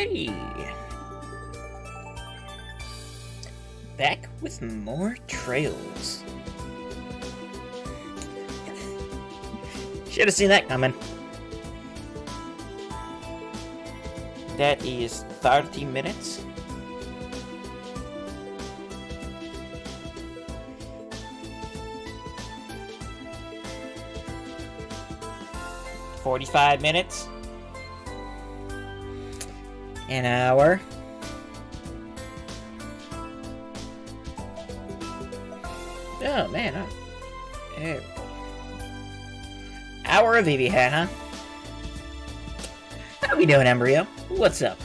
Hey! Back with more trails. Should have seen that coming. That is 30 minutes. $45 minutes. An hour. Oh man, there. Hour of EV hat, huh? How we doing, Embryo? What's up?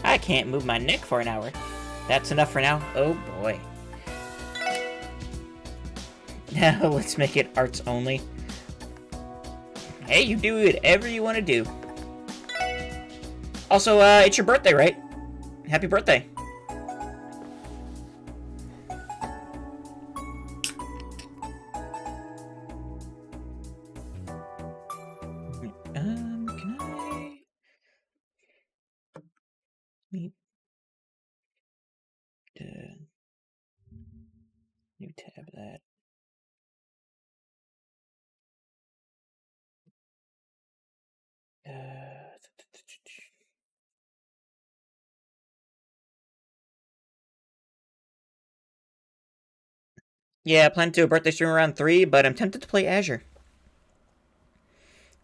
I can't move my neck for an hour. That's enough for now. Oh boy. Now let's make it arts only. Hey, you do whatever you want to do. Also, it's your birthday, right? Happy birthday. Can I... Need to... New tab that. Yeah, I plan to do a birthday stream around 3, but I'm tempted to play Azure.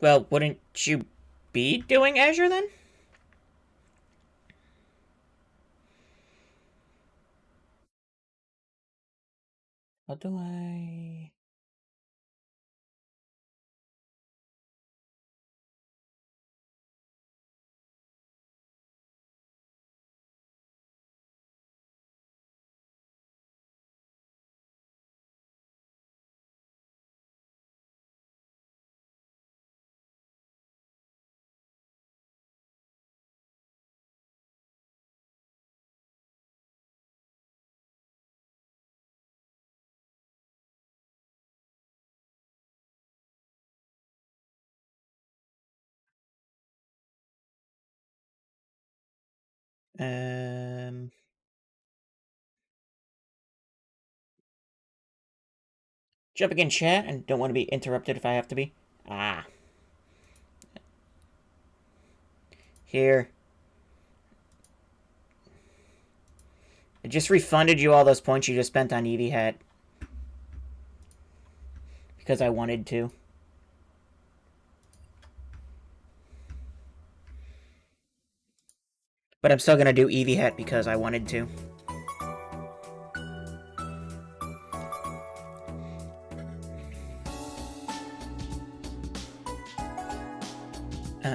Well, wouldn't you be doing Azure then? How do I... Jumping in chat and don't want to be interrupted if I have to be. Ah. Here. I just refunded you all those points you just spent on Eevee Hat. Because I wanted to. But I'm still gonna do Eevee Hat because I wanted to.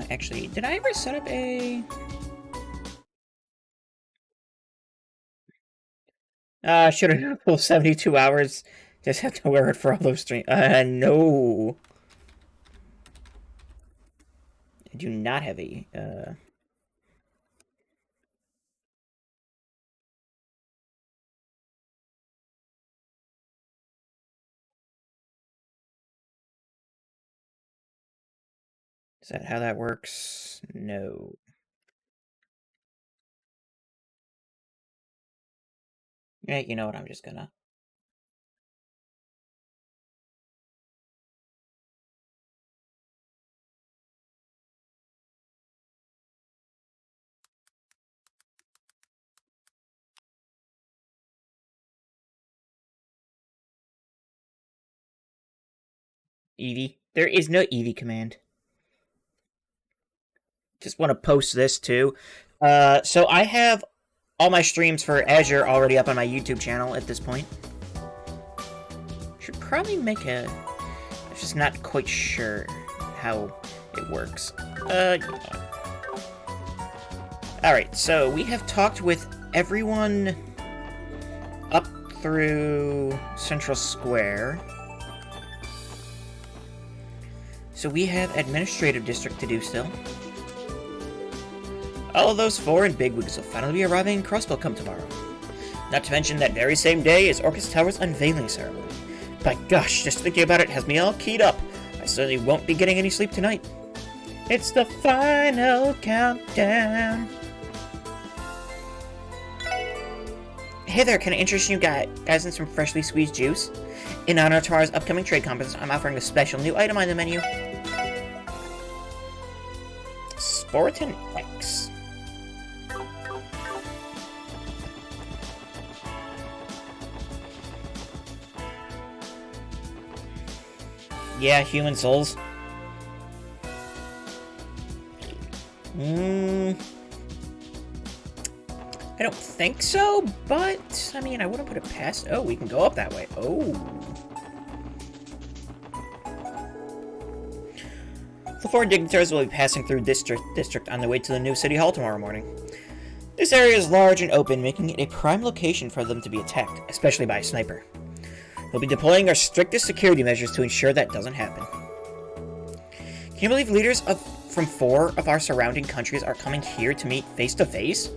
Actually, did I ever set up a... should have done full 72 hours. Just have to wear it for all those streams. No. I do not have a, Is that how that works? No. Yeah, you know what, I'm just gonna... Eevee. There is no Eevee command. Just want to post this too. So I have all my streams for Azure already up on my YouTube channel at this point. Should probably make a... I'm just not quite sure how it works. Alright, so we have talked with everyone up through Central Square. So we have Administrative District to do still. All of those foreign bigwigs will finally be arriving in Crossbell come tomorrow. Not to mention that very same day is Orcus Tower's unveiling ceremony. By gosh, just thinking about it has me all keyed up. I certainly won't be getting any sleep tonight. It's the final countdown. Hey there, can I interest you guys in some freshly squeezed juice? In honor of tomorrow's upcoming trade conference, I'm offering a special new item on the menu. Sportin X. Yeah, human souls. I don't think so, but, I mean, I wouldn't put it past... Oh, we can go up that way. Oh. The 4 dignitaries will be passing through this district on their way to the new city hall tomorrow morning. This area is large and open, making it a prime location for them to be attacked, especially by a sniper. We'll be deploying our strictest security measures to ensure that doesn't happen. Can you believe leaders from 4 of our surrounding countries are coming here to meet face-to-face?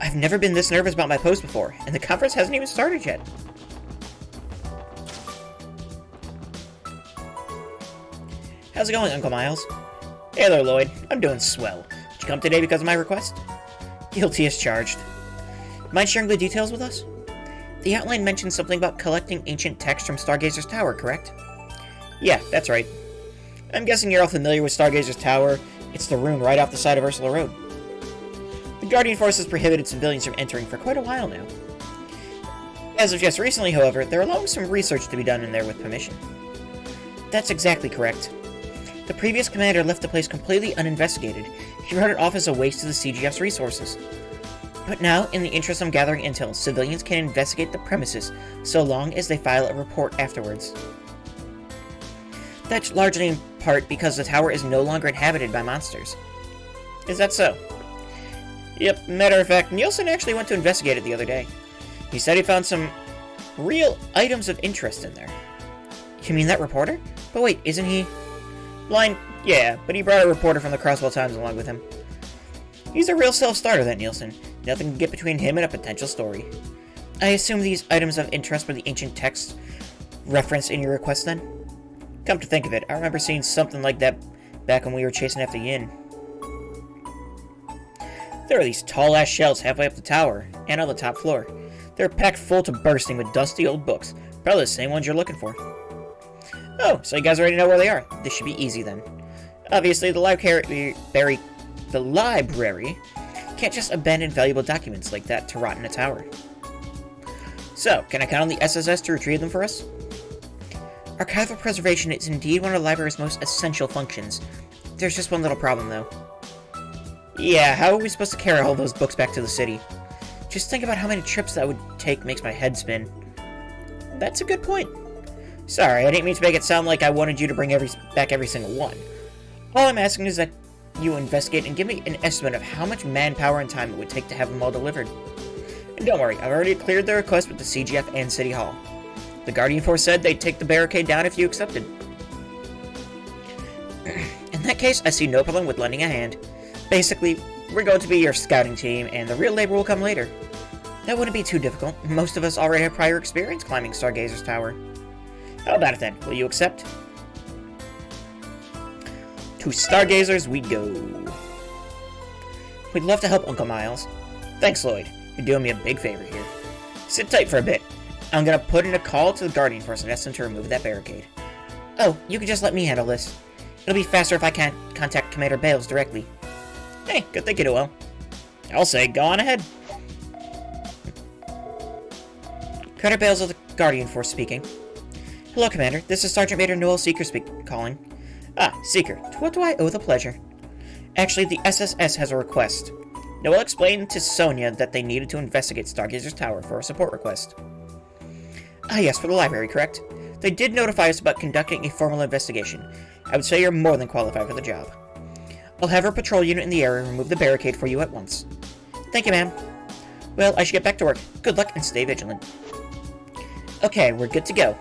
I've never been this nervous about my post before, and the conference hasn't even started yet. How's it going, Uncle Miles? Hey there, Lloyd. I'm doing swell. Did you come today because of my request? Guilty as charged. Mind sharing the details with us? The outline mentioned something about collecting ancient texts from Stargazer's Tower, correct? Yeah, that's right. I'm guessing you're all familiar with Stargazer's Tower. It's the ruin right off the side of Ursula Road. The Guardian Force has prohibited civilians from entering for quite a while now. As of just recently, however, they're allowing some research to be done in there with permission. That's exactly correct. The previous commander left the place completely uninvestigated. He wrote it off as a waste of the CGF's resources. But now, in the interest of gathering intel, civilians can investigate the premises so long as they file a report afterwards. That's largely in part because the tower is no longer inhabited by monsters. Is that so? Yep, matter of fact, Nielsen actually went to investigate it the other day. He said he found some real items of interest in there. You mean that reporter? But wait, isn't he... Blind? Yeah, but he brought a reporter from the Crosswell Times along with him. He's a real self-starter, that Nielsen. Nothing can get between him and a potential story. I assume these items of interest were the ancient texts referenced in your request, then? Come to think of it, I remember seeing something like that back when we were chasing after Yin. There are these tall-ass shelves halfway up the tower, and on the top floor. They're packed full to bursting with dusty old books. Probably the same ones you're looking for. Oh, so you guys already know where they are. This should be easy then. Obviously, the library can't just abandon valuable documents like that to rot in a tower. So, can I count on the SSS to retrieve them for us? Archival preservation is indeed one of the library's most essential functions. There's just one little problem, though. Yeah, how are we supposed to carry all those books back to the city? Just think about how many trips that would take makes my head spin. That's a good point. Sorry, I didn't mean to make it sound like I wanted you to bring back every single one. All I'm asking is that you investigate and give me an estimate of how much manpower and time it would take to have them all delivered. And don't worry, I've already cleared the request with the CGF and City Hall. The Guardian Force said they'd take the barricade down if you accepted. In that case, I see no problem with lending a hand. Basically, we're going to be your scouting team, and the real labor will come later. That wouldn't be too difficult. Most of us already have prior experience climbing Stargazer's Tower. How about it then? Will you accept? To Stargazers we go. We'd love to help, Uncle Miles. Thanks, Lloyd. You're doing me a big favor here. Sit tight for a bit. I'm gonna put in a call to the Guardian Force and ask them to remove that barricade. Oh, you can just let me handle this. It'll be faster if I can't contact Commander Bales directly. Hey, good thinking, Noel. I'll say, go on ahead. Commander Bales of the Guardian Force speaking. Hello, Commander. This is Sergeant Major Noel Seeker calling. Ah, Seeker. To what do I owe the pleasure? Actually, the SSS has a request. Noel explained to Sonia that they needed to investigate Stargazer's Tower for a support request. Ah, yes, for the library, correct? They did notify us about conducting a formal investigation. I would say you're more than qualified for the job. I'll have our patrol unit in the area remove the barricade for you at once. Thank you, ma'am. Well, I should get back to work. Good luck and stay vigilant. Okay, we're good to go.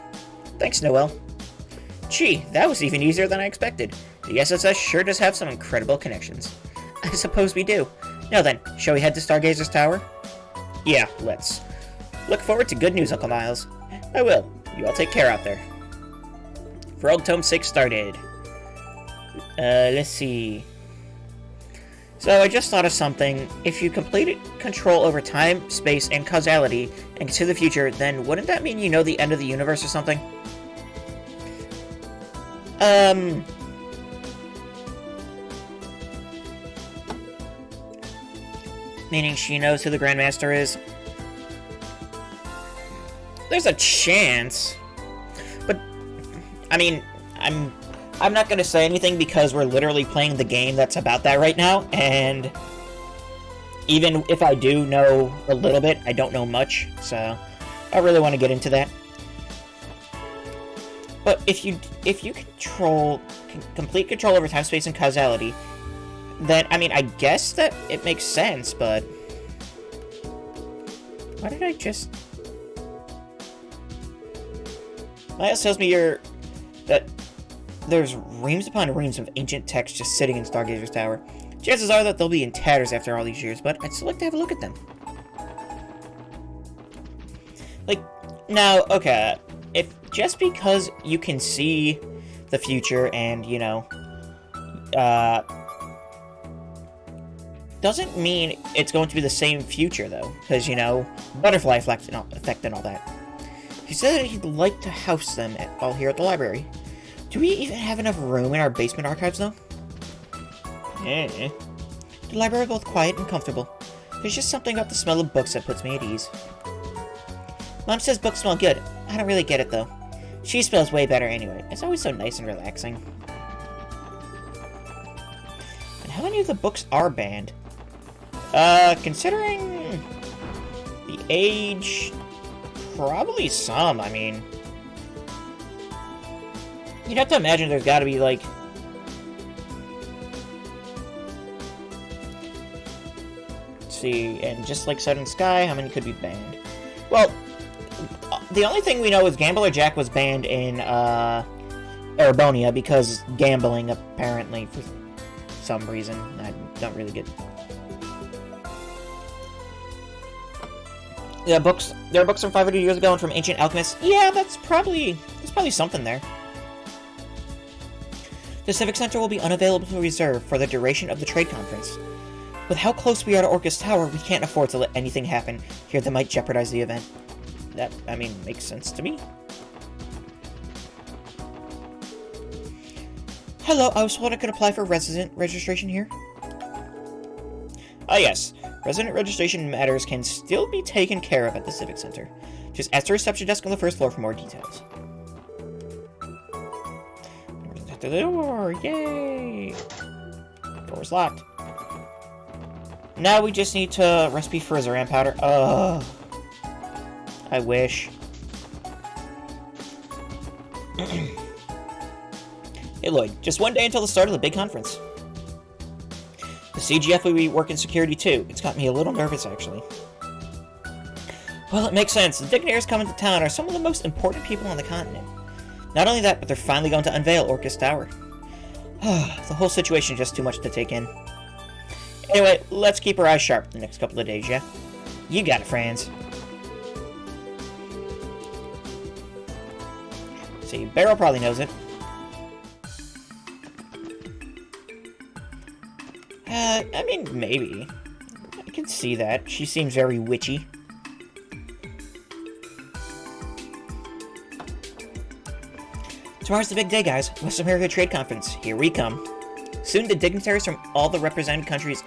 Thanks, Noel. Gee, that was even easier than I expected. The SSS sure does have some incredible connections. I suppose we do. Now then, shall we head to Stargazer's Tower? Yeah, let's. Look forward to good news, Uncle Miles. I will. You all take care out there. For Old Tome's sake started. Let's see. So I just thought of something. If you completed control over time, space, and causality, and consider the future, then wouldn't that mean you know the end of the universe or something? Meaning she knows who the Grandmaster is? There's a chance. But, I mean, I'm not gonna say anything because we're literally playing the game that's about that right now, and even if I do know a little bit, I don't know much, so I really want to get into that. But if you complete control over time, space, and causality, then, I mean, I guess that it makes sense, but why did I just... That tells me that there's reams upon reams of ancient texts just sitting in Stargazer's Tower. Chances are that they'll be in tatters after all these years, but I'd still like to have a look at them. Like, now, okay, if just because you can see the future and, you know, doesn't mean it's going to be the same future, though, because, you know, butterfly effect and all that. He said that he'd like to house them all here at the library. Do we even have enough room in our basement archives, though? The library is both quiet and comfortable. There's just something about the smell of books that puts me at ease. Mom says books smell good. I don't really get it, though. She smells way better anyway. It's always so nice and relaxing. And how many of the books are banned? Considering the age, probably some, I mean. You'd have to imagine there's gotta be, like... Let's see, and just like Southern Sky, how many could be banned? Well, the only thing we know is Gambler Jack was banned in, Erebonia because gambling, apparently, for some reason. I don't really get... Yeah, books. There are books from 500 years ago and from ancient alchemists. Yeah, there's probably something there. The Civic Center will be unavailable to reserve for the duration of the trade conference. With how close we are to Orcus Tower, we can't afford to let anything happen here that might jeopardize the event. That, I mean, makes sense to me. Hello, I was told I could apply for resident registration here. Ah, yes. Resident registration matters can still be taken care of at the Civic Center. Just ask the reception desk on the first floor for more details. At the door! Yay! Door's locked. Now we just need to recipe for Zaran powder. Ugh. I wish. Hey Lloyd, just one day until the start of the big conference. The CGF will be working security too. It's got me a little nervous, actually. Well, it makes sense. The dignitaries coming to town are some of the most important people on the continent. Not only that, but they're finally going to unveil Orcus Tower. The whole situation is just too much to take in. Anyway, let's keep our eyes sharp the next couple of days, yeah? You got it, Franz. See, Beryl probably knows it. I mean, maybe. I can see that. She seems very witchy. Tomorrow's the big day, guys. West America Trade Conference. Here we come. Soon, the dignitaries from all the represented countries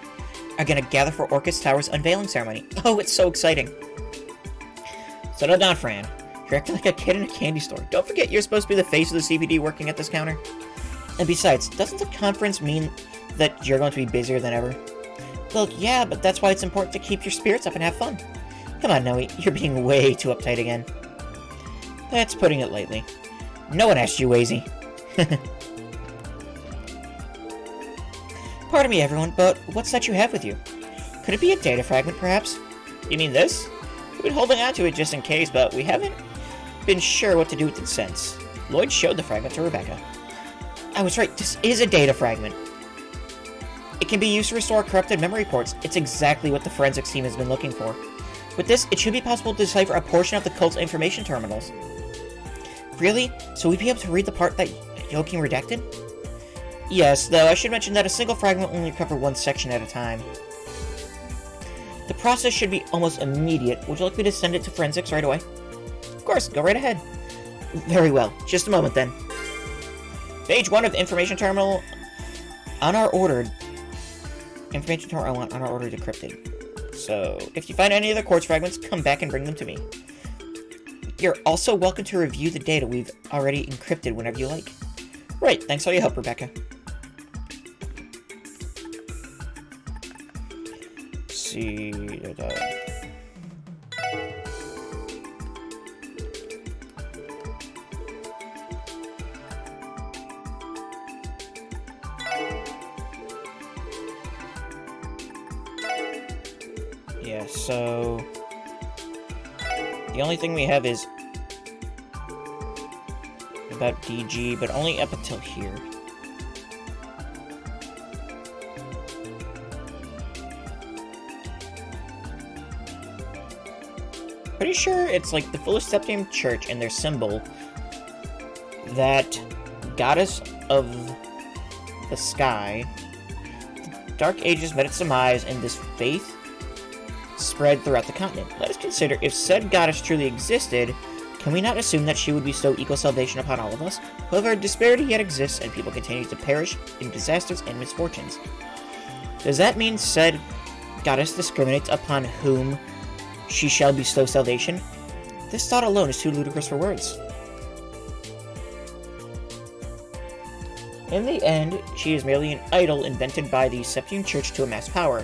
are gonna gather for Orcus Tower's unveiling ceremony. Oh, it's so exciting. Settle down, Fran. You're acting like a kid in a candy store. Don't forget you're supposed to be the face of the CPD working at this counter. And besides, doesn't the conference mean that you're going to be busier than ever? Well, yeah, but that's why it's important to keep your spirits up and have fun. Come on, Noe, you're being way too uptight again. That's putting it lightly. No one asked you, Wazy. Pardon me, everyone, but what's that you have with you? Could it be a data fragment, perhaps? You mean this? We've been holding on to it just in case, but we haven't been sure what to do with it since. Lloyd showed the fragment to Rebecca. I was right, this is a data fragment. It can be used to restore corrupted memory ports. It's exactly what the forensics team has been looking for. With this, it should be possible to decipher a portion of the cult's information terminals. Really? So we'd be able to read the part that Joachim redacted? Yes, though I should mention that a single fragment will only cover one section at a time. The process should be almost immediate. Would you like me to send it to forensics right away? Of course, go right ahead. Very well. Just a moment then. Page 1 of the information terminal on our order. Information terminal on our order decrypted. So, if you find any other quartz fragments, come back and bring them to me. You're also welcome to review the data we've already encrypted whenever you like. Right, thanks for your help, Rebecca. Let's see... Yeah, so... The only thing we have is about DG, but only up until here. Pretty sure it's like the Philisteptian Church and their symbol, that goddess of the sky. The Dark Ages met its demise, and this faith spread throughout the continent. Let us consider, if said goddess truly existed, can we not assume that she would bestow equal salvation upon all of us? However, disparity yet exists, and people continue to perish in disasters and misfortunes. Does that mean said goddess discriminates upon whom she shall bestow salvation? This thought alone is too ludicrous for words. In the end, she is merely an idol invented by the Septian Church to amass power.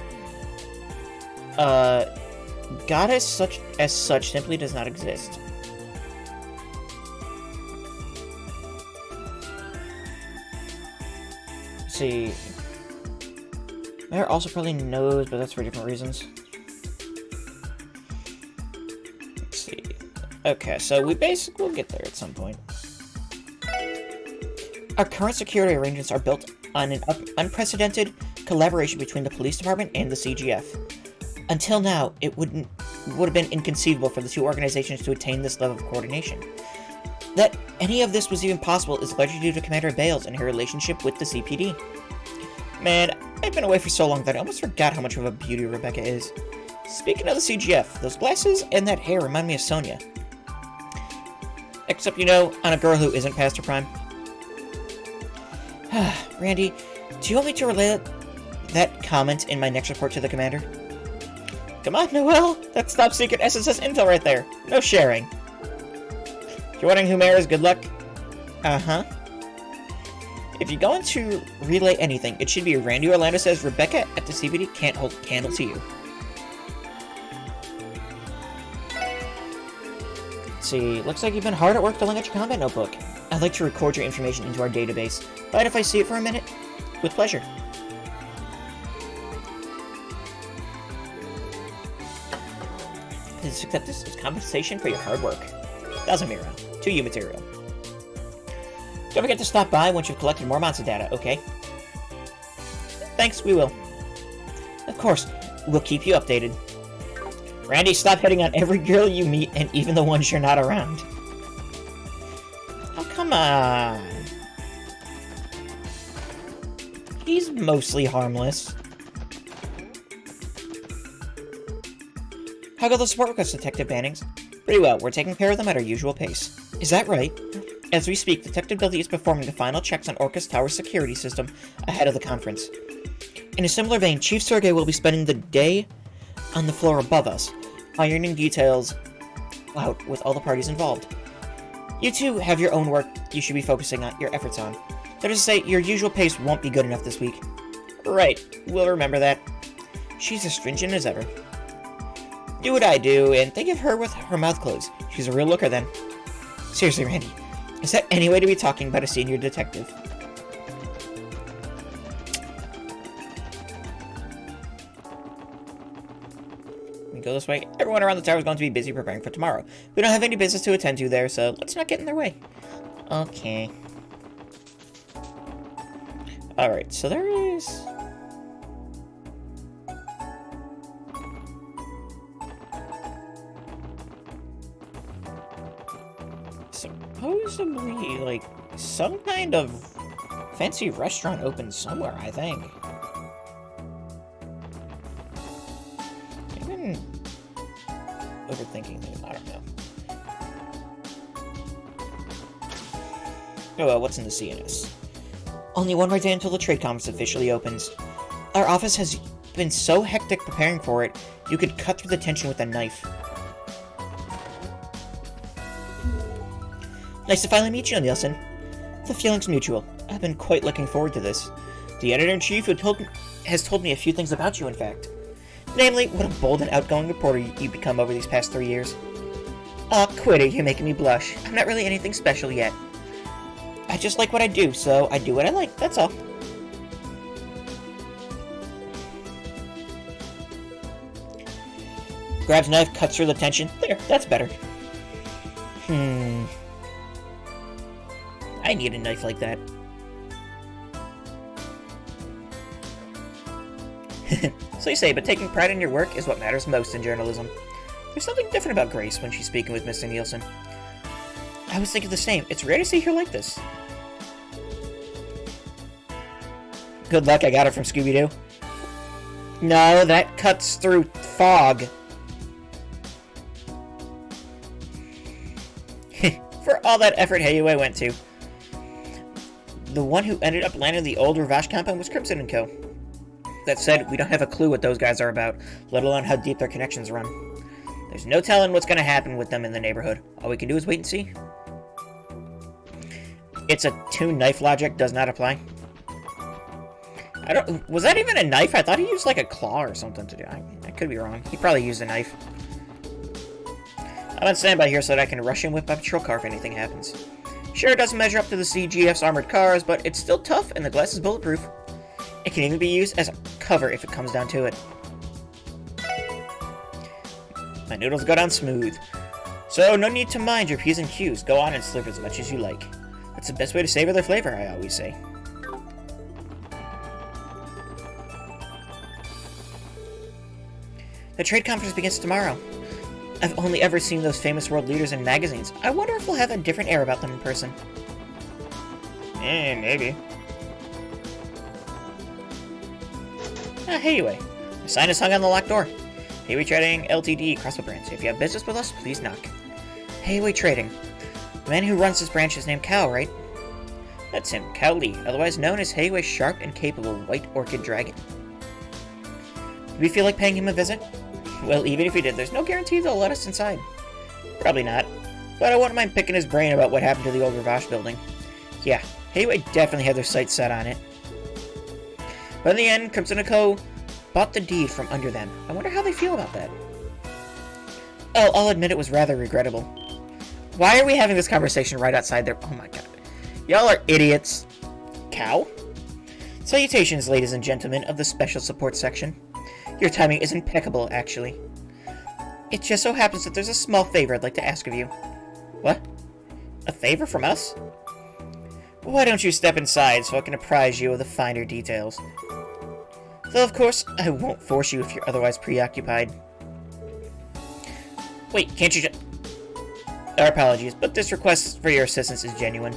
Goddess such simply does not exist. Let's see. Mayor also probably knows, but that's for different reasons. Let's see. Okay, so we'll get there at some point. Our current security arrangements are built on an unprecedented collaboration between the police department and the CGF. Until now, it would have been inconceivable for the two organizations to attain this level of coordination. That any of this was even possible is largely due to Commander Bales and her relationship with the CPD. Man, I've been away for so long that I almost forgot how much of a beauty Rebecca is. Speaking of the CGF, those glasses and that hair remind me of Sonia. Except, you know, on a girl who isn't past her prime. Randy, do you want me to relay that comment in my next report to the Commander? Come on, Noelle! That's top secret SSS intel right there. No sharing. You're wondering who Mayor is? Good luck? Uh-huh. If you're going to relay anything, it should be Randy Orlando says Rebecca at the CBD can't hold a candle to you. Let's see, looks like you've been hard at work filling out your combat notebook. I'd like to record your information into our database. Mind if I see it for a minute? With pleasure. Please accept this as compensation for your hard work. 1,000 Mira. 2U material. Don't forget to stop by once you've collected more monster data, okay? Thanks, we will. Of course, we'll keep you updated. Randy, stop hitting on every girl you meet, and even the ones you're not around. Oh, come on. He's mostly harmless. How go the support requests, Detective Bannings? Pretty well, we're taking care of them at our usual pace. Is that right? As we speak, Detective Billy is performing the final checks on Orca's tower security system ahead of the conference. In a similar vein, Chief Sergei will be spending the day on the floor above us, ironing details out with all the parties involved. You two have your own work you should be focusing on your efforts on. That is to say, your usual pace won't be good enough this week. Right, we'll remember that. She's as stringent as ever. Do what I do, and think of her with her mouth closed. She's a real looker then. Seriously, Randy, is that any way to be talking about a senior detective? We go this way. Everyone around the tower is going to be busy preparing for tomorrow. We don't have any business to attend to there, so let's not get in their way. Okay. Alright, so there is... supposedly, like, some kind of Fancy restaurant open somewhere, I think. Maybe I'm overthinking things. I don't know. Oh well, what's in the CNS? Only one more day until the trade conference officially opens. Our office has been so hectic preparing for it, you could cut through the tension with a knife. Nice to finally meet you, Nielsen. The feeling's mutual. I've been quite looking forward to this. The editor-in-chief has told me a few things about you, in fact. Namely, what a bold and outgoing reporter you've become over these past 3 years. Aw, quit it, you're making me blush. I'm not really anything special yet. I just like what I do, so I do what I like, that's all. Grabs knife, cuts through the tension. There, that's better. I need a knife like that. So you say, but taking pride in your work is what matters most in journalism. There's something different about Grace when she's speaking with Mr. Nielsen. I was thinking the same. It's rare to see her like this. Good luck, I got it from Scooby-Doo. No, that cuts through fog. For all that effort Hayue went to. The one who ended up landing the old Ravache compound was Crimson & Co. That said, we don't have a clue what those guys are about, let alone how deep their connections run. There's no telling what's going to happen with them in the neighborhood. All we can do is wait and see. It's a two-knife logic does not apply. Was that even a knife? I thought he used like a claw or something to do. I could be wrong. He probably used a knife. I'm on standby here so that I can rush in with my patrol car if anything happens. Sure, it doesn't measure up to the CGF's armored cars, but it's still tough and the glass is bulletproof. It can even be used as a cover if it comes down to it. My noodles go down smooth. So, no need to mind your P's and Q's. Go on and slurp as much as you like. That's the best way to savor their flavor, I always say. The trade conference begins tomorrow. I've only ever seen those famous world leaders in magazines. I wonder if we'll have a different air about them in person. Maybe. Anyway, the sign is hung on the locked door. Hayway Trading Ltd. Crossbow branch. If you have business with us, please knock. Hayway Trading. The man who runs this branch is named Cal, right? That's him, Cal Lee, otherwise known as Hayway's sharp and capable White Orchid Dragon. Do we feel like paying him a visit? Well, even if we did, there's no guarantee they'll let us inside. Probably not. But I wouldn't mind picking his brain about what happened to the old Ravache building. Yeah, Hayway definitely had their sights set on it. But in the end, Crimson & Co. bought the deed from under them. I wonder how they feel about that. Oh, I'll admit it was rather regrettable. Why are we having this conversation right outside there? Oh my god. Y'all are idiots. Cow? Salutations, ladies and gentlemen of the Special Support Section. Your timing is impeccable, actually. It just so happens that there's a small favor I'd like to ask of you. What? A favor from us? Why don't you step inside so I can apprise you of the finer details? Though, of course, I won't force you if you're otherwise preoccupied. Wait, can't you just... Our apologies, but this request for your assistance is genuine.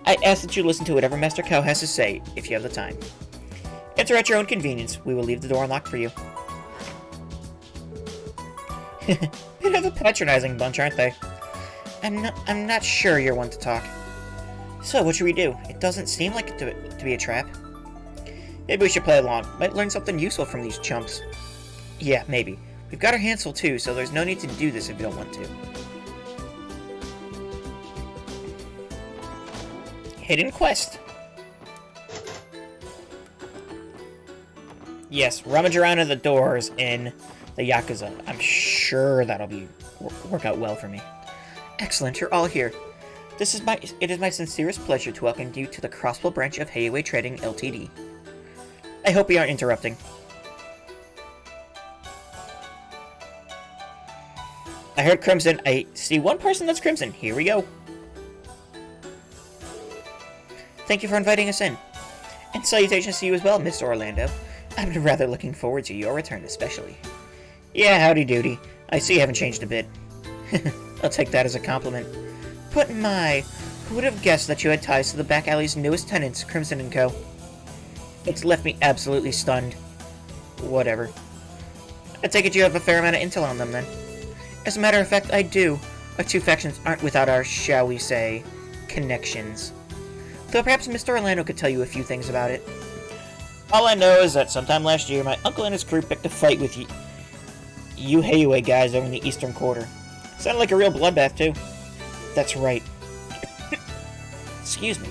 I ask that you listen to whatever Master Cow has to say, if you have the time. Enter at your own convenience. We will leave the door unlocked for you. Bit of a patronizing bunch, aren't they? I'm not sure you're one to talk. So, what should we do? It doesn't seem like it to be a trap. Maybe we should play along. Might learn something useful from these chumps. Yeah, maybe. We've got our hands full too, so there's no need to do this if you don't want to. Hidden quest. Yes, rummage around in the doors in the Yakuza. I'm sure that'll work out well for me. Excellent, you're all here. It is my sincerest pleasure to welcome you to the Crossbow branch of Hayway Trading Ltd. I hope we aren't interrupting. I heard Crimson. I see one person that's Crimson. Here we go. Thank you for inviting us in. And salutations to you as well, Mr. Orlando. I'm rather looking forward to your return especially. Yeah, howdy doody. I see you haven't changed a bit. I'll take that as a compliment. But my, Who would have guessed that you had ties to the back alley's newest tenants, Crimson & Co.? It's left me absolutely stunned. Whatever. I take it you have a fair amount of intel on them, then. As a matter of fact, I do. Our two factions aren't without our, shall we say, connections. Though perhaps Mr. Orlando could tell you a few things about it. All I know is that sometime last year, my uncle and his crew picked a fight with you Heiwei guys over in the Eastern Quarter. Sounded like a real bloodbath, too. That's right. Excuse me.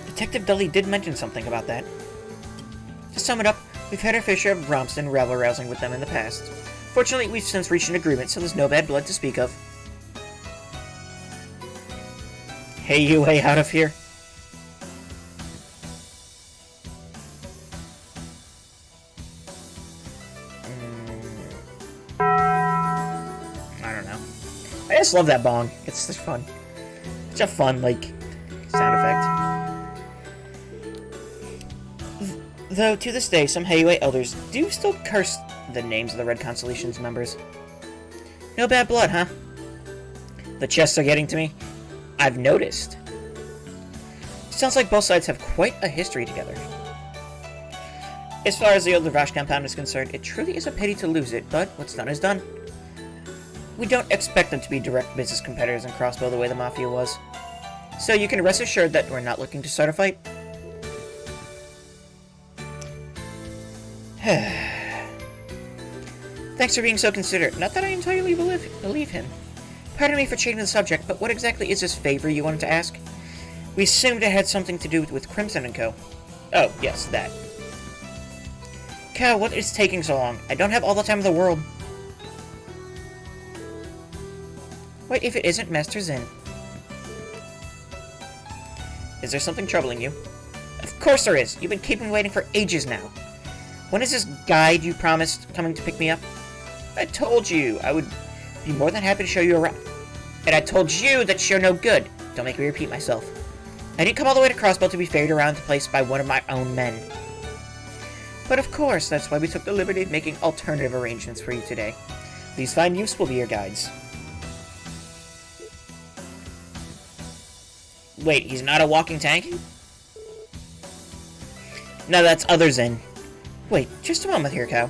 Detective Dudley did mention something about that. To sum it up, we've had our fair share of romps and rabble-rousing with them in the past. Fortunately, we've since reached an agreement, so there's no bad blood to speak of. Heiwei out of here. I don't know. I just love that bong. It's just fun. It's a fun, like, sound effect. Though, to this day, some Heiwei elders do still curse the names of the Red Constellation's members. No bad blood, huh? The chests are getting to me. I've noticed. Sounds like both sides have quite a history together. As far as the old Lavash compound is concerned, it truly is a pity to lose it, but what's done is done. We don't expect them to be direct business competitors in Crossbow the way the Mafia was. So you can rest assured that we're not looking to start a fight. Thanks for being so considerate. Not that I entirely believe him. Pardon me for changing the subject, but what exactly is this favor you wanted to ask? We assumed it had something to do with Crimson & Co. Oh, yes, that. Cow, what is taking so long? I don't have all the time in the world. What if it isn't Master Zen? Is there something troubling you? Of course there is! You've been keeping me waiting for ages now. When is this guide you promised coming to pick me up? I told you I would be more than happy to show you around. And I told you that you're no good. Don't make me repeat myself. I didn't come all the way to Crossbow to be ferried around the place by one of my own men. But of course, that's why we took the liberty of making alternative arrangements for you today. These fine youths will be your guides. Wait, he's not a walking tank? No, that's other Zen. Wait, just a moment here, Cow.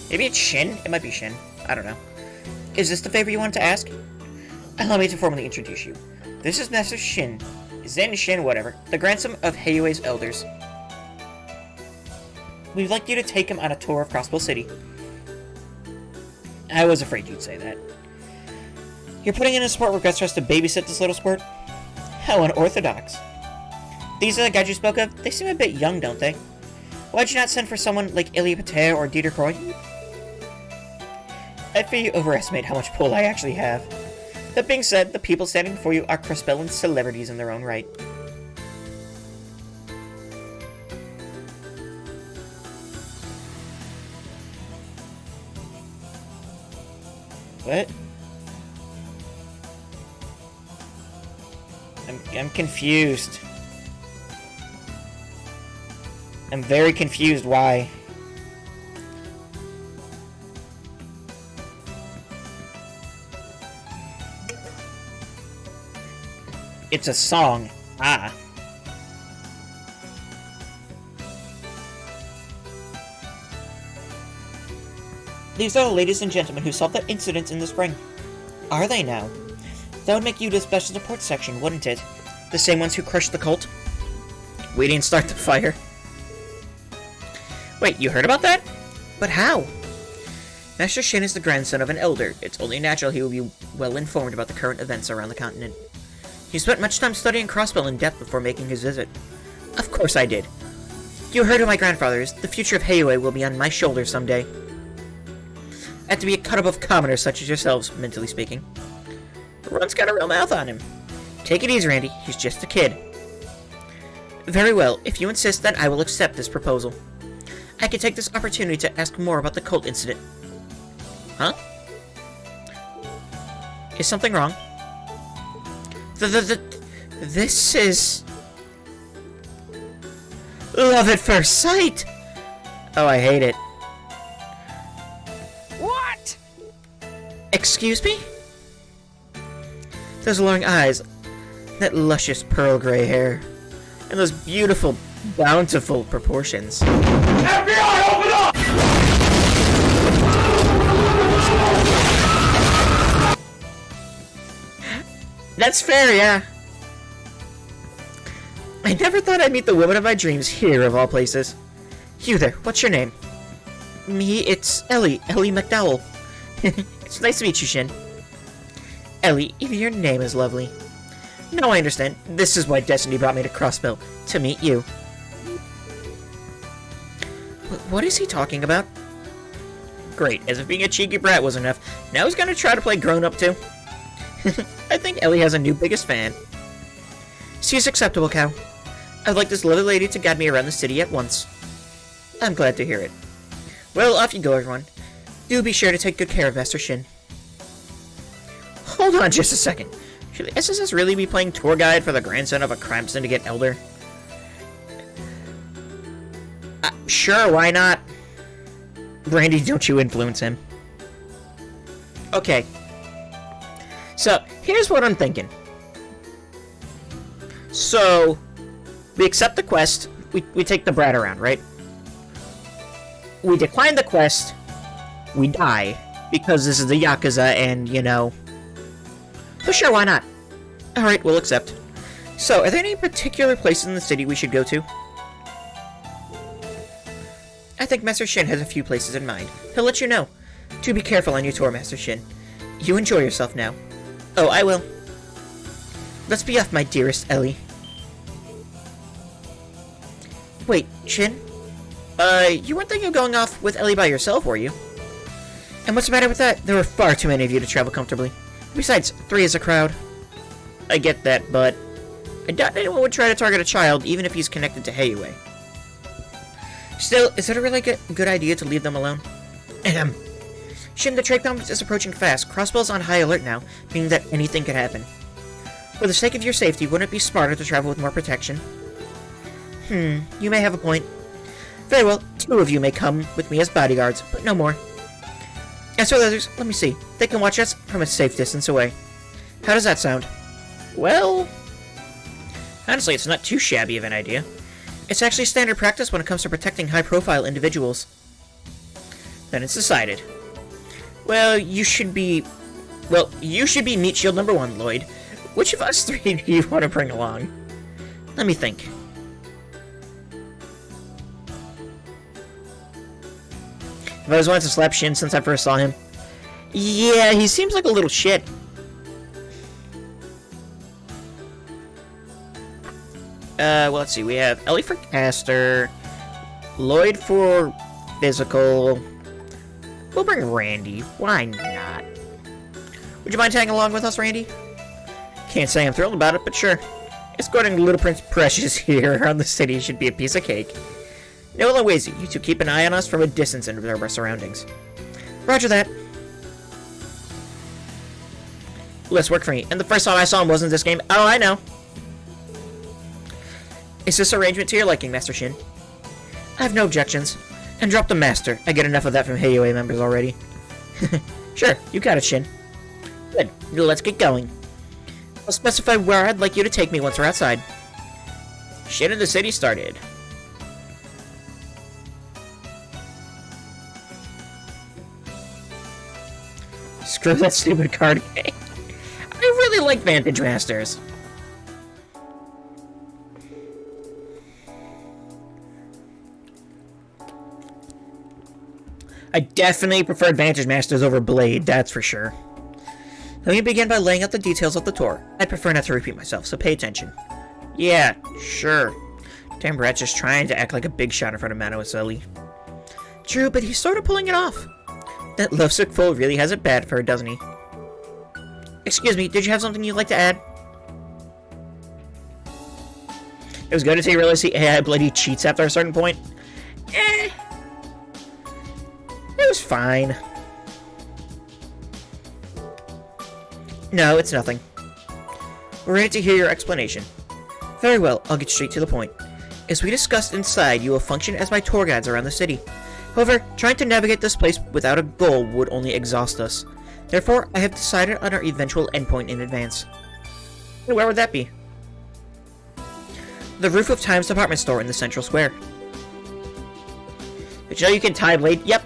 Maybe it's Shin? It might be Shin. I don't know. Is this the favor you wanted to ask? Allow me to formally introduce you. This is Master Shin. Zen Shin, whatever. The grandson of Heiwei's elders. We'd like you to take him on a tour of Crossbow City. I was afraid you'd say that. You're putting in a support request for us to babysit this little squirt? How unorthodox. These are the guys you spoke of? They seem a bit young, don't they? Why'd you not send for someone like Ilya Pater or Dieter Croy? I fear you overestimate how much pull I actually have. That being said, the people standing before you are Crossbellan celebrities in their own right. What? I'm confused. I'm very confused why. It's a song. Ah. These are the ladies and gentlemen who solved that incident in the spring. Are they now? That would make you the special support section, wouldn't it? The same ones who crushed the cult? We didn't start the fire. Wait, you heard about that? But how? Master Shin is the grandson of an elder. It's only natural he will be well informed about the current events around the continent. He spent much time studying Crossbow in depth before making his visit. Of course I did. You heard who my grandfather is. The future of Heiwei will be on my shoulders someday. I have to be a cut above commoners such as yourselves, mentally speaking. Ron's got a real mouth on him. Take it easy, Randy. He's just a kid. Very well. If you insist, then I will accept this proposal. I can take this opportunity to ask more about the cult incident. Huh? Is something wrong? This is... love at first sight! Oh, I hate it. What? Excuse me? Those alluring eyes, that luscious pearl gray hair, and those beautiful, bountiful proportions. FBI, open up! That's fair, yeah. I never thought I'd meet the woman of my dreams here, of all places. You there, what's your name? Me, it's Ellie McDowell. It's nice to meet you, Shin. Ellie, even your name is lovely. Now I understand. This is why Destiny brought me to Crossbell, to meet you. What is he talking about? Great, as if being a cheeky brat was enough, now he's gonna try to play grown-up too. I think Ellie has a new biggest fan. She's acceptable, Cow. I'd like this lovely lady to guide me around the city at once. I'm glad to hear it. Well, off you go, everyone. Do be sure to take good care of Master Shin. Hold on just a second. Should the SSS really be playing tour guide for the grandson of a crime syndicate elder? Sure, why not? Brandy, don't you influence him. Okay. So, here's what I'm thinking. So, we accept the quest, we take the brat around, right? We decline the quest, we die, because this is the Yakuza, and, you know... So sure, why not? Alright, we'll accept. So, are there any particular places in the city we should go to? I think Master Shin has a few places in mind. He'll let you know. Do be careful on your tour, Master Shin. You enjoy yourself now. Oh, I will. Let's be off, my dearest Ellie. Wait, Shin? You weren't thinking of going off with Ellie by yourself, were you? And what's the matter with that? There were far too many of you to travel comfortably. Besides, 3 is a crowd. I get that, but I doubt anyone would try to target a child, even if he's connected to Heiue. Still, is it a really good idea to leave them alone? Ahem. Shin, the trade conference is approaching fast. Crossbell's on high alert now, meaning that anything could happen. For the sake of your safety, wouldn't it be smarter to travel with more protection? You may have a point. Very well, 2 of you may come with me as bodyguards, but no more. As for the others, let me see. They can watch us from a safe distance away. How does that sound? Well... honestly, it's not too shabby of an idea. It's actually standard practice when it comes to protecting high-profile individuals. Then it's decided. Well, you should be Meat Shield number 1, Lloyd. Which of us 3 do you want to bring along? Let me think. I've always wanted to slap Shin since I first saw him. Yeah, he seems like a little shit. Well, let's see. We have Ellie for caster, Lloyd for physical. We'll bring Randy. Why not? Would you mind tagging along with us, Randy? Can't say I'm thrilled about it, but sure. Escorting Little Prince Precious here around the city should be a piece of cake. No, Louise, you two keep an eye on us from a distance and observe our surroundings. Roger that. Let's work for me. And the first time I saw him wasn't this game. Oh, I know. Is this arrangement to your liking, Master Shin? I have no objections. And drop the Master. I get enough of that from Heiue members already. Sure, you got it, Shin. Good. Let's get going. I'll specify where I'd like you to take me once we're outside. Shin in the city started. Screw that stupid card game. I really like Vantage Masters. I definitely prefer Vantage Masters over Blade, that's for sure. Let me begin by laying out the details of the tour. I prefer not to repeat myself, so pay attention. Yeah, sure. Damn Brat's just trying to act like a big shot in front of Mademoiselle. True, but he's sort of pulling it off. That lovesick fool really has it bad for her, doesn't he? Excuse me, did you have something you'd like to add? It was good until you realize the AI bloody cheats after a certain point. It was fine. No, it's nothing. We're ready to hear your explanation. Very well, I'll get straight to the point. As we discussed inside, you will function as my tour guides around the city. However, trying to navigate this place without a goal would only exhaust us. Therefore, I have decided on our eventual endpoint in advance. Where would that be? The roof of Time's department store in the central square. Did you know you can tie blade? Yep.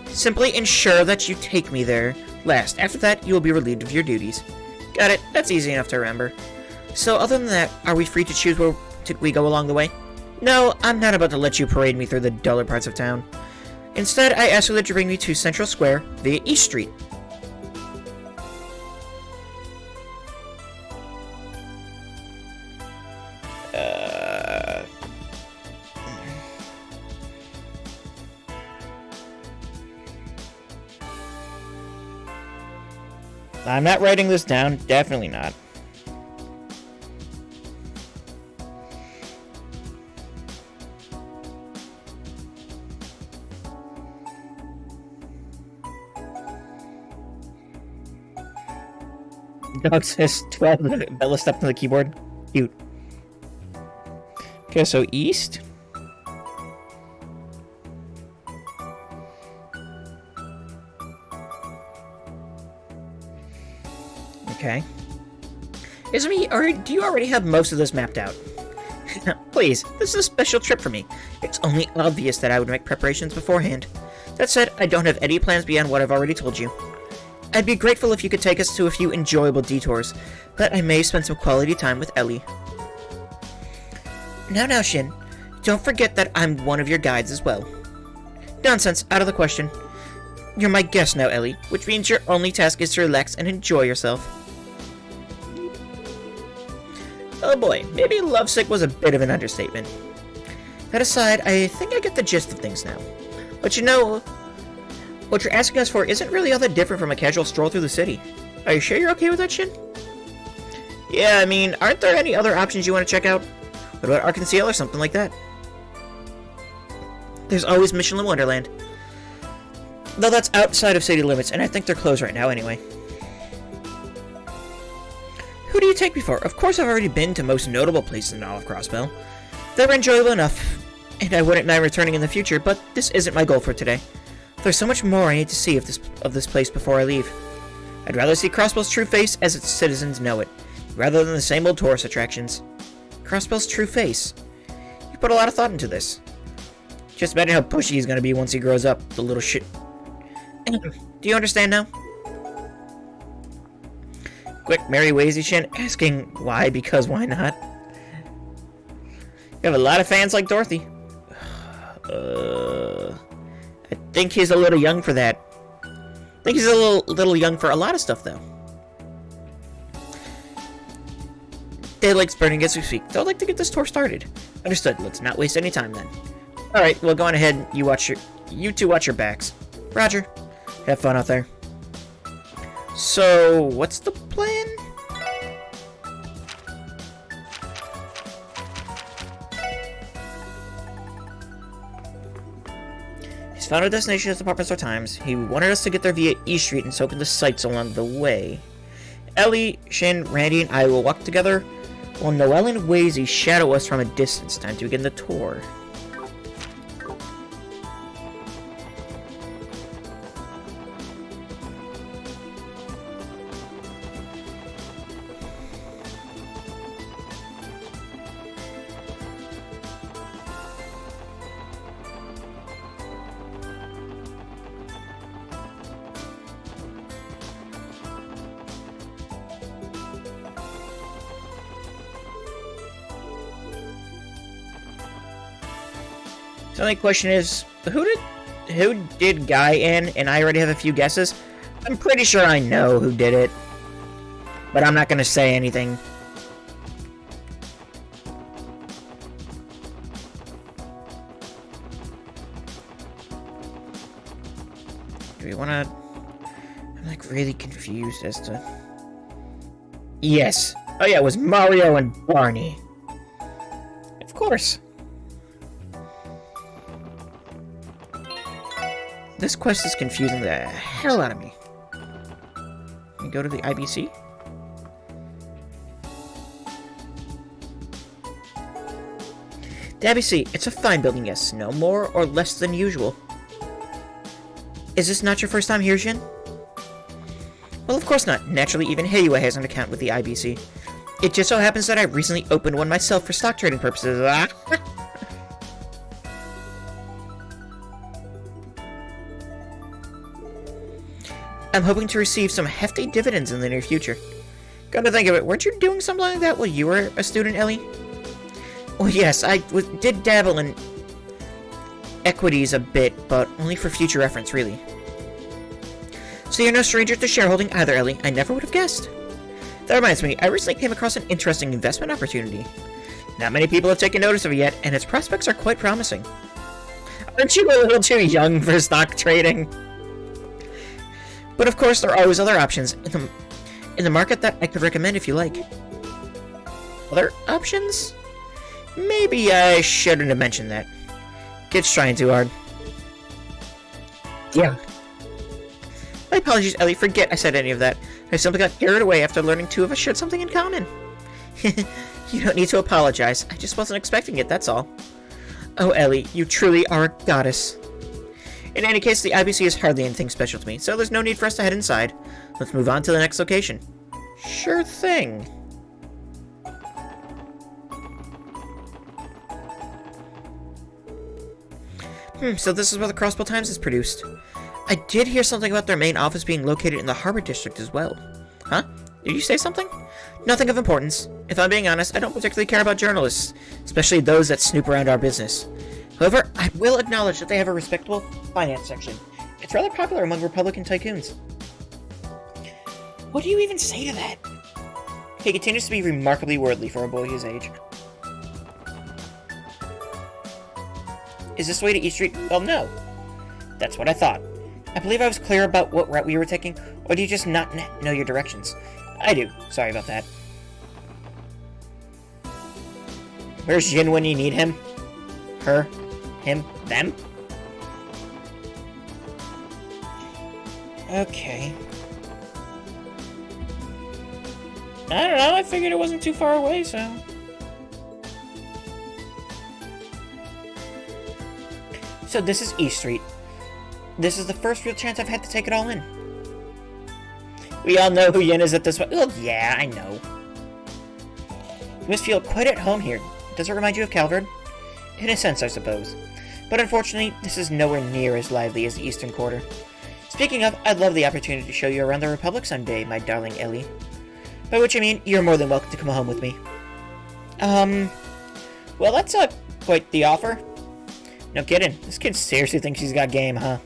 Simply ensure that you take me there last. After that, you will be relieved of your duties. Got it. That's easy enough to remember. So, other than that, are we free to choose where we go along the way? No, I'm not about to let you parade me through the duller parts of town. Instead, I ask you that you bring me to Central Square via East Street. I'm not writing this down. Definitely not. Dog says 12. Bella stepped on the keyboard. Cute. Okay, so east. Okay. Is it me, or do you already have most of this mapped out? Please, this is a special trip for me. It's only obvious that I would make preparations beforehand. That said, I don't have any plans beyond what I've already told you. I'd be grateful if you could take us to a few enjoyable detours, but I may spend some quality time with Ellie. Now, Shin. Don't forget that I'm one of your guides as well. Nonsense, out of the question. You're my guest now, Ellie, which means your only task is to relax and enjoy yourself. Oh boy, maybe lovesick was a bit of an understatement. That aside, I think I get the gist of things now. But you know, what you're asking us for isn't really all that different from a casual stroll through the city. Are you sure you're okay with that, Shin? Yeah, I mean, aren't there any other options you want to check out? What about Arkansas or something like that? There's always Michelin Wonderland. Though that's outside of city limits, and I think they're closed right now anyway. Who do you take me for? Of course I've already been to most notable places in all of Crossbell. They were enjoyable enough, and I wouldn't mind returning in the future, but this isn't my goal for today. There's so much more I need to see of this place before I leave. I'd rather see Crossbell's true face as its citizens know it, rather than the same old tourist attractions. Crossbell's true face. You put a lot of thought into this. Just imagine how pushy he's gonna be once he grows up, the little shit. Do you understand now? Quick, Mary Wazy-Shin, asking why, because why not? You have a lot of fans like Dorothy. I think he's a little young for that. I think he's a little young for a lot of stuff, though. Daylight's burning as we speak, so I'd like to get this tour started. Understood. Let's not waste any time then. Alright, well, go on ahead. You two watch your backs. Roger. Have fun out there. So, what's the plan? He's found a destination at Department Store Times. He wanted us to get there via E Street and soak in the sights along the way. Ellie, Shin, Randy, and I will walk together, while Noelle and Wazy shadow us from a distance. Time to begin the tour. The only question is, who did Guy in? And I already have a few guesses. I'm pretty sure I know who did it, but I'm not gonna say anything. Do we wanna... I'm like really confused as to... Yes! Oh yeah, it was Mario and Barney. Of course. This quest is confusing the hell out of me. Can you go to the IBC? The IBC, it's a fine building, yes. No more or less than usual. Is this not your first time here, Jin? Well, of course not. Naturally, even Heiwa has an account with the IBC. It just so happens that I recently opened one myself for stock trading purposes. I'm hoping to receive some hefty dividends in the near future. Come to think of it, weren't you doing something like that while you were a student, Ellie? Well, yes, I did dabble in equities a bit, but only for future reference, really. So you're no stranger to shareholding either, Ellie. I never would have guessed. That reminds me, I recently came across an interesting investment opportunity. Not many people have taken notice of it yet, and its prospects are quite promising. Aren't you a little too young for stock trading? But of course, there are always other options in the market that I could recommend if you like. Other options? Maybe I shouldn't have mentioned that. Kid's trying too hard. Yeah. My apologies, Ellie. Forget I said any of that. I simply got carried away after learning two of us shared something in common. You don't need to apologize. I just wasn't expecting it, that's all. Oh, Ellie, you truly are a goddess. In any case, the IBC is hardly anything special to me, so there's no need for us to head inside. Let's move on to the next location. Sure thing. So this is where the Crossbow Times is produced. I did hear something about their main office being located in the Harbor District as well. Huh? Did you say something? Nothing of importance. If I'm being honest, I don't particularly care about journalists, especially those that snoop around our business. However, I will acknowledge that they have a respectable finance section. It's rather popular among Republican tycoons. What do you even say to that? He continues to be remarkably worldly for a boy his age. Is this the way to East Street? Well, no. That's what I thought. I believe I was clear about what route we were taking, or do you just not know your directions? I do. Sorry about that. Where's Jin when you need him? Her? Him? Them? Okay. I don't know, I figured it wasn't too far away, so... So this is East Street. This is the first real chance I've had to take it all in. We all know who Yin is at this point. Oh, yeah, I know. You must feel quite at home here. Does it remind you of Calvard? In a sense, I suppose. But unfortunately, this is nowhere near as lively as the Eastern Quarter. Speaking of, I'd love the opportunity to show you around the Republic someday, my darling Ellie. By which I mean, you're more than welcome to come home with me. Well, that's quite the offer. No kidding. This kid seriously thinks he's got game, huh?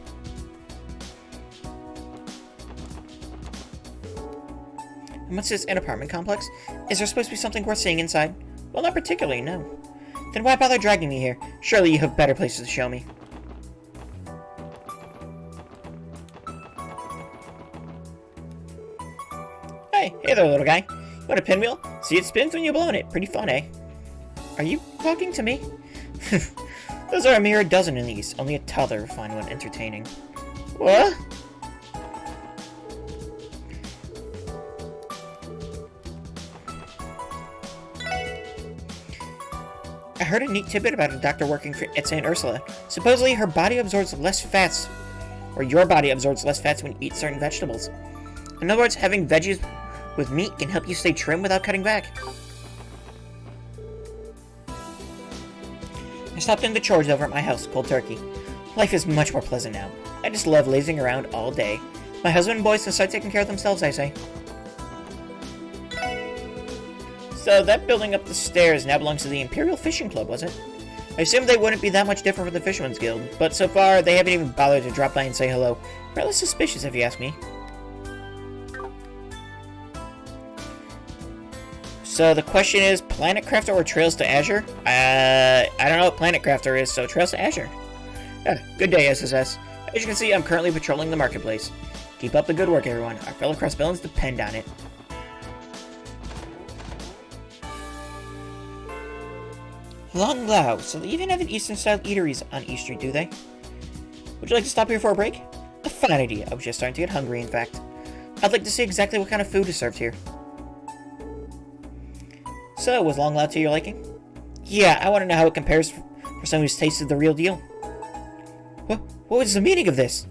And what's this, an apartment complex? Is there supposed to be something worth seeing inside? Well, not particularly, no. Then why bother dragging me here? Surely you have better places to show me. Hey there, little guy. You want a pinwheel? See, it spins when you blow on it. Pretty fun, eh? Are you talking to me? Those are a mere dozen in these. Only a toddler would find one entertaining. What? I heard a neat tidbit about a doctor working at St. Ursula. Supposedly, her body absorbs less fats, or your body absorbs less fats when you eat certain vegetables. In other words, having veggies with meat can help you stay trim without cutting back. I stopped in the chores over at my house, cold turkey. Life is much more pleasant now. I just love lazing around all day. My husband and boys can start taking care of themselves, I say. So that building up the stairs now belongs to the Imperial Fishing Club, was it? I assumed they wouldn't be that much different from the Fisherman's Guild, but so far they haven't even bothered to drop by and say hello. Rather suspicious, if you ask me. So the question is, Planet Crafter or Trails to Azure? I don't know what Planet Crafter is, so Trails to Azure. Good day, SSS. As you can see, I'm currently patrolling the marketplace. Keep up the good work, everyone. Our fellow crossbellans depend on it. Long Lao. So they even have an Eastern-style eateries on East Street, do they? Would you like to stop here for a break? A fine idea. I was just starting to get hungry, in fact. I'd like to see exactly what kind of food is served here. So, was Long Lao to your liking? Yeah, I want to know how it compares for someone who's tasted the real deal. What is the meaning of this?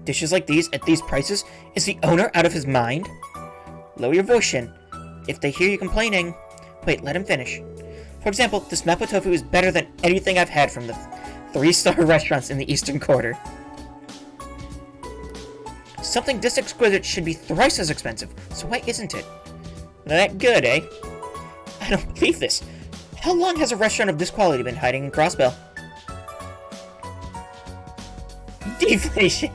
dishes like these at these prices? Is the owner out of his mind? Lower your voice, Shin. If they hear you complaining... Wait, let him finish. For example, this mapo tofu is better than anything I've had from the 3-star restaurants in the Eastern Quarter. Something this exquisite should be thrice as expensive, so why isn't it? That good, eh? I don't believe this. How long has a restaurant of this quality been hiding in Crossbell? Deflation!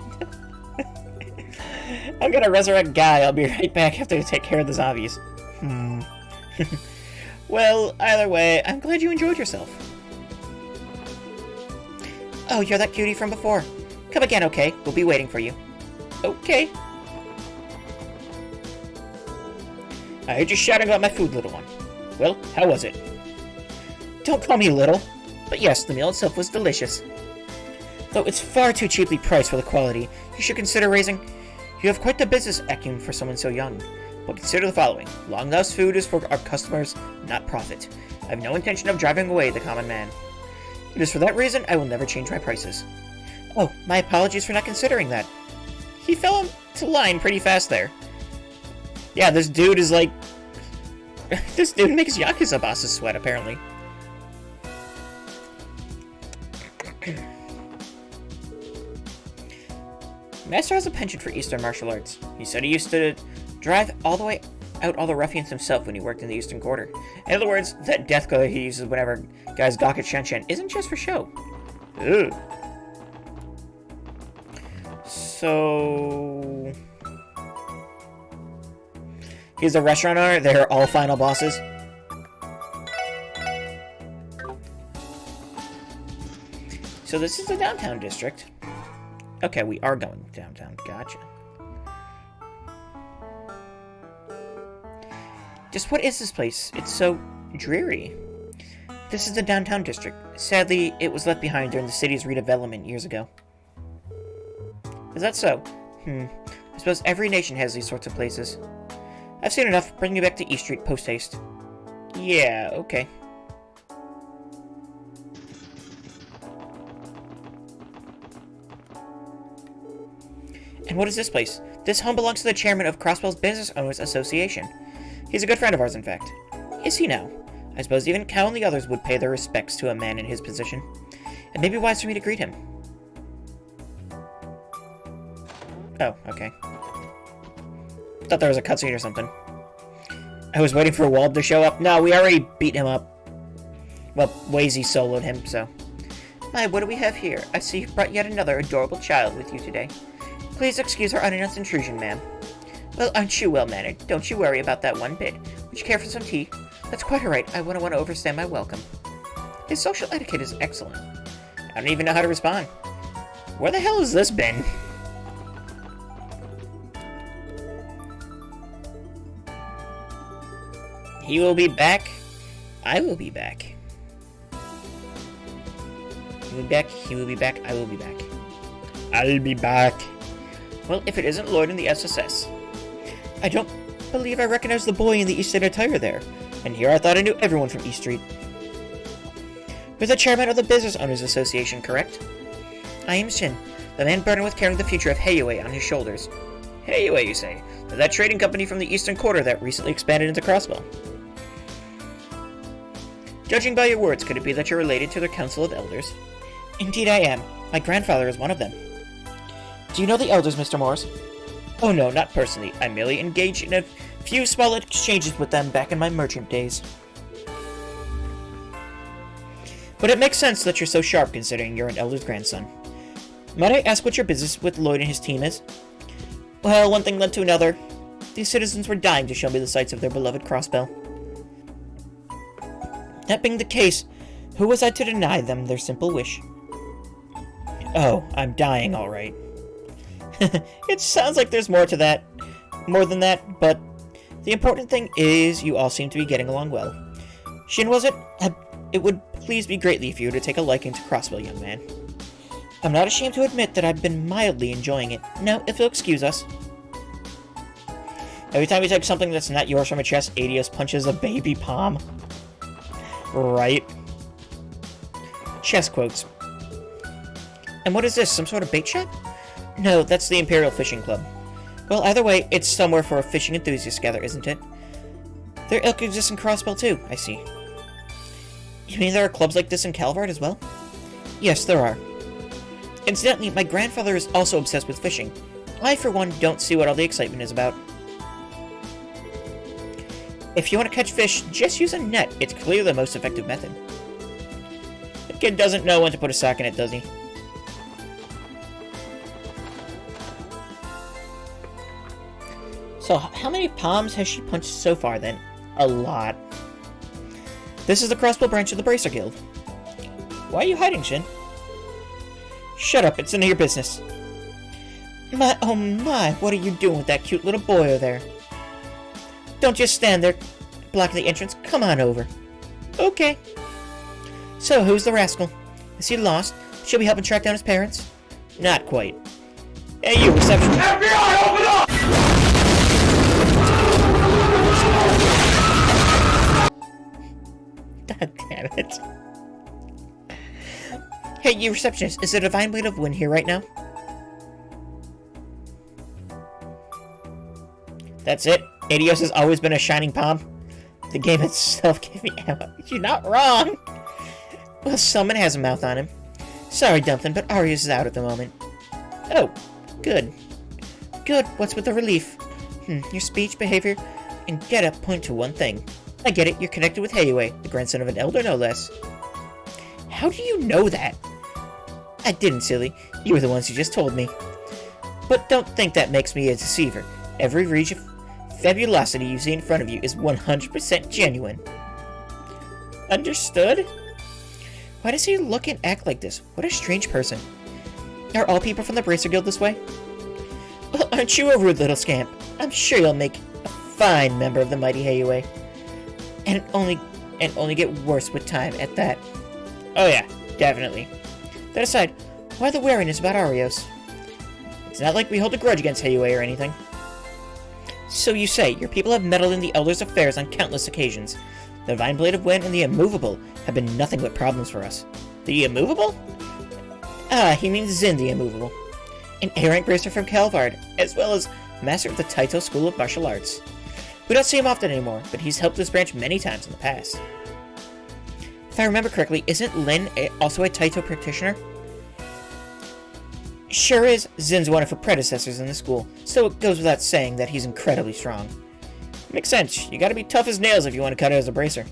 I'm gonna resurrect Guy. I'll be right back after I take care of the zombies. Well, either way, I'm glad you enjoyed yourself. Oh, you're that cutie from before. Come again, okay? We'll be waiting for you. Okay. I heard you shouting about my food, little one. Well, how was it? Don't call me little. But yes, the meal itself was delicious. Though it's far too cheaply priced for the quality, you should consider raising... You have quite the business acumen for someone so young. But consider the following. Longhouse food is for our customers, not profit. I have no intention of driving away the common man. It is for that reason I will never change my prices. Oh, my apologies for not considering that. He fell into line pretty fast there. Yeah, this dude is like... this dude makes Yakuza bosses sweat, apparently. Master has a penchant for Eastern martial arts. He said he used to drive all the way out all the ruffians himself when he worked in the Eastern Quarter. In other words, that death glow he uses whenever guys gawk at Shen isn't just for show. Ugh. So... he's the restaurant owner. They're all final bosses. So this is the downtown district. Okay, we are going downtown. Gotcha. Just what is this place? It's so dreary. This is the downtown district. Sadly, it was left behind during the city's redevelopment years ago. Is that so? I suppose every nation has these sorts of places. I've seen enough. Bring me back to East Street post-haste. Yeah, okay. And what is this place? This home belongs to the chairman of Crossbell's Business Owners Association. He's a good friend of ours, in fact. Is he now? I suppose even Cal and the others would pay their respects to a man in his position. It may be wise for me to greet him. Oh, okay. Thought there was a cutscene or something. I was waiting for Wald to show up. No, we already beat him up. Well, Wazy soloed him, so... My, what do we have here? I see you've brought yet another adorable child with you today. Please excuse our unannounced intrusion, ma'am. Well, aren't you well-mannered? Don't you worry about that one bit. Would you care for some tea? That's quite alright. I wouldn't want to overstay my welcome. His social etiquette is excellent. I don't even know how to respond. Where the hell has this been? He will be back. I will be back. He will be back. He will be back. I will be back. I'll be back. Well, if it isn't Lloyd in the SSS. I don't believe I recognize the boy in the East Side attire there. And here I thought I knew everyone from East Street. You're the chairman of the Business Owners Association, correct? I am Shin, the man burdened with carrying the future of Heiue on his shoulders. Heiue, you say? That trading company from the Eastern Quarter that recently expanded into Crossbell. Judging by your words, could it be that you're related to their Council of Elders? Indeed I am. My grandfather is one of them. Do you know the Elders, Mr. Morris? Oh no, not personally. I merely engaged in a few small exchanges with them back in my merchant days. But it makes sense that you're so sharp considering you're an Elder's grandson. Might I ask what your business with Lloyd and his team is? Well, one thing led to another. These citizens were dying to show me the sights of their beloved Crossbell. That being the case, who was I to deny them their simple wish? Oh, I'm dying, all right. It sounds like there's more to that. More than that, but the important thing is you all seem to be getting along well. Shin, was it? It would please me greatly if you were to take a liking to Crossbell, young man. I'm not ashamed to admit that I've been mildly enjoying it. Now, if you'll excuse us. Every time you take something that's not yours from a chest, Adios punches a baby palm. Right. Chest quotes. And what is this, some sort of bait shop? No, that's the Imperial Fishing Club. Well, either way, it's somewhere for fishing enthusiasts gather, isn't it? Their ilk exists in Crossbell too, I see. You mean there are clubs like this in Calvard as well? Yes, there are. Incidentally, my grandfather is also obsessed with fishing. I, for one, don't see what all the excitement is about. If you want to catch fish, just use a net. It's clearly the most effective method. The kid doesn't know when to put a sock in it, does he? So, how many palms has she punched so far, then? A lot. This is the Crossbow branch of the Bracer Guild. Why are you hiding, Shin? Shut up, it's none of your business. My, oh my, what are you doing with that cute little boy over there? Don't just stand there blocking the entrance, come on over. Okay. So, who's the rascal? Is he lost? Should we help him track down his parents? Not quite. Hey, you, reception. FBI, open up! God damn it. Hey, you receptionist, is the Divine Blade of Wind here right now? That's it? Adios has always been a shining palm? The game itself gave me ammo. You're not wrong! Well, someone has a mouth on him. Sorry, Dumpling, but Arius is out at the moment. Oh, good. Good, what's with the relief? Your speech, behavior, and get-up point to one thing. I get it, you're connected with Heiue, the grandson of an elder, no less. How do you know that? I didn't, silly. You were the ones who just told me. But don't think that makes me a deceiver. Every reach of fabulosity you see in front of you is 100% genuine. Understood? Why does he look and act like this? What a strange person. Are all people from the Bracer Guild this way? Well, aren't you a rude little scamp? I'm sure you'll make a fine member of the mighty Heiue. And only get worse with time at that. Oh yeah, definitely. That aside, why the wariness about Arios? It's not like we hold a grudge against Heiue or anything. So you say, your people have meddled in the Elder's affairs on countless occasions. The Divine Blade of Wind and the Immovable have been nothing but problems for us. The Immovable? Ah, he means Zin the Immovable. An A-rank bracer from Calvard, as well as master of the Taito School of Martial Arts. We don't see him often anymore, but he's helped this branch many times in the past. If I remember correctly, isn't Lin also a Taito practitioner? Sure is. Zin's one of her predecessors in the school, so it goes without saying that he's incredibly strong. Makes sense. You gotta be tough as nails if you want to cut it as a bracer.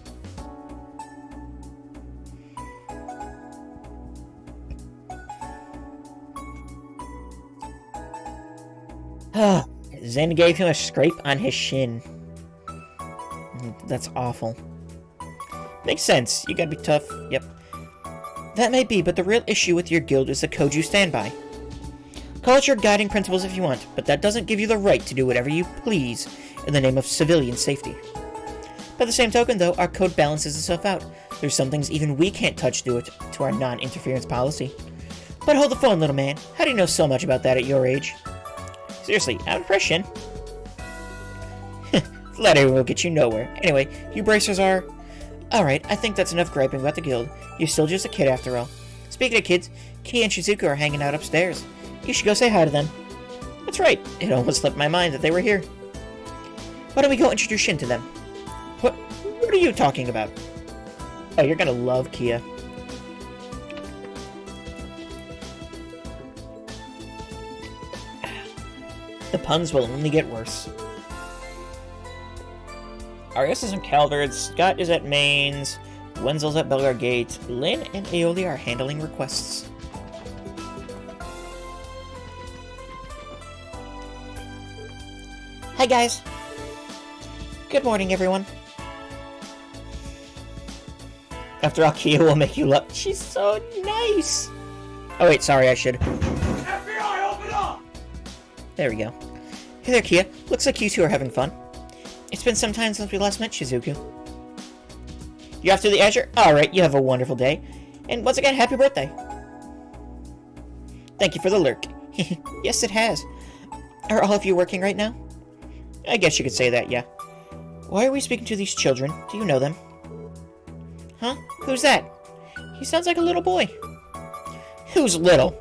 Zen gave him a scrape on his shin. That's awful. Makes sense. You gotta be tough. Yep. That may be, but the real issue with your guild is the code you stand by. Call it your guiding principles if you want, but that doesn't give you the right to do whatever you please in the name of civilian safety. By the same token, though, our code balances itself out. There's some things even we can't touch due to our non-interference policy. But hold the phone, little man. How do you know so much about that at your age? Seriously, I'm impressed, Shin. Flattery will get you nowhere. Anyway, you bracers are... Alright, I think that's enough griping about the guild. You're still just a kid after all. Speaking of kids, Ki and Shizuku are hanging out upstairs. You should go say hi to them. That's right, it almost slipped my mind that they were here. Why don't we go introduce Shin to them? What are you talking about? Oh, you're gonna love Kia. The puns will only get worse. Arias is in Calvard, Scott is at Mainz, Wenzel's at Belgar Gate, Lynn and Aeoli are handling requests. Hi guys! Good morning, everyone. After all, Kia will make you look. She's so nice! Oh wait, sorry, I should. FBI, open up! There we go. Hey there, Kia. Looks like you two are having fun. It's been some time since we last met, Shizuku. You off to the Azure? Alright, you have a wonderful day. And once again, happy birthday. Thank you for the lurk. Yes, it has. Are all of you working right now? I guess you could say that, yeah. Why are we speaking to these children? Do you know them? Huh? Who's that? He sounds like a little boy. Who's little?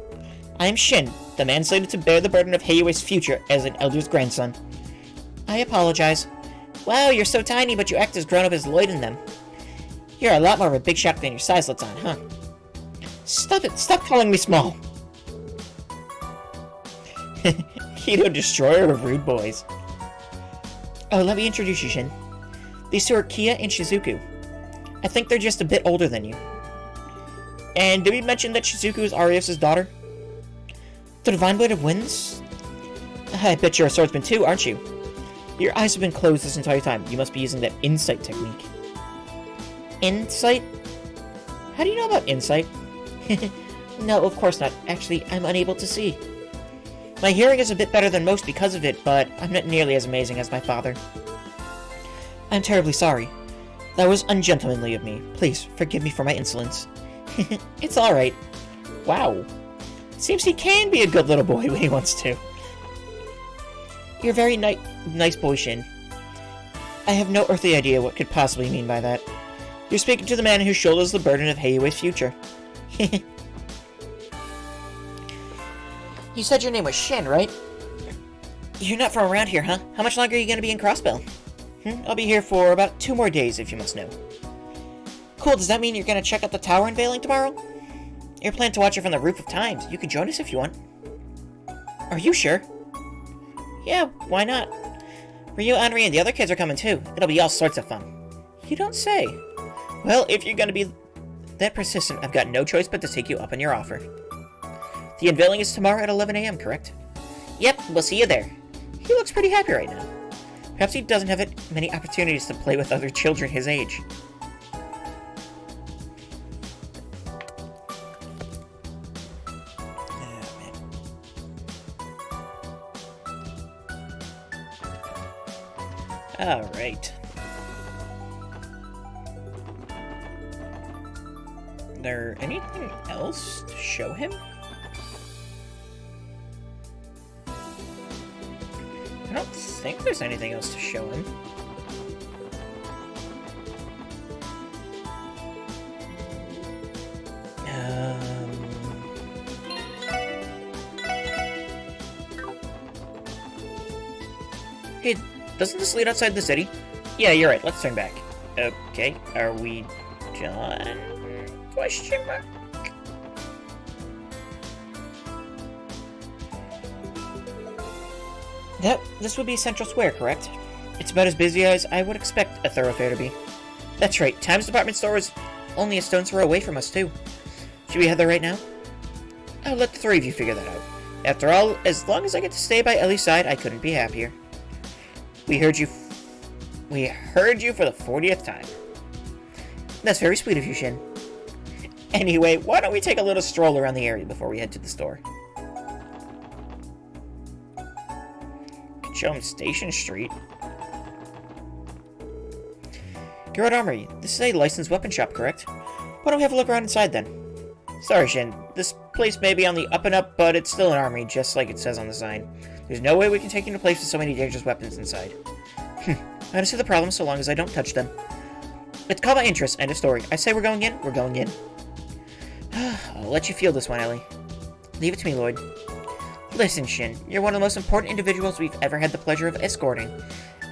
I am Shin, the man slated to bear the burden of Heiyue's future as an elder's grandson. I apologize. Wow, you're so tiny, but you act as grown-up as Lloyd and them. You're a lot more of a big shot than your size lets on, huh? Stop it! Stop calling me small! Keto Destroyer of Rude Boys. Oh, let me introduce you, Shin. These two are Kia and Shizuku. I think they're just a bit older than you. And did we mention that Shizuku is Arios' daughter? The Divine Blade of Winds? I bet you're a swordsman too, aren't you? Your eyes have been closed this entire time. You must be using that insight technique. Insight? How do you know about insight? No, of course not. Actually, I'm unable to see. My hearing is a bit better than most because of it, but I'm not nearly as amazing as my father. I'm terribly sorry. That was ungentlemanly of me. Please, forgive me for my insolence. It's alright. Wow. Seems he can be a good little boy when he wants to. You're a very nice boy, Shin. I have no earthly idea what could possibly mean by that. You're speaking to the man who shoulders the burden of Heiyue's future. You said your name was Shin, right? You're not from around here, huh? How much longer are you going to be in Crossbell? I'll be here for about 2 more days, if you must know. Cool, does that mean you're going to check out the tower unveiling tomorrow? You're planning to watch it from the Roof of Times. You could join us if you want. Are you sure? Yeah, why not? Ryu, Henri, and the other kids are coming too. It'll be all sorts of fun. You don't say. Well, if you're going to be that persistent, I've got no choice but to take you up on your offer. The unveiling is tomorrow at 11 a.m., correct? Yep, we'll see you there. He looks pretty happy right now. Perhaps he doesn't have many opportunities to play with other children his age. Alright. There anything else to show him? I don't think there's anything else to show him. Hey, doesn't this lead outside the city? Yeah, you're right. Let's turn back. Okay, are we done? Question mark? This would be Central Square, correct? It's about as busy as I would expect a thoroughfare to be. That's right, Time's department store is only a stone's throw away from us, too. Should we head there right now? I'll let the 3 of you figure that out. After all, as long as I get to stay by Ellie's side, I couldn't be happier. We heard you for the 40th time. That's very sweet of you, Shin. Anyway, why don't we take a little stroll around the area before we head to the store? Could show him Station Street. Garrett Armory, this is a licensed weapon shop, correct? Why don't we have a look around inside then? Sorry, Shin. This place may be on the up and up, but it's still an armory, just like it says on the sign. There's no way we can take you to places with so many dangerous weapons inside. I don't see the problem so long as I don't touch them. It's caught my interest, end of story. I say we're going in, we're going in. I'll let you feel this one, Ellie. Leave it to me, Lloyd. Listen, Shin, you're one of the most important individuals we've ever had the pleasure of escorting.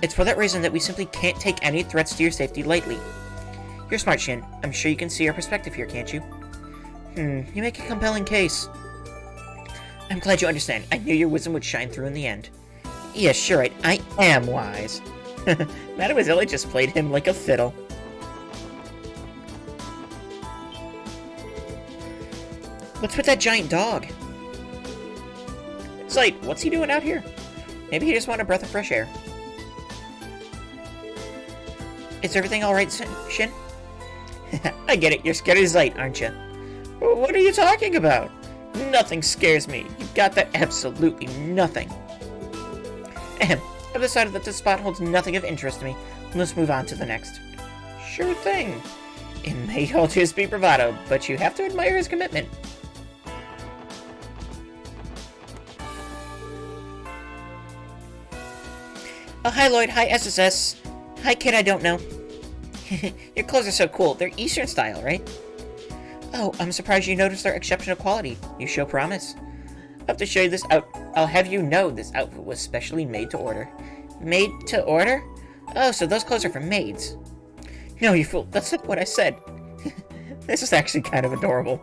It's for that reason that we simply can't take any threats to your safety lightly. You're smart, Shin. I'm sure you can see our perspective here, can't you? You make a compelling case. I'm glad you understand. I knew your wisdom would shine through in the end. Yeah, sure, right. I am wise. Mademoiselle just played him like a fiddle. What's with that giant dog? Zite, what's he doing out here? Maybe he just wanted a breath of fresh air. Is everything alright, Shin? I get it. You're scared of Zite, aren't you? What are you talking about? Nothing scares me. You got that? Absolutely nothing. Ahem. I've decided that this spot holds nothing of interest to me. Let's move on to the next. Sure thing. It may all just be bravado, but you have to admire his commitment. Oh, hi Lloyd. Hi SSS. Hi kid I don't know. Your clothes are so cool. They're Eastern style, right? Oh, I'm surprised you noticed their exceptional quality. You show promise. have to show you this out. I'll have you know this outfit was specially made to order. Made to order? Oh, so those clothes are for maids. No, you fool. That's not what I said. This is actually kind of adorable.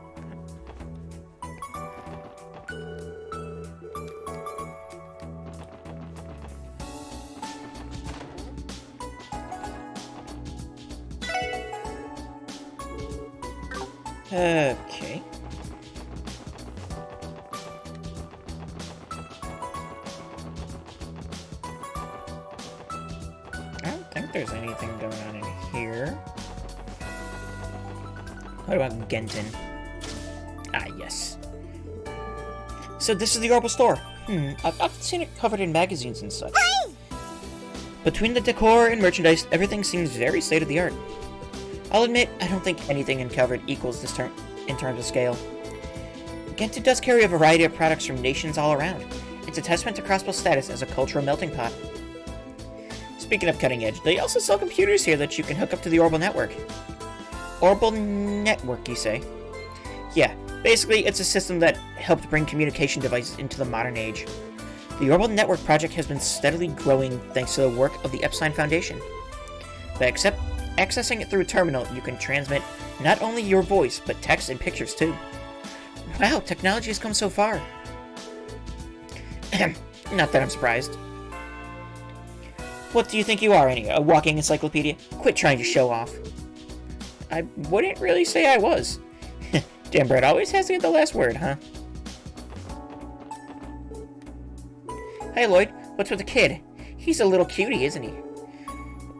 Okay. I don't think there's anything going on in here. What about Genton? Ah, yes. So this is the Orbital store. I've seen it covered in magazines and such. Between the decor and merchandise, everything seems very state-of-the-art. I'll admit, I don't think anything in covered equals this in terms of scale. Genton does carry a variety of products from nations all around. It's a testament to Crossbow's status as a cultural melting pot. Speaking of cutting edge, they also sell computers here that you can hook up to the Orbital network. Orbital network, you say? Yeah, basically it's a system that helped bring communication devices into the modern age. The Orbital network project has been steadily growing thanks to the work of the Epstein Foundation. By accessing it through a terminal, you can transmit not only your voice, but text and pictures too. Wow, technology has come so far. Not that I'm surprised. What do you think you are, anyway? A walking encyclopedia? Quit trying to show off. I wouldn't really say I was. Damn, Brett always has to get the last word, huh? Hey, Lloyd, what's with the kid? He's a little cutie, isn't he?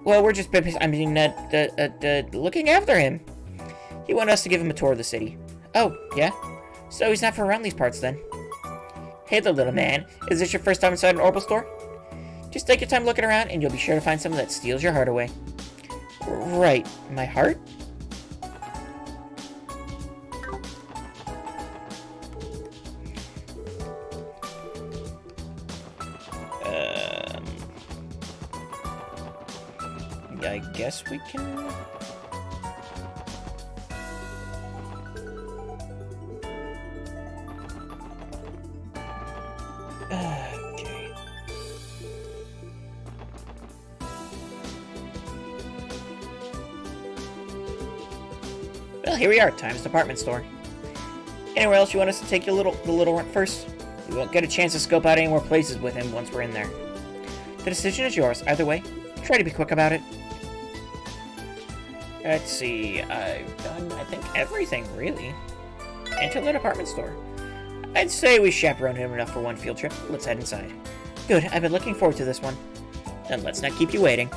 Well, we're just, looking after him. He wanted us to give him a tour of the city. Oh, yeah? So he's not from around these parts, then. Hey there, little man. Is this your first time inside an Orbital store? Just take your time looking around, and you'll be sure to find something that steals your heart away. Right. My heart? I guess we can... Okay. Well, here we are, Time's department store. Anywhere else you want us to take the little one first? We won't get a chance to scope out any more places with him once we're in there. The decision is yours, either way. Try to be quick about it. Let's see, I've done, I think, everything, really. Enter the department store. I'd say we chaperoned him enough for one field trip. Let's head inside. Good, I've been looking forward to this one. Then let's not keep you waiting.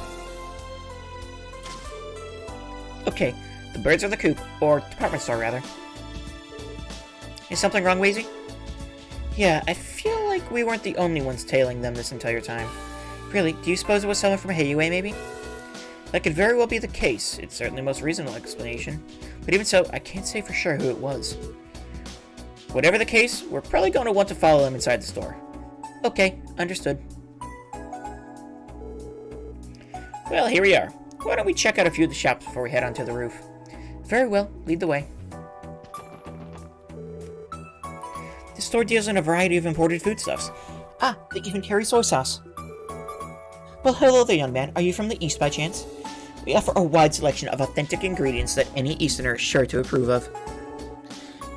Okay, the birds are the coop, or department store, rather. Is something wrong, Wheezy? Yeah, I feel like we weren't the only ones tailing them this entire time. Really, do you suppose it was someone from Hayue, maybe? That could very well be the case. It's certainly the most reasonable explanation. But even so, I can't say for sure who it was. Whatever the case, we're probably going to want to follow them inside the store. Okay, understood. Well, here we are. Why don't we check out a few of the shops before we head onto the roof? Very well, lead the way. This store deals in a variety of imported foodstuffs. Ah, they even carry soy sauce. Well, hello there, young man. Are you from the East by chance? We offer a wide selection of authentic ingredients that any Easterner is sure to approve of.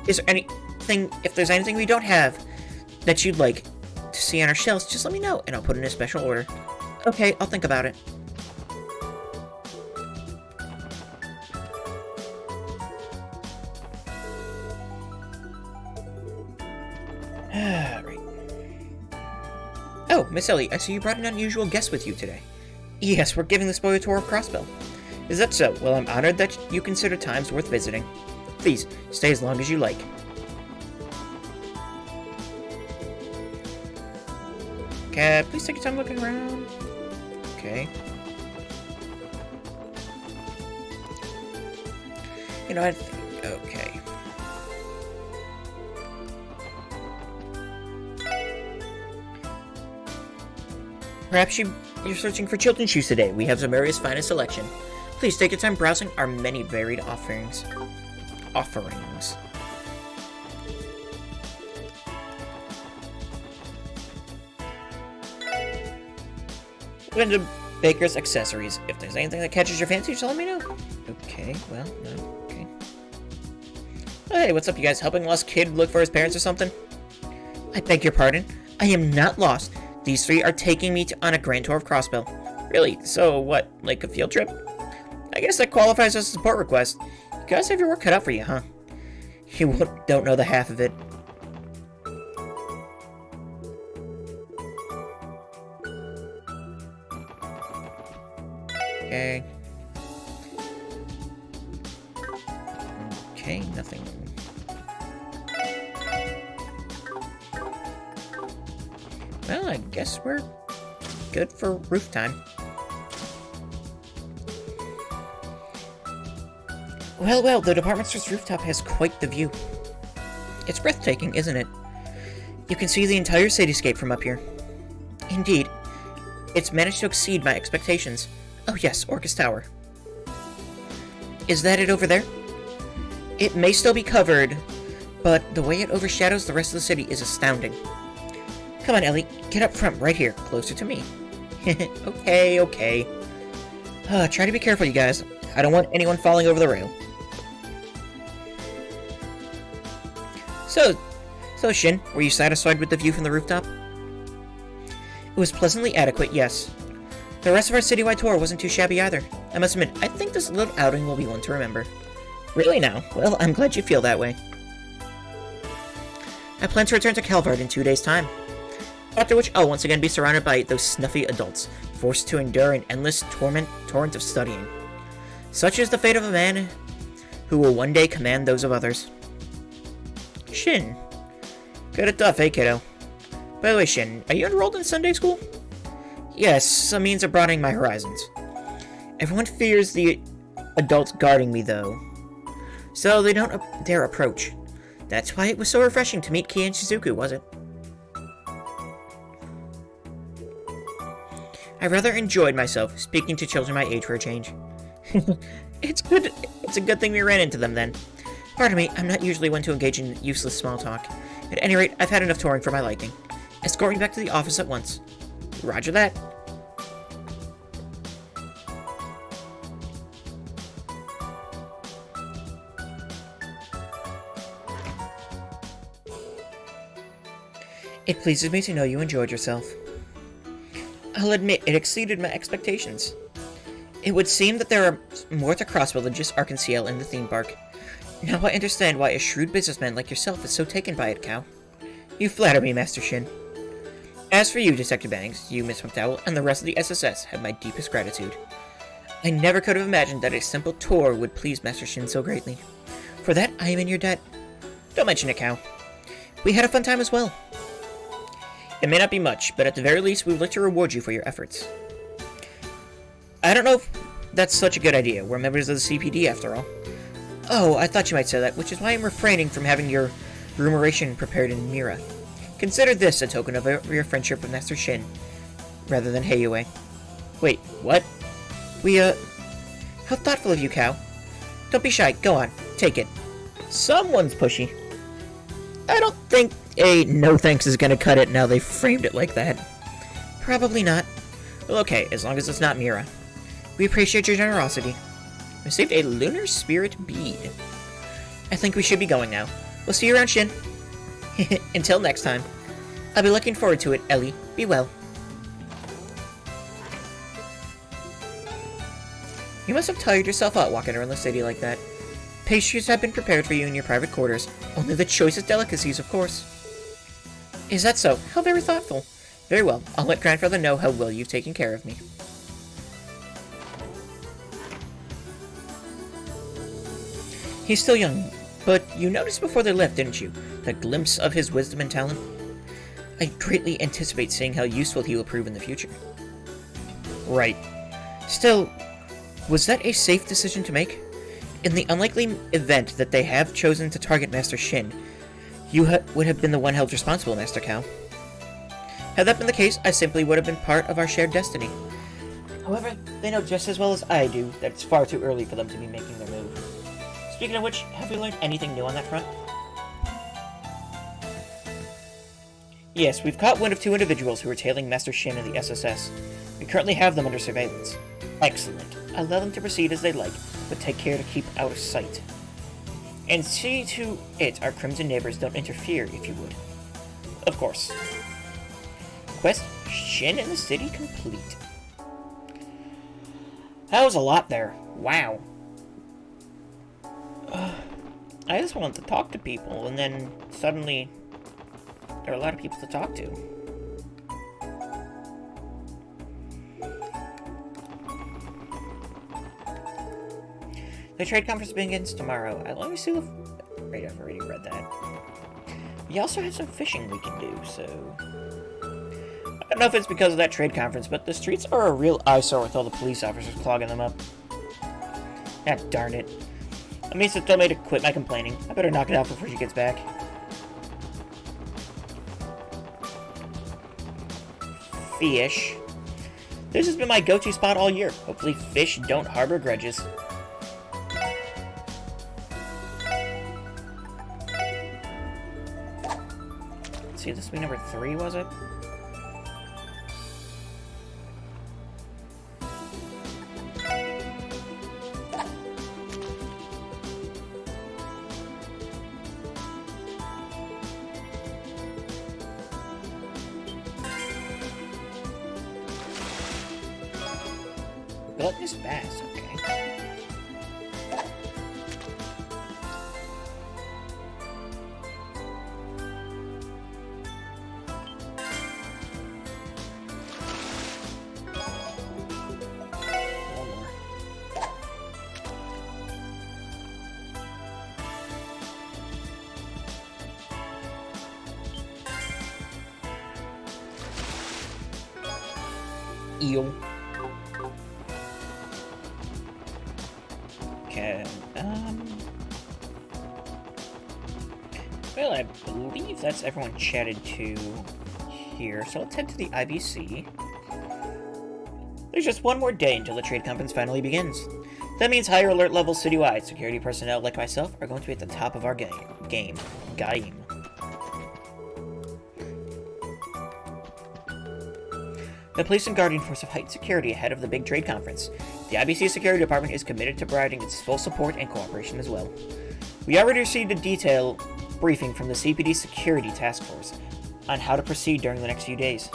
Is there anything, if there's anything we don't have that you'd like to see on our shelves, just let me know, and I'll put in a special order. Okay, I'll think about it. Right. Oh, Miss Ellie, I see you brought an unusual guest with you today. Yes, we're giving this boy a tour of Crossbell. Is that so? Well, I'm honored that you consider times worth visiting. Please, stay as long as you like. Okay, please take your time looking around. Okay. You know, I think... Okay. Perhaps you're searching for children's shoes today. We have some area's finest selection. Please take your time browsing our many varied offerings. Into Baker's accessories. If there's anything that catches your fancy, just let me know. Okay, well, no, okay. Oh, hey, what's up, you guys? Helping a lost kid look for his parents or something? I beg your pardon? I am not lost. These three are taking me on a grand tour of Crossbell. Really? So what, like a field trip? I guess that qualifies as a support request. You guys have your work cut out for you, huh? You don't know the half of it. Okay. Okay, nothing. Well, I guess we're good for roof time. Well, the department store's rooftop has quite the view. It's breathtaking, isn't it? You can see the entire cityscape from up here. Indeed, it's managed to exceed my expectations. Oh yes, Orcus Tower. Is that it over there? It may still be covered, but the way it overshadows the rest of the city is astounding. Come on, Ellie, get up front right here, closer to me. Okay. Try to be careful, you guys. I don't want anyone falling over the rail. So Shin, were you satisfied with the view from the rooftop? It was pleasantly adequate, yes. The rest of our citywide tour wasn't too shabby either. I must admit, I think this little outing will be one to remember. Really now? Well, I'm glad you feel that way. I plan to return to Calvard in 2 days' time. After which I'll once again be surrounded by those snuffy adults, forced to endure an endless torrent of studying. Such is the fate of a man who will one day command those of others. Shin. Good at tough, eh, kiddo? By the way, Shin, are you enrolled in Sunday school? Yes, a means of broadening my horizons. Everyone fears the adults guarding me, though, so they don't dare approach. That's why it was so refreshing to meet Ki and Shizuku, was it? I rather enjoyed myself speaking to children my age for a change. It's a good thing we ran into them then. Pardon me, I'm not usually one to engage in useless small talk. At any rate, I've had enough touring for my liking. Escort me back to the office at once. Roger that. It pleases me to know you enjoyed yourself. I'll admit, it exceeded my expectations. It would seem that there are more to Crossbell than just Arc-en-Ciel in the theme park. Now I understand why a shrewd businessman like yourself is so taken by it, Cal. You flatter me, Master Shin. As for you, Detective Bangs, you, Miss McDowell, and the rest of the SSS have my deepest gratitude. I never could have imagined that a simple tour would please Master Shin so greatly. For that, I am in your debt. Don't mention it, Cal. We had a fun time as well. It may not be much, but at the very least, we would like to reward you for your efforts. I don't know if that's such a good idea. We're members of the CPD, after all. Oh, I thought you might say that, which is why I'm refraining from having your rumoration prepared in Mira. Consider this a token of your friendship with Master Shin, rather than Heiyue. Wait, what? How thoughtful of you, Cal. Don't be shy, go on, take it. Someone's pushy. I don't think a no thanks is gonna cut it now they've framed it like that. Probably not. Well, okay, as long as it's not Mira. We appreciate your generosity. Received a lunar spirit bead. I think we should be going now. We'll see you around, Shin. Until next time. I'll be looking forward to it, Ellie. Be well. You must have tired yourself out walking around the city like that. Pastries have been prepared for you in your private quarters. Only the choicest delicacies, of course. Is that so? How very thoughtful. Very well. I'll let Grandfather know how well you've taken care of me. He's still young, but you noticed before they left, didn't you? The glimpse of his wisdom and talent? I greatly anticipate seeing how useful he will prove in the future. Right. Still, was that a safe decision to make? In the unlikely event that they have chosen to target Master Shin, you would have been the one held responsible, Master Cal. Had that been the case, I simply would have been part of our shared destiny. However, they know just as well as I do that it's far too early for them to be making their move. Speaking of which, have we learned anything new on that front? Yes, we've caught wind of 2 individuals who were tailing Master Shin and the SSS. We currently have them under surveillance. Excellent. Allow them to proceed as they like, but take care to keep out of sight. And see to it our crimson neighbors don't interfere, if you would. Of course. Quest Shin in the city complete. That was a lot there. Wow. I just wanted to talk to people, and then suddenly there are a lot of people to talk to. The trade conference begins tomorrow. Let me see if... Right, I've already read that. We also have some fishing we can do, so... I don't know if it's because of that trade conference, but the streets are a real eyesore with all the police officers clogging them up. Ah, darn it. Amisa told me to quit my complaining. I better knock it out before she gets back. Fish. This has been my go-to spot all year. Hopefully fish don't harbor grudges. Let's see, this will be number 3, was it? Gluttonous bass, okay. One more. Eel. Okay, well, I believe that's everyone chatted to here, so let's head to the IBC. There's just one more day until the trade conference finally begins. That means higher alert level citywide. Security personnel like myself are going to be at the top of our game. The police and guardian force have heightened security ahead of the big trade conference. The IBC Security Department is committed to providing its full support and cooperation as well. We already received a detailed briefing from the CPD Security Task Force on how to proceed during the next few days.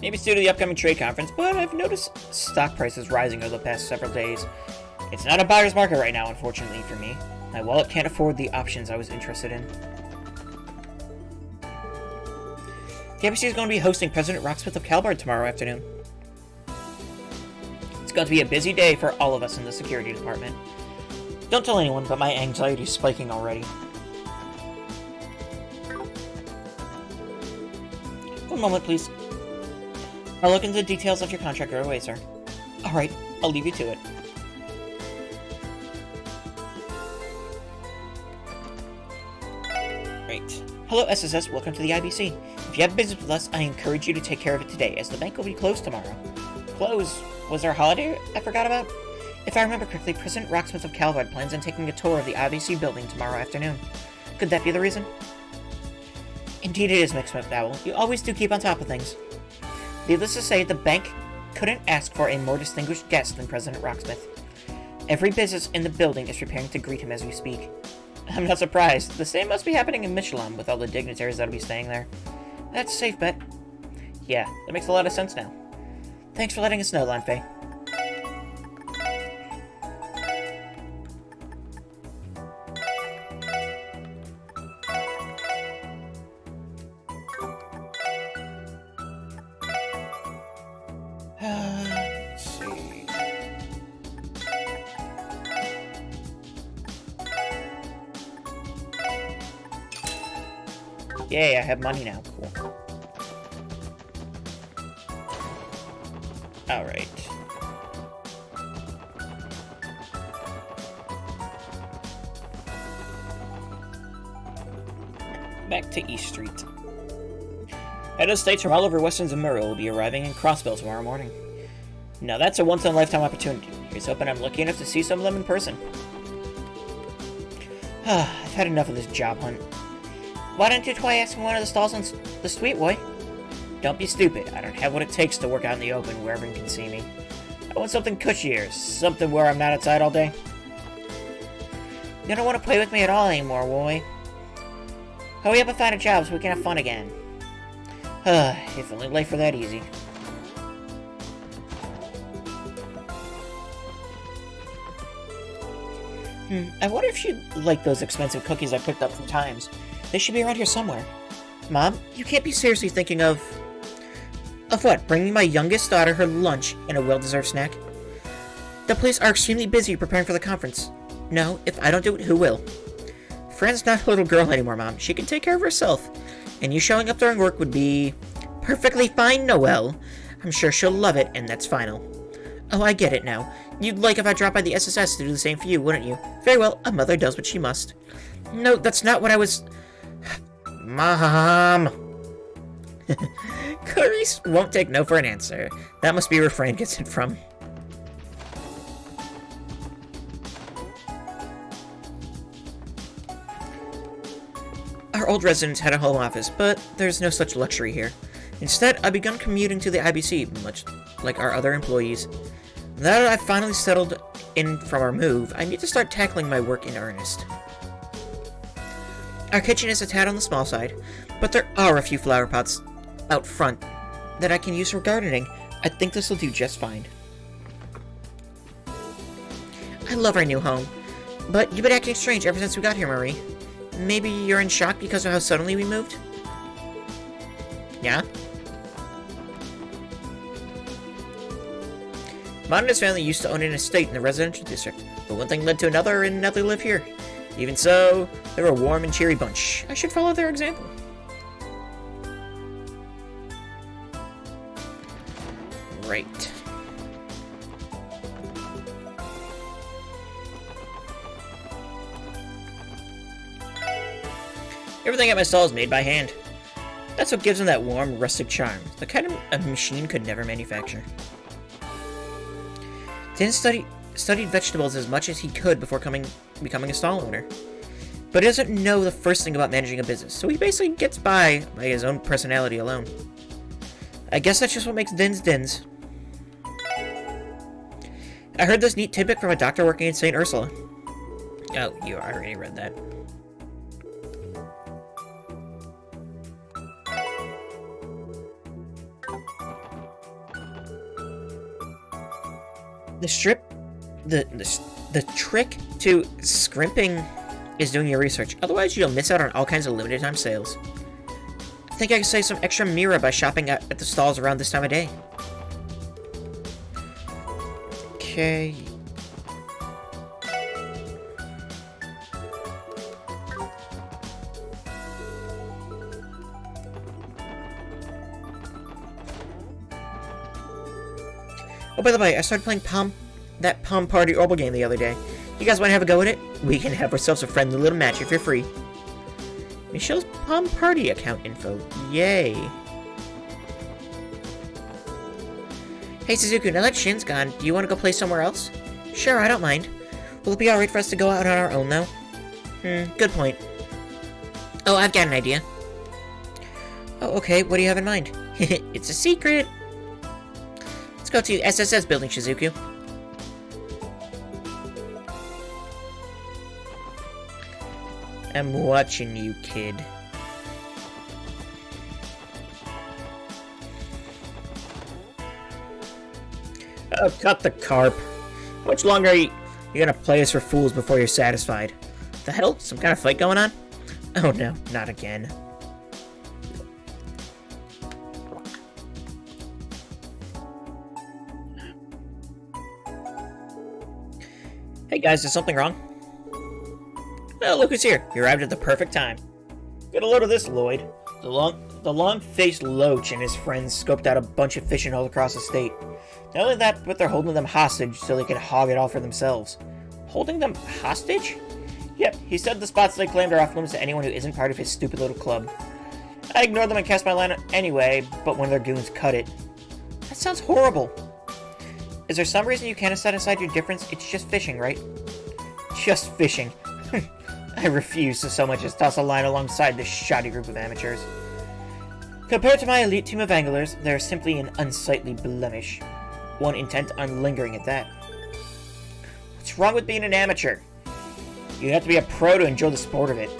Maybe it's due to the upcoming trade conference, but I've noticed stock prices rising over the past several days. It's not a buyer's market right now, unfortunately for me. My wallet can't afford the options I was interested in. The IBC is going to be hosting President Rocksmith of Calbard tomorrow afternoon. It's going to be a busy day for all of us in the security department. Don't tell anyone, but my anxiety is spiking already. One moment, please. I'll look into the details of your contract right away, sir. Alright, I'll leave you to it. Great. Hello, SSS. Welcome to the IBC. If you have business with us, I encourage you to take care of it today, as the bank will be closed tomorrow. Closed? Was there a holiday I forgot about? If I remember correctly, President Rocksmith of Calvard plans on taking a tour of the IBC building tomorrow afternoon. Could that be the reason? Indeed it is, McSmith. You always do keep on top of things. Needless to say, the bank couldn't ask for a more distinguished guest than President Rocksmith. Every business in the building is preparing to greet him as we speak. I'm not surprised. The same must be happening in Michelin with all the dignitaries that'll be staying there. That's a safe bet. Yeah, that makes a lot of sense now. Thanks for letting us know, Lanfei. Let's see. Yay, I have money now. Cool. Alright. Back to East Street. Head of states from all over Western Zamuro will be arriving in Crossville tomorrow morning. Now that's a once-in-a-lifetime opportunity. Here's hoping I'm lucky enough to see some of them in person. I've had enough of this job hunt. Why don't you try asking one of the stalls on the Sweet Boy? Don't be stupid. I don't have what it takes to work out in the open where everyone can see me. I want something cushier, something where I'm not outside all day. You don't want to play with me at all anymore, will we? Hurry up and find a job so we can have fun again. If only life were that easy. I wonder if she'd like those expensive cookies I picked up from Times. They should be around here somewhere. Mom, you can't be seriously thinking of... Of what? Bringing my youngest daughter her lunch and a well-deserved snack? The police are extremely busy preparing for the conference. No, if I don't do it, who will? Fran's not a little girl anymore, Mom. She can take care of herself. And you showing up during work would be... perfectly fine, Noelle. I'm sure she'll love it, and that's final. Oh, I get it now. You'd like if I dropped by the SSS to do the same for you, wouldn't you? Very well, a mother does what she must. No, that's not what I was... Mom! Clarice won't take no for an answer. That must be where Fran gets it from. Our old residence had a home office, but there's no such luxury here. Instead, I've begun commuting to the IBC, much like our other employees. Now that I've finally settled in from our move, I need to start tackling my work in earnest. Our kitchen is a tad on the small side, but there are a few flower pots out front that I can use for gardening. I think this will do just fine. I love our new home, but you've been acting strange ever since we got here, Marie. Maybe you're in shock because of how suddenly we moved? Yeah? Mom and his family used to own an estate in the residential district, but one thing led to another, and now they live here. Even so, they're a warm and cheery bunch. I should follow their example. Right. Everything at my stall is made by hand. That's what gives them that warm, rustic charm, the kind of a machine could never manufacture. Dan studied vegetables as much as he could before becoming a stall owner. But he doesn't know the first thing about managing a business, so he basically gets by his own personality alone. I guess that's just what makes Dins Dins. I heard this neat tidbit from a doctor working in St. Ursula. Oh, you already read that. The trick to scrimping is doing your research. Otherwise, you'll miss out on all kinds of limited time sales. I think I can save some extra Mira by shopping at the stalls around this time of day. Okay. Oh, by the way, I started playing that Palm Party Orbital game the other day. You guys want to have a go at it? We can have ourselves a friendly little match if you're free. Michelle's Palm Party account info. Yay. Hey, Suzuku, now that Shin's gone, do you want to go play somewhere else? Sure, I don't mind. Will it be alright for us to go out on our own, though? Good point. Oh, I've got an idea. Oh, okay, what do you have in mind? It's a secret. Let's go to SSS building, Shizuku. I'm watching you, kid. Oh, cut the carp. How much longer are you gonna play us for fools before you're satisfied? The hell? Some kind of fight going on? Oh no, not again. Hey guys, is something wrong? Well, look who's here. You arrived at the perfect time. Get a load of this, Lloyd. The long-faced Loach and his friends scoped out a bunch of fishing holes across the state. Not only that, but they're holding them hostage so they can hog it all for themselves. Holding them hostage? Yep, he said the spots they claimed are off limits to anyone who isn't part of his stupid little club. I ignored them and cast my line anyway, but one of their goons cut it. That sounds horrible. Is there some reason you can't set aside your difference? It's just fishing, right? Just fishing. I refuse to so much as toss a line alongside this shoddy group of amateurs. Compared to my elite team of anglers, they're simply an unsightly blemish. One intent on lingering at that. What's wrong with being an amateur? You have to be a pro to enjoy the sport of it.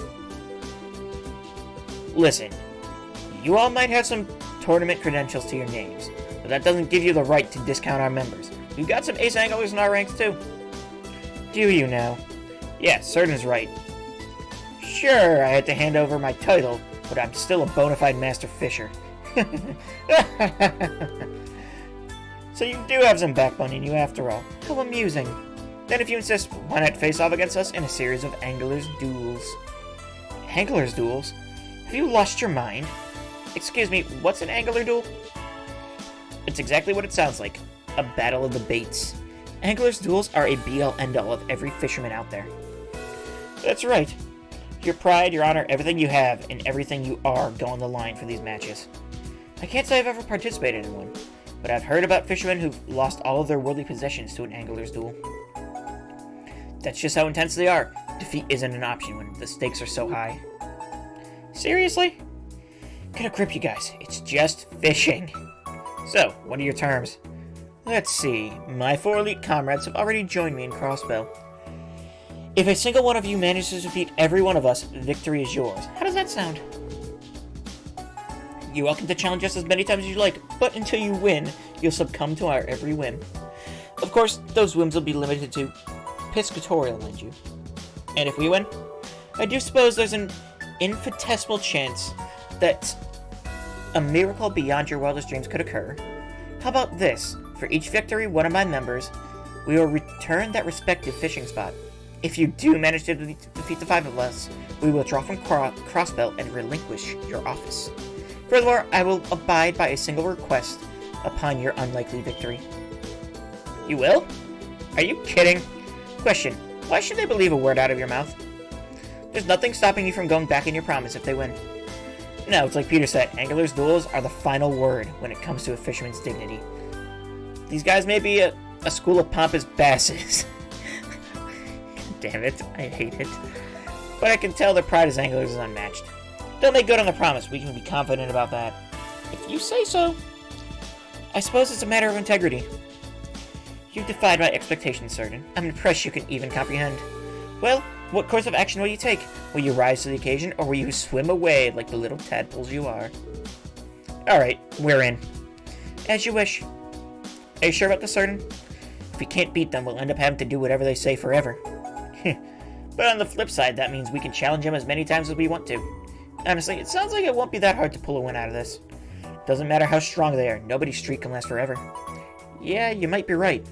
Listen, you all might have some tournament credentials to your names, but that doesn't give you the right to discount our members. We've got some ace anglers in our ranks too. Do you now? Yeah, Certain right. Sure, I had to hand over my title, but I'm still a bona fide master fisher. So you do have some backbone in you after all. How amusing. Then if you insist, why not face off against us in a series of anglers' duels? Anglers' duels? Have you lost your mind? Excuse me, what's an angler duel? It's exactly what it sounds like. A battle of the baits. Anglers' duels are a be-all end-all of every fisherman out there. That's right. Your pride, your honor, everything you have, and everything you are go on the line for these matches. I can't say I've ever participated in one, but I've heard about fishermen who've lost all of their worldly possessions to an angler's duel. That's just how intense they are. Defeat isn't an option when the stakes are so high. Seriously? Get a grip, you guys. It's just fishing. So, what are your terms? Let's see. My 4 elite comrades have already joined me in Crossbow. If a single one of you manages to defeat every one of us, victory is yours. How does that sound? You're welcome to challenge us as many times as you like, but until you win, you'll succumb to our every whim. Of course, those whims will be limited to piscatorial, mind you. And if we win, I do suppose there's an infinitesimal chance that a miracle beyond your wildest dreams could occur. How about this? For each victory, one of my members, we will return that respective fishing spot. If you do manage to defeat the 5 of us, we will withdraw from Crossbow and relinquish your office. Furthermore, I will abide by a single request upon your unlikely victory. You will? Are you kidding? Question, why should they believe a word out of your mouth? There's nothing stopping you from going back in your promise if they win. No, it's like Peter said, anglers' duels are the final word when it comes to a fisherman's dignity. These guys may be a school of pompous basses. Damn it, I hate it. But I can tell their pride as anglers is unmatched. They'll make good on the promise, we can be confident about that. If you say so. I suppose it's a matter of integrity. You've defied my expectations, Certain. I'm impressed you can even comprehend. Well, what course of action will you take? Will you rise to the occasion, or will you swim away like the little tadpoles you are? Alright, we're in. As you wish. Are you sure about this, Certain? If we can't beat them, we'll end up having to do whatever they say forever. But on the flip side, that means we can challenge them as many times as we want to. Honestly, it sounds like it won't be that hard to pull a win out of this. Doesn't matter how strong they are, nobody's streak can last forever. Yeah, you might be right.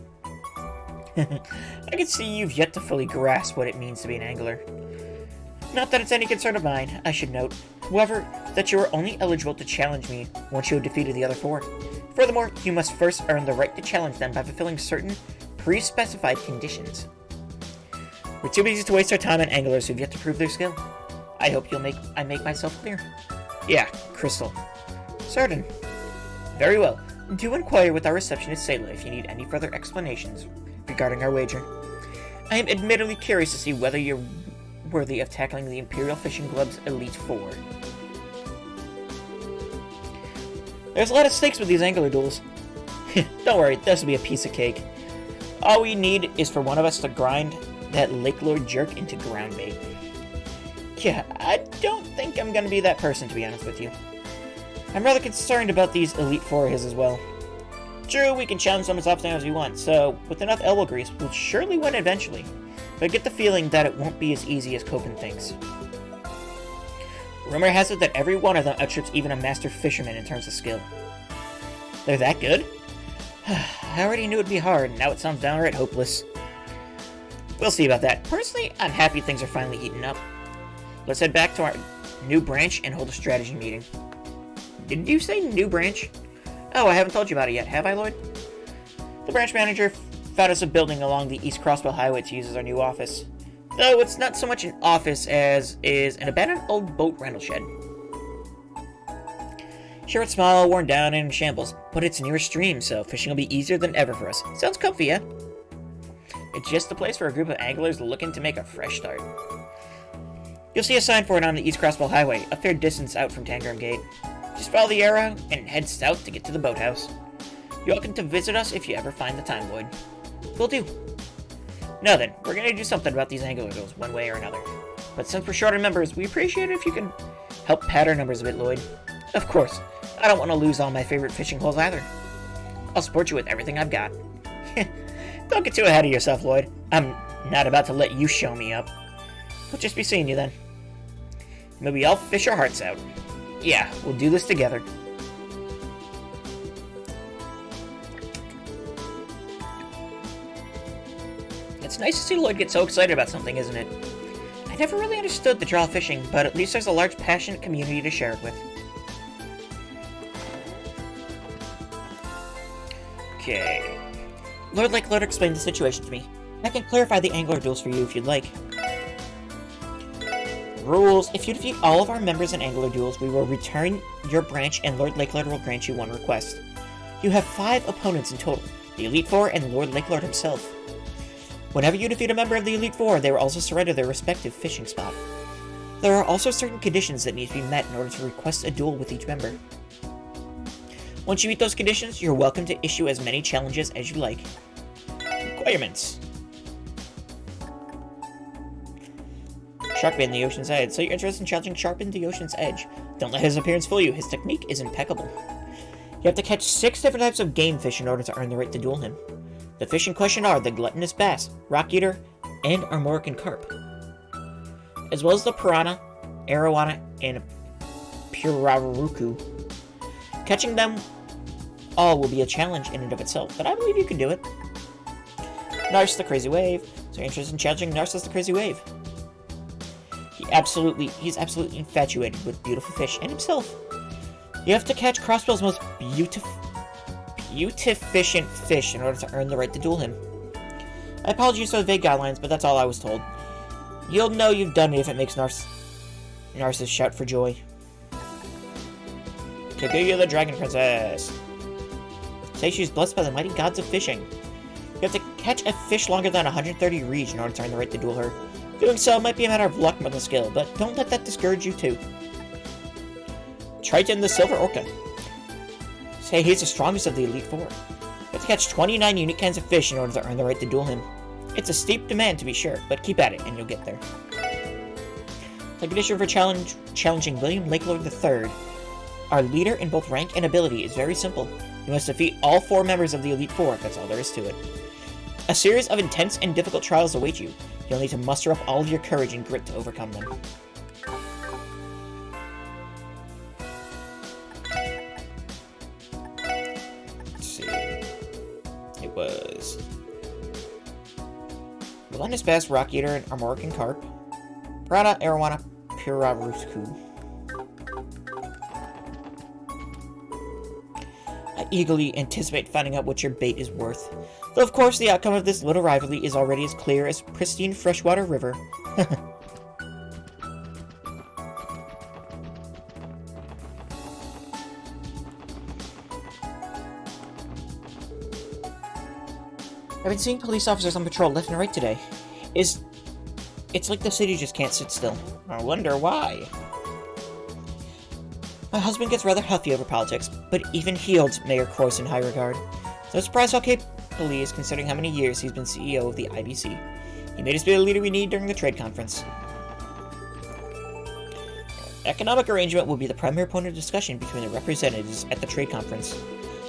I can see you've yet to fully grasp what it means to be an angler. Not that it's any concern of mine, I should note, however, that you are only eligible to challenge me once you have defeated the other 4. Furthermore, you must first earn the right to challenge them by fulfilling certain pre-specified conditions. We're too busy to waste our time on anglers who've yet to prove their skill. I hope I make myself clear. Yeah, Crystal. Certain. Very well. Do inquire with our receptionist Sayla if you need any further explanations regarding our wager. I am admittedly curious to see whether you're worthy of tackling the Imperial Fishing Club's Elite 4. There's a lot of stakes with these angler duels. Don't worry, this will be a piece of cake. All we need is for one of us to grind that Lake Lord jerk into ground bait. Yeah, I don't think I'm gonna be that person, to be honest with you. I'm rather concerned about these Elite 4 of his as well. True, we can challenge them as often as we want, so with enough elbow grease, we'll surely win eventually. But I get the feeling that it won't be as easy as Copen thinks. Rumor has it that every one of them outstrips even a master fisherman in terms of skill. They're that good? I already knew it'd be hard, now it sounds downright hopeless. We'll see about that. Personally, I'm happy things are finally heating up. Let's head back to our new branch and hold a strategy meeting. Did you say new branch? Oh, I haven't told you about it yet, have I, Lloyd? The branch manager found us a building along the East Crossbow Highway to use as our new office. Though it's not so much an office as is an abandoned old boat rental shed. Sure, it's small, worn down, and in shambles, but it's near a stream, so fishing will be easier than ever for us. Sounds comfy, yeah? It's just the place for a group of anglers looking to make a fresh start. You'll see a sign for it on the East Crossbow Highway, a fair distance out from Tangram Gate. Just follow the arrow and head south to get to the boathouse. You're welcome to visit us if you ever find the time, Lloyd. Will do. Now then, we're gonna do something about these angler duels, one way or another. But since we're short on members, we appreciate it if you can help pad our numbers a bit, Lloyd. Of course, I don't want to lose all my favorite fishing holes either. I'll support you with everything I've got. Don't get too ahead of yourself, Lloyd. I'm not about to let you show me up. We'll just be seeing you then. Maybe I'll fish our hearts out. Yeah, we'll do this together. It's nice to see Lloyd get so excited about something, isn't it? I never really understood the draw of fishing, but at least there's a large, passionate community to share it with. Okay. Lord Lakelord explained the situation to me. I can clarify the angler duels for you if you'd like. Rules. If you defeat all of our members in angler duels, we will return your branch and Lord Lakelord will grant you one request. You have 5 opponents in total, the Elite Four and Lord Lakelord himself. Whenever you defeat a member of the Elite Four, they will also surrender their respective fishing spot. There are also certain conditions that need to be met in order to request a duel with each member. Once you meet those conditions, you're welcome to issue as many challenges as you like. Requirements. Sharkbait in the Ocean's Edge. So you're interested in challenging Sharkbait the Ocean's Edge. Don't let his appearance fool you. His technique is impeccable. You have to catch 6 different types of game fish in order to earn the right to duel him. The fish in question are the gluttonous bass, rock eater, and Armorican carp, as well as the piranha, arowana, and pirarucu. Catching them all will be a challenge in and of itself, but I believe you can do it. Narcissus the Crazy Wave. So you're interested in challenging Narcissus the Crazy Wave. He's absolutely infatuated with beautiful fish and himself. You have to catch Crossbill's most beautificent fish in order to earn the right to duel him. I apologize for the vague guidelines, but that's all I was told. You'll know you've done it if it makes Narcissus shout for joy. Kaguya the Dragon Princess. Say she's blessed by the mighty gods of fishing. You have to catch a fish longer than 130 reach in order to earn the right to duel her. Doing so might be a matter of luck more than skill, but don't let that discourage you too. Triton the Silver Orca. Say he's the strongest of the Elite Four. You have to catch 29 unique kinds of fish in order to earn the right to duel him. It's a steep demand to be sure, but keep at it and you'll get there. The condition for challenging William Lakelord III, our leader in both rank and ability, is very simple. You must defeat all 4 members of the Elite Four, that's all there is to it. A series of intense and difficult trials await you. You'll need to muster up all of your courage and grit to overcome them. Let's see. It was Relentless Bass, Rock Eater, and Armorican Carp. Piranha, Arowana, Pirarucu. I eagerly anticipate finding out what your bait is worth. Though of course the outcome of this little rivalry is already as clear as pristine freshwater river. I've been seeing police officers on patrol left and right today. It's like the city just can't sit still. I wonder why. My husband gets rather huffy over politics, but even he holds Mayor Cross in high regard. So surprised how capable he is considering how many years he's been CEO of the IBC. He made us be the leader we need during the trade conference. Economic arrangement will be the primary point of discussion between the representatives at the trade conference.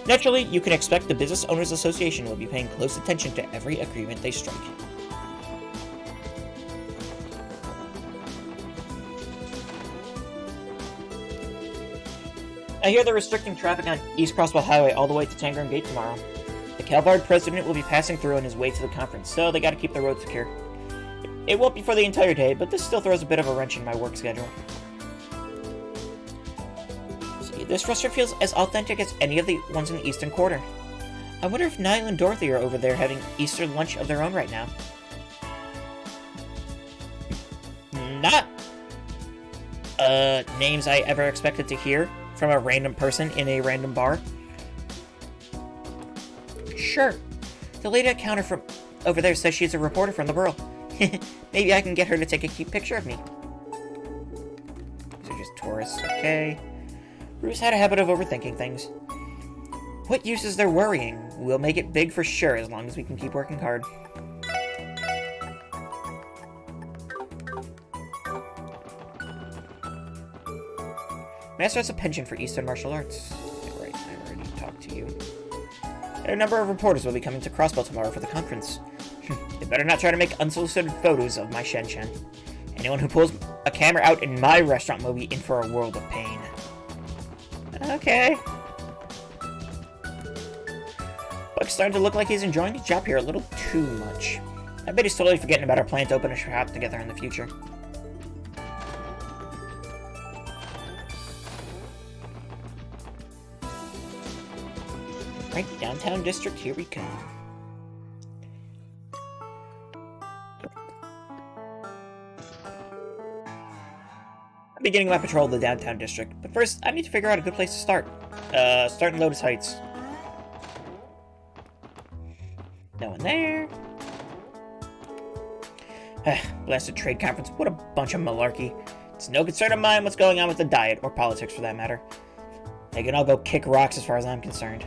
Naturally, you can expect the Business Owners Association will be paying close attention to every agreement they strike. I hear they're restricting traffic on East Crosswell Highway all the way to Tangram Gate tomorrow. The Calvard president will be passing through on his way to the conference, so they gotta keep the road secure. It won't be for the entire day, but this still throws a bit of a wrench in my work schedule. See, this restaurant feels as authentic as any of the ones in the Eastern Quarter. I wonder if Niall and Dorothy are over there having Easter lunch of their own right now. Not names I ever expected to hear from a random person in a random bar. Sure. The lady at counter from over there says she's a reporter from the Borough. Maybe I can get her to take a cute picture of me. These are just tourists, okay. Bruce had a habit of overthinking things. What use is there worrying? We'll make it big for sure as long as we can keep working hard. Master has a penchant for Eastern martial arts. Right, I already talked to you. A number of reporters will be coming to Crossbow tomorrow for the conference. They better not try to make unsolicited photos of my Shen-Shen. Anyone who pulls a camera out in my restaurant will be in for a world of pain. Okay. Buck's starting to look like he's enjoying his job here a little too much. I bet he's totally forgetting about our plan to open a shop together in the future. Right, downtown district, here we come. I'm beginning my patrol of the downtown district, but first I need to figure out a good place to start. Start in Lotus Heights. No one there. Blasted trade conference, what a bunch of malarkey. It's no concern of mine what's going on with the diet, or politics for that matter. They can all go kick rocks as far as I'm concerned.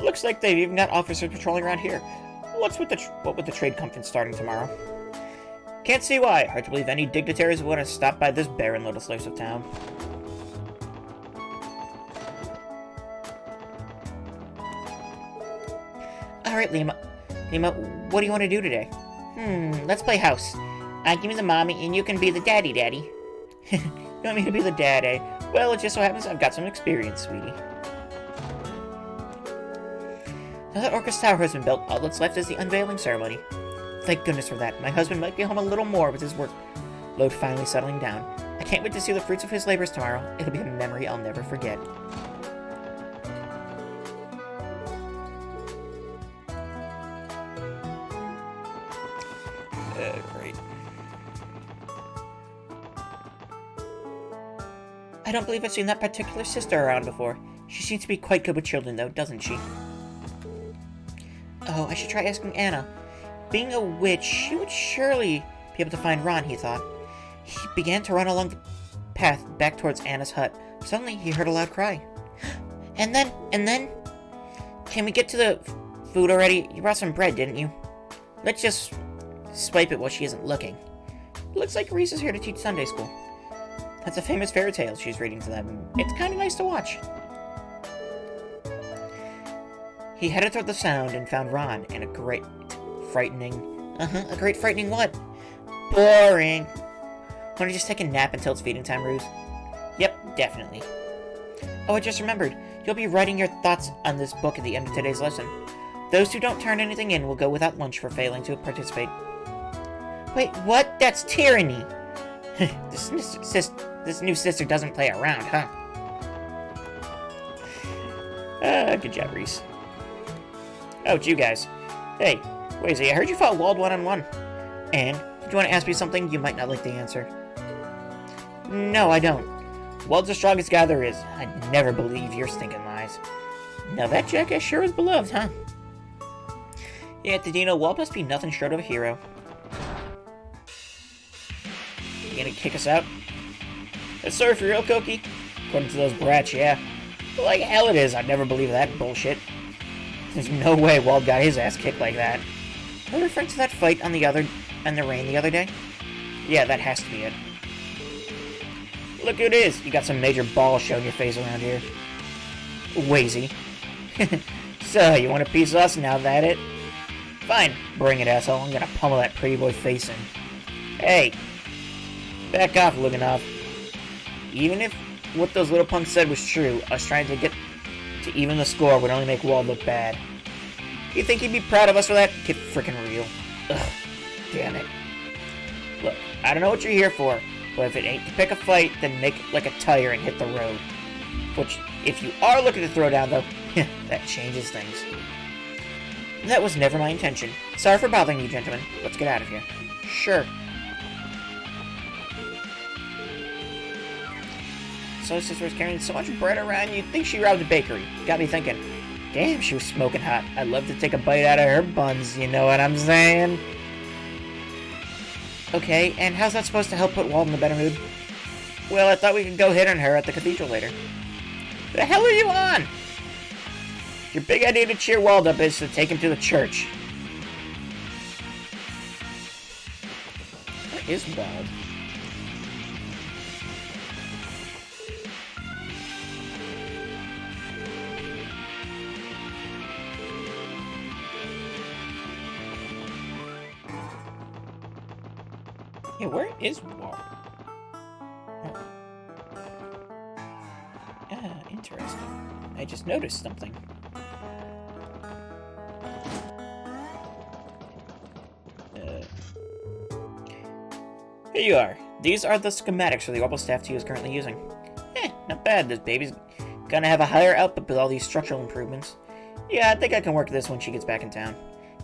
Looks like they've even got officers patrolling around here. What with the trade conference starting tomorrow? Can't see why. Hard to believe any dignitaries would want to stop by this barren little slice of town. Alright, Lima. Lima, what do you want to do today? Let's play house. Give me the mommy and you can be the daddy. You want me to be the daddy? Well, it just so happens I've got some experience, sweetie. Now that Orcus Tower has been built, all that's left is the unveiling ceremony. Thank goodness for that. My husband might be home a little more with his workload finally settling down. I can't wait to see the fruits of his labors tomorrow. It'll be a memory I'll never forget. Great. I don't believe I've seen that particular sister around before. She seems to be quite good with children, though, doesn't she? Oh, I should try asking Anna. Being a witch, she would surely be able to find Ron, he thought. He began to run along the path back towards Anna's hut. Suddenly, he heard a loud cry. And then... Can we get to the food already? You brought some bread, didn't you? Let's just swipe it while she isn't looking. Looks like Reese is here to teach Sunday school. That's a famous fairy tale she's reading to them. It's kind of nice to watch. He headed toward the sound and found Ron in a great frightening what? Boring. Want to just take a nap until it's feeding time, Ruse? Yep, definitely. Oh, I just remembered. You'll be writing your thoughts on this book at the end of today's lesson. Those who don't turn anything in will go without lunch for failing to participate. Wait, what? That's tyranny! This new sister doesn't play around, huh? Good job, Reese. Oh, it's you guys. Hey, Wazy, I heard you fought Wald one-on-one. And, do you want to ask me something? You might not like the answer. No, I don't. Wald's the strongest guy there is. I'd never believe your stinking lies. Now that jackass sure is beloved, huh? Yeah, Tadino, Wald must be nothing short of a hero. You gonna kick us out? Sorry for real, Koki? According to those brats, yeah. Like hell it is, I'd never believe that bullshit. There's no way Wald got his ass kicked like that. Are you referring to that fight in the rain the other day? Yeah, that has to be it. Look who it is! You got some major balls showing your face around here. Wazy. So, you want a piece of us now, that it? Fine, bring it, asshole. I'm gonna pummel that pretty boy face in. Hey! Back off, looking off. Even if what those little punks said was true, us trying to get to even the score would only make Wald look bad. You think he'd be proud of us for that? Get frickin' real. Ugh, damn it. Look, I don't know what you're here for, but if it ain't to pick a fight, then make it like a tire and hit the road. Which, if you are looking to throw down, though, that changes things. That was never my intention. Sorry for bothering you, gentlemen. Let's get out of here. Sure. So sister was carrying so much bread around, you'd think she robbed a bakery. Got me thinking, damn, she was smoking hot. I'd love to take a bite out of her buns, you know what I'm saying? Okay, and how's that supposed to help put Wald in a better mood? Well, I thought we could go hit on her at the cathedral later. The hell are you on? Your big idea to cheer Wald up is to take him to the church. Where is Wald? Yeah, where is Wald? Ah, interesting. I just noticed something. Here you are. These are the schematics for the orbital staff T is currently using. Not bad. This baby's gonna have a higher output with all these structural improvements. Yeah, I think I can work this when she gets back in town.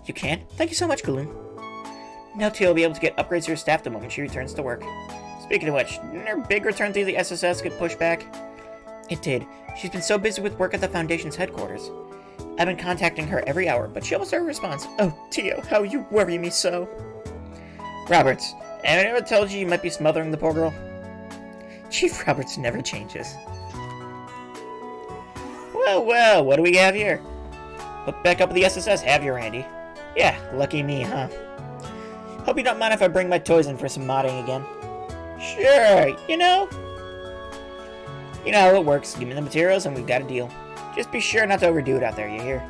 You can? Thank you so much, Galoon. Now T will be able to get upgrades to her staff the moment she returns to work. Speaking of which, didn't her big return to the SSS get pushed back? It did. She's been so busy with work at the Foundation's headquarters. I've been contacting her every hour, but she almost never responds. Oh, Tio, how you worry me so. Roberts, have I ever told you might be smothering the poor girl? Chief Roberts never changes. Well, what do we have here? Hook back up with the SSS, have you, Randy? Yeah, lucky me, huh? Hope you don't mind if I bring my toys in for some modding again. Sure, you know how it works. Give me the materials and we've got a deal. Just be sure not to overdo it out there, you hear?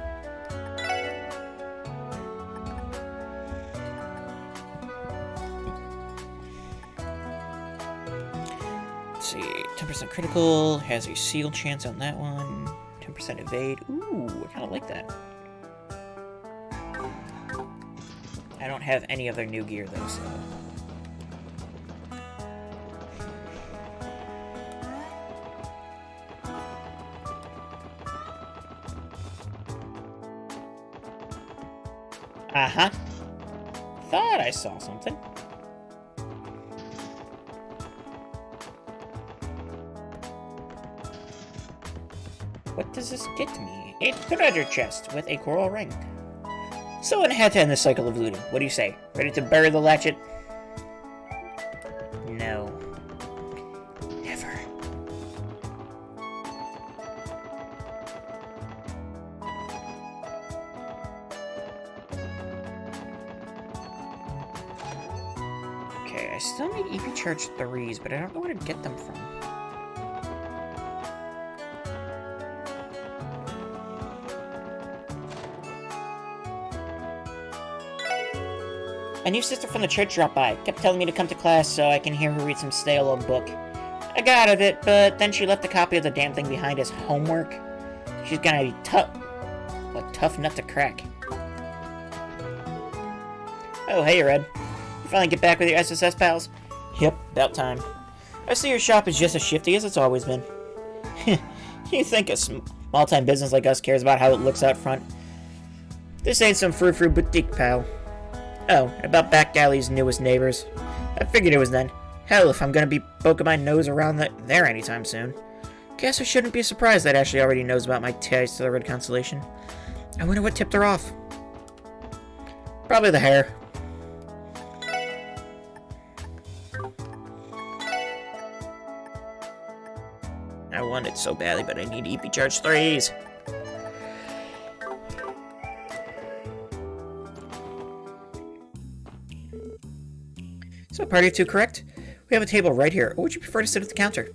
Let's see, 10% critical, has a seal chance on that one. 10% evade. Ooh, I kind of like that. I don't have any other new gear though, so... Uh-huh. Thought I saw something. What does this get me? A treasure chest with a coral ring. Someone had to end the cycle of looting. What do you say? Ready to bury the latchet? No. Never. Okay, I still need EP Charge 3s, but I don't know where to get them from. A new sister from the church dropped by. Kept telling me to come to class so I can hear her read some stale old book. I got out of it, but then she left a copy of the damn thing behind as homework. She's gonna be a tough nut to crack. Oh, hey, Red. You finally get back with your SSS pals? Yep, about time. I see your shop is just as shifty as it's always been. You think a small-time business like us cares about how it looks out front? This ain't some frou-frou boutique, pal. Oh, and about Back Alley's newest neighbors. I figured it was then. Hell, if I'm gonna be poking my nose around there anytime soon. Guess I shouldn't be surprised that Ashley already knows about my ties to the Red Constellation. I wonder what tipped her off. Probably the hair. I want it so badly, but I need EP Charge 3s. So, party of two correct? We have a table right here, or would you prefer to sit at the counter?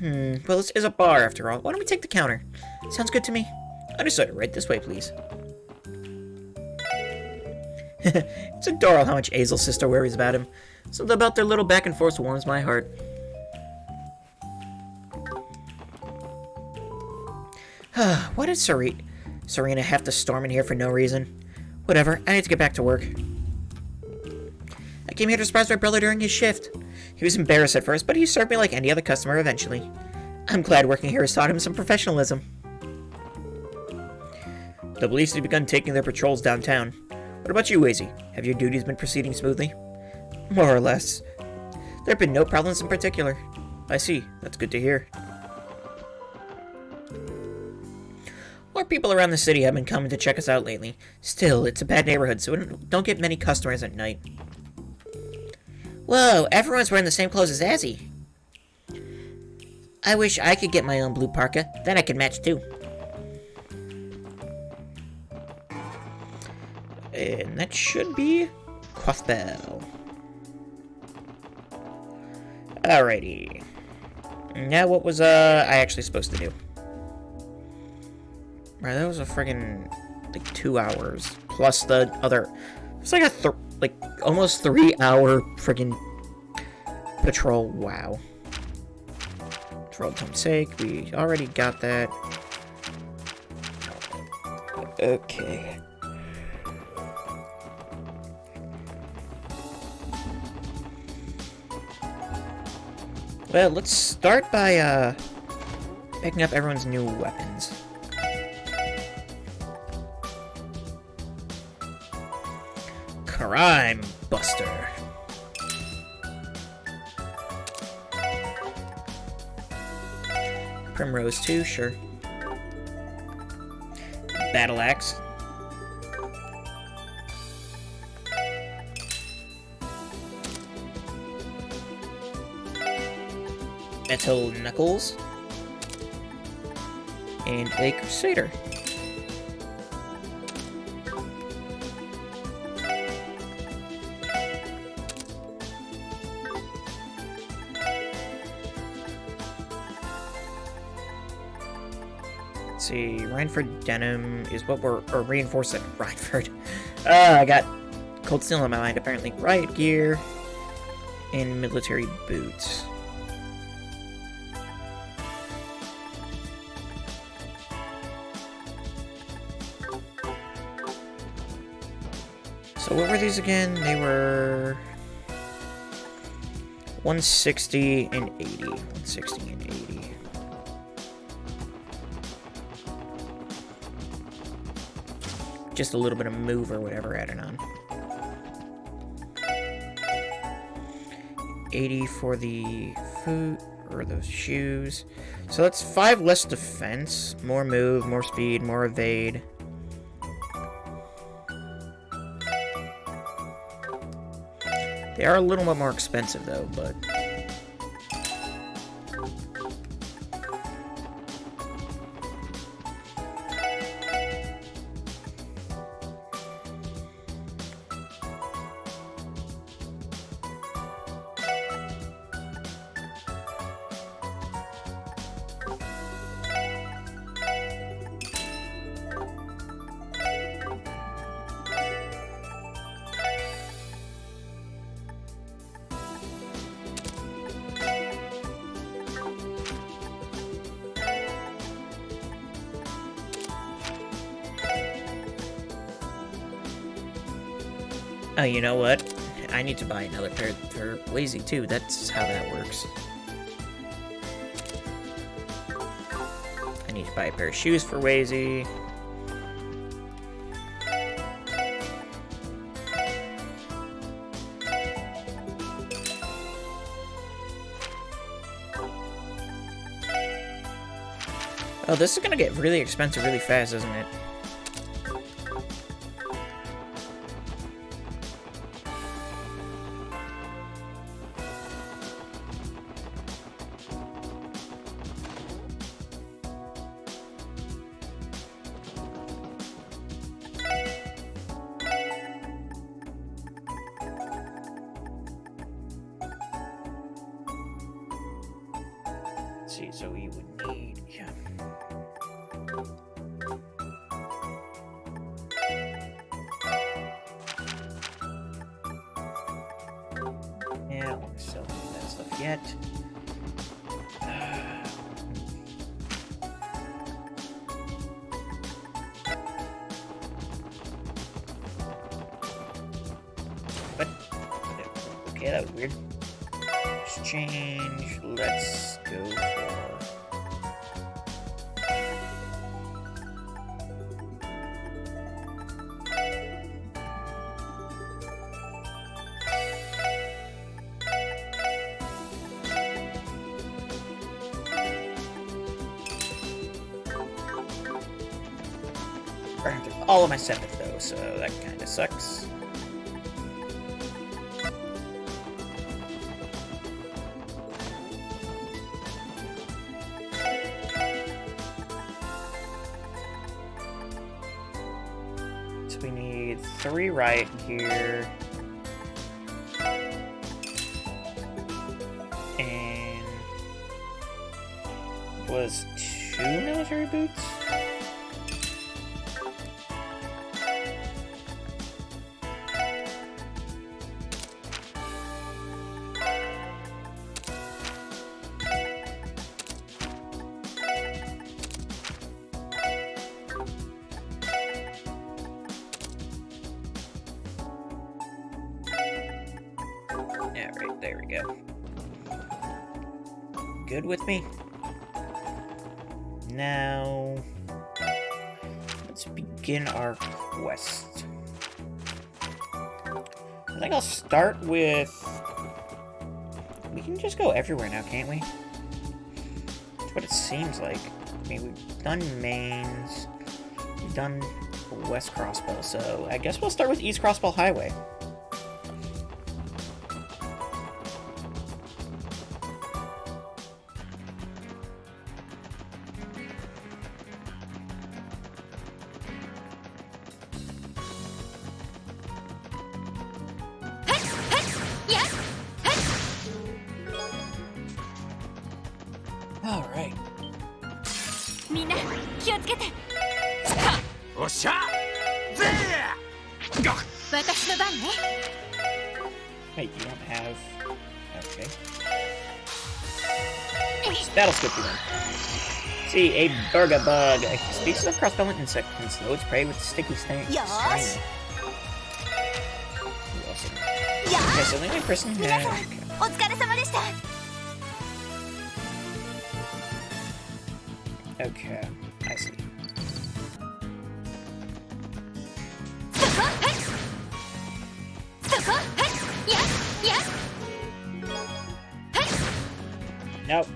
Well, this is a bar after all. Why don't we take the counter? Sounds good to me. Understood. Right this way, please. It's adorable how much Azel's sister worries about him. Something about their little back and forth warms my heart. Why did Serena have to storm in here for no reason? Whatever, I need to get back to work. I came here to surprise my brother during his shift. He was embarrassed at first, but he served me like any other customer eventually. I'm glad working here has taught him some professionalism. The police have begun taking their patrols downtown. What about you, Wazy? Have your duties been proceeding smoothly? More or less. There have been no problems in particular. I see. That's good to hear. More people around the city have been coming to check us out lately. Still, it's a bad neighborhood, so we don't get many customers at night. Whoa, everyone's wearing the same clothes as Azzy. I wish I could get my own blue parka. Then I could match too. And that should be Quathbell. Alrighty. Now what was I actually supposed to do? Right, that was a friggin' like 2 hours plus the other. It's like a almost 3-hour friggin' patrol. Wow. For old time's sake, we already got that. Okay. Well, let's start by picking up everyone's new weapons. Crime Buster. Primrose 2, sure. Battle Axe. Metal Knuckles. And a Crusader. See, Rhineford Denim is what we're reinforcing. Rhineford. I got Cold Steel on my mind, apparently. Riot Gear and military boots. So what were these again? They were 160 and 80. 160 and 80. Just a little bit of move or whatever added on. 80 for the foot or those shoes. So that's 5 less defense, more move, more speed, more evade. They are a little bit more expensive though, but oh, you know what? I need to buy another pair for Lazy too. That's how that works. I need to buy a pair of shoes for Wazy. Oh, this is gonna get really expensive really fast, isn't it? See, so we would need, yeah. Yeah, I don't want to sell any of that stuff yet. What? Okay, that was weird. Exchange, let's go for... Burned through all of my 7th though, so that kinda sucks. 3 right here. And was 2 military boots? Alright, there we go. Good with me? Now, let's begin our quest. I think I'll start with... We can just go everywhere now, can't we? That's what it seems like. I mean, we've done mains, we've done West Crossbow, so I guess we'll start with East Crossbow Highway. Alright. Wait, you don't have... Okay. That'll skip you then. See, a burger bug. A species of crossbowman insect can slow its prey with sticky sting. Okay, so the only person who has... Okay, I see. Nope.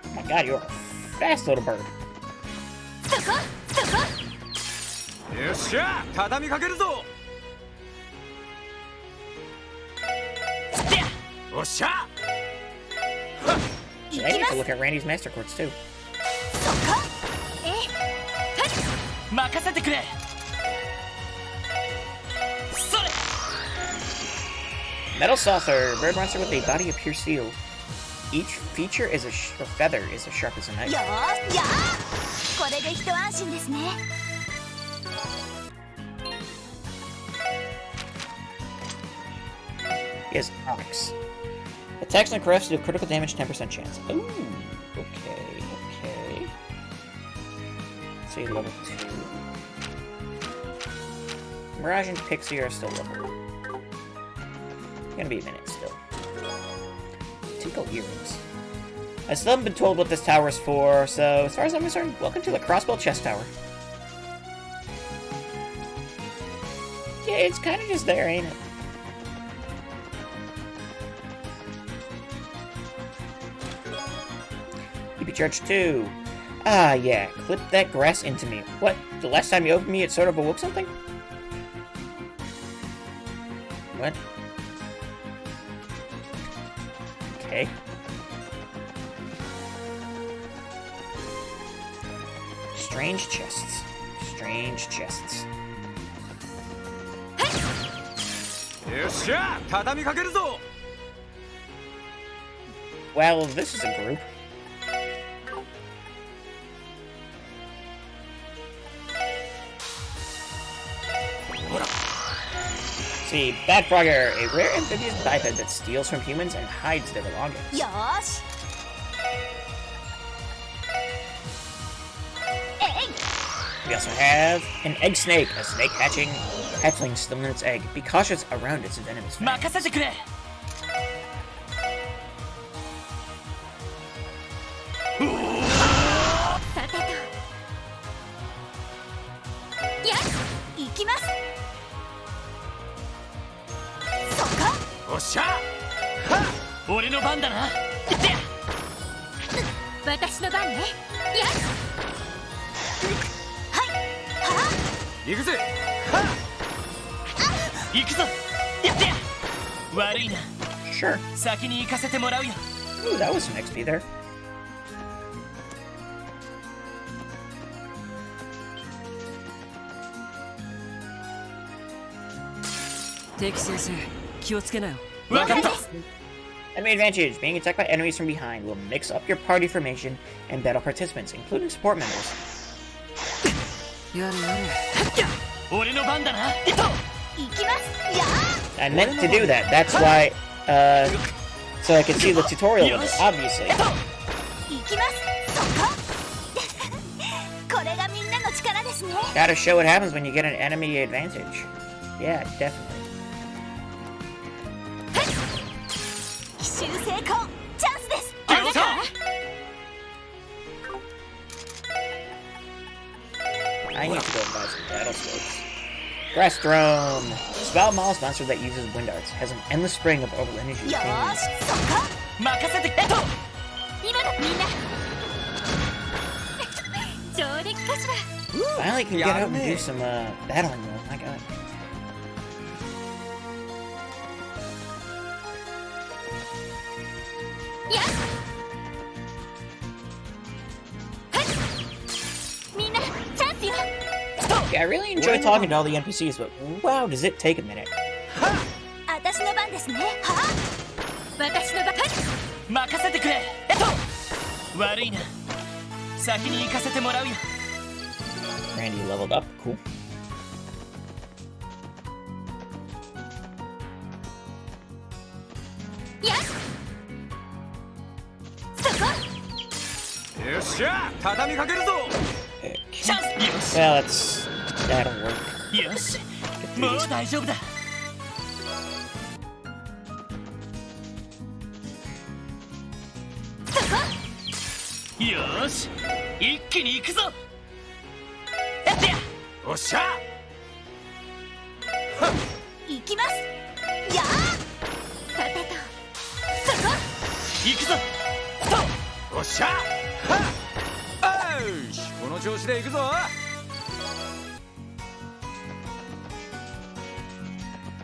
Oh my god, you're a fast little bird. I need to look at Randy's master chords too. Metal Saucer, bird monster with a body of pure steel. Each feature is a feather is as sharp as a knife. He has Onyx. Attacks and crafts do critical damage, 10% chance. Ooh, okay. Let's see, level 2. Mirage and Pixie are still level 1. Gonna be a minute still. Tinkle earrings. I still haven't been told what this tower is for, so as far as I'm concerned, welcome to the Crossbow Chest Tower. Yeah, it's kind of just there, ain't it? EB Charge 2. Ah, yeah, clip that grass into me. What? The last time you opened me, it sort of awoke something? What? Okay. Strange chests. Strange chests. Well, this is a group. See, Bad Frogger, a rare amphibious biped that steals from humans and hides their belongings. Yosh. We also have an egg snake, a snake hatchling still in its egg. Be cautious around its venomous fangs. Sure. Ooh, that was some XP there. Enemy advantage. Being attacked by enemies from behind will mix up your party formation and battle participants, including support members. I meant to do that. That's why, so I could see the tutorial of it, obviously. Gotta show what happens when you get an enemy advantage. Yeah, definitely. I need to go buy some battle scopes. Grass Drone. Spell mouse monster that uses wind arts. Has an endless spring of orbital energy. Finally can get out and do some battling though. My god. Yeah, I really enjoy talking to all the NPCs, but wow, does it take a minute. Randy leveled up, cool. Well, that'll work.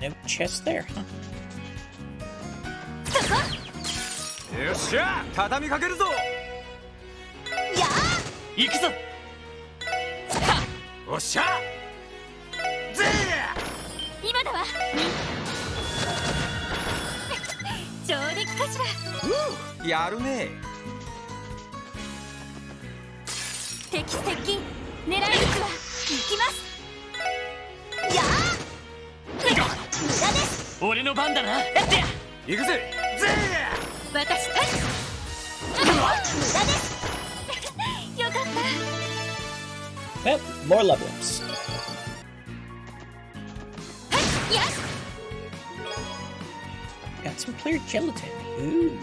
No chest there, huh? Well, more level ups. Got some clear gelatin. Ooh.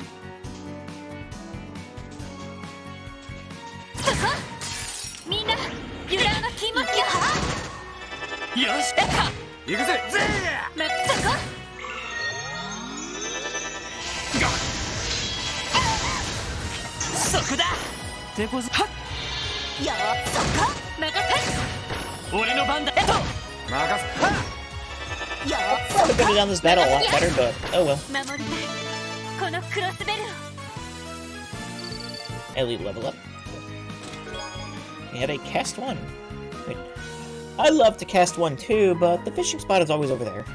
Probably could have done this battle a lot better, but oh well. Elite level up. We have a cast 1. Wait. I love to cast 1 too, but the fishing spot is always over there.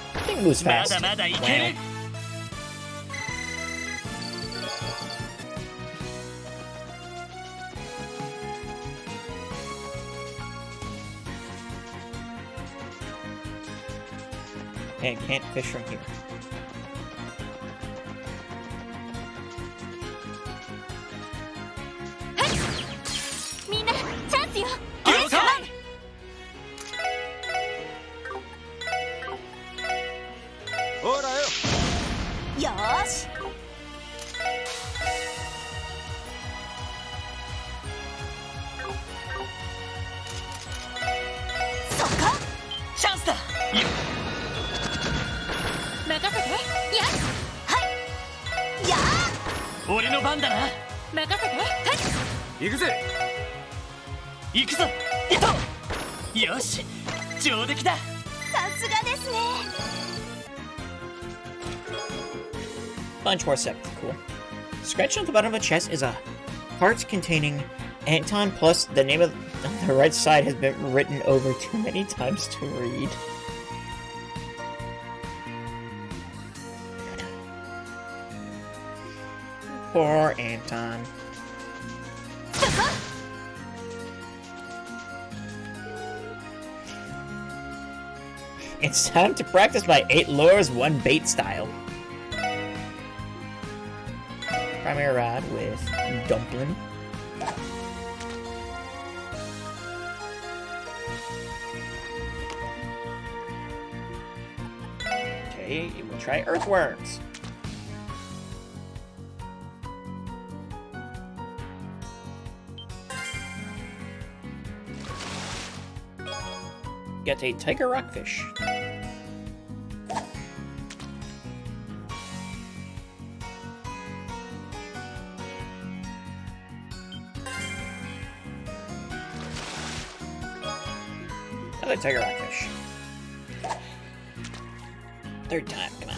I think it moves fast. Wow. And can't fish from here. 行くぜ。行くぞ。よし、上出来だ。さすがですね。 Bunch more stuff. Cool. Scratched on the bottom of the chest is a heart containing Anton, plus the name of on the right side has been written over too many times to read. Poor Anton. It's time to practice my 8 lures, 1 bait style. Primary rod with Dumpling. Okay, we'll try Earthworms. Get a Tiger Rockfish. Another Tiger Rockfish. Third time, come on.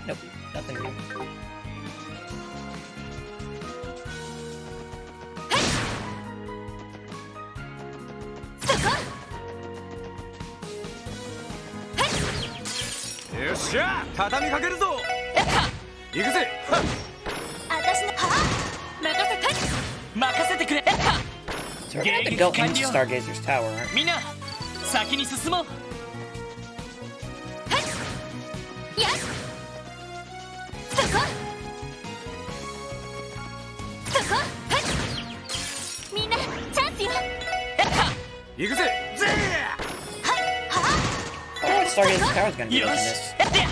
Nope, nothing new. Yosha! 畳みかけるぞ。行くぜ。私の任せてくれ。 So we're gonna have to go into Stargazer's Tower, aren't we? みんな、先に進もう。みんなチャンスよ。行くぜ。Oh, Stargazer's Tower is gonna be よ open し this. やってや。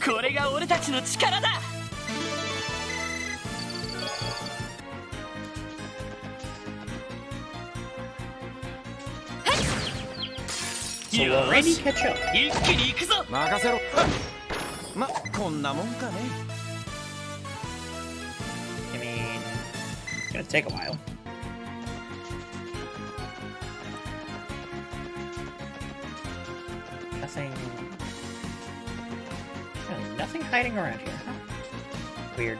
これが俺たちの力だ。 So will Randy catch up? 一気に行くぞ。任せろ。ま、こんなもんかね。 I mean, it's gonna take a while. Nothing... no, nothing hiding around here, huh? Weird.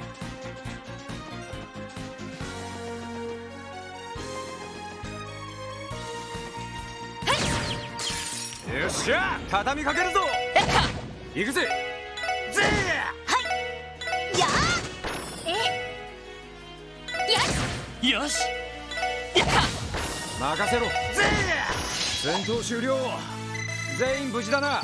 Yoっしゃ、畳みかけるぞ。行くぜ。ぜやー。よし。任せろ。ぜ戦闘終了。全員無事だな。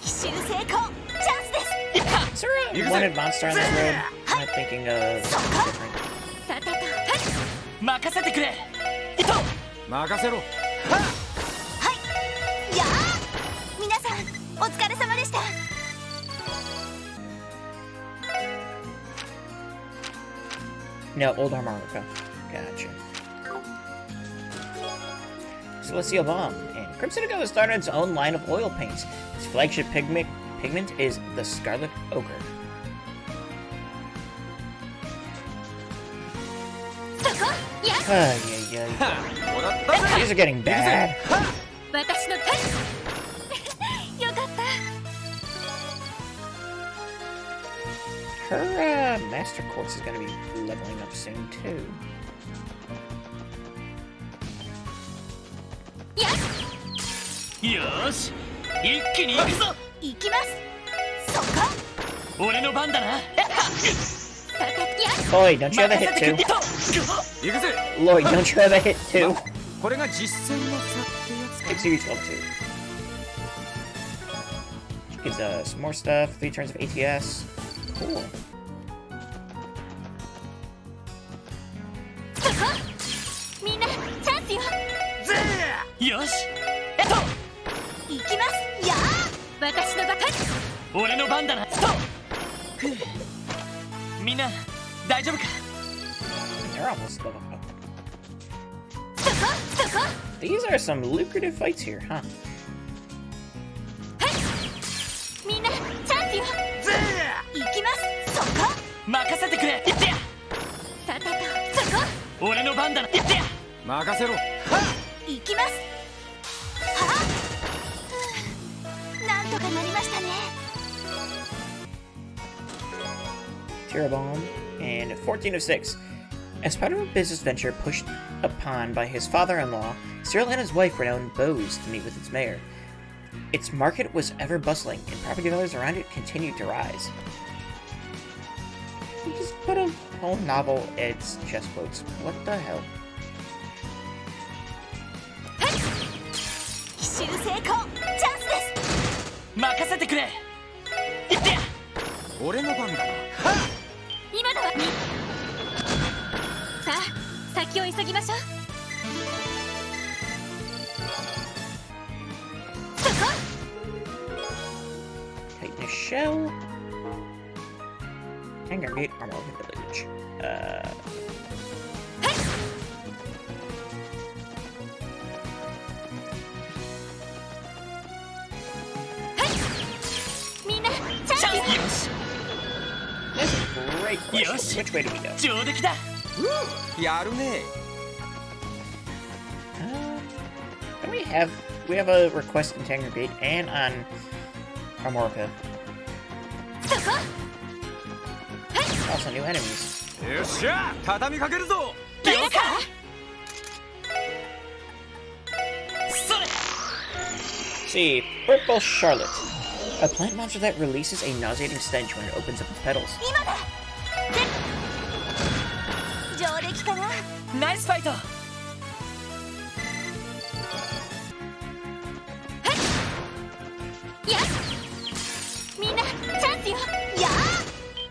奇襲成功。チャンスです。 Is there a wanted monster on this road? Am I thinking of different? さてと。任せてくれ。任せろ。やー。皆さんお疲れ様でした。 No, old armor. Okay. Gotcha. Celestial Bomb. And Crimson Echo has started its own line of oil paints. Its flagship pigment is the Scarlet Ochre. These are getting bad. 私のよかった。 Her Master Quartz is going to be leveling up soon, too. よし、一気に行くぞ。行きます。そこ。俺の番だな。 Lloyd, don't you have a hit too? 行くぜ。 Lloyd, don't you have a hit too? これが実践の差ってやつか。 Takes you each level 2. Gives us more stuff, 3 turns of ATS. Cool. みんなチャンスよ。よし。行きます。やー。私の番。俺の番だな。みんな大丈夫か。 They're almost level up. These are some lucrative fights here, huh? みんなチャンスよ。行きます。そこ。任せてくれ。いってや。さてとそこ。俺の番だな。いってや。任せろ。行きます。はあ。なんとかなりましたね。 Terra Bomb, and 14 of 6. As part of a business venture pushed upon by his father-in-law, Cyril and his wife renowned Bose to meet with its mayor. Its market was ever bustling, and property values around it continued to rise. You just put a whole novel at its chest quotes. What the hell? 奇襲成功。チャンスです。任せてくれ。いってや。俺の番だな。今だわ。さあ先を急ぎましょう。そこ。 Tighten the shell. Congregate Armor Village. みんなチャンスよ。よし。 That's a great question. Yoshi. Which way do we go? 上出来だ。やるね。And we have a request in Congregate and on Armorica. そこ。 Also new enemies. よっしゃ、畳みかけるぞ。了解。それ。 See, Purple Charlotte. A plant monster that releases a nauseating stench when it opens up its petals. 今だ。上出来かな。ナイスファイト。やっ。みんなチャンスよ。やあ。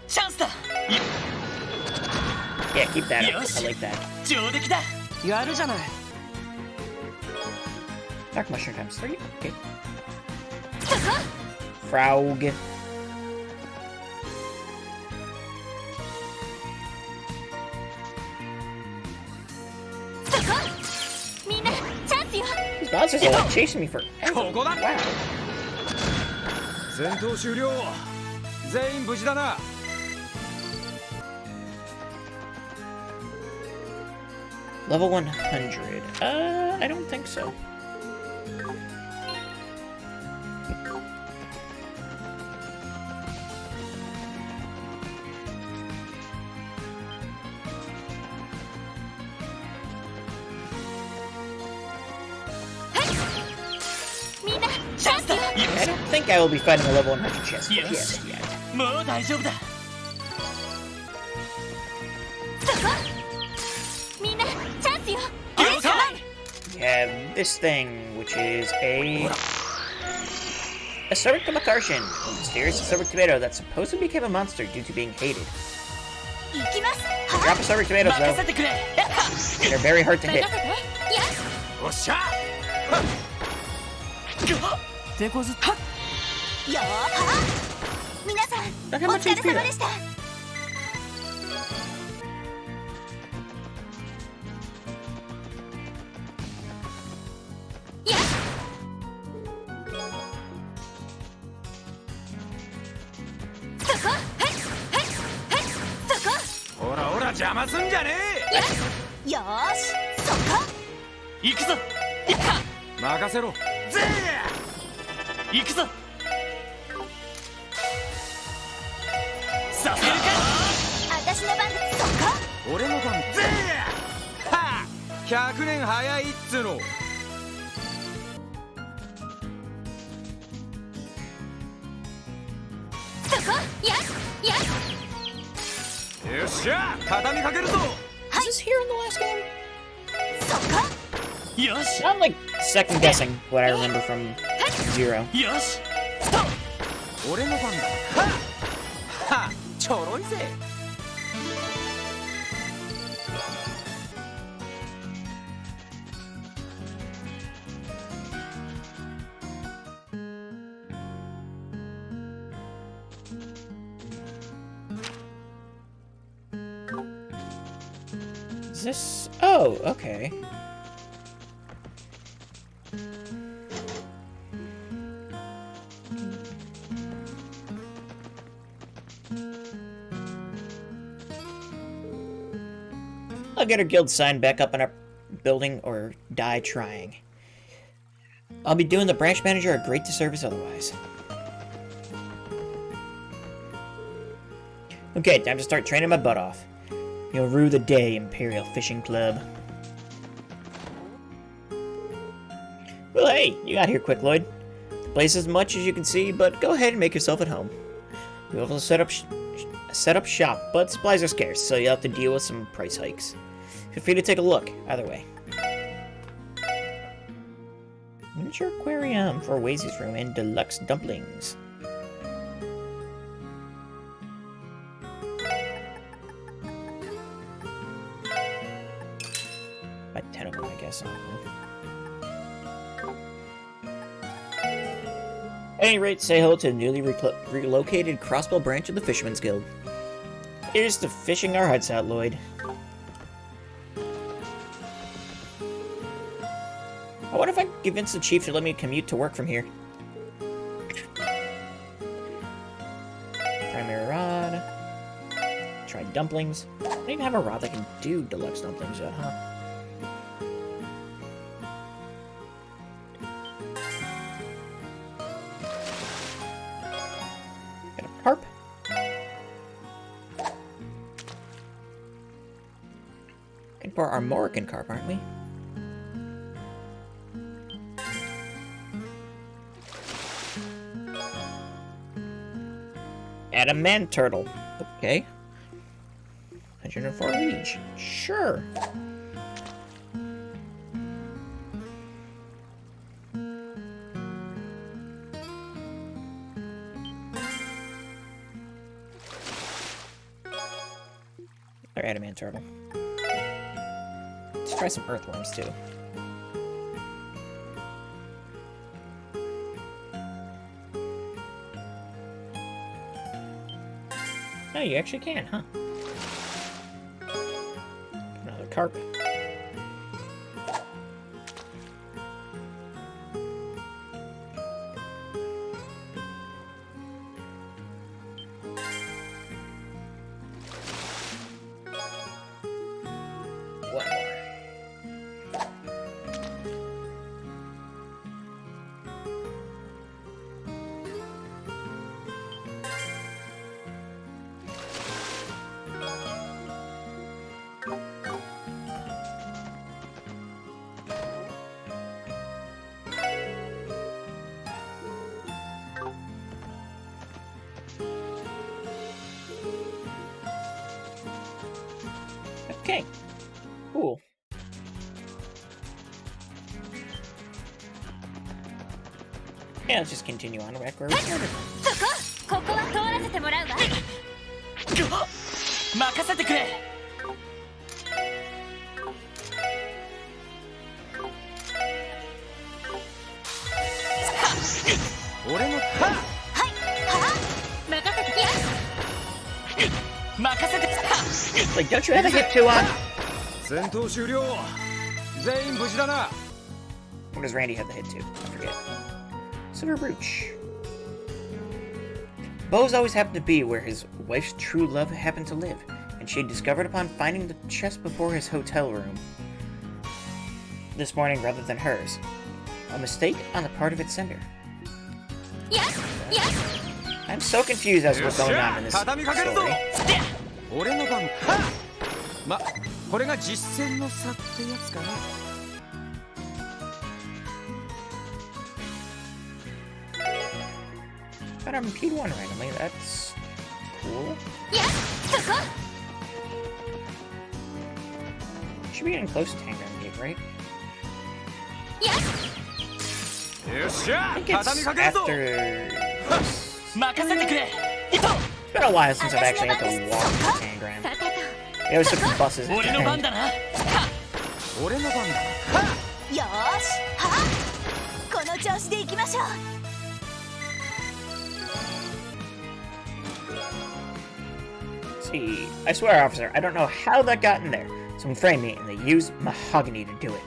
チャンスだ。 Yeah, keep that up. Yoshi. I like that. 上出来だ。やるじゃない。 Dark Mushroom times 3. Okay. そこ。 Frog. そこ。みんなチャンスよ。 These monsters are like chasing me for. Go, go, go. Wow. 戦闘終了。全員無事だな。 Level 100. I don't think so. I don't think I will be fighting a level 100 chest Yes. yet. もう大丈夫だ。そこ。みんなチャンスよ。了解。 We have this thing, which is a Acerbic Macarshan, a mysterious acerbic tomato that supposedly became a monster due to being hated. 行きます。 Drop acerbic tomatoes 任 though. せてくれ。 They're very hard to 任 hit. せて。やっ。おっしゃ。手こずった。よーは。皆さん Look how お much 疲れ HP 様 that. でした。やっ。そこ。へっへっへっ。そこ。ほらほら邪魔すんじゃねやっ。よーし。そこ。行くぞ。いった。え。任せろ。ぜ行くぞ。させるか。私の番だ。そこ。え。俺の番。ぜえ。はあ。100年早いっつうの。そこ。やっ。やっ。よっしゃ、畳みかけるぞ。 Is this here in the last game? そこ。よし。 I'm like second guessing what I remember from Zero. よし。ストップ。俺の番だ。はあ。はあ。ちょろいぜ。Is this? Oh, okay. I'll get our guild sign back up in our building or die trying. I'll be doing the branch manager a great disservice otherwise. Okay, time to start training my butt off. You'll rue the day, Imperial Fishing Club. Well, hey, you got here quick, Lloyd. The place isn't much as you can see, but go ahead and make yourself at home. You'll have to set up shop, but supplies are scarce, so you'll have to deal with some price hikes. Feel free to take a look, either way. Miniature aquarium for Wazy's room and deluxe dumplings. By 10 of them, I guess. At any rate, say hello to the newly relocated Crossbow branch of the Fisherman's Guild. Here's to fishing our hearts out, Lloyd. I wonder if I can convince the chief to let me commute to work from here. Primary rod. Try dumplings. I don't even have a rod that can do deluxe dumplings yet, huh? Got a carp. Looking for our Morrican carp, aren't we? Adamant turtle. Okay. 104 each. Sure. Or adamant turtle. Let's try some earthworms too. Oh, you actually can, huh? Another carp. One more. Okay. Cool. Yeah, let's just continue on back where we started. そこここは通らせてもらうわ。任せてくれ。俺のはい、はあ、任せてよ。任せて。 Like, don't you have a hit to on? 戦闘終了。全員無事だな。 Or does Randy have the hit to? I forget. Silver brooch. Bo's always happened to be where his wife's true love happened to live, and she had discovered upon finding the chest before his hotel room this morning rather than hers. A mistake on the part of its sender. Yes, yes. I'm so confused as to what's going on in this story. 俺の番。ま、これが実践の差ってやつかな。 But I'm P1 randomly, that's cool. Yes, そこ。 Should be getting close to Tangram Gate, right? Yes. よっしゃ I think it's 畳みかけるぞ after... 任せてくれ。糸。 It's been a while since I've actually had to walk to Tangram. さてと。 I always took the buses at 俺の番 Tangram. だな。俺の番だ。よーし、はあ。この調子でいきましょう。 See, I swear, officer, I don't know how that got in there. Someone framed me, and they used mahogany to do it.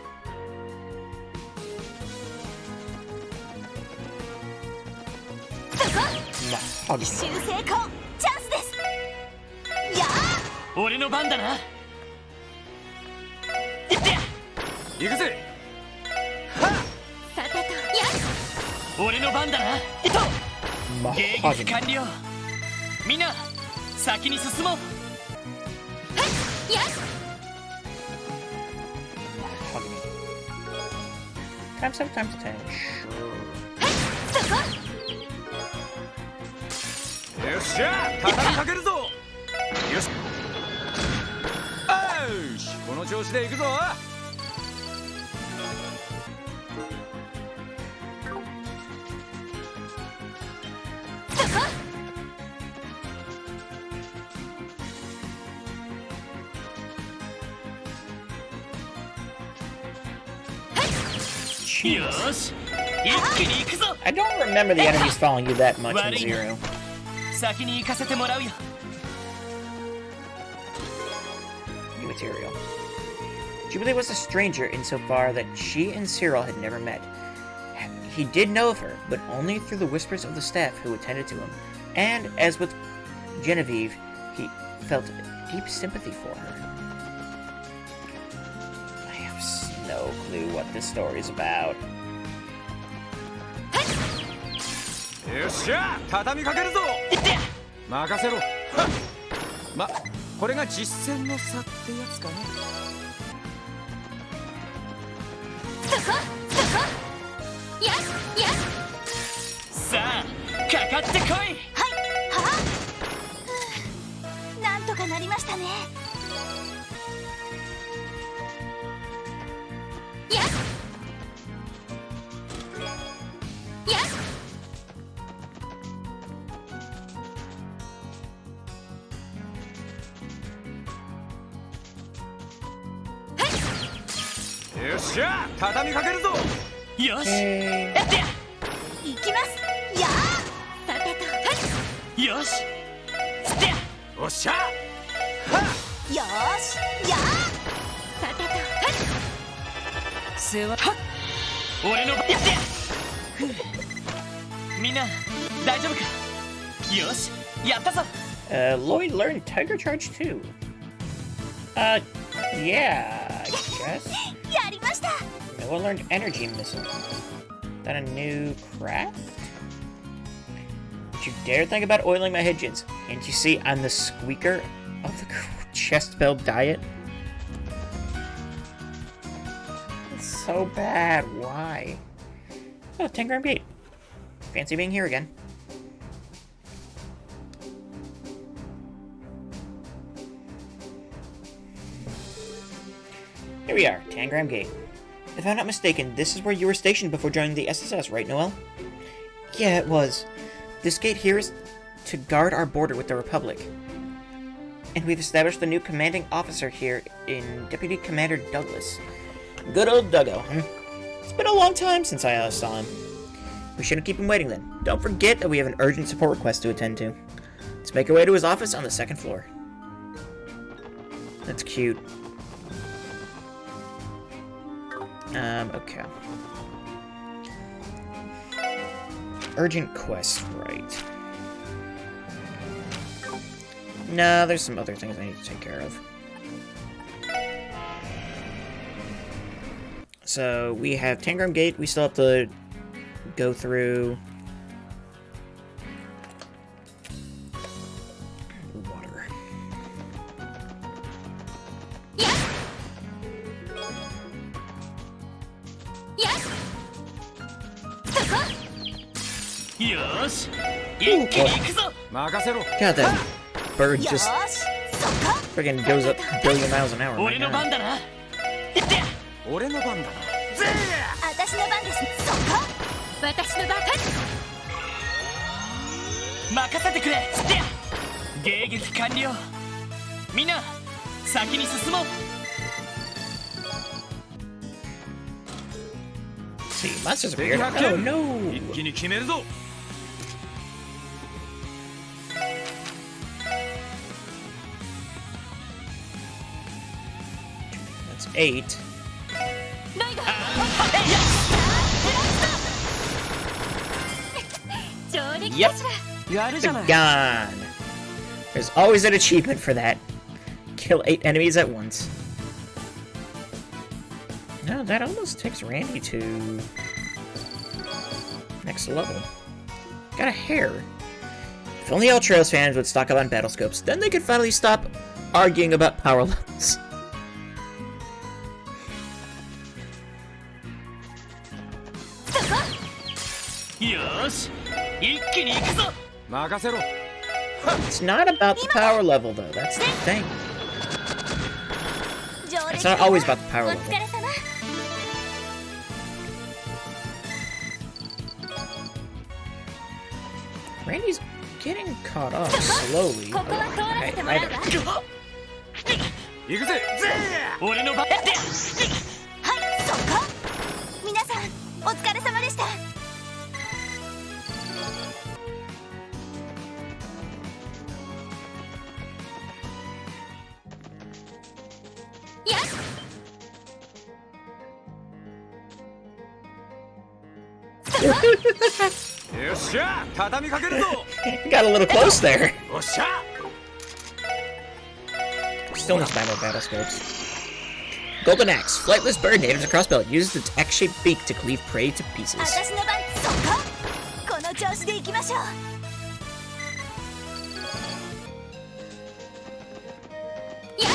Mahogany. 修正功チャンスですやあ俺の番だな。いって行くぜ。さてとや俺の番だな。いと迎撃 Mahogany. 完了。みんな先に進もう。や Mahogany. Times 7 times 10. Sure. そこよっしゃ畳みかけるぞ。よし。よし、この調子で行くぞ。そこ Jeez. よし一気に行くぞ。 I don't remember the enemies following you that much in Zero. 先に行かせてもらうよ。 New material. Jubilee was a stranger insofar that she and Cyril had never met. He did know of her, but only through the whispers of the staff who attended to him, and, as with Genevieve, he felt deep sympathy for her. I have no clue what this story is about. よっしゃ畳みかけるぞ。任せろ。ま、これが実践の差ってやつかね。そこややさあかかってこい。はいはあなんとかなりましたねややよっしゃ畳みかけるぞ。よし Hey. やって行きますやあさてとはいよしつっておっしゃ。よーしやあさてとはい世話はっ俺の番やってふうみんな大丈夫か。よしやったぞ。 Lloyd learned Tiger Charge too. Yeah, I guess. やりました Noah learned Energy Missile. That a new craft? Don't you dare think about oiling my hedges. Can't you see I'm the squeaker of the chest belt diet? It's so bad. Why? Oh, 10-gram gate. Fancy being here again. Here we are, 10-gram gate. If I'm not mistaken, this is where you were stationed before joining the SSS, right, Noel? Yeah, it was. This gate here is to guard our border with the Republic. And we've established the new commanding officer here in Deputy Commander Douglas. Good old Duggo, huh? It's been a long time since I saw him. We shouldn't keep him waiting then. Don't forget that we have an urgent support request to attend to. Let's make our way to his office on the 2nd floor. That's cute. Okay. Urgent quest, right. No, there's some other things I need to take care of. So, we have 10-gram gate, we still have to go through... water.ややそこよーし一気に行くぞ。任せろ。 God, that bird よ just ーしそこ friggin' goes up a billion miles an hour. My 俺の God. 番だな。いって俺の番だな。私の番ですそこ私の番はい任せてくれ。つって迎撃完了。みんな先に進もう。 See, monsters appeared. 発 Oh 見。 no! 一気に決めるぞ。 That's 8. ロイド上陸撃 Yep. かしら。やるじゃない。 Gone. There's always an achievement for that. Kill 8 enemies at once. No, that almost takes Randy to next level. Got a hair. If only all Trails fans would stock up on battlescopes, then they could finally stop arguing about power levels. よーし、一気に行くぞ。任せろ。 It's not about the power level, though. That's the thing. 上出 It's 来 not かな。 always about the お power 疲 level. れ様。 Randy's getting caught up slowly. ここは通らせてもらうわ。 行くぜ。俺の番やってや。はい、そこ。皆さん、お疲れ様でした。やっ。よっしゃ、畳みかけるぞ。 Got a little close there. おっしゃ。 Still must buy more battlescopes. Golden Axe. Flightless bird natives across belt. Uses its X-shaped beak to cleave prey to pieces. 私の番、そこ。この調子で行きましょう。やっ。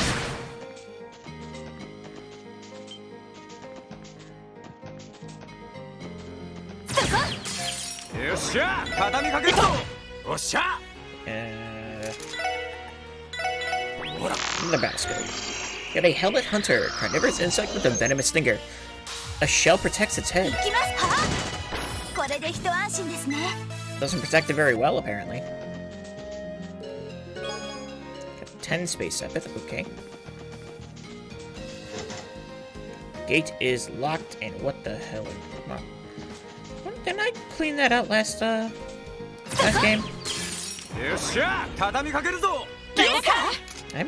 そこ。よっしゃ、畳みかけるぞ。おっしゃ。 Another battlescope. Got a helmet hunter. Carnivorous insect with a venomous stinger. A shell protects its head. 行きますはあ。これで一安心ですね。 Doesn't protect it very well, apparently. Got 10 space epith. Okay. Gate is locked, and what the hell? Didn't I clean that out last game? よっしゃ、畳みかけるぞ。 I'm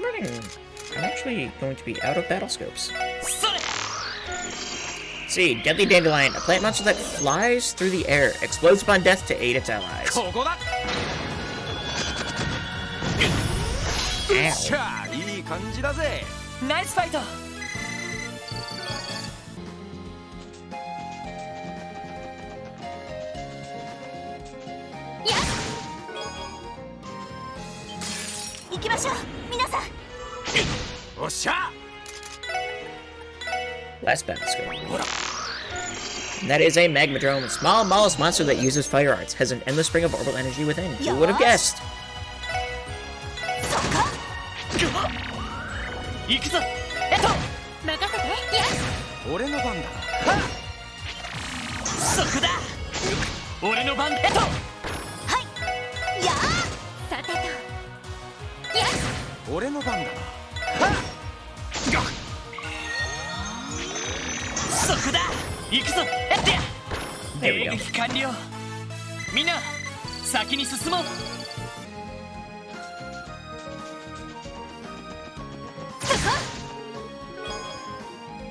actually going to be out of battlescopes. それ。 See, Deadly Dandelion, a plant monster that flies through the air, explodes upon death to aid its allies. ここだ。 Ow. よっしゃ、いい感じだぜ。ナイスファイト。やっ。行きましょう、皆さん。おっしゃ。 Last battlescope. And that is a Magmadrome, small mollusk monster that uses fire arts, has an endless spring of orbital energy within. Who would have guessed? そこ。行くぞ。任せて。やっ。俺の番だ。そこだ。俺の番。はい。やあ。さてと。やっ。俺の番だ。そこだ。行くぞ。やってや。 There we 迎 go. 撃完了。みんな先に進もう。 そこ。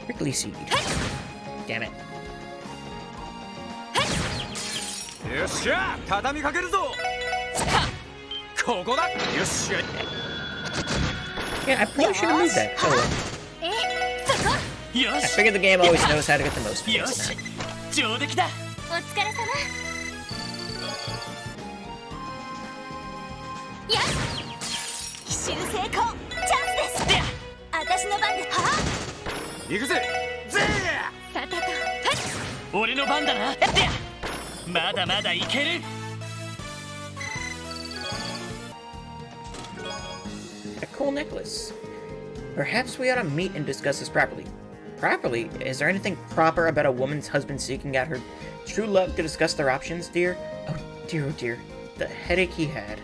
Prickly Seed. Damn it. よっしゃ、畳みかけるぞ。ここだ。よっしゃ。 Yeah, I probably should have moved that. Oh, well. そこ。よ I し。 figured the game always knows how to get the most よ points し now.。上出来だ。お疲れ様。やっ。奇襲成功。チャンスです。でや。私の番で。はあ。行くぜ。ぜさてと。はい。俺の番だな。やってや。まだまだいける。 A cool necklace. Perhaps we ought to meet and discuss this properly. Properly? Is there anything proper about a woman's husband seeking out her true love to discuss their options, dear? Oh dear. The headache he had.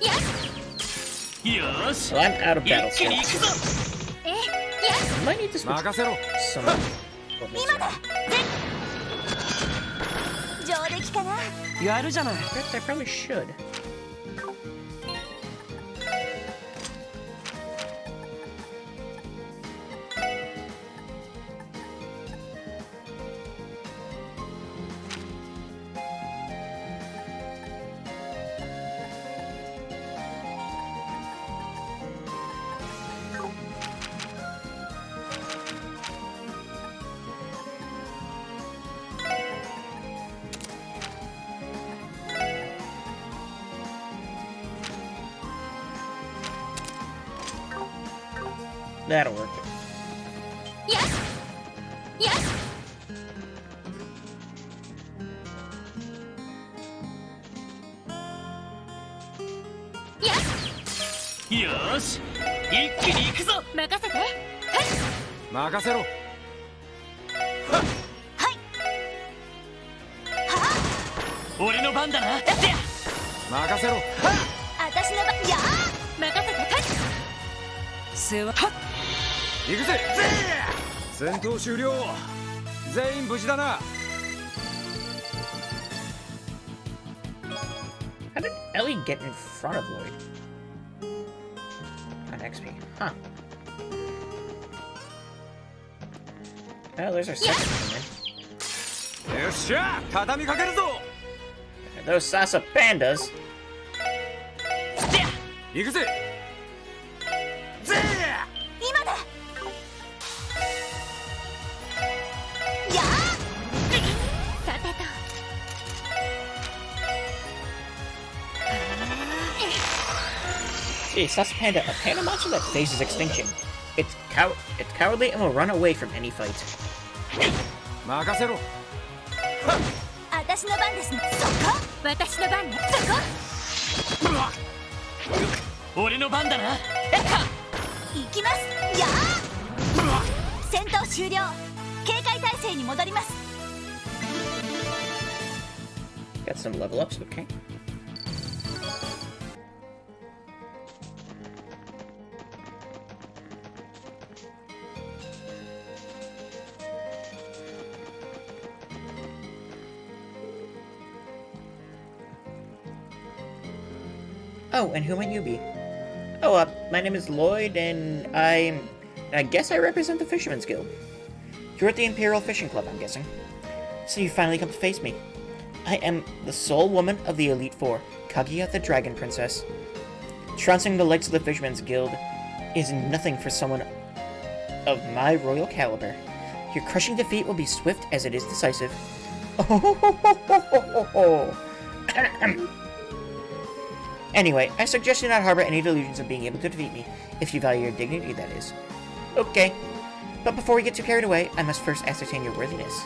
Yeah. よーし Well, I'm out of 一気に行く battlescopes. ぞ I might need to switch 任せろ。 some. 今だ。上出来かな。やるじゃない Perhaps I probably should. That'll work. やっやっやっよーし一気に行くぞ。任せて。はい任せろ。はい俺の番だな。任せろ。私の番やー任せて。はい世話。行くぜ。戦闘終了。全員無事だな。 How did Ellie get in front of Lloyd? On XP. Huh. Oh, there's our second human. よっしゃ畳みかけるぞ。 Those Sasa pandas. 行くぜ。今だやーさてと Gee, Sasa Panda, a panda monster that faces extinction. It's cowardly and will run away from any fight. 任せろ。私の番ですね。そこ私の番ね。そこ俺の番だな。行きますやー戦闘終了。警戒態勢に戻ります。 Got some level ups, okay. Oh, and who might you be? Oh, my name is Lloyd, and I guess I represent the Fisherman's Guild. You're at the Imperial Fishing Club, I'm guessing. So you finally come to face me. I am the sole woman of the Elite Four, Kaguya the Dragon Princess. Trouncing the likes of the Fisherman's Guild is nothing for someone of my royal caliber. Your crushing defeat will be swift as it is decisive. Anyway, I suggest you not harbor any delusions of being able to defeat me, if you value your dignity, that is. Okay. But before we get too carried away, I must first ascertain your worthiness.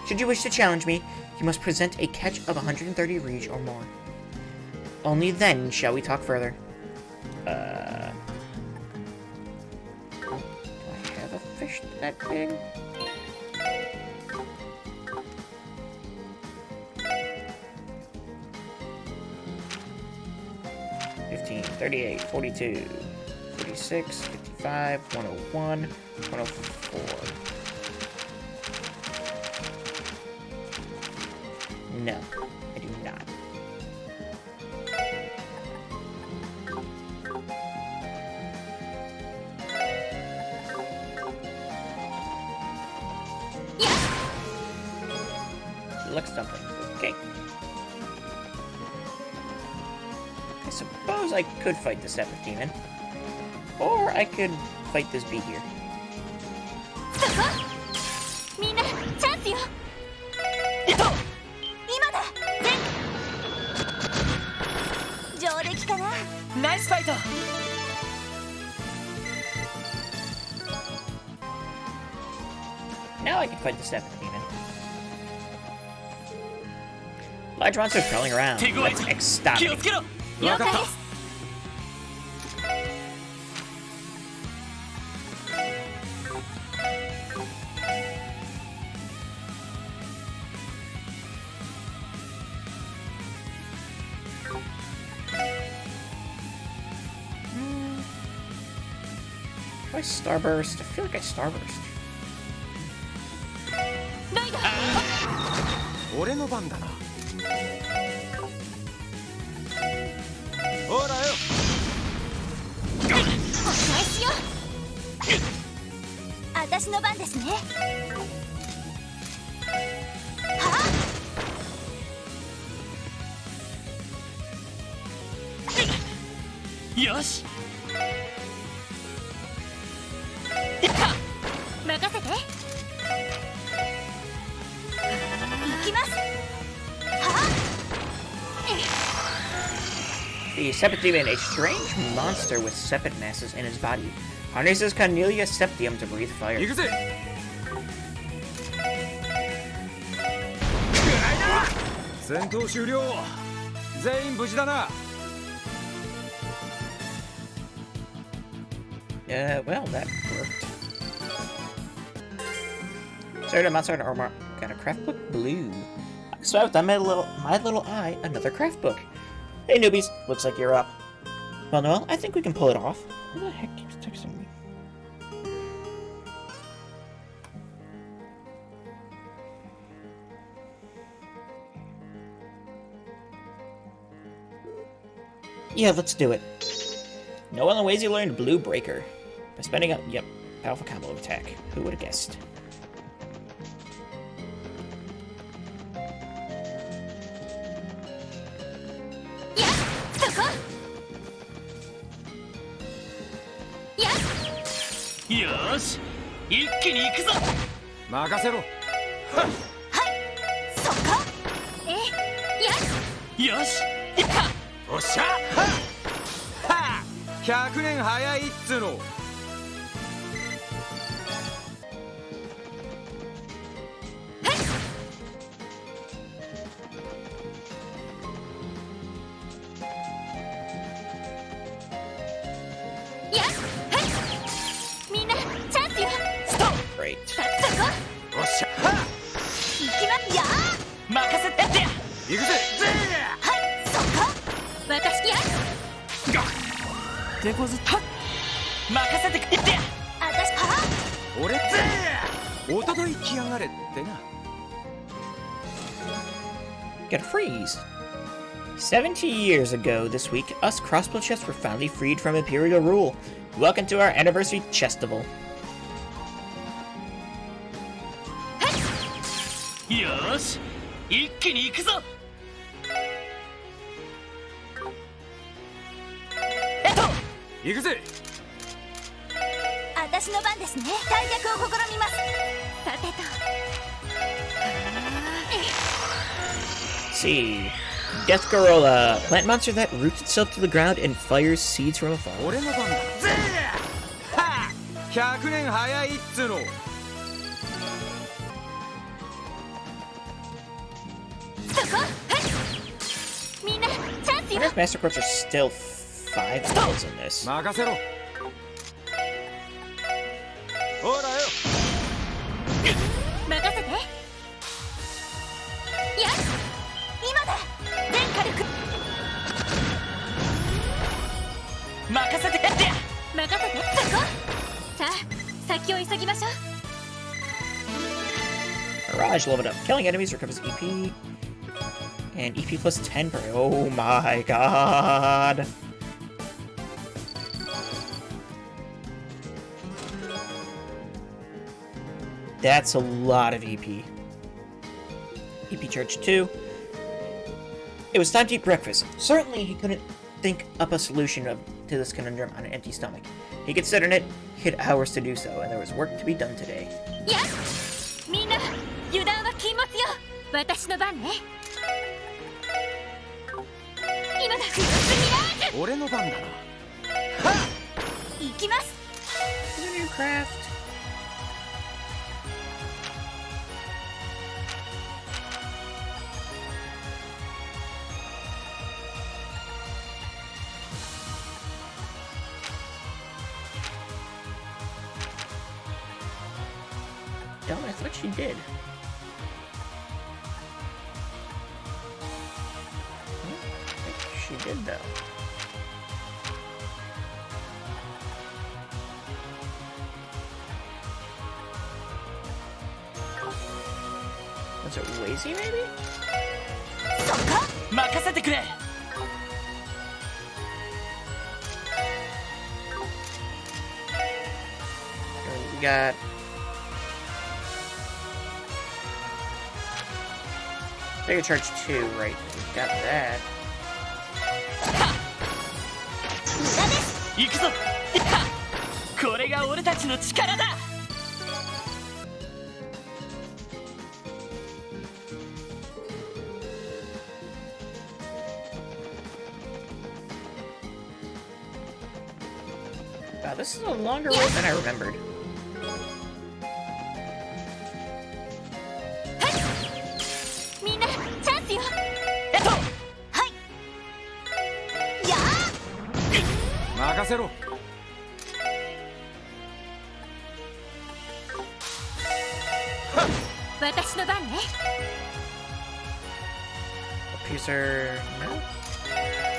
Should you wish to challenge me, you must present a catch of 130 reach or more. Only then shall we talk further. Do I have a fish that big? $15, $38, $42, $46, $55, $101, $104. No, I do not. Looks dumpling. Okay. I suppose I could fight the Steppe Demon. Or I could fight this bee here. そこみんなチャンスよ。今だ上出来かな。ナイスファイト。 Now I can fight the Steppe Demon. Large monsters crawling around. Let's exterminate. 気をつけろ。了解です。 Do I starburst? I feel like I starburst. ライダー俺の番だな。ほらよ。お返しよ。私の番ですね。はよし。任せて。行きます。は Be The Sepet Demon, a strange monster with Sepet masses in his body, harnesses Cornelia Septium to breathe fire. 行くぜ。戦闘終了。全員無事だな。Well, that worked. Started a monster armor. Got a craft book blue. So with my little eye, another craft book. Hey newbies, looks like you're up. Well, Noel, I think we can pull it off. Who the heck keeps texting me? Yeah, let's do it. Noel and Wazy learned Blue Breaker by spending up. Yep, powerful combo attack. Who would have guessed? Yosh! 一気に行くぞ！任せろ。よし！おっしゃ。はっ。100年早いっつうの。Great. おっしゃ。はっ。任せてって！行くぜ。手こずった任せてくって俺おととい来やがれってな。 Got a freeze. 70 years ago this week, us crossbow chests were finally freed from Imperial rule. Welcome to our anniversary chestival. よし一気に行くぞ行くぜ。私の番ですね。退却を試みます。さてと。See. Death Gorilla, plant monster that roots itself to the ground and fires seeds from afar. 俺の番だ。ぜーはっ。100年早いっつうの。そこ。みんなチャンス I よ。 wonder if Master Quartz are still 5 levels in this. 任せろ。ほらよ。任せて。やっ今だ。全火力。任せてって任せて。そこ。さあ先を急ぎましょう。 Mirage leveled up. Killing enemies recovers EP. And EP plus 10 per. Oh my god. That's a lot of EP. EP charge 2. It was time to eat breakfast. Certainly he couldn't think up a solution to this conundrum on an empty stomach. He considered it, he had hours to do so, and there was work to be done today. やっみんな油断は禁物よ。私の番ね。今だ。クロスミラージュ。俺の番だな。行きます。 New craft. Dumb, I thought she did. I think she did, though. Was it Wazy, maybe? そこ。任せてくれ We got... Bigger charge 2, right? We got that. 無駄です。行くぞこれが俺たちの力だ I Wow, this is a longer road than I remembered. Mina, chance yo. はい。やあ。任せろ。私の番ね。Abuser. No?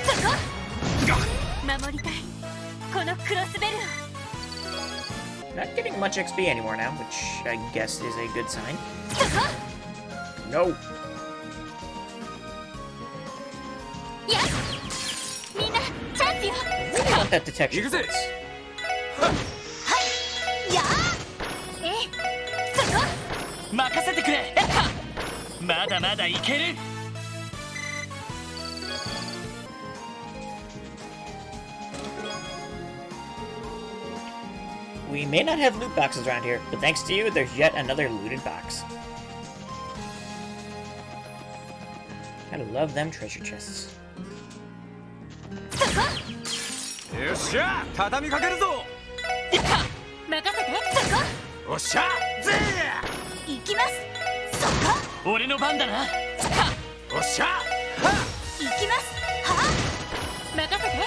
そこ。守りたい。このクロスベルを。 Not getting much XP anymore now, which I guess is a good sign. そこ。 No! や。みんなチャンスよ。 I really want that detection 行くぜ。 force. はい。やあ。そこ。任せてくれ。まだまだいける。 We may not have loot boxes around here, but thanks to you, there's yet another looted box. I love them treasure chests. そこ。よっしゃ畳みかけるぞ。任せて。そこ。おっしゃぜ行きます。そこ。俺の番だな。おっしゃは行きます。はあ。任せて。は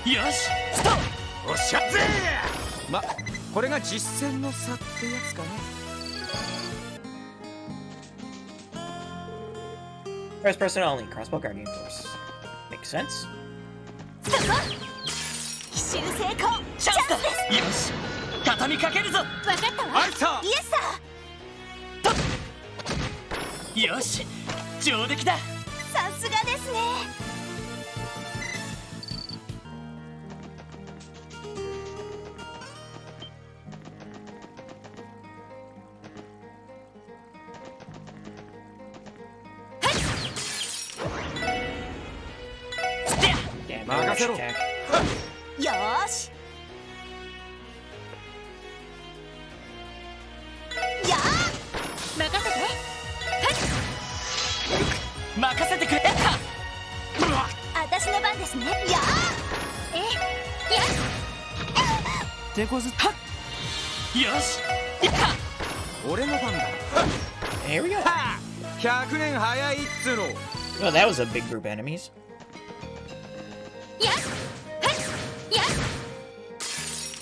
い。よし、ストップ。おっしゃぜま、これが実戦の差ってやつかね。 First person only, crossbow guardian force. Makes sense. そこ。奇襲成功。チャンスだ。よし、畳みかけるぞ。わかったわ。あいたイエスサー。よし、上出来だ。さすがですね。Damn, Magazero. attack. よーし。やあ。任せて。任せてくれ。私の番ですね。やあ。や。手こずはっ。よし。俺の番だ。 Here we go. はあ100年早いっつうの。 Well, that was a big group of enemies. や。や。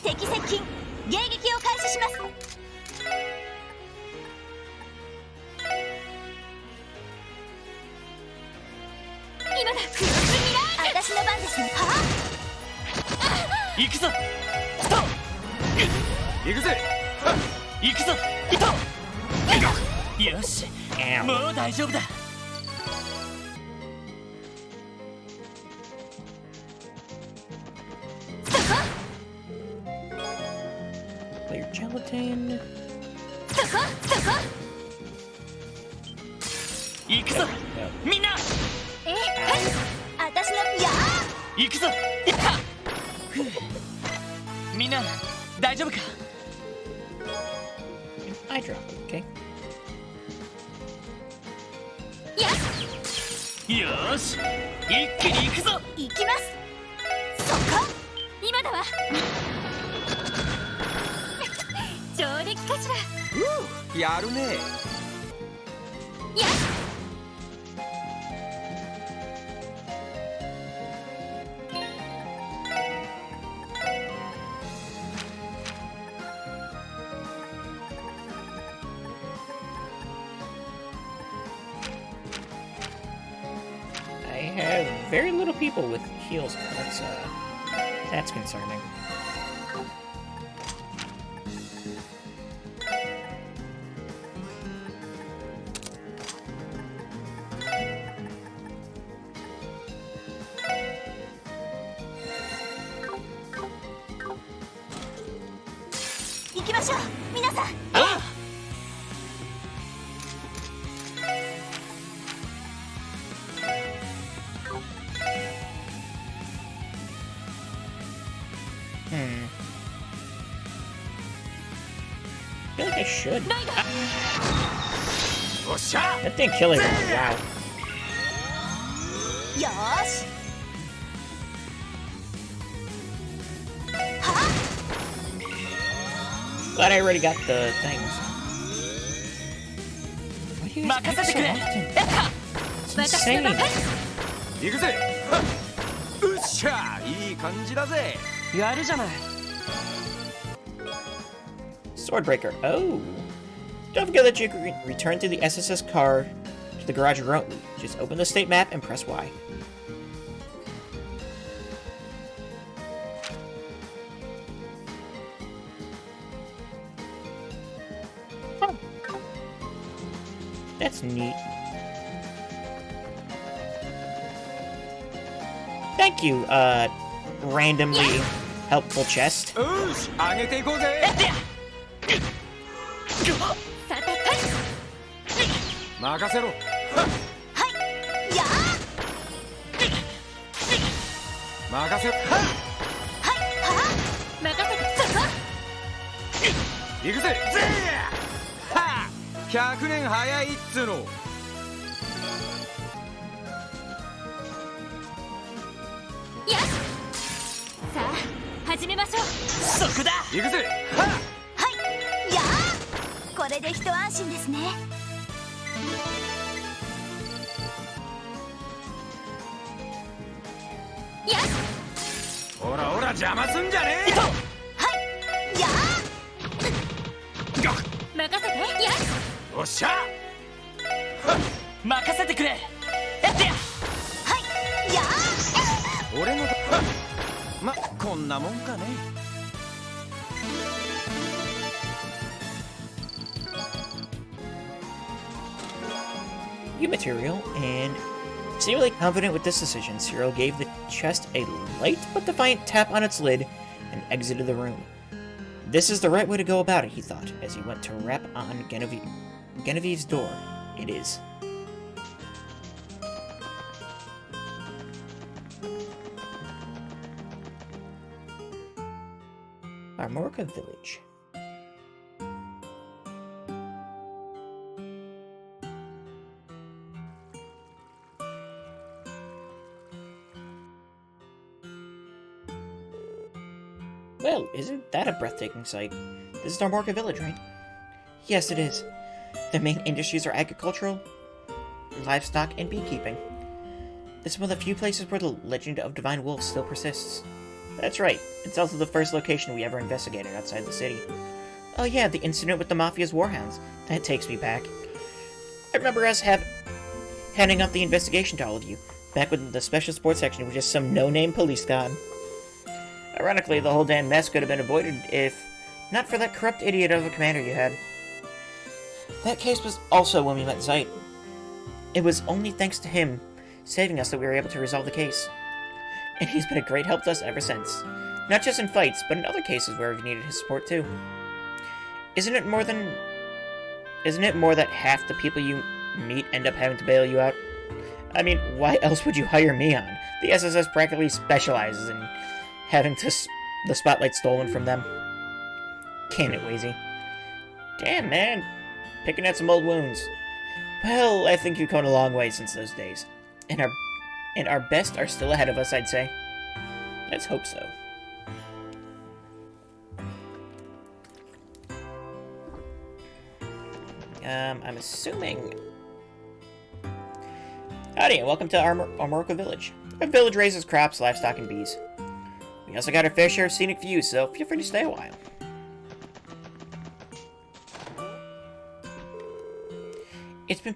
敵接近。迎撃を開始します。今だ。クロスミラー。私の番ですね。はあ。行くぞ。ストッ行くぜプ。行くぞ。よし、 Ow. もう大丈夫だ。 そこ。 Clear gelatin. そこ。そこ。行くぞ。みんな、はい。私の。やあ。行くぞ。みんな、大丈夫か。 I drop it, okay? や。よし、一気に行くぞ。行きます。そこ。今だわ。上出来かしら。やるねや。I have very little people with heals. That's concerning.行きましょう。皆さん。あI feel like I should. ライダー。おっしゃ That didn't kill everyone. Wow. よーし。Glad I already got the things. Why do you guys act so often? It's insane. 行くぜうっしゃいい感じだぜやるじゃない Swordbreaker. Oh. Don't forget that you can return to the SSS car to the garage remotely. Just open the state map and press Y. Huh. That's neat. Thank you, randomly helpful chest. よし上げていこうぜさて任せろはいや任せろはいは任せてそこ行くぜぜは100年早いっつうのよしさあ始めましょうそこだ行くぜはいやこれで一安心ですねよしほらほら邪魔すんじゃねえはいや任せてよしおっしゃ任せてくれはいや俺のまこんなもんかねNew material, and seemingly confident with this decision, Cyril gave the chest a light but defiant tap on its lid and exited the room. This is the right way to go about it, he thought, as he went to rap on Genevieve's door. It is. Armorica Village. Well, isn't that a breathtaking sight? This is Armorica Village, right? Yes, it is. The main industries are agricultural, livestock, and beekeeping. This is one of the few places where the legend of Divine Wolf still persists. That's right. It's also the first location we ever investigated outside the city. Oh yeah, the incident with the Mafia's warhounds. That takes me back. I remember us handing off the investigation to all of you, back when the special sports section was just some no-name police god. Ironically, the whole damn mess could have been avoided if not for that corrupt idiot of a commander you had. That case was also when we met Zeit. It was only thanks to him saving us that we were able to resolve the case. And he's been a great help to us ever since. Not just in fights, but in other cases where we've needed his support too. Isn't it more that half the people you meet end up having to bail you out? I mean, why else would you hire me on? The SSS practically specializes in having the spotlight stolen from them. Can it, Wheezy? Damn, man. Picking at some old wounds. Well, I think you've come a long way since those days. And our best are still ahead of us, I'd say. Let's hope so. I'm assuming... Howdy, and welcome to Armorica Village. Our village raises crops, livestock, and bees. We also got our fair share of scenic views, so feel free to stay a while. It's been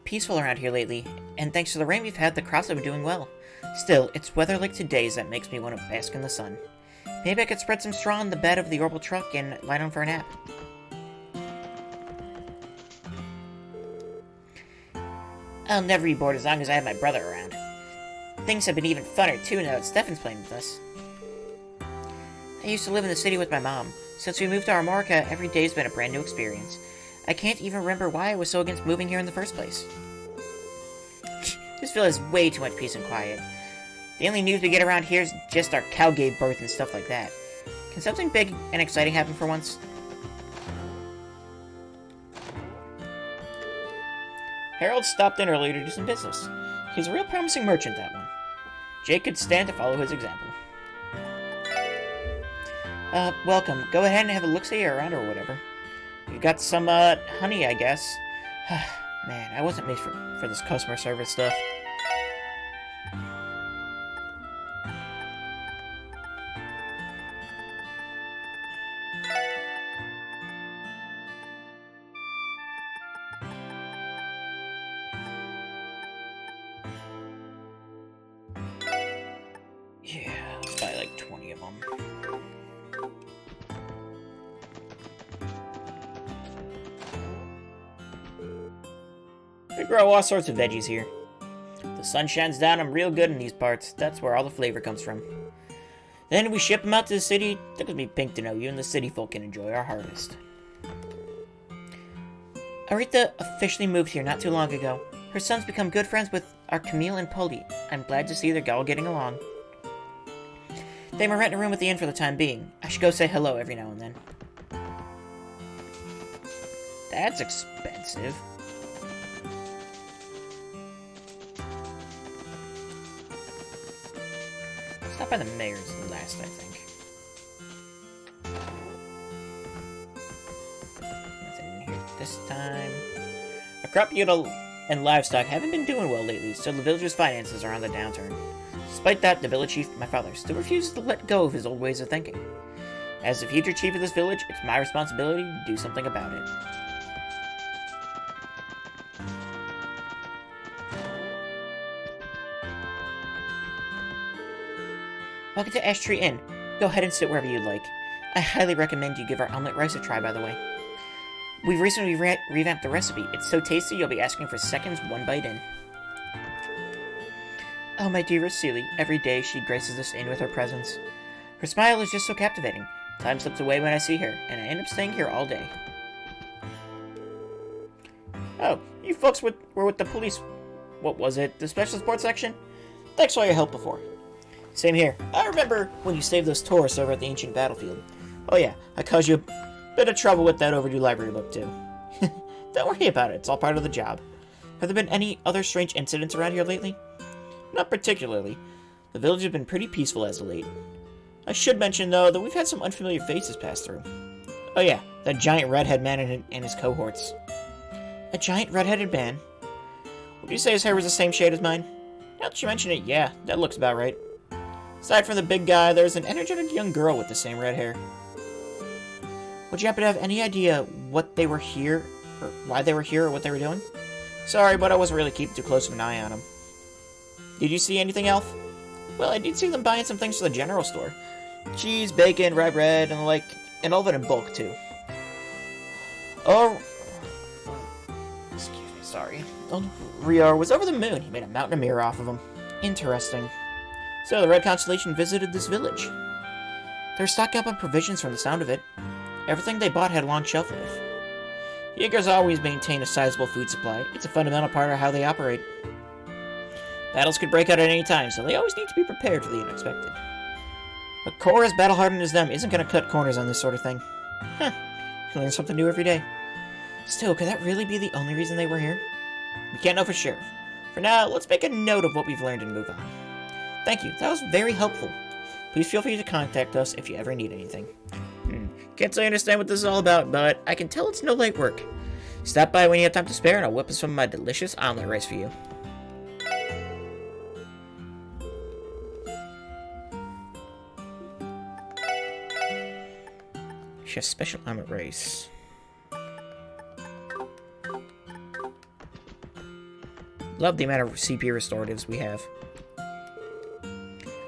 peaceful around here lately, and thanks to the rain we've had, the crops have been doing well. Still, it's weather like today's that makes me want to bask in the sun. Maybe I could spread some straw on the bed of the orbital truck and lie down for a nap. I'll never be bored as long as I have my brother around. Things have been even funner too now that Stefan's playing with us. I used to live in the city with my mom. Since we moved to Armorica, every day's been a brand new experience. I can't even remember why I was so against moving here in the first place. This village has way too much peace and quiet. The only news we get around here is just our cow gave birth and stuff like that. Can something big and exciting happen for once? Harold stopped in earlier to do some business. He's a real promising merchant, that one. Jake could stand to follow his example. Welcome. Go ahead and have a look-see around or whatever. You got some, honey, I guess. Man, I wasn't made for this customer service stuff. Yeah, let's buy like 20 of them. We grow all sorts of veggies here. The sun shines down them real good in these parts. That's where all the flavor comes from. Then we ship them out to the city. That would be pink to know you, and the city folk can enjoy our harvest. Aretha officially moved here not too long ago. Her son's become good friends with our Camille and Polly. I'm glad to see they're all getting along. They were renting a room at the inn for the time being. I should go say hello every now and then. That's expensive. Stop by the mayor's last, I think. Nothing in here this time. A crop yield and livestock haven't been doing well lately, so the village's finances are on the downturn. Despite that, the village chief, my father, still refuses to let go of his old ways of thinking. As the future chief of this village, it's my responsibility to do something about it. Welcome to Ash Tree Inn. Go ahead and sit wherever you'd like. I highly recommend you give our omelet rice a try, by the way. We've recently revamped the recipe. It's so tasty you'll be asking for seconds one bite in. Oh, my dearest Seely, every day she graces this inn with her presence. Her smile is just so captivating. Time slips away when I see her, and I end up staying here all day. Oh, you folks were with the police. What was it? The special sports section? Thanks for all your help before. Same here. I remember when you saved those tourists over at the ancient battlefield. Oh yeah, I caused you a bit of trouble with that overdue library book too. Don't worry about it, it's all part of the job. Have there been any other strange incidents around here lately? Not particularly. The village has been pretty peaceful as of late. I should mention, though, that we've had some unfamiliar faces pass through. Oh yeah, that giant redhead man and his cohorts. A giant redheaded man? Would you say his hair was the same shade as mine? Now that you mention it, yeah, that looks about right. Aside from the big guy, there's an energetic young girl with the same red hair. Would you happen to have any idea what they were here, or why they were here, or what they were doing? Sorry, but I wasn't really keeping too close of an eye on them. Did you see anything, Elf? Well, I did see them buying some things to the general store. Cheese, bacon, rye bread, and the like, and all of it in bulk, too. Oh, excuse me, sorry. Old Riar was over the moon. He made a mountain of mirror off of him. Interesting. So, the Red Constellation visited this village. They were stocking up on provisions from the sound of it. Everything they bought had a long shelf life. Jaegers always maintain a sizable food supply. It's a fundamental part of how they operate. Battles could break out at any time, so they always need to be prepared for the unexpected. A corps as battle-hardened as them isn't going to cut corners on this sort of thing. Huh. You learn something new every day. Still, could that really be the only reason they were here? We can't know for sure. For now, let's make a note of what we've learned and move on. Thank you, that was very helpful. Please feel free to contact us if you ever need anything. Can't say I understand what this is all about, but I can tell it's no light work. Stop by when you have time to spare and I'll whip up some of my delicious omelet rice for you. She has special omelet rice. Love the amount of CP restoratives we have.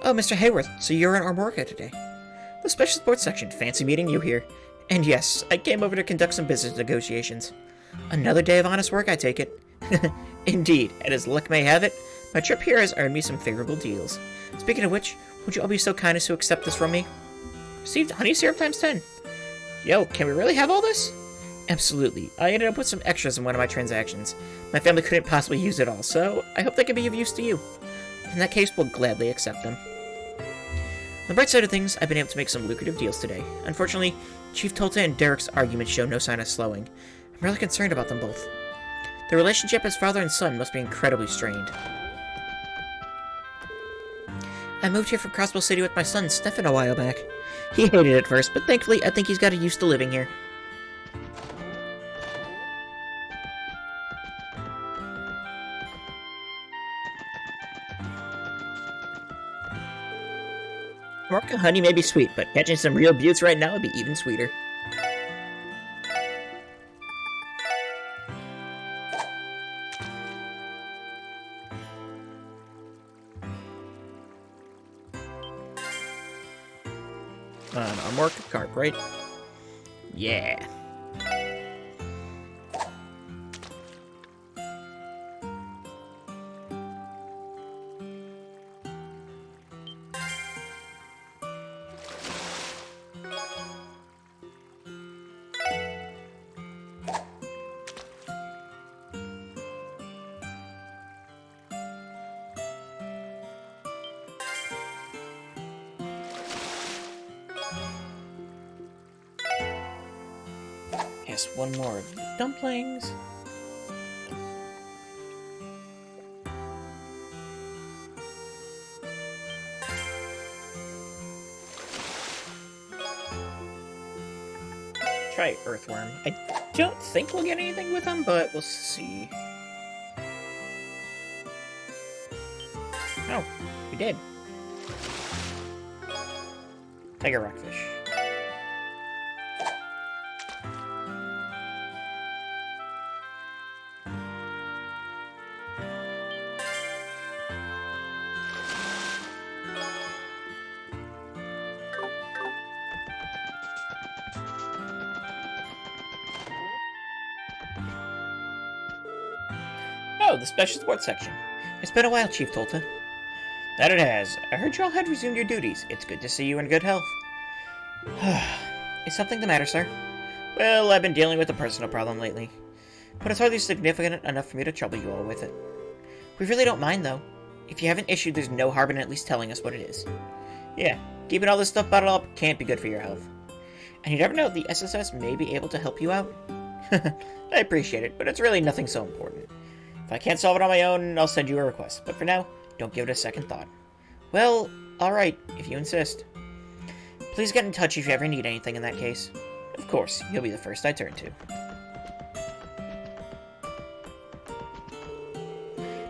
Oh, Mr. Hayworth, so you're in Armorica today. The special sports section. Fancy meeting you here. And yes, I came over to conduct some business negotiations. Another day of honest work, I take it. Indeed, and as luck may have it, my trip here has earned me some favorable deals. Speaking of which, would you all be so kind as to accept this from me? Received honey syrup times 10. Yo, can we really have all this? Absolutely. I ended up with some extras in one of my transactions. My family couldn't possibly use it all, so I hope they can be of use to you. In that case, we'll gladly accept them. On the bright side of things, I've been able to make some lucrative deals today. Unfortunately, Chief Tolta and Derek's arguments show no sign of slowing. I'm really concerned about them both. Their relationship as father and son must be incredibly strained. I moved here from Crossbow City with my son, Stefan, a while back. He hated it at first, but thankfully I think he's got used to living here. Morocco honey may be sweet, but catching some real buttes right now would be even sweeter. A Morocco carp, right? Yeah. Yes, one more of the dumplings. Try earthworm. I don't think we'll get anything with them, but we'll see. Oh, we did. Tiger rockfish. Oh, the special sports section. It's been a while, Chief Tolta. That it has. I heard you all had resumed your duties. It's good to see you in good health. Is something the matter, sir? Well, I've been dealing with a personal problem lately. But it's hardly significant enough for me to trouble you all with it. We really don't mind, though. If you have an issue, there's no harm in at least telling us what it is. Yeah, keeping all this stuff bottled up can't be good for your health. And you never know, the SSS may be able to help you out. I appreciate it, but it's really nothing so important. If I can't solve it on my own, I'll send you a request. But for now, don't give it a second thought. Well, alright, if you insist. Please get in touch if you ever need anything in that case. Of course, you'll be the first I turn to.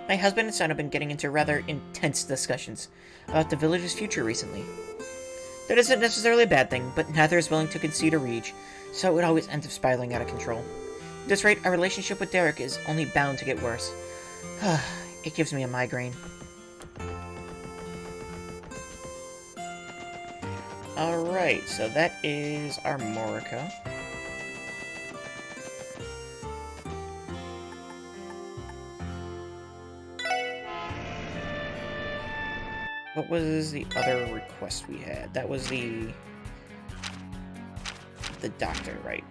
My husband and son have been getting into rather intense discussions about the village's future recently. That isn't necessarily a bad thing, but neither is willing to concede or reach, so it always ends up spiraling out of control. At this rate, our relationship with Derek is only bound to get worse. It gives me a migraine. Alright, so that is our Morica. What was the other request we had? That was the doctor, right?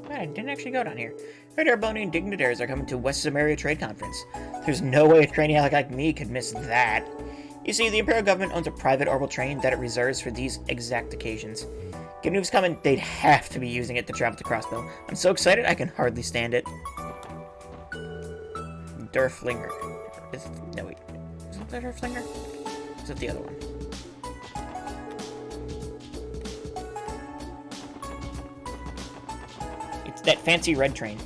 I didn't actually go down here. Right, our bony dignitaries are coming to West Samaria Trade Conference. There's no way a craniac like me could miss that. You see, the Imperial government owns a private orbital train that it reserves for these exact occasions. Get news coming, they'd have to be using it to travel to Crossbill. I'm so excited I can hardly stand it. Durflinger. No, wait. Is it the Durflinger? Is it the other one? It's that fancy red train.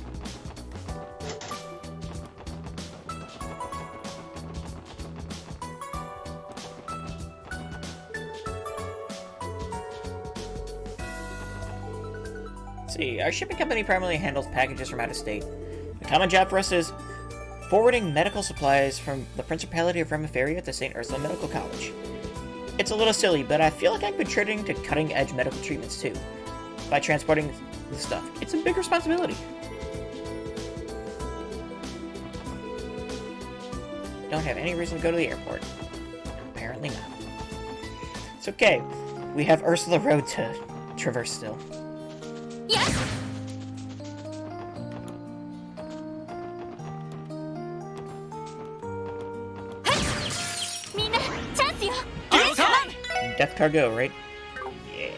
Let's see, our shipping company primarily handles packages from out of state. The common job for us is forwarding medical supplies from the Principality of Remiferia to St. Ursula Medical College. It's a little silly, but I feel like I'm contributing to cutting-edge medical treatments too, by transporting the stuff. It's a big responsibility. Don't have any reason to go to the airport. Apparently not. It's okay. We have Ursula Road to traverse still. Yes. Mina, chance yo. Death Cargo, right? Yeah.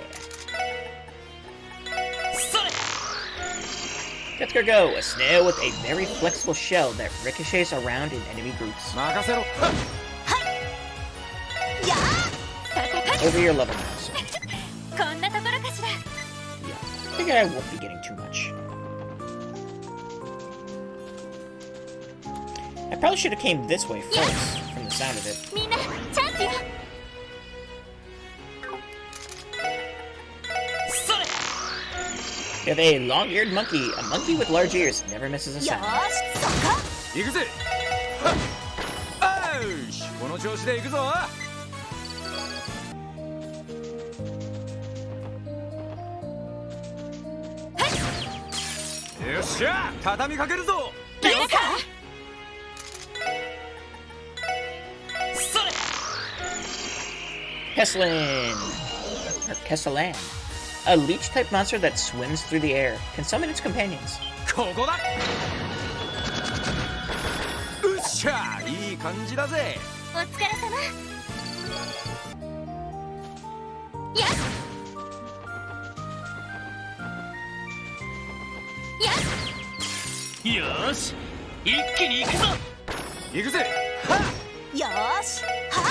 Let's go. A snail with a very flexible shell that ricochets around in enemy groups. 任せろ。やー Over your level now, so こんなところかしら。 yeah. I figured I won't be getting too much. I probably should have came this way first, from the sound of it. みんなチャンスよ。それ You have a long-eared monkey. A monkey with large ears never misses a よ sound. ーしそこ。行くぜ。はっよし、この調子で行くぞ。よっしゃ、畳みかけるぞ。どれか。それ Kesslin! Or Kesselan. A leech-type monster that swims through the air. Can summon its companions. ここだ。うっしゃ、いい感じだぜ。お疲れ様。やっやっよーし一気に行くぞ行くぜ。はっ。よーしはっ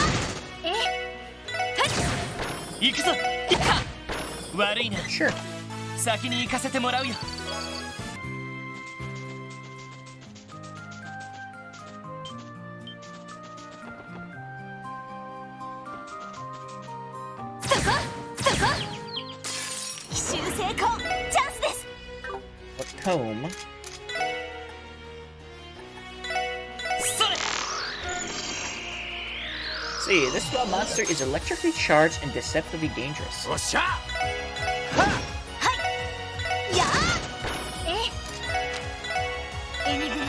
行くぞはっ悪いな Sure. 先に行かせてもらうよそこそこ。奇襲成功チャンスです。 A comb. それ See, this small monster is electrically charged and deceptively dangerous. おっしゃ。はっ。やーエニグマ。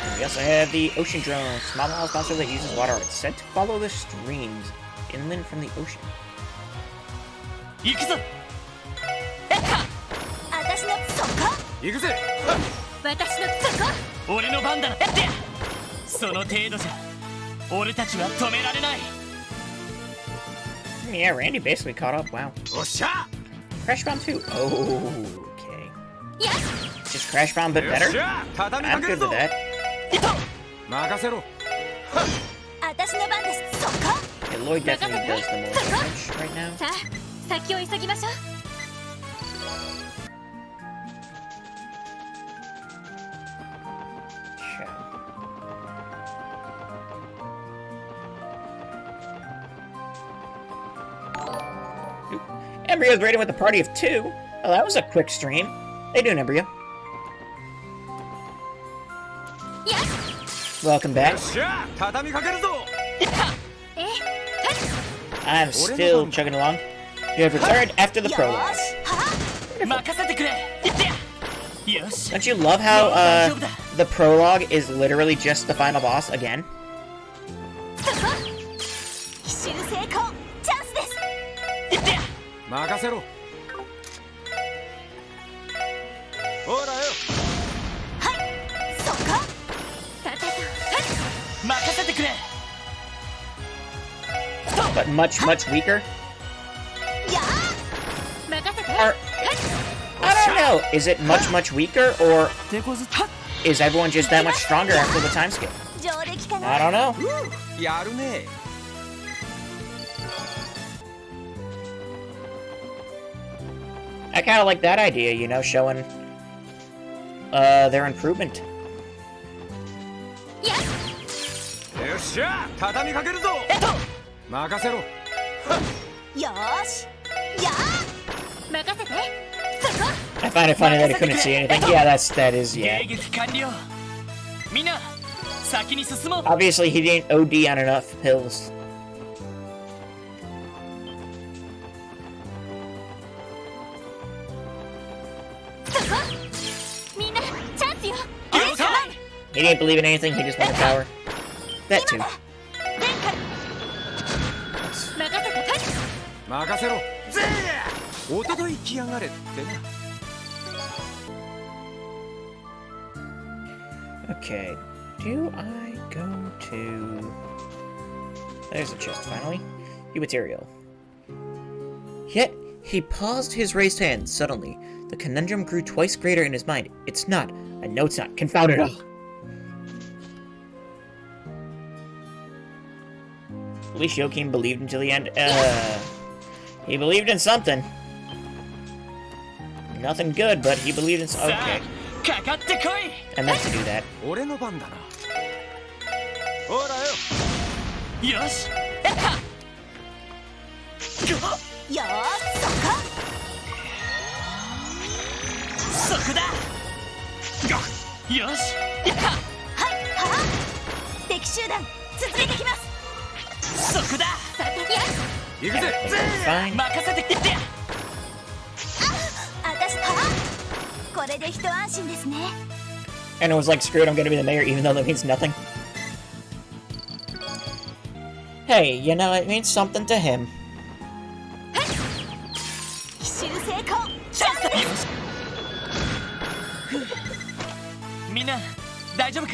And we also have the ocean drone, small monster that uses water. It's said to follow the streams inland from the ocean. 行くぞ私のそこ。行くぜ。はっ。私のそこ。俺の番だなやってやその程度じゃ俺たちは止められない Yeah, Randy basically caught up. Wow. おっしゃ。 Crash Bomb 2. Oh, okay. やっ Just Crash Bomb, but よっ better? しゃ、畳み I'm かける good ぞ with。that. 任せろ。私の番ですそこ。 Yeah, Lloyd definitely does the more damage right now. さあ先を急ぎましょう。 Oop. Embryo's raiding with a party of 2. Oh, that was a quick stream. How you doing, Embryo? やっ Welcome よ back. っしゃ、畳みかけるぞ。え I'm still chugging along. You have returned after the よ prologue. ーしは任せてくれやってやよし Don't you love how the prologue is literally just the final boss again? そこ。奇襲成功チャンスです。やってや任せろ。ほらよ。はいそこ。さてと任せてくれ But much, much weaker? やー任せて。 Or, I don't know. Is it much, much weaker? Or 手こずはっ is everyone just that much stronger after the time skip? 上出来か I な。 don't know. やるね。 I kind of like that idea, you know, showing their improvement. やっよっしゃ、畳みかけるぞ。任せろ。よーしやー任せてそこ。 I find it funny that he couldn't see anything. Yeah, that is, yeah. 迎撃完了みんな先に進もう Obviously, he didn't OD on enough pills. そこ。みんなチャンスよ。 了解 He didn't believe in anything, he just wanted power. That too. 前から任せて任せろ。ぜえ。おととい来やがれってな。 Okay, do I go to... There's a chest, finally. New material. Yet, He paused his raised hand. Suddenly, the conundrum grew twice greater in his mind. It's not. I know it's not. Confound it all. At least Joachim believed until the end. He believed in something. Nothing good, but he believed in something. Okay. かかってこい I meant to do that. 俺の番だな。ほらよ。よしよーそこだよしはいはあ敵集団続けてきますそこださてや行くぜ。 Fine. 任せてきてあたしはあこれで一安心ですね And it was like, screw it, I'm gonna be the mayor, even though that means nothing. Hey, you know, it means something to him. 奇襲成功チャンスですみんな大丈夫か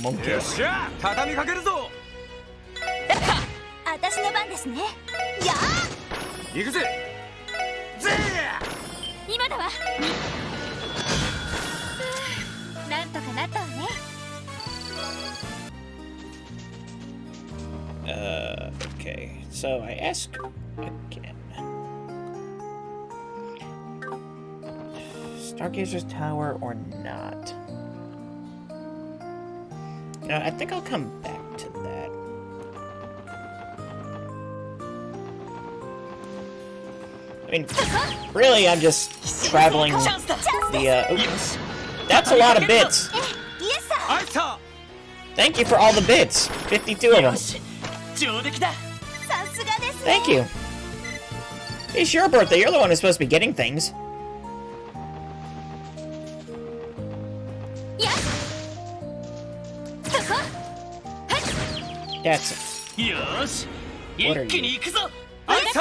Monkey. よっしゃ畳みかけるぞ。あたしの番ですねやあ行くぜ。ぜ今だわなんとかなったわね Okay, so I ask again. Stargazer's Tower or not? No, I think I'll come back to that. I mean, really, I'm just traveling チャンスだ the, よし that's a lot of bits. イエスさあいた。 Thank you for all the bits. 52 of よ them. し上出来ださすがですね Thank you. It's your birthday. You're the one who's supposed to be getting things. やそこ That's よし What are 一気に行くぞあいた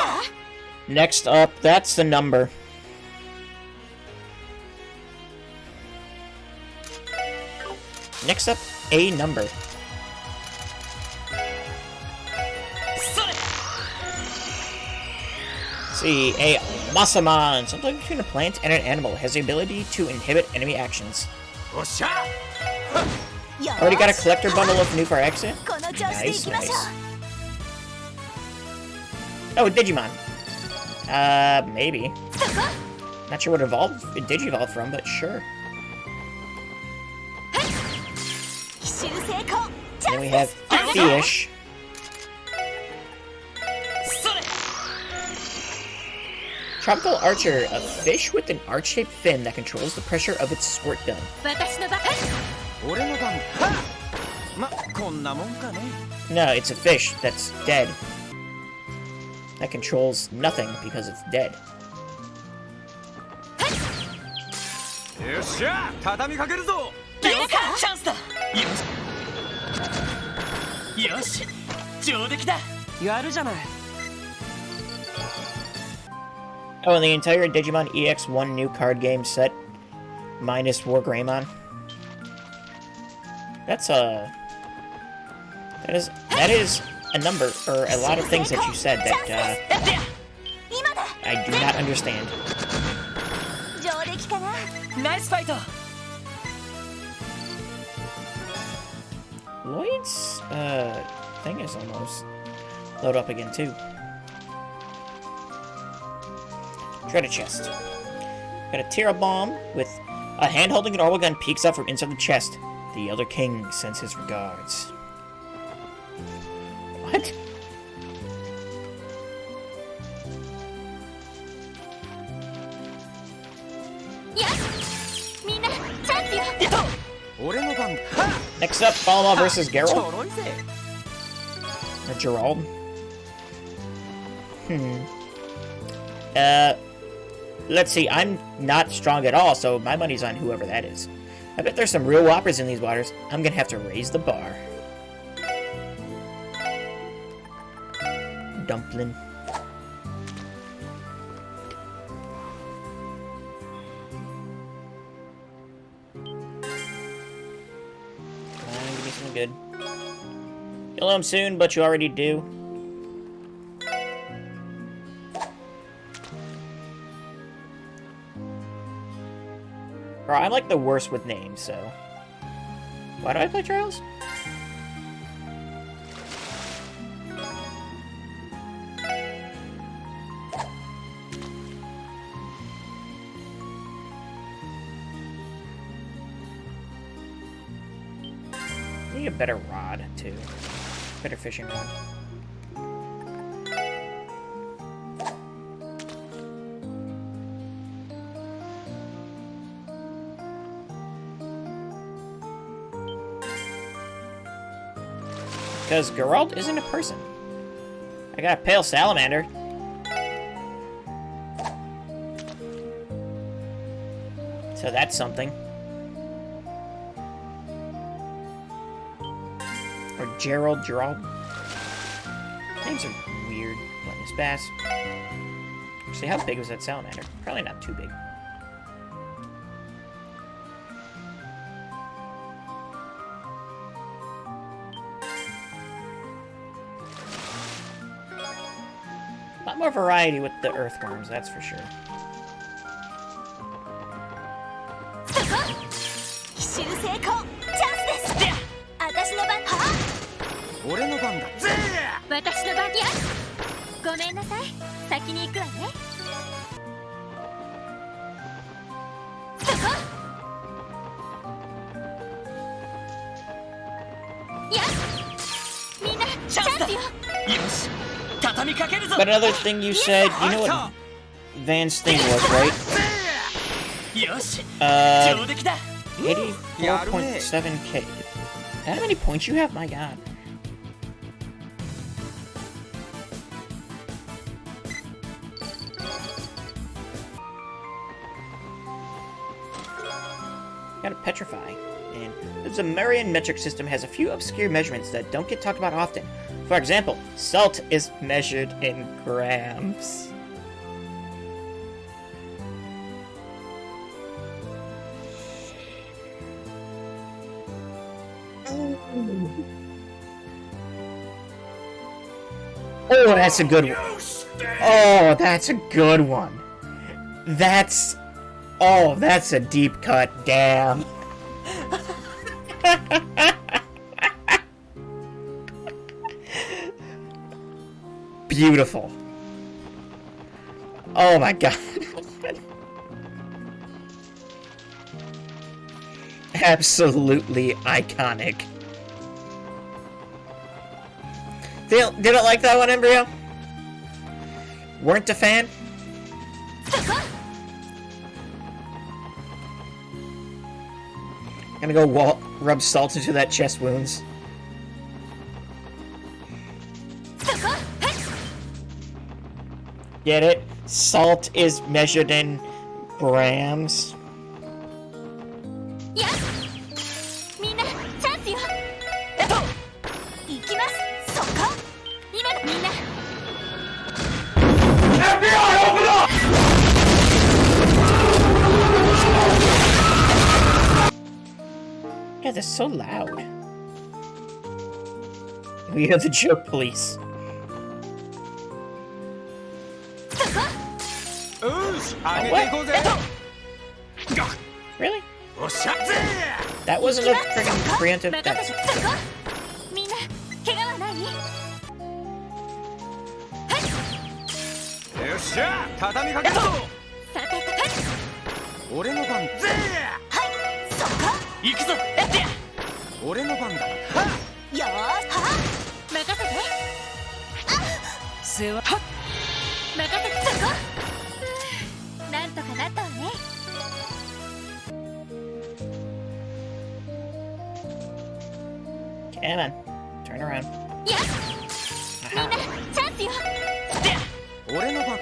next up. That's the number. Next up, a number. それ See, a Masaman, something between a plant and an animal, has the ability to inhibit enemy actions. おっしゃ。 よ Already got a ーし collector bundle of new for exit? この調子でいきましょう Oh, Digimon. Maybe. そこ Not sure what it Digivolved from, but sure. 奇襲成功チャ Then ン we スで have す Fish. それ Tropical Archer, a fish with an arch-shaped fin that controls the pressure of its squirt gun. 私の番俺の番。はっ。まこんなもんかね。 No, it's a fish that's dead. That controls nothing because it's dead. よっしゃ畳みかけるぞ。よしチャンスだよし上出来だやるじゃない Oh, and the entire Digimon EX1 new card game set, minus War Greymon. That's that is a number, or a lot of things that you said that 今だ I do not understand. 上出来かなナイスファイト Lloyd's thing is almost load up again too. Treasure chest. Got a Tira bomb with a hand holding an orbital gun peeks out from inside the chest. The other king sends his regards. What?みんなチャンスよ俺の番。はっ。 Next up, Balma versus ち Geralt. ょろいぜ。 Or Gerald. Let's see, I'm not strong at all, so my money's on whoever that is. I bet there's some real whoppers in these waters. I'm gonna have to raise the bar. Dumpling. Come on, give me something good. You'll know him soon, but you already do. Bro, I'm like the worst with names, so... Why do I play Trials? I need a better rod, too. Better fishing rod. Because Geralt isn't a person. I got a pale salamander. So that's something. Or Gerald. Names are weird. Glennis Bass. Actually, how big was that salamander? Probably not too big. A lot more variety with the earthworms, that's for sure. 奇襲成功チャンスです私の番は俺の番だぜ私の番やごめんなさい先に行くわねそこやみんなチャンスよよし畳みかけるぞ But another thing you said, you know what Van's thing was, right? よし上出来だ 84.7k. How many points you have? My god. Gotta petrify. And the Zemurian metric system has a few obscure measurements that don't get talked about often. For example, salt is measured in grams. Oh, that's a good one. Oh, that's a good one. That's... Oh, that's a deep cut. Damn. Beautiful. Oh my god. Absolutely iconic. Didn't like that one, Embryo? Weren't a fan? Gonna go rub salt into that chest wounds. Get it? Salt is measured in grams. Yeah. みんなチャンスよ。行きます。そこ。今みんな。FBI, open up! Yeah, they're so loud. We have the joke police. Really? That wasn't a freaking preemptive death. Come on, turn around.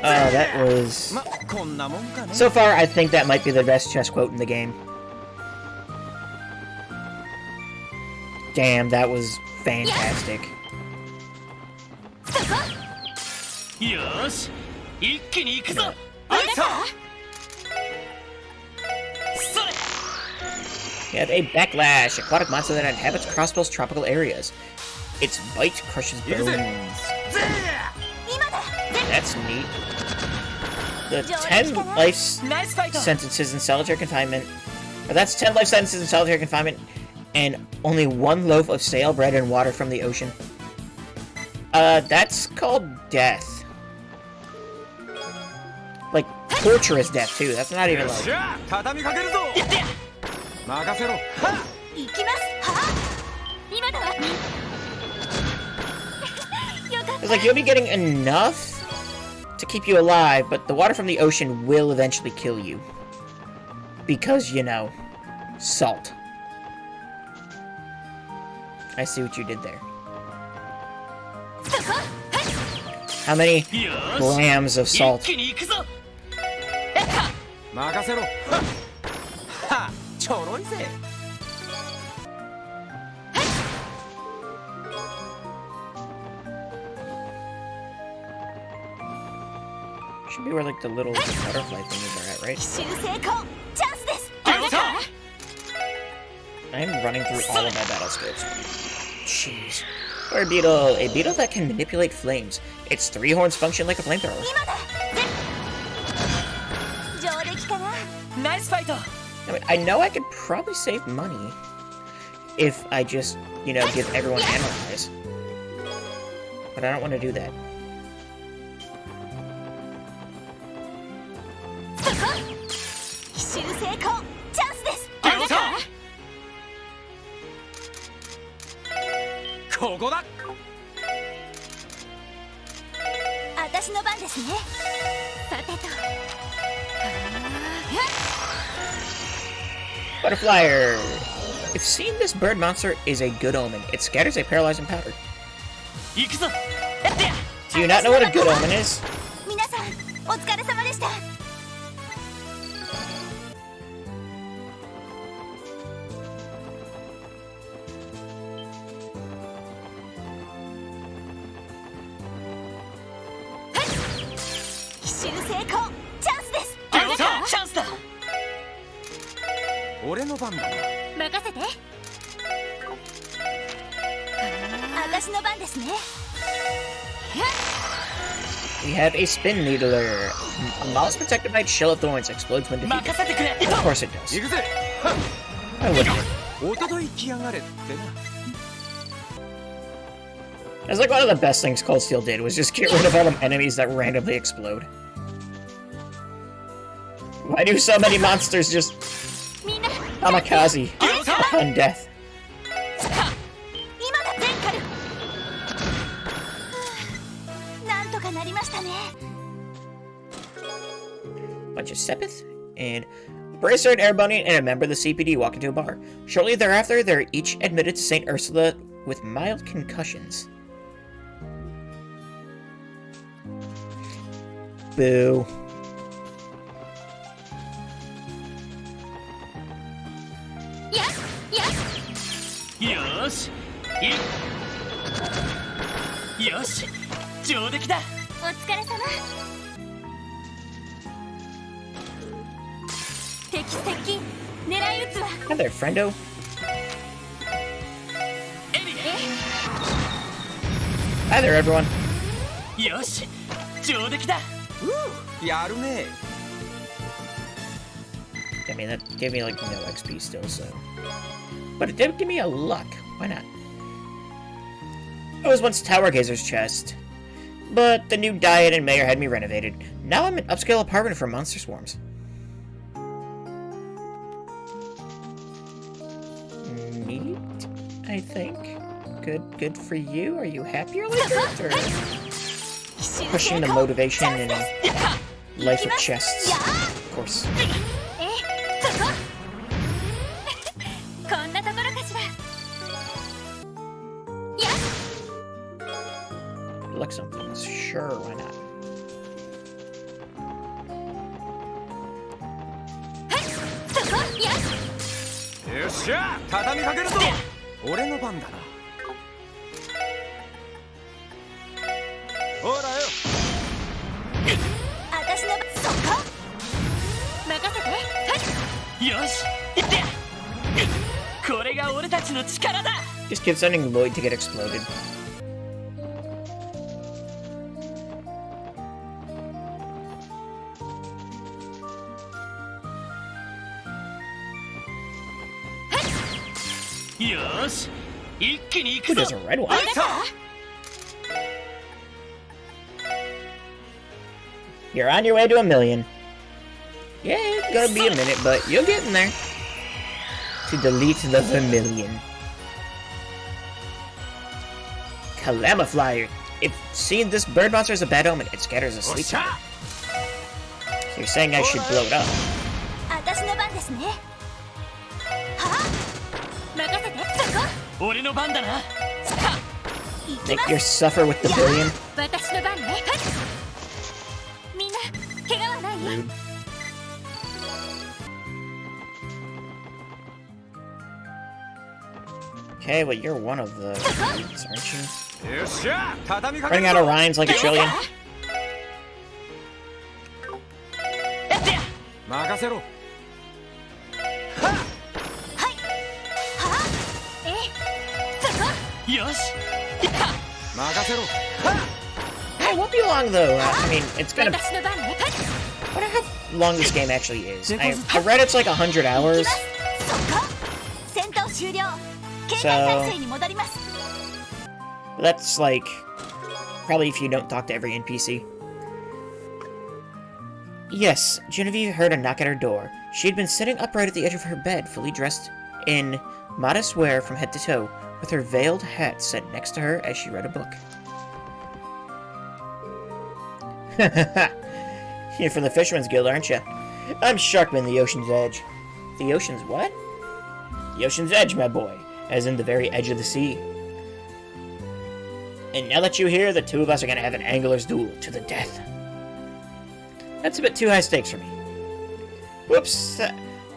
Oh, that was... So far, I think that might be the best chess quote in the game. Damn, that was fantastic. You have a backlash, aquatic monster that inhabits Crossbell's tropical areas. Its bite crushes bones. That's neat. The 10 life sentences in solitary confinement. Or that's 10 life sentences in solitary confinement, and only 1 loaf of stale bread and water from the ocean. That's called death. Like, torturous death, too. That's not even like... It's like, you'll be getting enough to keep you alive, but the water from the ocean will eventually kill you. Because, you know, salt. I see what you did there. How many grams of salt? Should be where like the little butterfly thingies are at, right? I'm running through all of my battle scopes. Jeez. Or a beetle that can manipulate flames. Its 3 horns function like a flamethrower. Nice fight. I mean, I know I could probably save money if I just, you know, give everyone analyze. But I don't want to do that. Butterflyer! If seeing this bird monster is a good omen, it scatters a paralyzing powder. Do you not know what a good omen is? We have a spin needler. A mouse protected by its shell of thorns explodes when defeated. Of course it does. I wouldn't. That's like one of the best things Cold Steel did, was just get rid of all the enemies that randomly explode. Why do so many monsters just kamikaze upon death? Bunch of Sepith and Bracer and Airbunny and a member of the CPD walk into a bar. Shortly thereafter, they're each admitted to St. Ursula with mild concussions. Boo. Hi there, friendo. Hi there, everyone. I mean, that gave me, like, no XP still, so... But it did give me a luck. Why not? I was once Tower Gazer's chest, but the new diet and mayor had me renovated. Now I'm an upscale apartment for monster swarms. Neat, I think. Good for you. Are you happier like that, or pushing the motivation and life of chests? Of course. Like something. Sure, why not? Just keep sending Lloyd to get exploded. Yosh! Ikkini Who ikuzo! does a red one? You're on your way to 1,000,000. Yeah, it's gonna be a minute, but you'll get in there. To delete the vermilion. Calamaflyer. If seeing this bird monster is a bad omen, it scatters a sleep powder. So you're saying I should blow it up? 私の番ですね。はあ、任せて。そこ。俺の番だな。行き Make ます。 your suffer with the billion? 私の番ね。はい。みんな怪我はない？ Rude. Okay, well you're one of the dudes, aren't you? よっしゃ畳みかけ Running る out ぞ of rhymes like a trillion. やってや。任せろはい。はあ。そこ。よし。任せろ It won't be long though. I mean, it's gonna. 私の番ね。はい。 I wonder how long this game actually is. I read it's like 100 hours. そこ。戦闘終了。警戒態勢に戻ります。 That's like probably if you don't talk to every NPC. Yes, Genevieve heard a knock at her door. She had been sitting upright at the edge of her bed, fully dressed in modest wear from head to toe, with her veiled hat set next to her as she read a book. You're from the Fisherman's Guild, aren't you? I'm Sharkman, the Ocean's Edge. The Ocean's what? The Ocean's Edge, my boy, as in the very edge of the sea. And now that you're here, the two of us are gonna have an angler's duel to the death. That's a bit too high stakes for me. Whoops.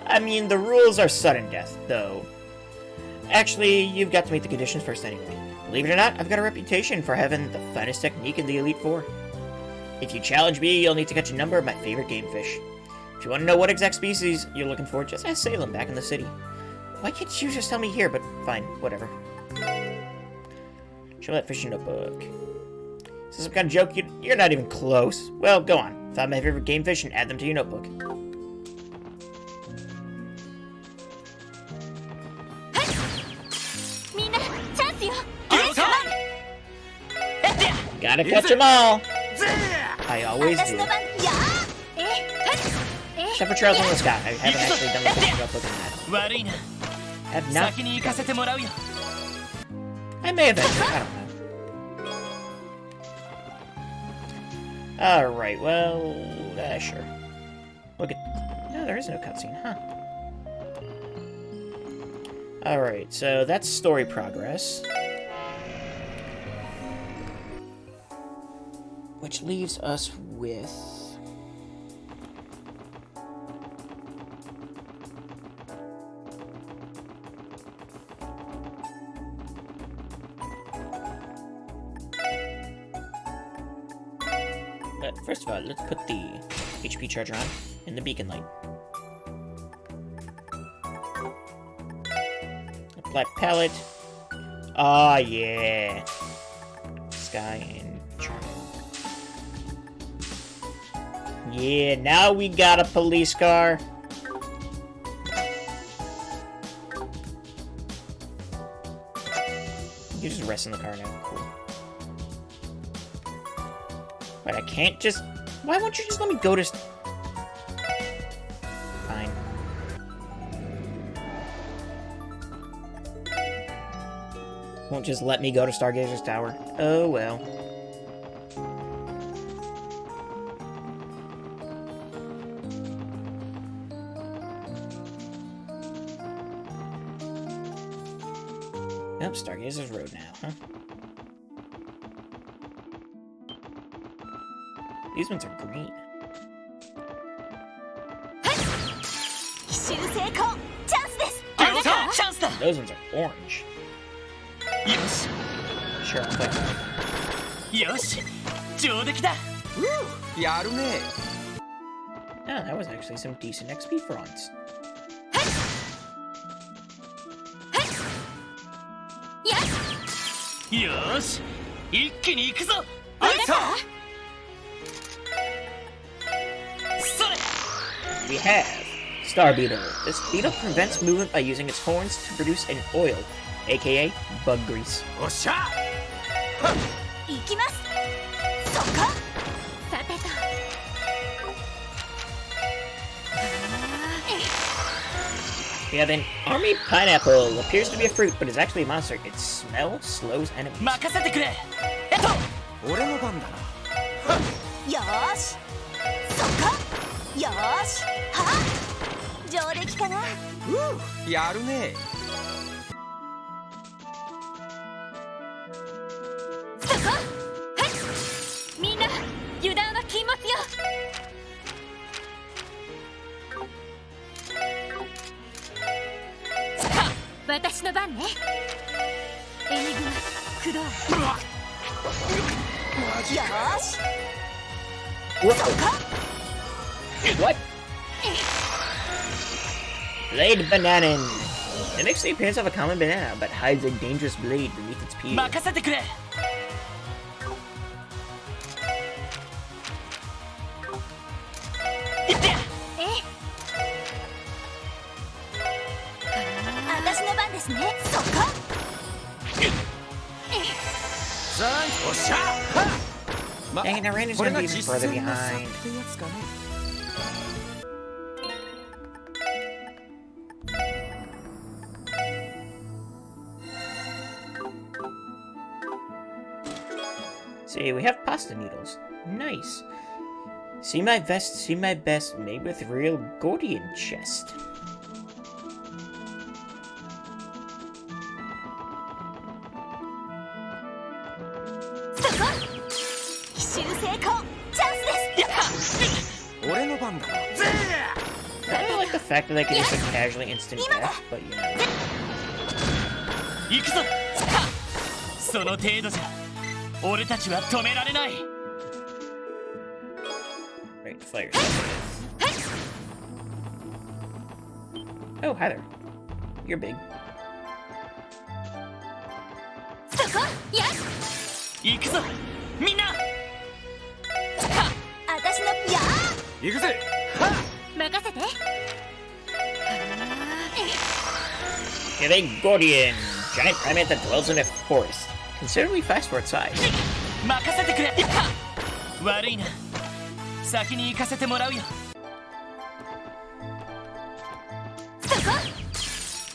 I mean, the rules are sudden death, though. Actually, you've got to meet the conditions first anyway. Believe it or not, I've got a reputation for having the finest technique in the Elite Four. If you challenge me, you'll need to catch a number of my favorite game fish. If you want to know what exact species you're looking for, just ask Salem back in the city. Why can't you just tell me here? But fine, whatever. Show that fishing notebook. Is this some kind of joke? You're not even close. Well, go on. Find my favorite game fish and add them to your notebook. Gotta catch them all. I always do. Except for Trails in the Sky. I haven't actually done the fishing notebook in that. 悪いな。 Have not. 先に行かせてもらうよ。 I may have been. I don't know. Alright, well, sure. Look at... No, there is no cutscene, huh? Alright, so that's story progress. Which leaves us with... But first of all, let's put the HP charger on and the beacon light. Apply palette. Ah, yeah. Sky and Charming. Yeah, now we got a police car. You just rest in the car now. Cool. But I can't just... Why won't you just let me go to... Fine. Won't just let me go to Stargazer's Tower. Oh, well. Yep, Stargazer's Road now, huh? These ones are green. Those ones are orange. Yes. Sure, I'll play that. よし、上出来だ。やるね Oh, that was actually some decent XP for once. よーし一気に行くぞ。わかった。それ We have Star Beetle. This beetle prevents movement by using its horns to produce an oil, aka bug grease. おっしゃ。行きます。そこ。さてと。We have an army pineapple. Appears to be a fruit, but is actually a monster. Its smell slows enemies. 任せてくれ。俺の番だな。よーし。そこ。よーし。はっ。上出来かな。やるね。そこ。はい。みんな油断は禁物よ。私の番ね。エニグマ駆動。よーし。 What? What? Blade Bananan. It makes the appearance of a common banana, but hides a dangerous blade beneath its peel. 任せてくれ。私の番ですね。そこ。さあ、おっしゃ。ま、 Dang it, our Ranger's これ gonna が be even 実 further 践の差 behind. ってやつかね。See, we have pasta noodles. Nice. See my vest, see my best, made with real Gordian chest. そこ。奇襲成功。チャンスです。俺の番だな。 I don't like the fact that I can just like casually instant death, but you know. 行くぞ。その程度じゃ俺たちは止められない。 Right, fire. Oh, hi there. You're big. そこ。やっ。行くぞみんな。私のやー。行くぜ。任せて。 Get a Gordian, giant primate that dwells in a forest. Considerably fast for its size. 任せてくれ。悪いな。先に行かせてもらうよ。そこ。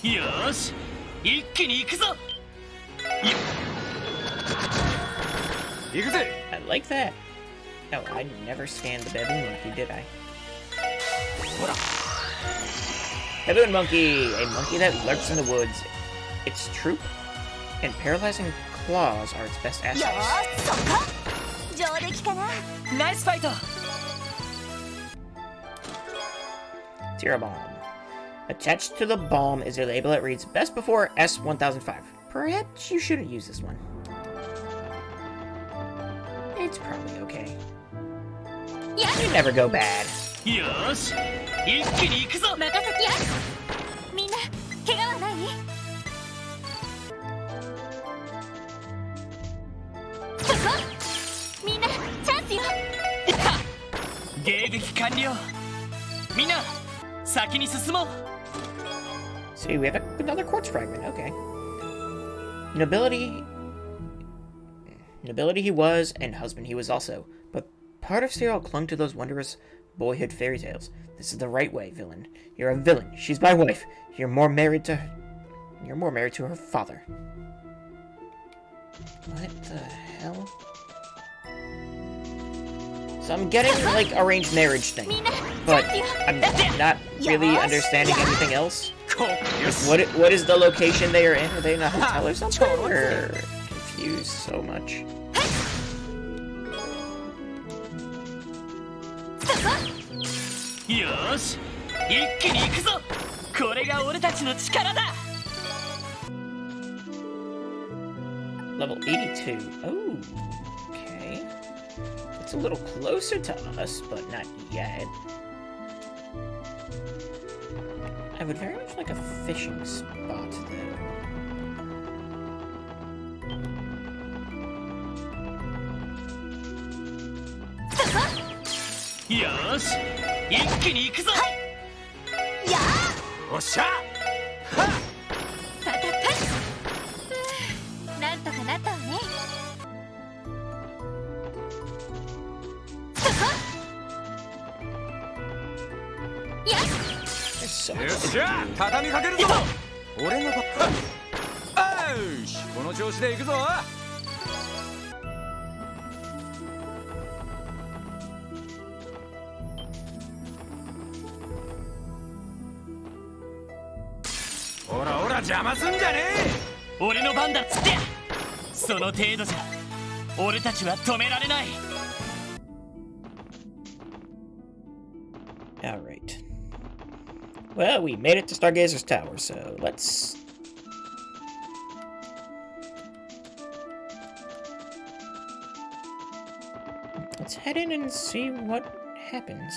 よーし一気に行くぞ。行くぜ。 I like that. Oh, I never scanned the baboon monkey, did I? ほら。 Baboon monkey, a monkey that lurks in the woods. Its troop and paralyzing claws are its best よ assets. ーし。そこ。上出来かな。ナイスファイト。 Tira bomb. Attached to the bomb is a label that reads Best Before S1005. Perhaps you shouldn't use this one. It's probably okay. やっ。 You never go bad. よーし一気に行くぞ。任せてや。みんな怪我はない？そこ。みんなチャンスよ。迎撃完了。みんな先に進もう。 See, we have another quartz fragment. Okay. Nobility he was, and husband he was also. But part of Cyril clung to those wondrous boyhood fairy tales. This is the right way, villain. You're a villain. She's my wife. You're more married to her father. What the hell? So I'm getting like arranged marriage thing, but I'm not really understanding anything else. What is the location they are in? Are they in a hotel or something? Or confused so much. よーし一気に行くぞ。これが俺たちの力だ。 Level 82. Oh, okay. It's a little closer to us, but not yet. I would very much like a fishing spot, though. よし一気に行くぞ。やおっしゃはーさたたなんとかなったわね。そこやっ This っよっ sucks. しゃ畳みかけるぞ。俺の番。あーしこの調子で行くぞ。ほらほら邪魔すんじゃね俺の番だっつってその程度じゃ俺たちは止められない。 Alright. Well, we made it to Stargazer's Tower, so let's... Let's head in and see what happens.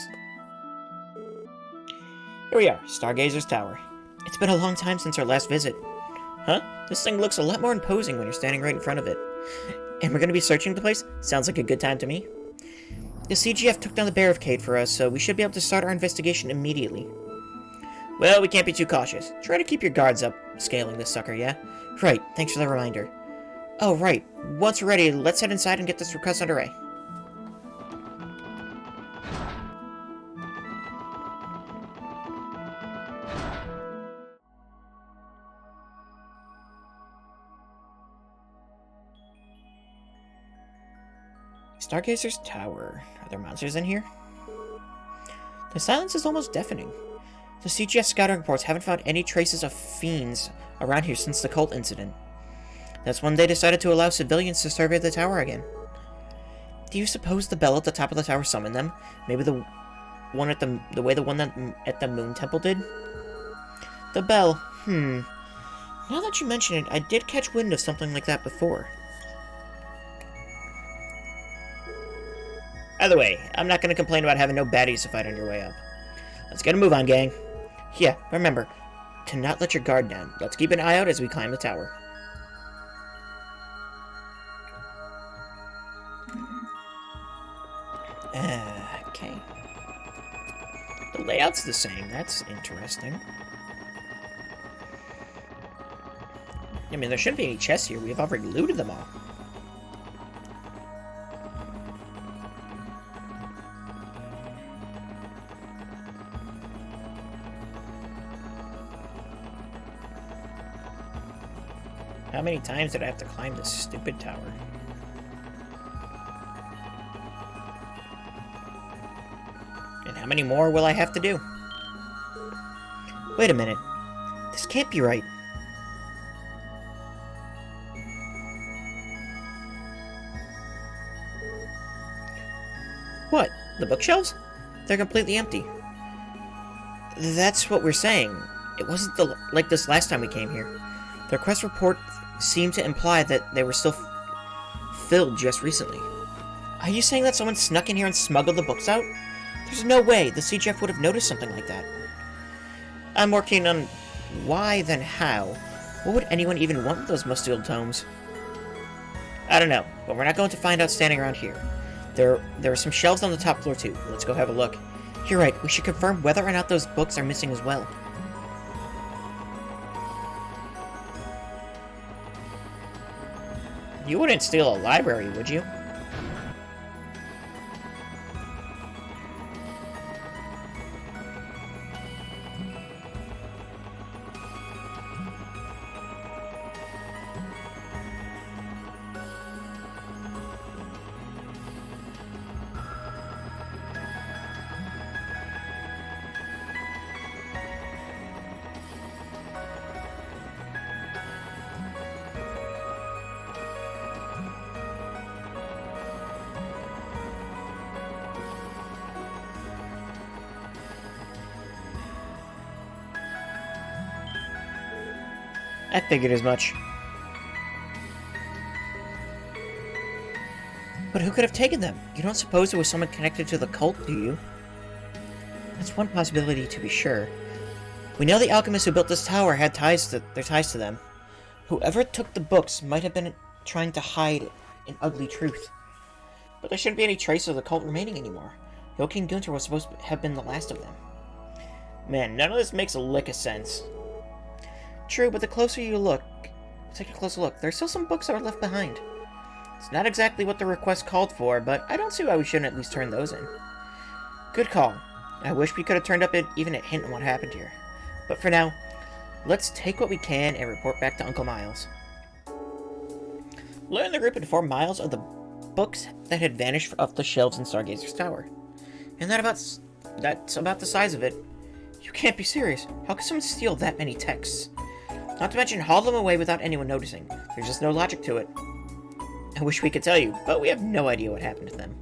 Here we are, Stargazer's Tower. It's been a long time since our last visit. Huh? This thing looks a lot more imposing when you're standing right in front of it. And we're gonna be searching the place? Sounds like a good time to me. The CGF took down the barricade for us, so we should be able to start our investigation immediately. Well, we can't be too cautious. Try to keep your guards up, scaling this sucker, yeah? Right, thanks for the reminder. Oh, right. Once we're ready, let's head inside and get this request underway. Stargazer's Tower. Are there monsters in here? The silence is almost deafening. The CGS scouting reports haven't found any traces of fiends around here since the cult incident. That's when they decided to allow civilians to survey the tower again. Do you suppose the bell at the top of the tower summoned them? Maybe the one at the way the one at the Moon Temple did? The bell. Now that you mention it, I did catch wind of something like that before. Either way, I'm not going to complain about having no baddies to fight on your way up. Let's get a move on, gang. Yeah, remember, to not let your guard down. Let's keep an eye out as we climb the tower. Okay. The layout's the same. That's interesting. I mean, there shouldn't be any chests here. We've already looted them all. How many times did I have to climb this stupid tower? And how many more will I have to do? Wait a minute. This can't be right. What? The bookshelves? They're completely empty. That's what we're saying. It wasn't like this last time we came here. The quest report seemed to imply that they were still filled just recently. Are you saying that someone snuck in here and smuggled the books out? There's no way the CGF would have noticed something like that. I'm more keen on why than how. What would anyone even want with those musty old tomes? I don't know, but we're not going to find out standing around here. There are some shelves on the top floor too. Let's go have a look. You're right, we should confirm whether or not those books are missing as well. You wouldn't steal a library, would you? I figured as much. But who could have taken them? You don't suppose it was someone connected to the cult, do you? That's one possibility, to be sure. We know the alchemists who built this tower had ties to them. Whoever took the books might have been trying to hide an ugly truth. But there shouldn't be any trace of the cult remaining anymore. King Gunter was supposed to have been the last of them. Man, none of this makes a lick of sense. True, but the closer you look, take a closer look, there's still some books that are left behind. It's not exactly what the request called for, but I don't see why we shouldn't at least turn those in. Good call. I wish we could have turned up even a hint on what happened here. But for now, let's take what we can and report back to Uncle Miles. Learn the group informed Miles of the books that had vanished off the shelves in Stargazer's Tower. And that's about the size of it. You can't be serious. How could someone steal that many texts? Not to mention haul them away without anyone noticing. There's just no logic to it. I wish we could tell you, but we have no idea what happened to them.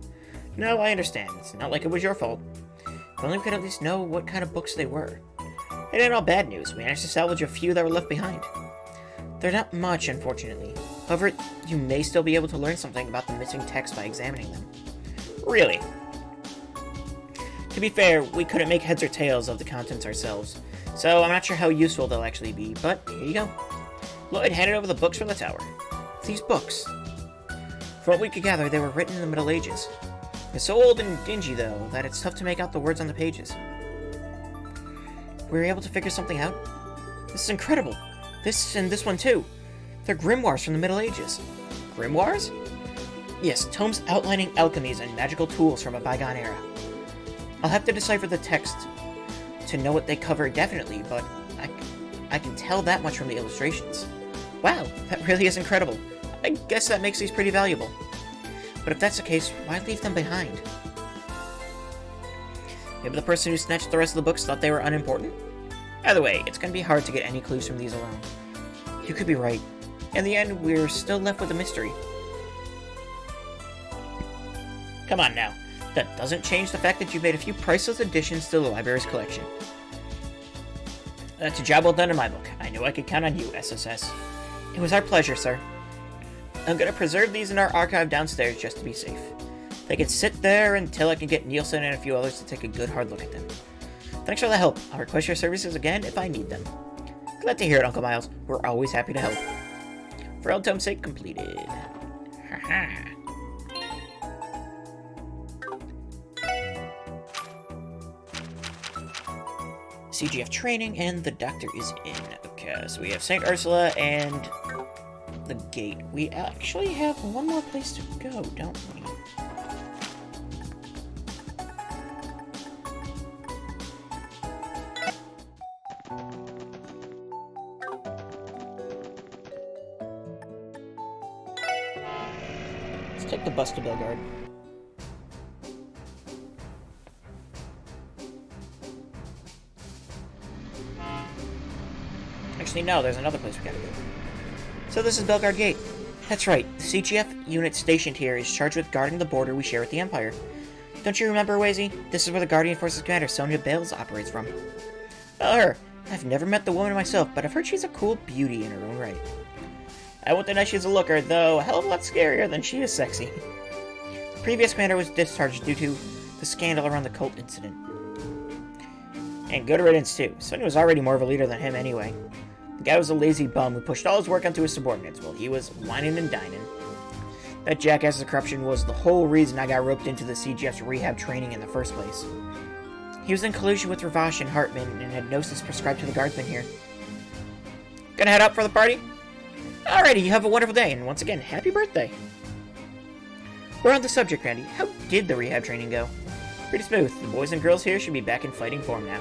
No, I understand. It's not like it was your fault. If only we could at least know what kind of books they were. It ain't all bad news. We managed to salvage a few that were left behind. They're not much, unfortunately. However, you may still be able to learn something about the missing texts by examining them. Really? To be fair, we couldn't make heads or tails of the contents ourselves, so I'm not sure how useful they'll actually be, but here you go. Lloyd handed over the books from the tower. These books. From what we could gather, they were written in the Middle Ages. They're so old and dingy, though, that it's tough to make out the words on the pages. We were able to figure something out? This is incredible. This and this one, too. They're grimoires from the Middle Ages. Grimoires? Yes, tomes outlining alchemies and magical tools from a bygone era. I'll have to decipher the text to know what they cover definitely, but I can tell that much from the illustrations. Wow, that really is incredible. I guess that makes these pretty valuable. But if that's the case, why leave them behind? Maybe the person who snatched the rest of the books thought they were unimportant? Either way, it's going to be hard to get any clues from these alone. You could be right. In the end, we're still left with a mystery. Come on now. That doesn't change the fact that you made a few priceless additions to the library's collection. That's a job well done in my book. I knew I could count on you, SSS. It was our pleasure, sir. I'm going to preserve these in our archive downstairs just to be safe. They can sit there until I can get Nielsen and a few others to take a good hard look at them. Thanks for the help. I'll request your services again if I need them. Glad to hear it, Uncle Miles. We're always happy to help. For old Tome's sake, completed. Haha. CGF training, and the doctor is in. Okay, so we have St. Ursula and the gate. We actually have one more place to go, don't we? Let's take the bus to Belgard. Actually, no, there's another place we gotta go. So this is Belgard Gate. That's right, the CGF unit stationed here is charged with guarding the border we share with the Empire. Don't you remember, Wazy? This is where the Guardian Forces Commander Sonya Bales operates from. Well, her. I've never met the woman myself, but I've heard she's a cool beauty in her own right. I won't deny she's a looker, though a hell of a lot scarier than she is sexy. The previous commander was discharged due to the scandal around the cult incident. And good riddance, too. Sonya was already more of a leader than him anyway. The guy was a lazy bum who pushed all his work onto his subordinates while he was whining and dining. That jackass's corruption was the whole reason I got roped into the CGF's rehab training in the first place. He was in collusion with Ravash and Hartman and had Gnosis prescribed to the guardsmen here. Gonna head out for the party? Alrighty, you have a wonderful day, and once again, happy birthday! We're on the subject, Randy. How did the rehab training go? Pretty smooth. The boys and girls here should be back in fighting form now.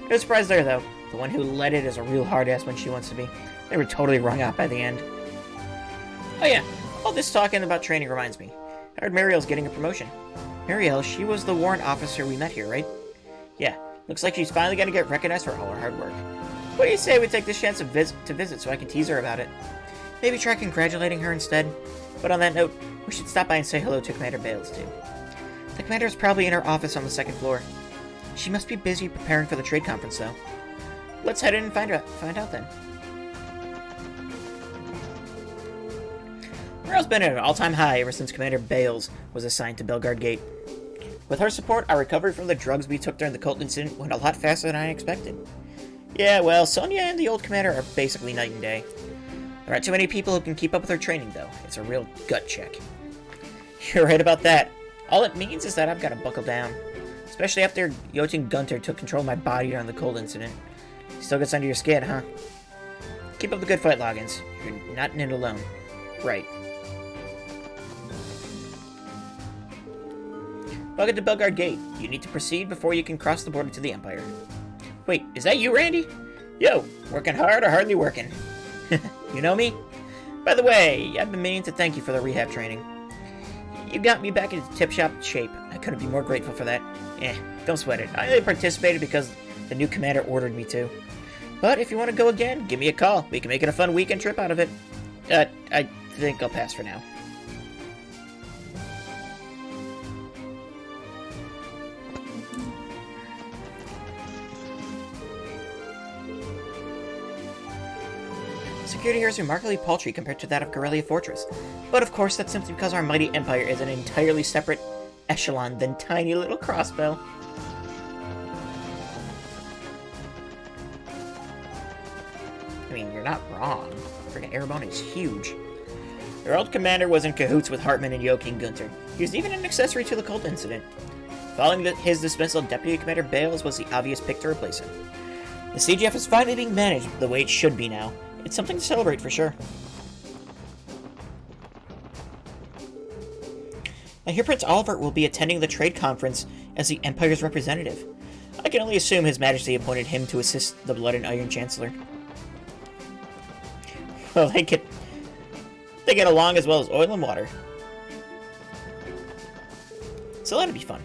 No surprise there, though. The one who led it is a real hard-ass when she wants to be. They were totally wrung out by the end. Oh yeah, all this talking about training reminds me. I heard Mariel's getting a promotion. Mariel, she was the warrant officer we met here, right? Yeah, looks like she's finally gonna get recognized for all her hard work. What do you say we take this chance to visit so I can tease her about it? Maybe try congratulating her instead? But on that note, we should stop by and say hello to Commander Bales, too. The commander's probably in her office on the second floor. She must be busy preparing for the trade conference, though. Let's head in and find out then. Morale's been at an all-time high ever since Commander Bales was assigned to Belgard Gate. With her support, our recovery from the drugs we took during the cult incident went a lot faster than I expected. Yeah, well, Sonya and the old commander are basically night and day. There aren't too many people who can keep up with her training, though. It's a real gut check. You're right about that. All it means is that I've got to buckle down. Especially after Jotun Gunter took control of my body during the cold incident. Still gets under your skin, huh? Keep up the good fight, Loggins. You're not in it alone. Right. Welcome to Belgard Gate. You need to proceed before you can cross the border to the Empire. Wait, is that you, Randy? Yo, working hard or hardly working? You know me? By the way, I've been meaning to thank you for the rehab training. You got me back into tip-top shape. I couldn't be more grateful for that. Don't sweat it. I only participated because the new commander ordered me to. But if you want to go again, give me a call. We can make it a fun weekend trip out of it. I think I'll pass for now. Security here is remarkably paltry compared to that of Corellia Fortress. But of course, that's simply because our mighty empire is an entirely separate echelon than tiny little Crossbow. I mean, you're not wrong. Friggin' Erebone is huge. Their old commander was in cahoots with Hartman and Joachim Gunther. He was even an accessory to the cult incident. Following his dismissal, Deputy Commander Bales was the obvious pick to replace him. The CGF is finally being managed the way it should be now. It's something to celebrate for sure. I hear Prince Oliver will be attending the trade conference as the Empire's representative. I can only assume His Majesty appointed him to assist the Blood and Iron Chancellor. Well, they get along as well as oil and water. So that'll be fun.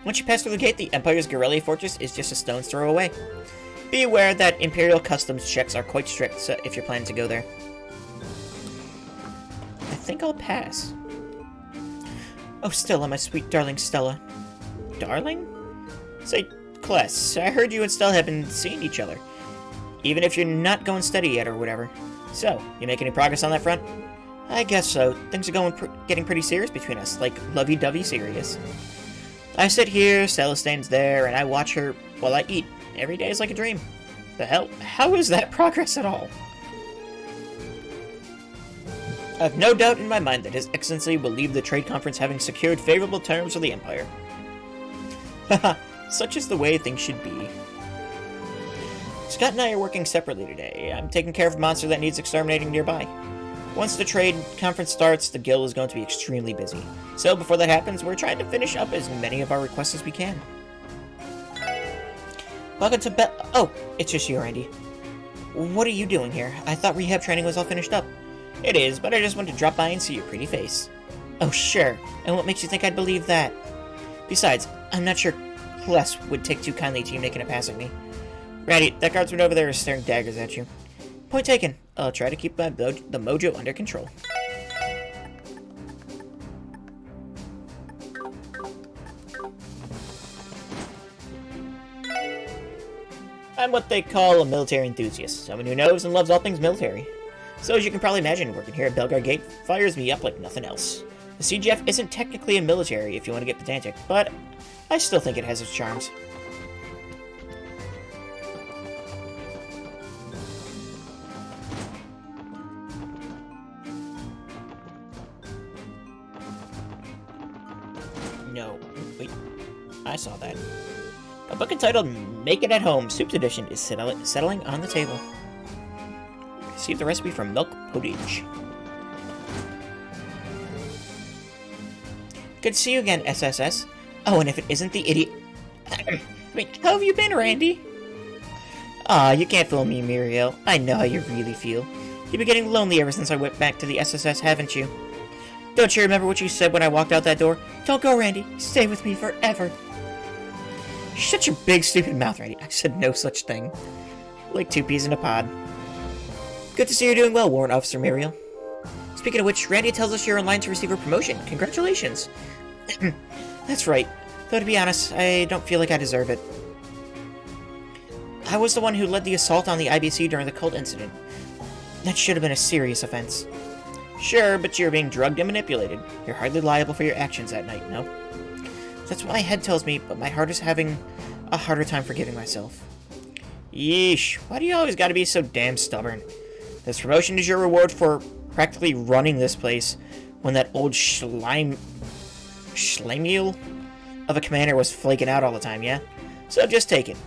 Once you pass through the gate, the Empire's Guerrilla Fortress is just a stone's throw away. Be aware that Imperial customs checks are quite strict so if you're planning to go there. I think I'll pass. Oh, Stella, my sweet darling Stella. Darling? Say, Kless, I heard you and Stella have been seeing each other. Even if you're not going steady yet or whatever. So, you make any progress on that front? I guess so. Things are getting pretty serious between us, like lovey-dovey serious. I sit here, Stella stands there, and I watch her while I eat. Every day is like a dream. The hell? How is that progress at all? I have no doubt in my mind that His Excellency will leave the trade conference having secured favorable terms for the Empire. Haha, such is the way things should be. Scott and I are working separately today. I'm taking care of a monster that needs exterminating nearby. Once the trade conference starts, the guild is going to be extremely busy. So before that happens, we're trying to finish up as many of our requests as we can. Welcome to Oh, it's just you, Randy. What are you doing here? I thought rehab training was all finished up. It is, but I just wanted to drop by and see your pretty face. Oh, sure. And what makes you think I'd believe that? Besides, I'm not sure Kless would take too kindly to you making a pass at me. Randy, that guardsman over there is staring daggers at you. Point taken. I'll try to keep the mojo under control. I'm what they call a military enthusiast, someone who knows and loves all things military. So as you can probably imagine, working here at Belgard Gate fires me up like nothing else. The CGF isn't technically a military if you want to get pedantic, but I still think it has its charms. No, wait, I saw that. A book entitled Make It at Home, Soups Edition, is settling on the table. Receive the recipe from Milk Pottage. Good to see you again, SSS. Oh, and if it isn't the idiot... I mean, how have you been, Randy? Aw, you can't fool me, Muriel. I know how you really feel. You've been getting lonely ever since I went back to the SSS, haven't you? Don't you remember what you said when I walked out that door? Don't go, Randy. Stay with me forever. Shut your big, stupid mouth, Randy. I said no such thing. Like two peas in a pod. Good to see you're doing well, Warrant Officer Muriel. Speaking of which, Randy tells us you're in line to receive a promotion. Congratulations. That's right. Though to be honest, I don't feel like I deserve it. I was the one who led the assault on the IBC during the cult incident. That should have been a serious offense. Sure, but you're being drugged and manipulated. You're hardly liable for your actions that night, no? That's what my head tells me, but my heart is having a harder time forgiving myself. Yeesh, why do you always gotta be so damn stubborn? This promotion is your reward for practically running this place when that old Schleimiel of a commander was flaking out all the time, yeah? So just take it.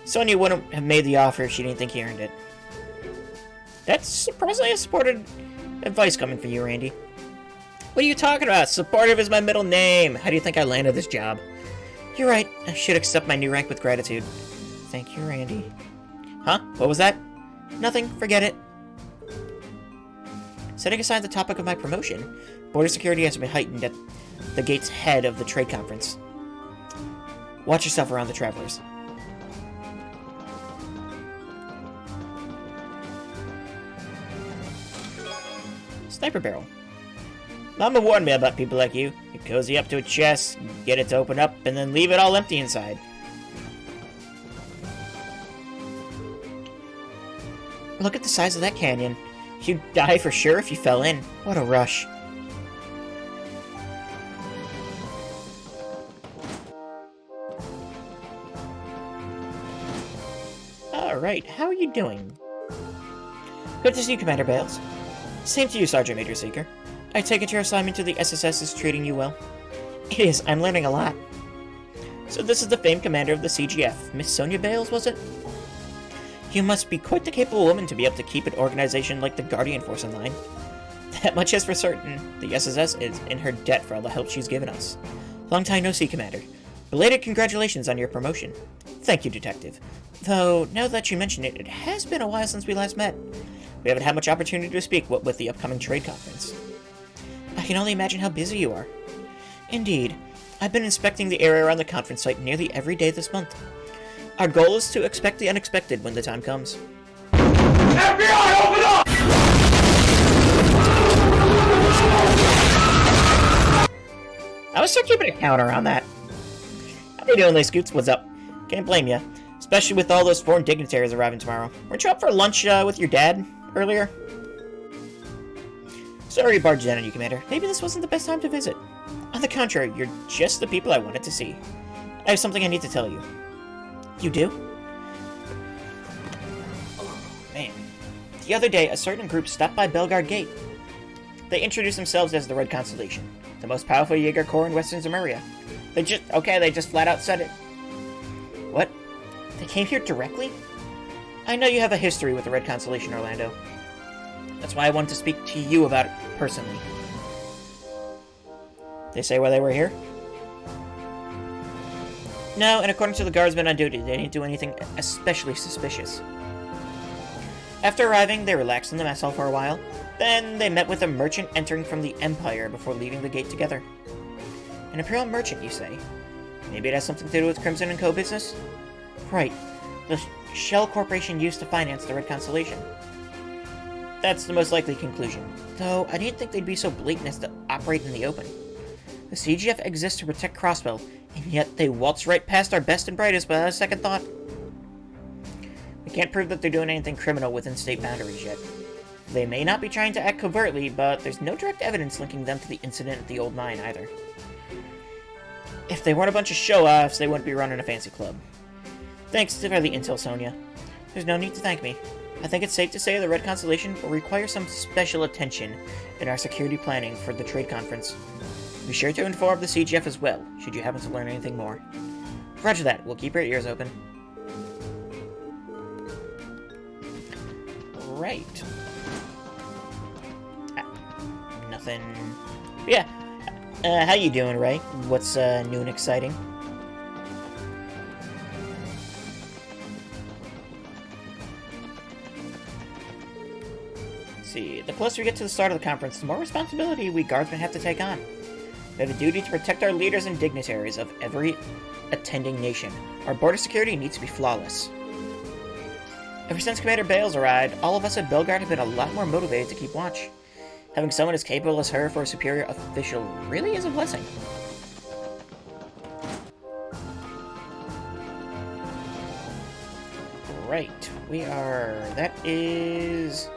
Sonya wouldn't have made the offer if she didn't think he earned it. That's surprisingly a supportive advice coming from you, Randy. What are you talking about? Supportive is my middle name. How do you think I landed this job? You're right. I should accept my new rank with gratitude. Thank you, Randy. Huh? What was that? Nothing. Forget it. Setting aside the topic of my promotion, border security has been heightened at the gate's head of the trade conference. Watch yourself around the travelers. Sniper barrel. Mama warned me about people like you. You cozy up to a chest, get it to open up, and then leave it all empty inside. Look at the size of that canyon. You'd die for sure if you fell in. What a rush. Alright, how are you doing? Good to see you, Commander Bales. Same to you, Sergeant Major Seeker. I take it your assignment to the SSS is treating you well? It is. I'm learning a lot. So this is the famed commander of the CGF, Miss Sonya Bales, was it? You must be quite the capable woman to be able to keep an organization like the Guardian Force in line. That much is for certain. The SSS is in her debt for all the help she's given us. Long time no see, Commander. Belated congratulations on your promotion. Thank you, Detective. Though, now that you mention it, it has been a while since we last met. We haven't had much opportunity to speak, what with the upcoming trade conference. I can only imagine how busy you are. Indeed. I've been inspecting the area around the conference site nearly every day this month. Our goal is to expect the unexpected when the time comes. FBI, open up! I was still keeping a count around that. How you doing, Lee Scoots? What's up? Can't blame ya. Especially with all those foreign dignitaries arriving tomorrow. Weren't you up for lunch with your dad earlier? Sorry I barged in on you, Commander. Maybe this wasn't the best time to visit. On the contrary, you're just the people I wanted to see. I have something I need to tell you. You do? Oh, man. The other day, a certain group stopped by Belgard Gate. They introduced themselves as the Red Constellation, the most powerful Jaeger Corps in Western Zemuria. They just flat out said it. What? They came here directly? I know you have a history with the Red Constellation, Orlando. That's why I wanted to speak to you about it personally. They say why they were here? No, and according to the guardsmen on duty, they didn't do anything especially suspicious. After arriving, they relaxed in the mess hall for a while. Then they met with a merchant entering from the Empire before leaving the gate together. An Imperial merchant, you say? Maybe it has something to do with Crimson & Co. business? Right. The Shell Corporation used to finance the Red Constellation. That's the most likely conclusion. Though, I didn't think they'd be so blatant as to operate in the open. The CGF exists to protect Crossbell, and yet they waltz right past our best and brightest without a second thought. We can't prove that they're doing anything criminal within state boundaries yet. They may not be trying to act covertly, but there's no direct evidence linking them to the incident at the old mine either. If they weren't a bunch of show-offs, they wouldn't be running a fancy club. Thanks for the intel, Sonya. There's no need to thank me. I think it's safe to say the Red Constellation will require some special attention in our security planning for the trade conference. Be sure to inform the CGF as well, should you happen to learn anything more. Roger that, we'll keep our ears open. Right. Nothing... Yeah. How you doing, Ray? What's new and exciting? See, the closer we get to the start of the conference, the more responsibility we guardsmen have to take on. We have a duty to protect our leaders and dignitaries of every attending nation. Our border security needs to be flawless. Ever since Commander Bales arrived, all of us at Belgard have been a lot more motivated to keep watch. Having someone as capable as her for a superior official really is a blessing. Right, that is...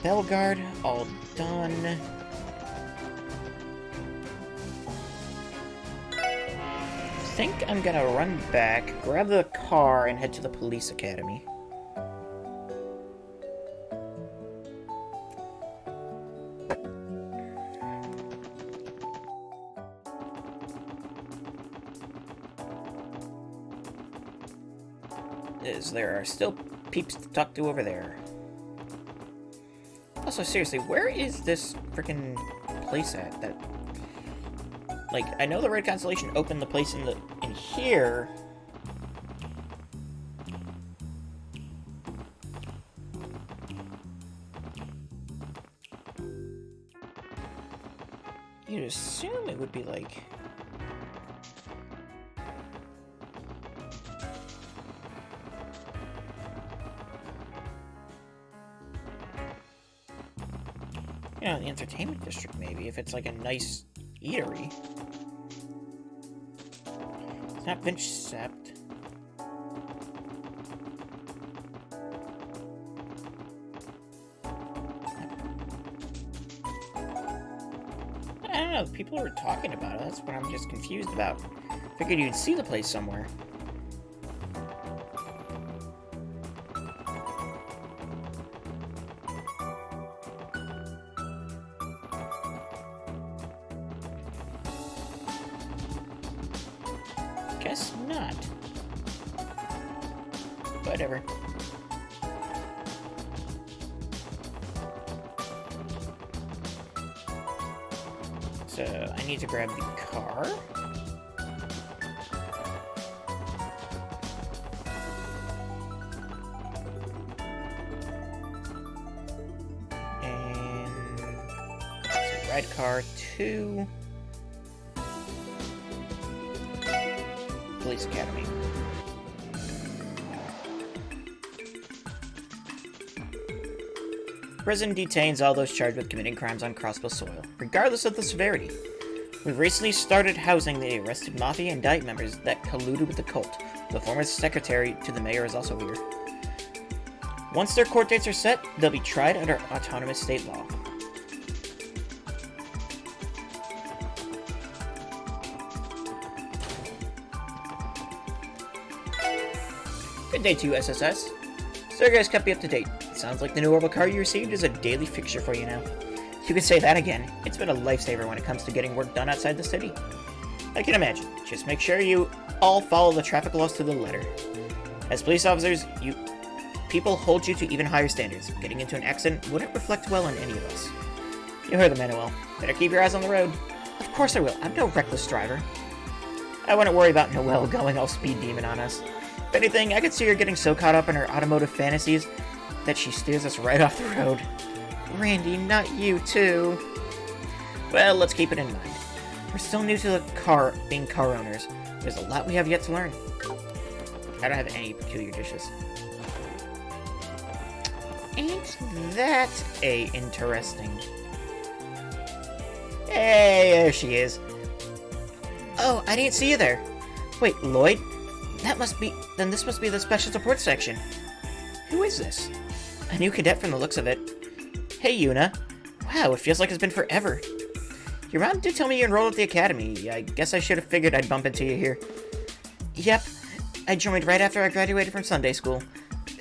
Belgard, all done. I think I'm gonna run back, grab the car, and head to the police academy. is there are still peeps to talk to over there. Also, seriously, where is this freaking place at? That, like, I know the Red Constellation opened the place in here. You'd assume it would be like... you know, the entertainment district, maybe, if it's like a nice eatery. It's not Vince Sept. I don't know, people were talking about it, that's what I'm just confused about. Figured you'd see the place somewhere. Guess not. Whatever. So, I need to grab the car. And... let's see, red car 2. Police Academy. Prison detains all those charged with committing crimes on Crossbow soil, regardless of the severity. We've recently started housing the arrested Mafia and Diet members that colluded with the cult. The former secretary to the mayor is also here. Once their court dates are set, they'll be tried under autonomous state law. Good day to you, SSS. Sergei's kept me up to date. Sounds like the new orbital car you received is a daily fixture for you now. You could say that again. It's been a lifesaver when it comes to getting work done outside the city. I can imagine. Just make sure you all follow the traffic laws to the letter. As police officers, people hold you to even higher standards. Getting into an accident wouldn't reflect well on any of us. You heard the Manuel. Better keep your eyes on the road. Of course I will. I'm no reckless driver. I wouldn't worry about Noelle going all speed demon on us. If anything, I could see her getting so caught up in her automotive fantasies that she steers us right off the road. Randy, not you too. Well, let's keep it in mind. We're still new to being car owners. There's a lot we have yet to learn. I don't have any peculiar dishes. Ain't that interesting? Hey, there she is. Oh, I didn't see you there. Wait, Lloyd? Then this must be the special support section. Who is this? A new cadet from the looks of it. Hey, Yuna. Wow, it feels like it's been forever. Your mom did tell me you enrolled at the academy. I guess I should have figured I'd bump into you here. Yep, I joined right after I graduated from Sunday school.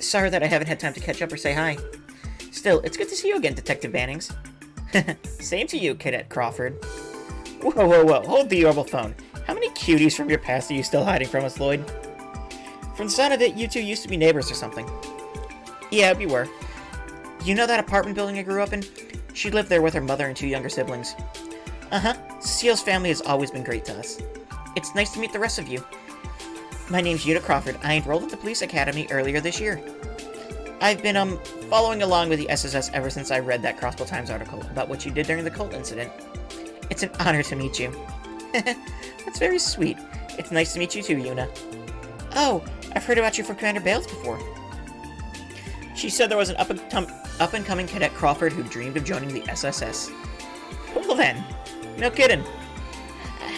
Sorry that I haven't had time to catch up or say hi. Still, it's good to see you again, Detective Bannings. Same to you, Cadet Crawford. Whoa, hold the orbital phone. How many cuties from your past are you still hiding from us, Lloyd? From the sound of it, you two used to be neighbors or something. Yeah, we were. You know that apartment building I grew up in? She lived there with her mother and 2 younger siblings. Uh-huh. Cecile's family has always been great to us. It's nice to meet the rest of you. My name's Yuna Crawford. I enrolled at the police academy earlier this year. I've been, following along with the SSS ever since I read that Crossbow Times article about what you did during the cult incident. It's an honor to meet you. That's very sweet. It's nice to meet you too, Yuna. Oh, I've heard about you from Commander Bales before. She said there was an up-and-coming Cadet Crawford who dreamed of joining the SSS. Well then, no kidding.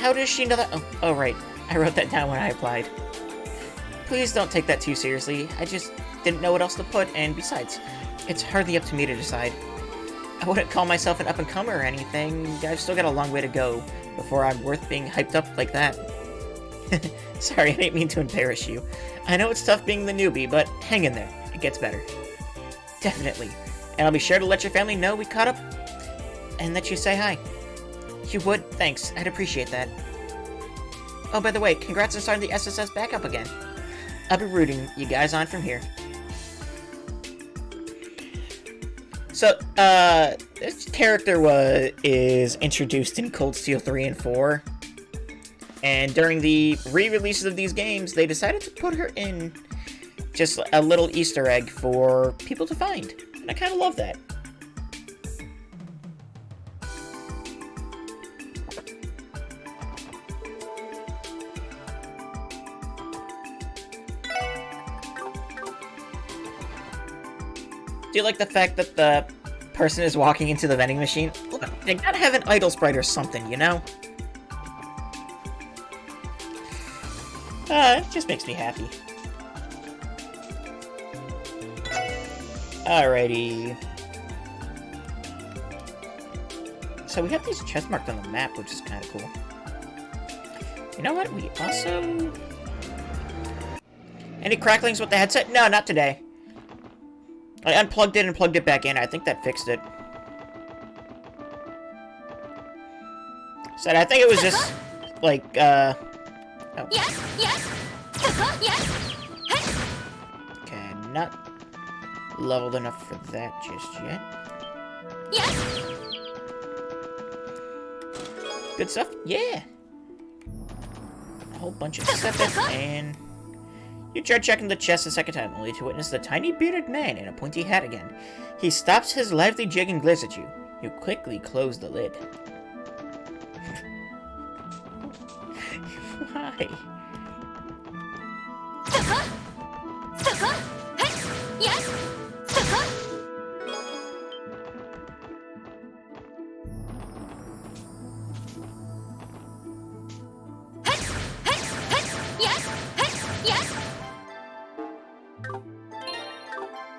How does she know that? Oh, right. I wrote that down when I applied. Please don't take that too seriously. I just didn't know what else to put, and besides, it's hardly up to me to decide. I wouldn't call myself an up-and-comer or anything. I've still got a long way to go before I'm worth being hyped up like that. Sorry, I didn't mean to embarrass you. I know it's tough being the newbie, but hang in there. It gets better. Definitely. And I'll be sure to let your family know we caught up and that you say hi. You would? Thanks. I'd appreciate that. Oh, by the way, congrats on starting the SSS back up again. I'll be rooting you guys on from here. So, this character is introduced in Cold Steel 3 and 4. And during the re-releases of these games, they decided to put her in just a little Easter egg for people to find. And I kind of love that. Do you like the fact that the person is walking into the vending machine? Look, they gotta have an idle sprite or something, you know? It just makes me happy. Alrighty. So we have these chests marked on the map, which is kind of cool. You know what? We also... Any cracklings with the headset? No, not today. I unplugged it and plugged it back in. I think that fixed it. Said I think it was just like oh. Okay, not leveled enough for that just yet. Good stuff? Yeah. A whole bunch of stuff and you try checking the chest a second time, only to witness the tiny bearded man in a pointy hat again. He stops his lively jig and glares at you. You quickly close the lid. Why?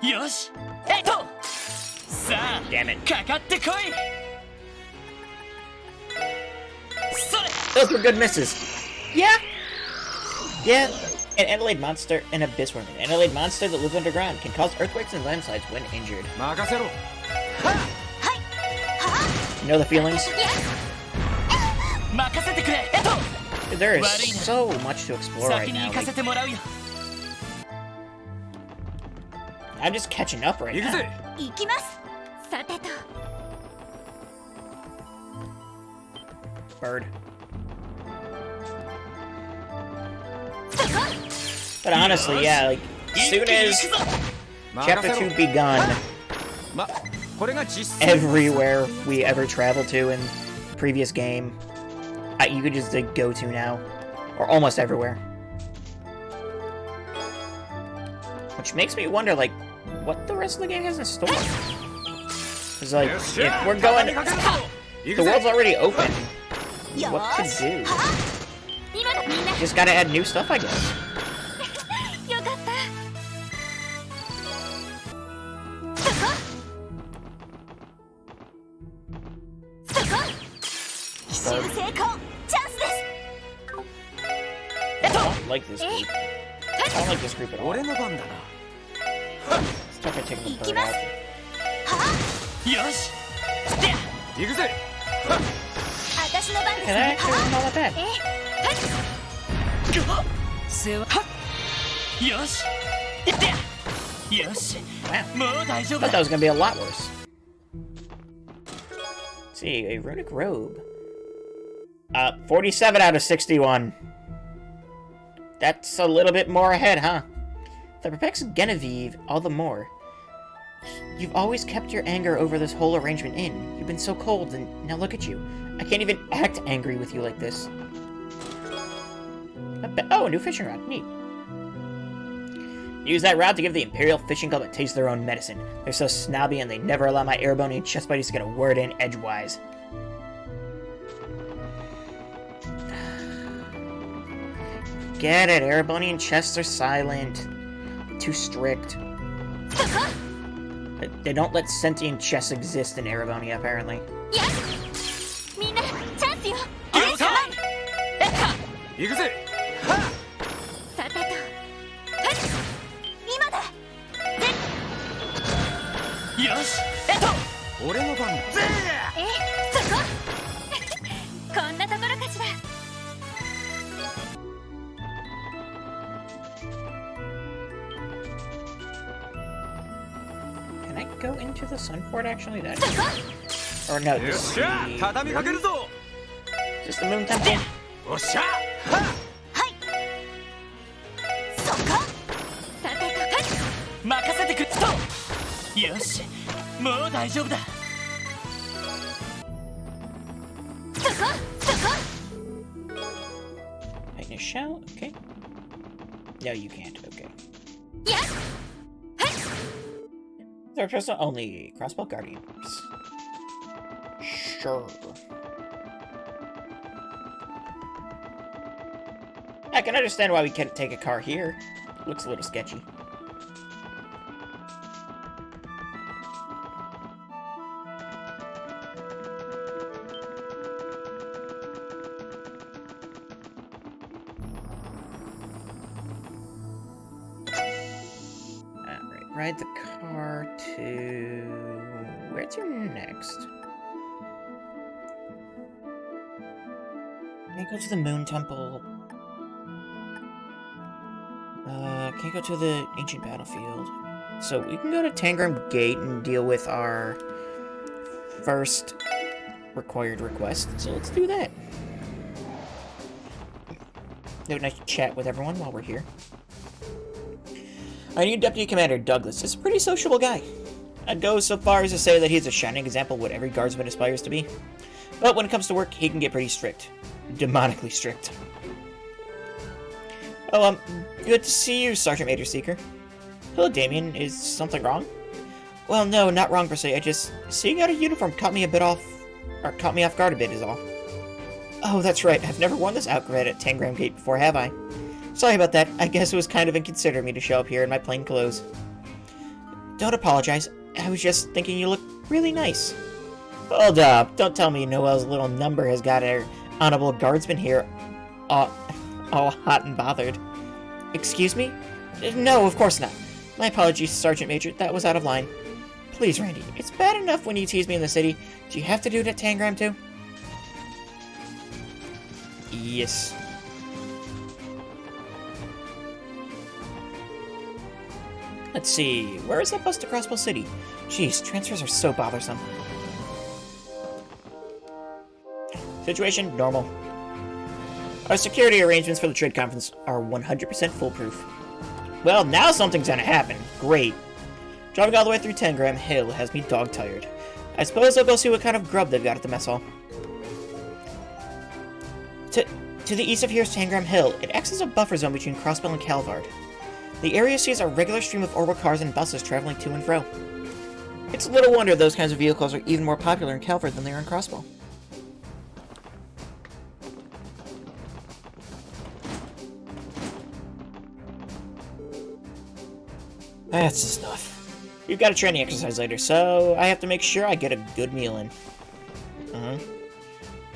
Yosh! Eto! Sa! Damn it. Kakatte koi! Sore! Those were good misses. Yeah. Yeah. An Adelaide monster, an abyss worm. An Adelaide monster that lives underground can cause earthquakes and landslides when injured. Makasero. You know the feelings? Makasete kure! Eto! Dude, there is so much to explore right Saki ni now. Like, ikasete morau yo. I'm just catching up right now. 行きます。さてと。 Bird. But honestly, yeah, like, as soon as Chapter 2 begun, everywhere we ever traveled to in the previous game, you could just like, go to now. Or almost everywhere. Which makes me wonder, like, what the rest of the game has in store. It's like, if we're going... The world's already open. What to do? Just gotta add new stuff, I guess. よかった。そこ。奇襲成功。チャンスです。 I don't like this group. I don't like this group at all. 俺の番だな。 Start by taking the bird out. よし！行くぜ。私の番です Can I actually win all of that? せわはっよしいってよし Wow. もう大丈 I 夫 thought that だ was gonna be a lot worse. Let's see, a runic robe. 47 out of 61. That's a little bit more ahead, huh? That perplexes Genevieve all the more. You've always kept your anger over this whole arrangement in. You've been so cold, and now look at you. I can't even act angry with you like this. Oh, a new fishing rod. Neat. Use that rod to give the Imperial Fishing Club a taste of their own medicine. They're so snobby and they never allow my Airbonian chest buddies to get a word in edgewise. Get it, Airbonian chests are silent. Too strict. They don't let sentient chests exist in Erebonia, apparently. みんなチャンスよ。了解行くぜ。さてと。今だ。よし俺の番だ。そこ。こんなところかしら。Can I go into the Sunport actually? That or no, this is よっしゃ畳みかけるぞ just the Moon Temple. おっしゃははいそこさてとはい任せてくれとよしもう大丈夫だそこそこ Tighten a shell. Okay. No, you can't. Okay. やっ Third person only. Crossbow guardians. Sure. I can understand why we can't take a car here. Looks a little sketchy. Alright, ride the car to... Where to next? Can I go to the Moon Temple? Can't go to the Ancient Battlefield. So we can go to Tangram Gate and deal with our first required request. So let's do that. Have a nice chat with everyone while we're here. Our new Deputy Commander, Douglas, is a pretty sociable guy. I'd go so far as to say that he's a shining example of what every guardsman aspires to be. But when it comes to work, he can get pretty strict. Demonically strict. Oh, good to see you, Sergeant Major Seeker. Hello, Damien. Is something wrong? Well, no, not wrong per se. I just... seeing out a uniform caught me off guard a bit is all. Oh, that's right. I've never worn this outfit at Tangram Gate before, have I? Sorry about that. I guess it was kind of inconsiderate of me to show up here in my plain clothes. Don't apologize. I was just thinking you look really nice. Hold up. Don't tell me Noelle's little number has got her honorable guardsman here all hot and bothered. Excuse me? No, of course not. My apologies, Sergeant Major. That was out of line. Please, Randy. It's bad enough when you tease me in the city. Do you have to do it at Tangram too? Yes. Let's see. Where is that bus to Crossbow City? Jeez, transfers are so bothersome. Situation, normal. Our security arrangements for the trade conference are 100% foolproof. Well, now something's gonna happen. Great. Driving all the way through Tangram Hill has me dog-tired. I suppose I'll go see what kind of grub they've got at the mess hall. To the east of here is Tangram Hill. It acts as a buffer zone between Crossbell and Calvard. The area sees a regular stream of orbital cars and buses traveling to and fro. It's little wonder those kinds of vehicles are even more popular in Calvard than they are in Crossbell. That's enough. We've got a training exercise later, so I have to make sure I get a good meal in.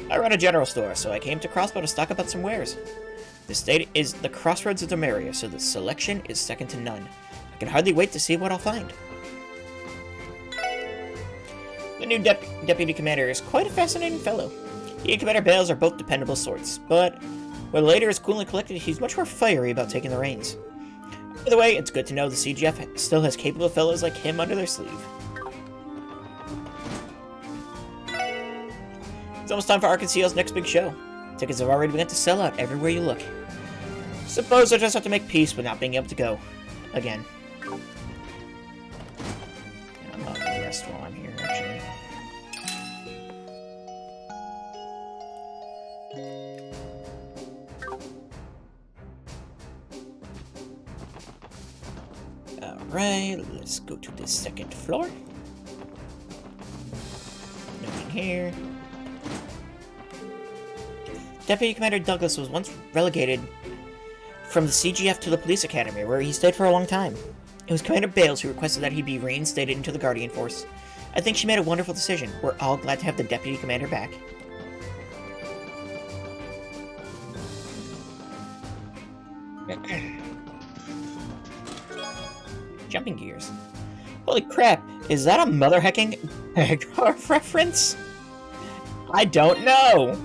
I run a general store, so I came to Crossbow to stock up on some wares. The state is the crossroads of Domeria, so the selection is second to none. I can hardly wait to see what I'll find. The new Deputy Commander is quite a fascinating fellow. He and Commander Bales are both dependable sorts, but where the later is cool and collected, he's much more fiery about taking the reins. By the way, it's good to know the CGF still has capable fellows like him under their sleeve. It's almost time for Arkansas's next big show. Tickets have already begun to sell out everywhere you look. Suppose I just have to make peace with not being able to go. Again. I'm not gonna rest while I'm here, actually. Alright, let's go to the second floor. Nothing here. Deputy Commander Douglas was once relegated from the CGF to the Police Academy, where he stayed for a long time. It was Commander Bales who requested that he be reinstated into the Guardian Force. I think she made a wonderful decision. We're all glad to have the Deputy Commander back. Jumping gears. Holy crap, is that a mother hecking reference? I don't know!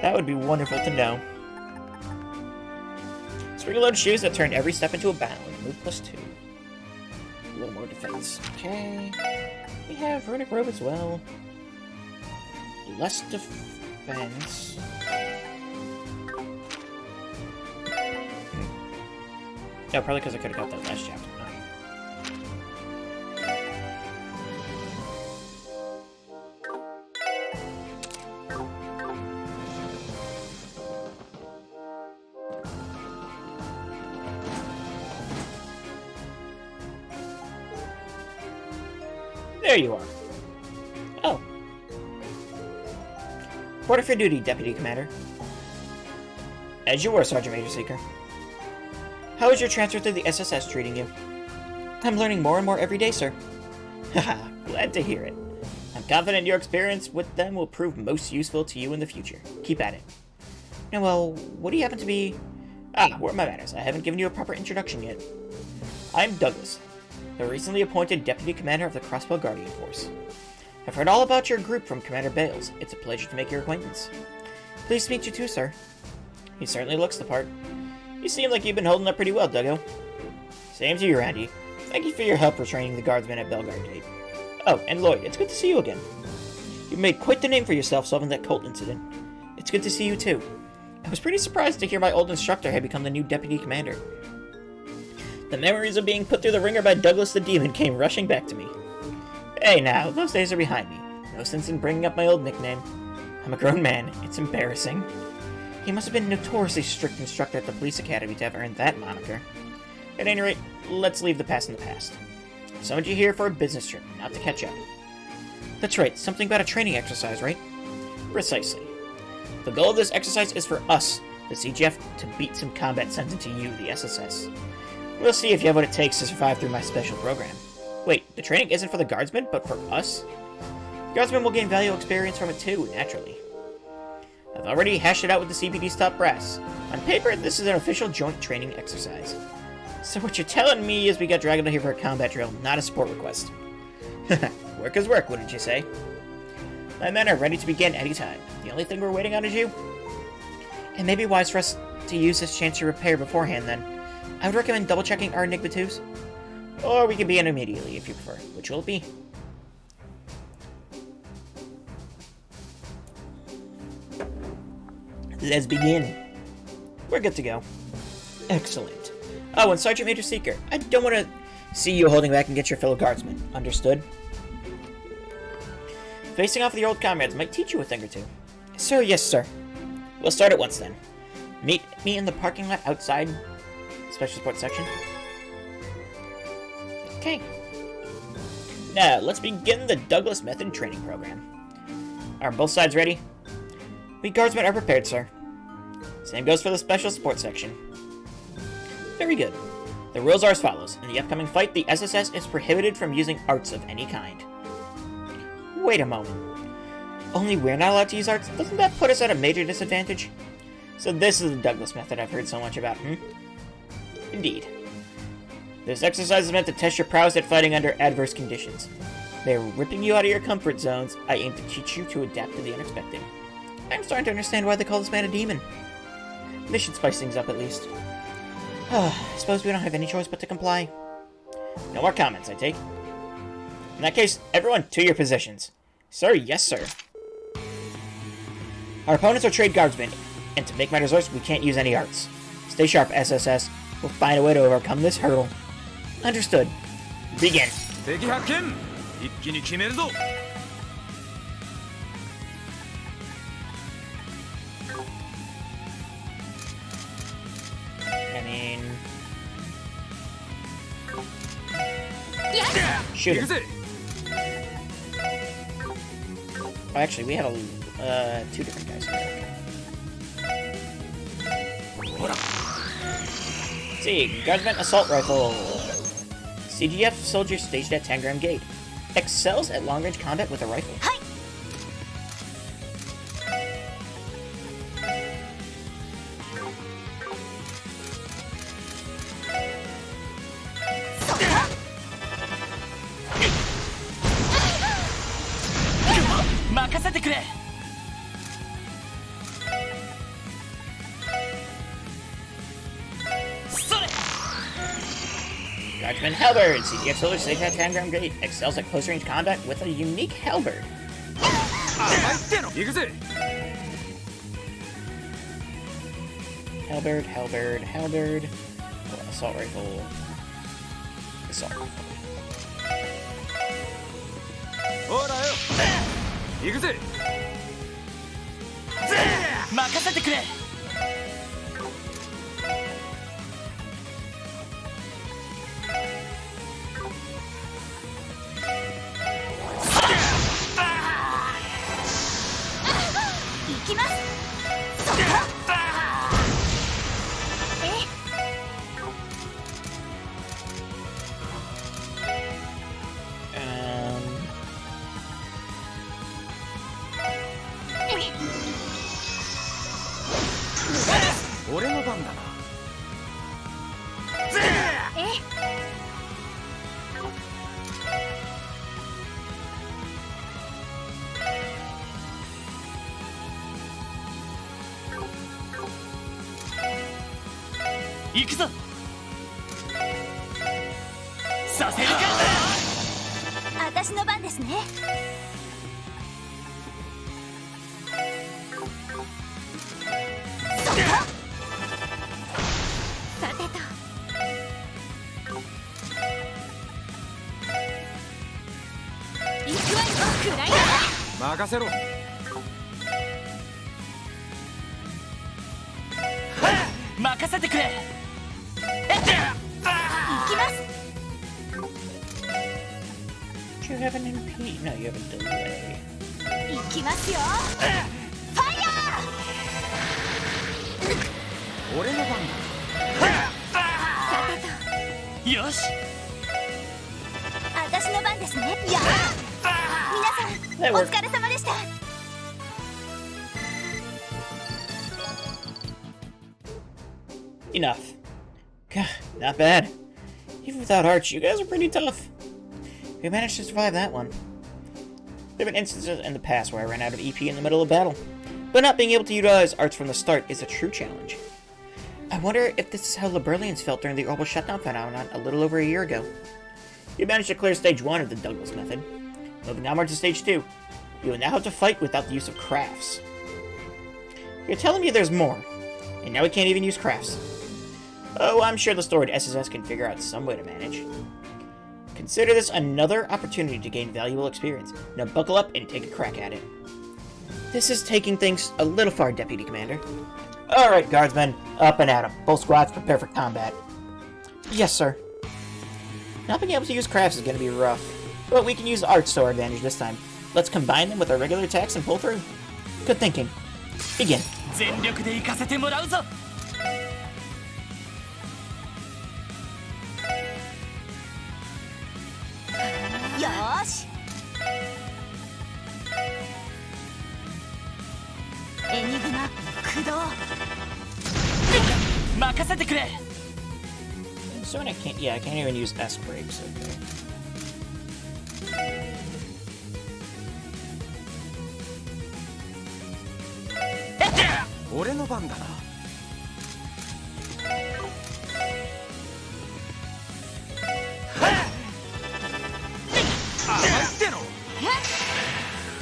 That would be wonderful to know. Spring-loaded shoes that turn every step into a bound. Move +2. A little more defense. Okay. We have Runic Robe as well. Less defense. No, probably because I could have got that last chapter. There you are. Oh. Report for duty, Deputy Commander. As you were, Sergeant Major Seeker. How is your transfer through the SSS treating you? I'm learning more and more every day, sir. Haha, glad to hear it. I'm confident your experience with them will prove most useful to you in the future. Keep at it. Now, well, what do you happen to be... where are my manners? I haven't given you a proper introduction yet. I'm Douglas, the recently appointed Deputy Commander of the Crossbow Guardian Force. I've heard all about your group from Commander Bales. It's a pleasure to make your acquaintance. Pleased to meet you too, sir. He certainly looks the part. You seem like you've been holding up pretty well, Duggo. Same to you, Randy. Thank you for your help retraining the guardsmen at Belgard Gate. Oh, and Lloyd, it's good to see you again. You've made quite the name for yourself solving that cult incident. It's good to see you too. I was pretty surprised to hear my old instructor had become the new Deputy Commander. The memories of being put through the ringer by Douglas the Demon came rushing back to me. Hey now, those days are behind me. No sense in bringing up my old nickname. I'm a grown man. It's embarrassing. He must have been a notoriously strict instructor at the police academy to have earned that moniker. At any rate, let's leave the past in the past. I summoned you here for a business trip, not to catch up. That's right, something about a training exercise, right? Precisely. The goal of this exercise is for us, the CGF, to beat some combat sent into you, the SSS. We'll see if you have what it takes to survive through my special program. Wait, the training isn't for the guardsmen, but for us? The guardsmen will gain valuable experience from it too, naturally. I've already hashed it out with the CPD's top brass. On paper, this is an official joint training exercise. So what you're telling me is we got dragged out here for a combat drill, not a sport request. Work is work, wouldn't you say? My men are ready to begin any time. The only thing we're waiting on is you. It may be wise for us to use this chance to repair beforehand, then. I would recommend double-checking our Enigma 2s. Or we can begin immediately, if you prefer. Which will it be? Let's begin. We're good to go. Excellent. Oh, and Sergeant Major Seeker, I don't want to see you holding back and get your fellow guardsmen. Understood? Facing off with your old comrades might teach you a thing or two. Sir, yes, sir. We'll start at once, then. Meet me in the parking lot outside Special Sports section. Okay. Now, let's begin the Douglas Method training program. Are both sides ready? We guardsmen are prepared, sir. Same goes for the Special Sports section. Very good. The rules are as follows. In the upcoming fight, the SSS is prohibited from using arts of any kind. Wait a moment. Only we're not allowed to use arts? Doesn't that put us at a major disadvantage? So this is the Douglas Method I've heard so much about, Indeed. This exercise is meant to test your prowess at fighting under adverse conditions. By ripping you out of your comfort zones, I aim to teach you to adapt to the unexpected. I'm starting to understand why they call this man a demon. This should spice things up at least. I suppose we don't have any choice but to comply. No more comments, I take. In that case, everyone to your positions. Sir, yes, sir. Our opponents are trade guardsmen, and to make matters worse, we can't use any arts. Stay sharp, SSS. We'll find a way to overcome this hurdle. Understood. Begin. 敵発見一気に決めるぞ I mean... Shoot him. Oh, actually, we have two different guys here. Let's see, Guardsman Assault Rifle. CGF soldier stationed at Tangram Gate. Excels at long-range combat with a rifle. Hi. Guardsman Halberd. CTF Solar Safe at 10 gram grade. Excels at close range combat with a unique halberd. Halberd, halberd, halberd. Oh, assault rifle. Assault rifle. ほらよ行くぜ任せてくれ行きますそこ俺の番だな行くぞさせるか私の番ですねそこさてと行くわよくらいな任せろ任せてくれ行きます Do you have an NP? No, you have a delay. 行きますよファイヤー俺の番ださてとよし私の番ですねや皆さんお疲れ様でした Enough. God, not bad. Even without Arch, you guys are pretty tough. We managed to survive that one. There have been instances in the past where I ran out of EP in the middle of battle, but not being able to utilize Arch from the start is a true challenge. I wonder if this is how Liberlians felt during the orbital shutdown phenomenon a little over a year ago. You managed to clear stage 1 of the Douglas method. Moving onward to stage 2, you will now have to fight without the use of crafts. You're telling me there's more, and now we can't even use crafts. Oh, I'm sure the storied SSS can figure out some way to manage. Consider this another opportunity to gain valuable experience. Now buckle up and take a crack at it. This is taking things a little far, Deputy Commander. Alright, guardsmen, up and at 'em. Both squads prepare for combat. Yes, sir. Not being able to use crafts is going to be rough, but we can use arts to our advantage this time. Let's combine them with our regular attacks and pull through. Good thinking. Begin. 全力で行かせてもらうぞよーしエニグマ駆動任せてくれ So I can't, yeah, I can't even use S breaks, okay. 俺の番だな甘いっての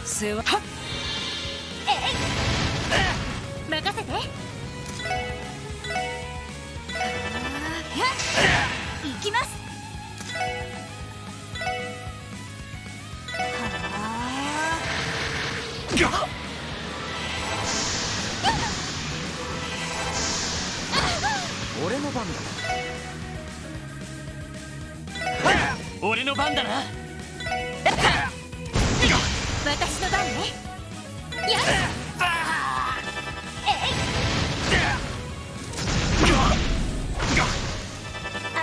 世話任せて行きます俺の番だ俺の番だな私の番ねやっ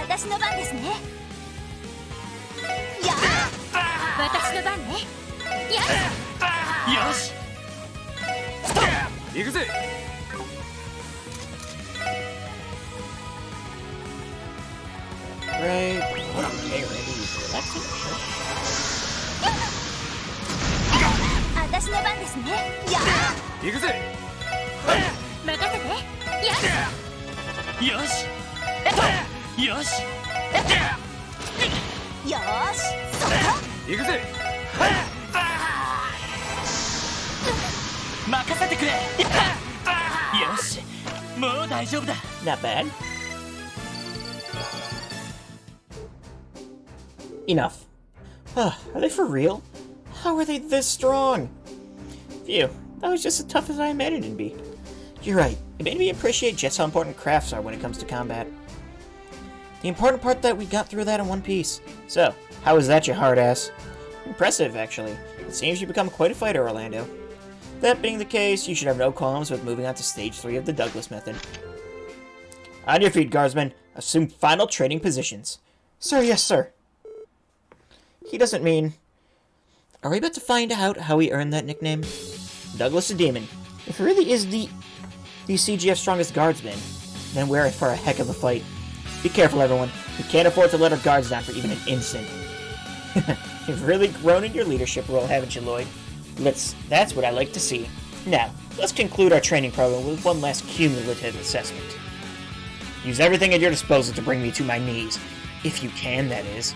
私の番ですねやっ私の番ねやっよし行くぜ Right. Okay, ready. Relaxing. Sure. 私の番ですねやっ行くぜ任せてやっよしよしよーしそこ行くぜ。任せてくれ。よし、もう大丈夫だ。 Not bad. Enough. Are they for real? How are they this strong? Phew, that was just as tough as I imagined it'd be. You're right, it made me appreciate just how important crafts are when it comes to combat. The important part that we got through that in one piece. So, how was that, you hard ass? Impressive, actually. It seems you've become quite a fighter, Orlando. That being the case, you should have no qualms with moving on to Stage 3 of the Douglas method. On your feet, guardsmen. Assume final trading positions. Sir, yes, sir. He doesn't mean... Are we about to find out how he earned that nickname? Douglas the Demon. If he really is the CGF's strongest guardsman, then we're for a heck of a fight. Be careful, everyone. We can't afford to let our guards down for even an instant. You've really grown in your leadership role, haven't you, Lloyd? That's what I like to see. Now, let's conclude our training program with one last cumulative assessment. Use everything at your disposal to bring me to my knees. If you can, that is.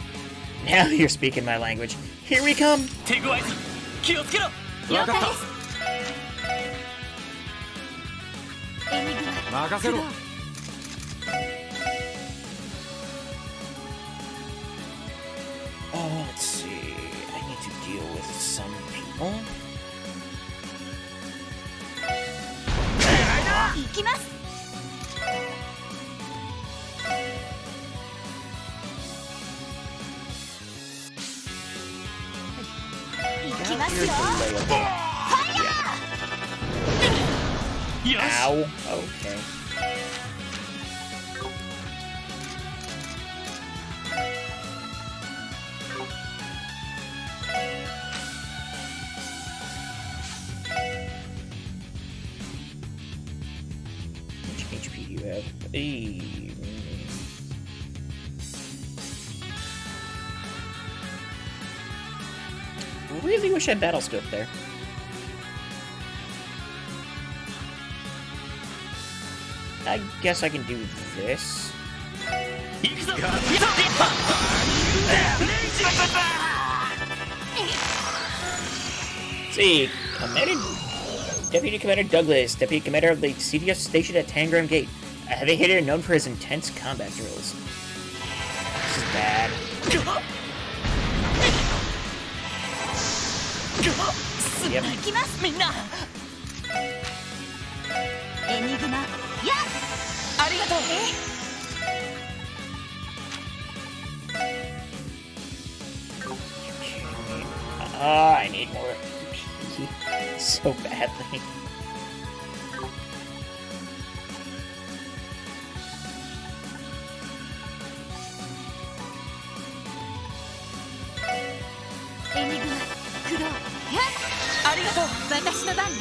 Now you're speaking my language. Here we come! 手ごわいぞ。気をつけろ。了解で分かっすエニグた。マ任せろ。 Let's see. I need to deal with some people. 行きます行きますよ よし。 Ow. Okay. Which HP do you have? Really wish I had battle scope there. I guess I can do this. 行くぞ。See, Deputy Commander Douglas, Deputy Commander of the CDF station at Tangram Gate, a heavy hitter known for his intense combat drills. This is bad. Yep. 行きますみんな、エニグマやっありがとう。 I need more EP so badly.エニグマクローやっありがとう。私の番ね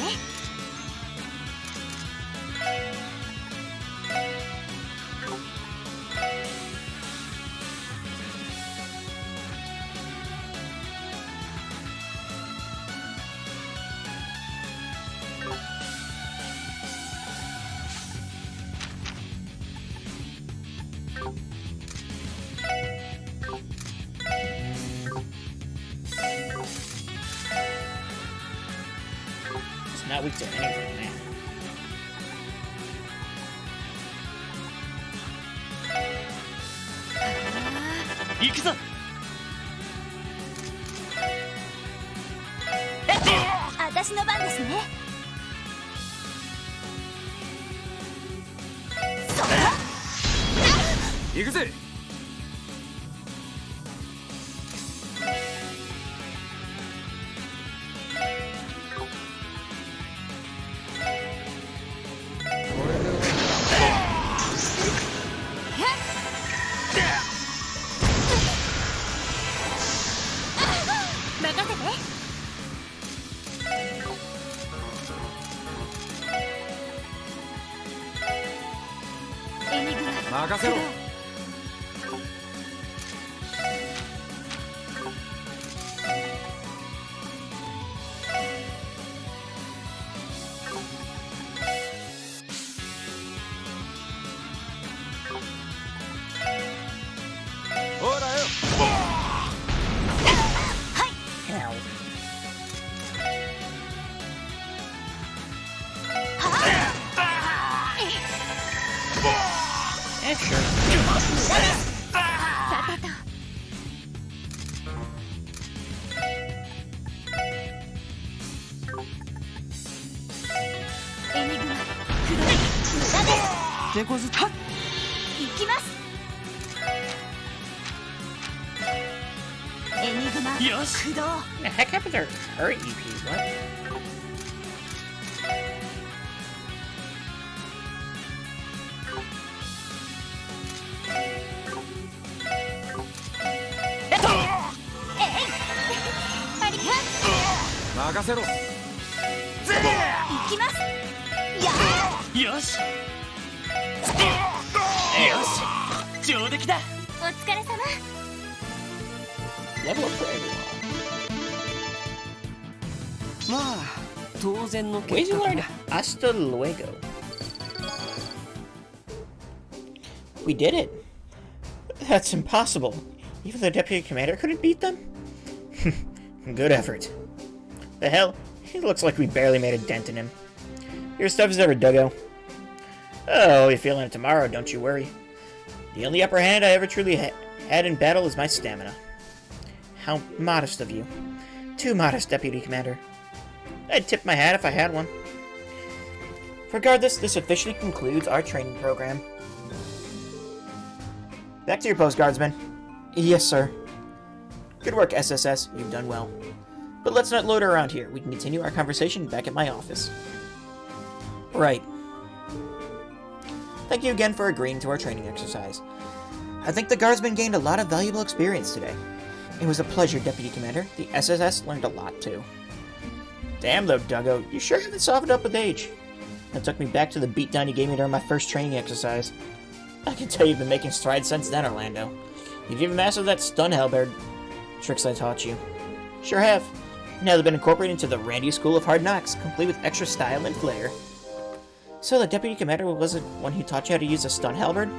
It's not weak to anything, man. 行くぞ。私の番ですねそこ行くぜ。任せてエニグマ任せろ。ほらよ。さてとエニグマくどい無駄です手こずはっ行きますエニグマよし駆動 The heck happened to her EP? What? Ready? 任せろ。行きますやよしよし上出来だお疲れ様 Level up for everyone. まあ当然の Ways 結 you 果 learned hasta luego. We did it. That's impossible. Even the deputy commander couldn't beat them? Good effort. The hell? He looks like we barely made a dent in him. Your stuff is ever, Duggo. Oh, you're feeling it tomorrow, don't you worry. The only upper hand I ever truly had in battle is my stamina. How modest of you. Too modest, Deputy Commander. I'd tip my hat if I had one. Regardless, this officially concludes our training program. Back to your post, Guardsman. Yes, sir. Good work, SSS. You've done well. But let's not loiter around here. We can continue our conversation back at my office. Right. Thank you again for agreeing to our training exercise. I think the Guardsmen gained a lot of valuable experience today. It was a pleasure, Deputy Commander. The SSS learned a lot, too. Damn, though, Duggo. You sure haven't softened up with age. That took me back to the beatdown you gave me during my first training exercise. I can tell you've been making strides since then, Orlando. You've even mastered that stun halberd tricks I taught you. Sure have. Now they've been incorporated into the Randy School of Hard Knocks, complete with extra style and flair. So the Deputy Commander was the one who taught you how to use a stun halberd?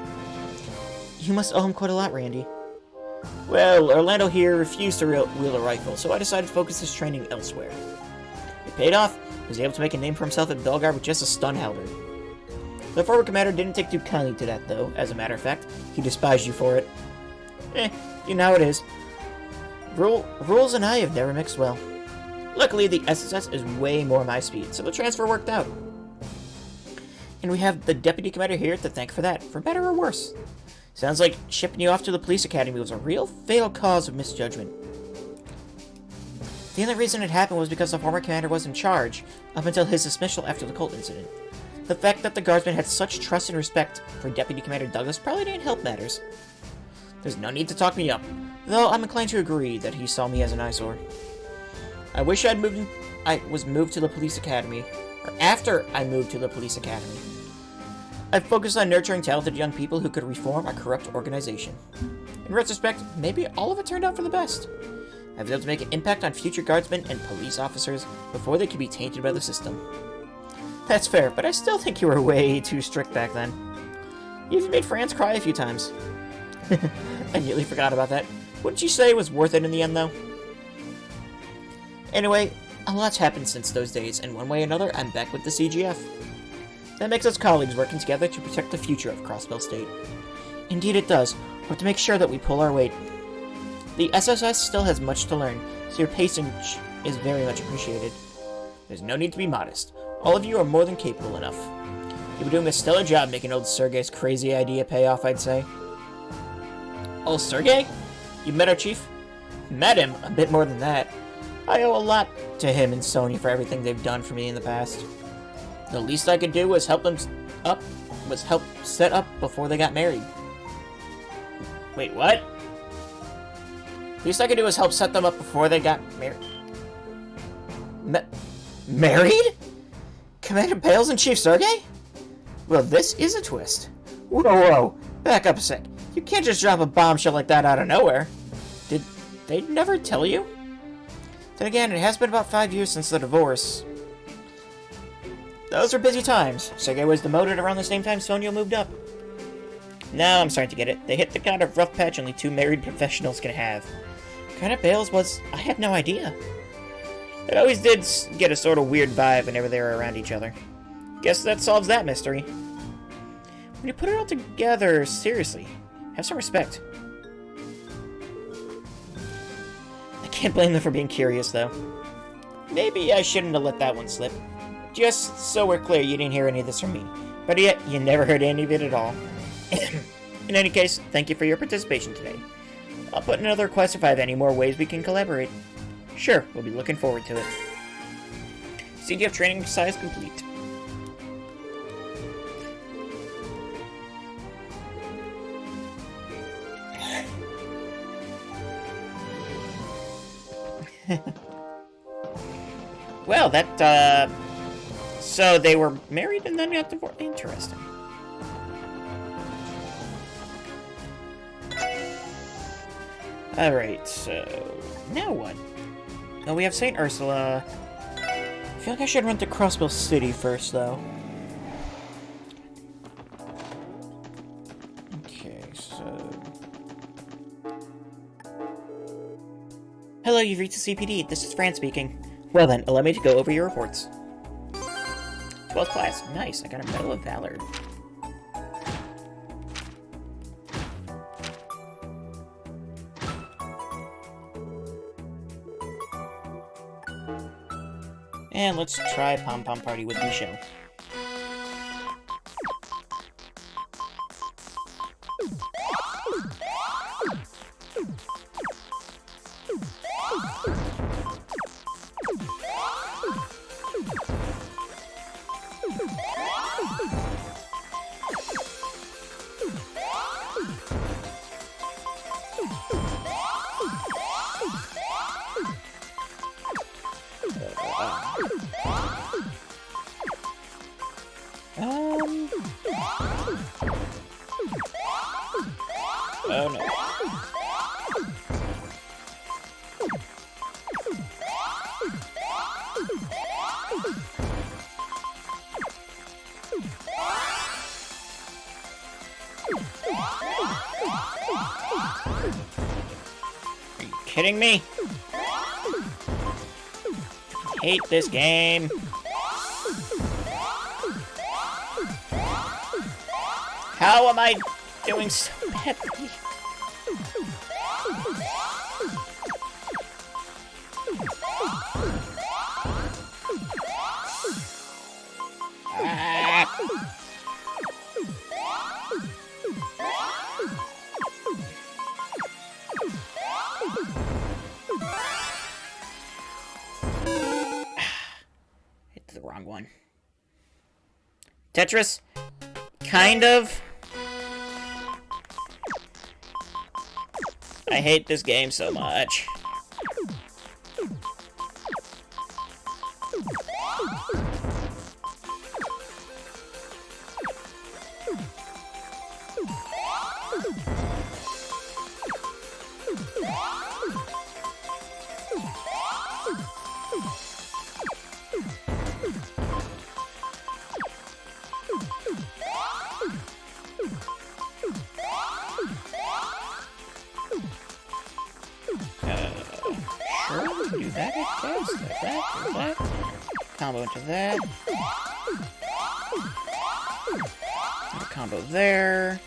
You must owe him quite a lot, Randy. Well, Orlando here refused to wield a rifle, so I decided to focus his training elsewhere. It paid off. He was able to make a name for himself at Belgar with just a stun halberd. The former commander didn't take too kindly to that, though. As a matter of fact, he despised you for it. You know how it is. Rules and I have never mixed well. Luckily, the SSS is way more my speed, so the transfer worked out. And we have the Deputy Commander here to thank for that, for better or worse. Sounds like shipping you off to the police academy was a real fatal cause of misjudgment. The only reason it happened was because the former commander was in charge, up until his dismissal after the cult incident. The fact that the Guardsmen had such trust and respect for Deputy Commander Douglas probably didn't help matters. There's no need to talk me up, though I'm inclined to agree that he saw me as an eyesore. I wish I was moved to the police academy, or after I moved to the police academy. I focused on nurturing talented young people who could reform a corrupt organization. In retrospect, maybe all of it turned out for the best. I was able to make an impact on future guardsmen and police officers before they could be tainted by the system. That's fair, but I still think you were way too strict back then. You even made Franz cry a few times. I nearly forgot about that. Wouldn't you say it was worth it in the end, though? Anyway, a lot's happened since those days, and one way or another, I'm back with the CGF. That makes us colleagues working together to protect the future of Crossbell State. Indeed it does, but to make sure that we pull our weight. The SSS still has much to learn, so your patience is very much appreciated. There's no need to be modest. All of you are more than capable enough. You've been doing a stellar job making old Sergei's crazy idea pay off, I'd say. Oh, Sergei? You met our chief? Met him? A bit more than that. I owe a lot to him and Sony for everything they've done for me in the past. The least I could do was help set up before they got married. Wait, what? The least I could do was help set them up before they got married. Married? Commander Bales and Chief Sergei? Well, this is a twist. Whoa, back up a sec. You can't just drop a bombshell like that out of nowhere. Did they never tell you? Then again, it has been about 5 years since the divorce. Those were busy times. Sergei was demoted around the same time Sonia moved up. Now I'm starting to get it. They hit the kind of rough patch only two married professionals can have. Commander Bales was... I had no idea. It always did get a sort of weird vibe whenever they were around each other. Guess that solves that mystery. When you put it all together, seriously, have some respect. I can't blame them for being curious, though. Maybe I shouldn't have let that one slip. Just so we're clear, you didn't hear any of this from me. But yet, you never heard any of it at all. In any case, thank you for your participation today. I'll put in another request if I have any more ways we can collaborate. Sure, we'll be looking forward to it. CDF training exercise complete. Well, that, so they were married and then got divorced. Interesting. Alright, so... now what? Oh, we have St. Ursula. I feel like I should run to Crossbill City first, though. Okay, so... Hello, you've reached the CPD. This is Fran speaking. Well then, allow me to go over your reports. 12th class. Nice, I got a Medal of Valor. And let's try Pom Pom Party with Michelle. Oh no. Are you kidding me? I hate this game. How am I doing so badly? Hit the wrong one. Tetris? Kind of. I hate this game so much. Sure, do that, I guess. Like that, like that. Combo into that. And a combo there.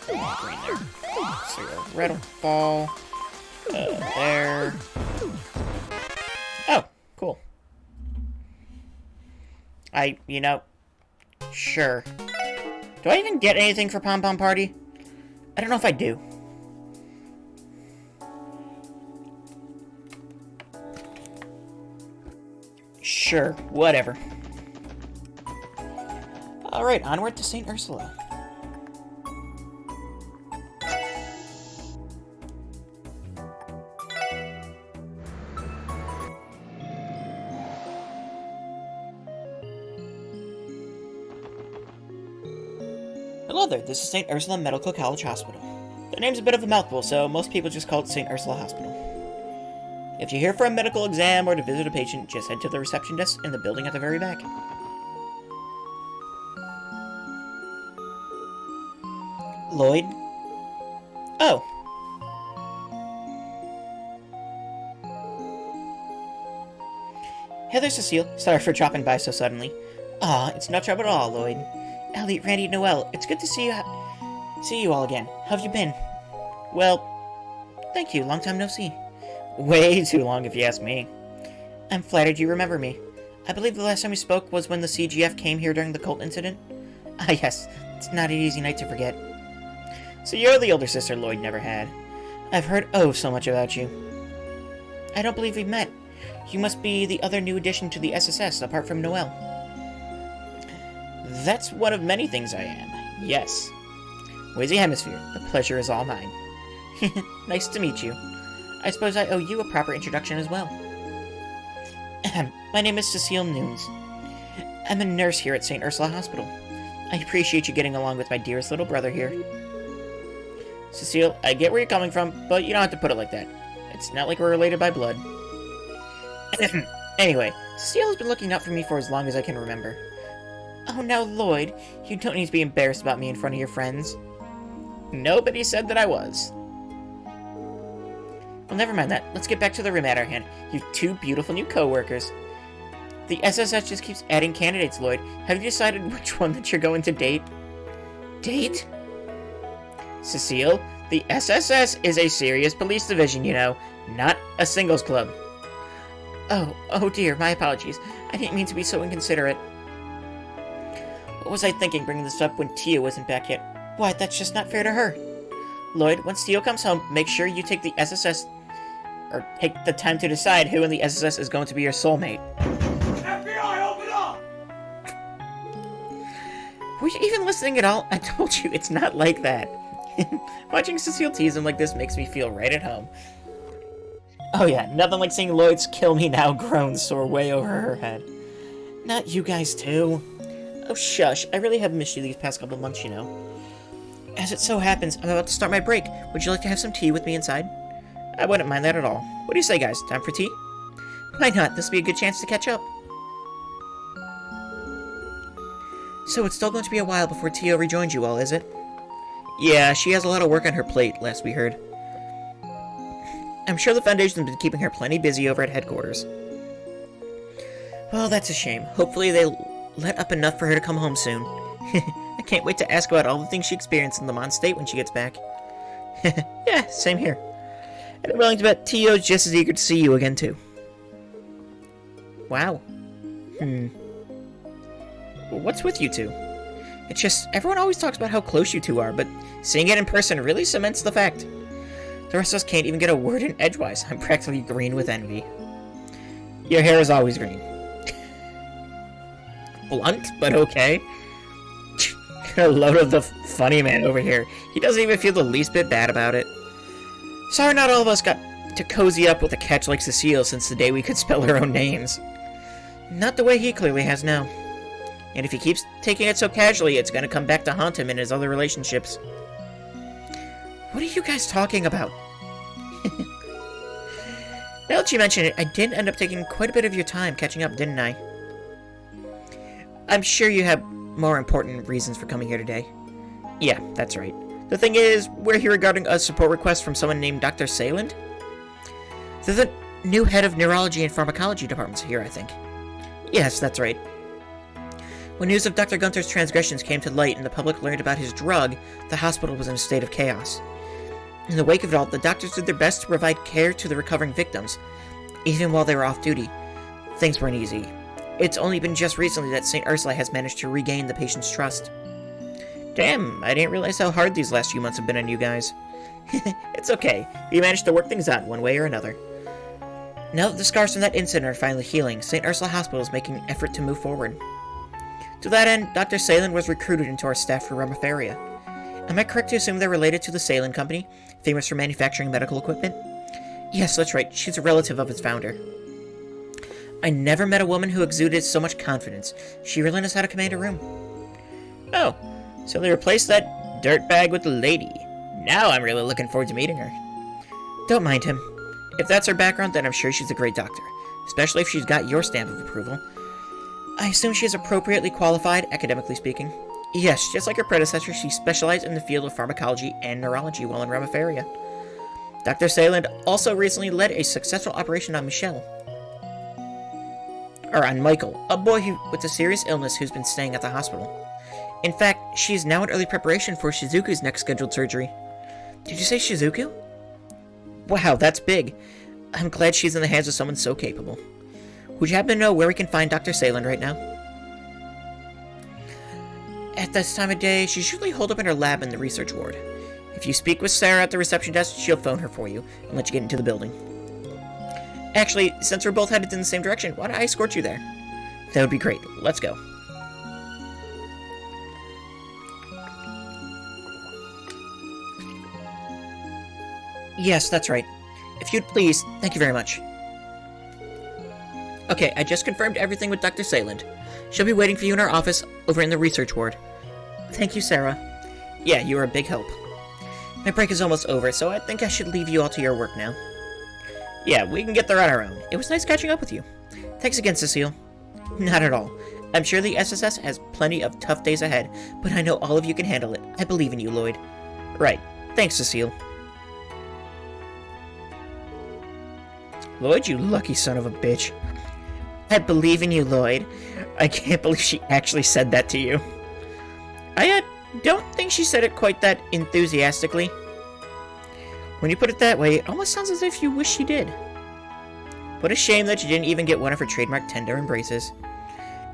Green there. So a red will fall. There. Oh, cool. You know, sure. Do I even get anything for Pom Pom Party? I don't know if I do. Sure, whatever. Alright, onward to St. Ursula. Hello there, this is St. Ursula Medical College Hospital. The name's a bit of a mouthful, so most people just call it St. Ursula Hospital. If you're here for a medical exam or to visit a patient, just head to the reception desk in the building at the very back. Lloyd? Oh. Hey there, Cecile. Sorry for dropping by so suddenly. Aw, it's no trouble at all, Lloyd. Ellie, Randy, Noelle, it's good to see you all again. How have you been? Well, thank you. Long time no see. Way too long, if you ask me. I'm flattered you remember me. I believe the last time we spoke was when the CGF came here during the cult incident. Ah, yes. It's not an easy night to forget. So you're the older sister Lloyd never had. I've heard oh so much about you. I don't believe we've met. You must be the other new addition to the SSS, apart from Noelle. That's one of many things I am. Yes. Wizzy Hemisphere, the pleasure is all mine. Nice to meet you. I suppose I owe you a proper introduction as well. My name is Cecile Nunes. I'm a nurse here at St. Ursula Hospital. I appreciate you getting along with my dearest little brother here. Cecile, I get where you're coming from, but you don't have to put it like that. It's not like we're related by blood. Anyway, Cecile has been looking out for me for as long as I can remember. Oh, now, Lloyd, you don't need to be embarrassed about me in front of your friends. Nobody said that I was. Well, never mind that. Let's get back to the room at our hand. You two beautiful new co-workers. The SSS just keeps adding candidates, Lloyd. Have you decided which one that you're going to date? Date? Cecile, the SSS is a serious police division, you know, not a singles club. Oh dear, my apologies. I didn't mean to be so inconsiderate. What was I thinking bringing this up when Tia wasn't back yet? Why, that's just not fair to her. Lloyd, once Tia comes home, make sure you take the SSS... or take the time to decide who in the SSS is going to be your soulmate. FBI, open up! Were you even listening at all? I told you, it's not like that. Watching Cecile tease him like this makes me feel right at home. Oh yeah, nothing like seeing Lloyd's kill me now groans soar way over her head. Not you guys too. Oh shush, I really have missed you these past couple months, you know. As it so happens, I'm about to start my break. Would you like to have some tea with me inside? I wouldn't mind that at all. What do you say, guys? Time for tea? Why not? This will be a good chance to catch up. So it's still going to be a while before Tia rejoins you all, is it? Yeah, she has a lot of work on her plate, last we heard. I'm sure the Foundation's been keeping her plenty busy over at headquarters. Well, that's a shame. Hopefully they'll let up enough for her to come home soon. I can't wait to ask about all the things she experienced in the Mon State when she gets back. Yeah, same here. And I'm willing to bet Tio's just as eager to see you again, too. Wow. Well, what's with you two? It's just, everyone always talks about how close you two are, but seeing it in person really cements the fact. The rest of us can't even get a word in edgewise. I'm practically green with envy. Your hair is always green. Blunt, but okay. A load of the funny man over here. He doesn't even feel the least bit bad about it. Sorry not all of us got to cozy up with a catch like Cecile since the day we could spell our own names. Not the way he clearly has now. And if he keeps taking it so casually, it's gonna come back to haunt him in his other relationships. What are you guys talking about? Now that you mention it, I did end up taking quite a bit of your time catching up, didn't I? I'm sure you have more important reasons for coming here today. Yeah, that's right. The thing is, we're here regarding a support request from someone named Dr. Sayland. They're the new head of neurology and pharmacology departments here, I think. Yes, that's right. When news of Dr. Gunther's transgressions came to light and the public learned about his drug, the hospital was in a state of chaos. In the wake of it all, the doctors did their best to provide care to the recovering victims, even while they were off duty. Things weren't easy. It's only been just recently that St. Ursula has managed to regain the patient's trust. Damn, I didn't realize how hard these last few months have been on you guys. It's okay. We managed to work things out one way or another. Now that the scars from that incident are finally healing, St. Ursula Hospital is making an effort to move forward. To that end, Dr. Sayland was recruited into our staff for Ramafaria. Am I correct to assume they're related to the Sayland Company, famous for manufacturing medical equipment? Yes, that's right. She's a relative of its founder. I never met a woman who exuded so much confidence. She really knows how to command a room. Oh, so they replaced that dirtbag with the lady. Now I'm really looking forward to meeting her. Don't mind him. If that's her background, then I'm sure she's a great doctor, especially if she's got your stamp of approval. I assume she is appropriately qualified, academically speaking. Yes, just like her predecessor, she specialized in the field of pharmacology and neurology while in Ramafaria. Dr. Sayland also recently led a successful operation on Michelle. Or on Michael, a boy with a serious illness who's been staying at the hospital. In fact, she is now in early preparation for Shizuku's next scheduled surgery. Did you say Shizuku? Wow, that's big. I'm glad she's in the hands of someone so capable. Would you happen to know where we can find Dr. Seyland right now? At this time of day, she's usually holed up in her lab in the research ward. If you speak with Sarah at the reception desk, she'll phone her for you and let you get into the building. Actually, since we're both headed in the same direction, why don't I escort you there? That would be great. Let's go. Yes, that's right. If you'd please, thank you very much. Okay, I just confirmed everything with Dr. Seyland. She'll be waiting for you in our office over in the research ward. Thank you, Sarah. Yeah, you are a big help. My break is almost over, so I think I should leave you all to your work now. Yeah, we can get there on our own. It was nice catching up with you. Thanks again, Cecile. Not at all. I'm sure the SSS has plenty of tough days ahead, but I know all of you can handle it. I believe in you, Lloyd. Right. Thanks, Cecile. Lloyd, you lucky son of a bitch. I believe in you, Lloyd. I can't believe she actually said that to you. I don't think she said it quite that enthusiastically. When you put it that way, it almost sounds as if you wish she did. What a shame that you didn't even get one of her trademark tender embraces.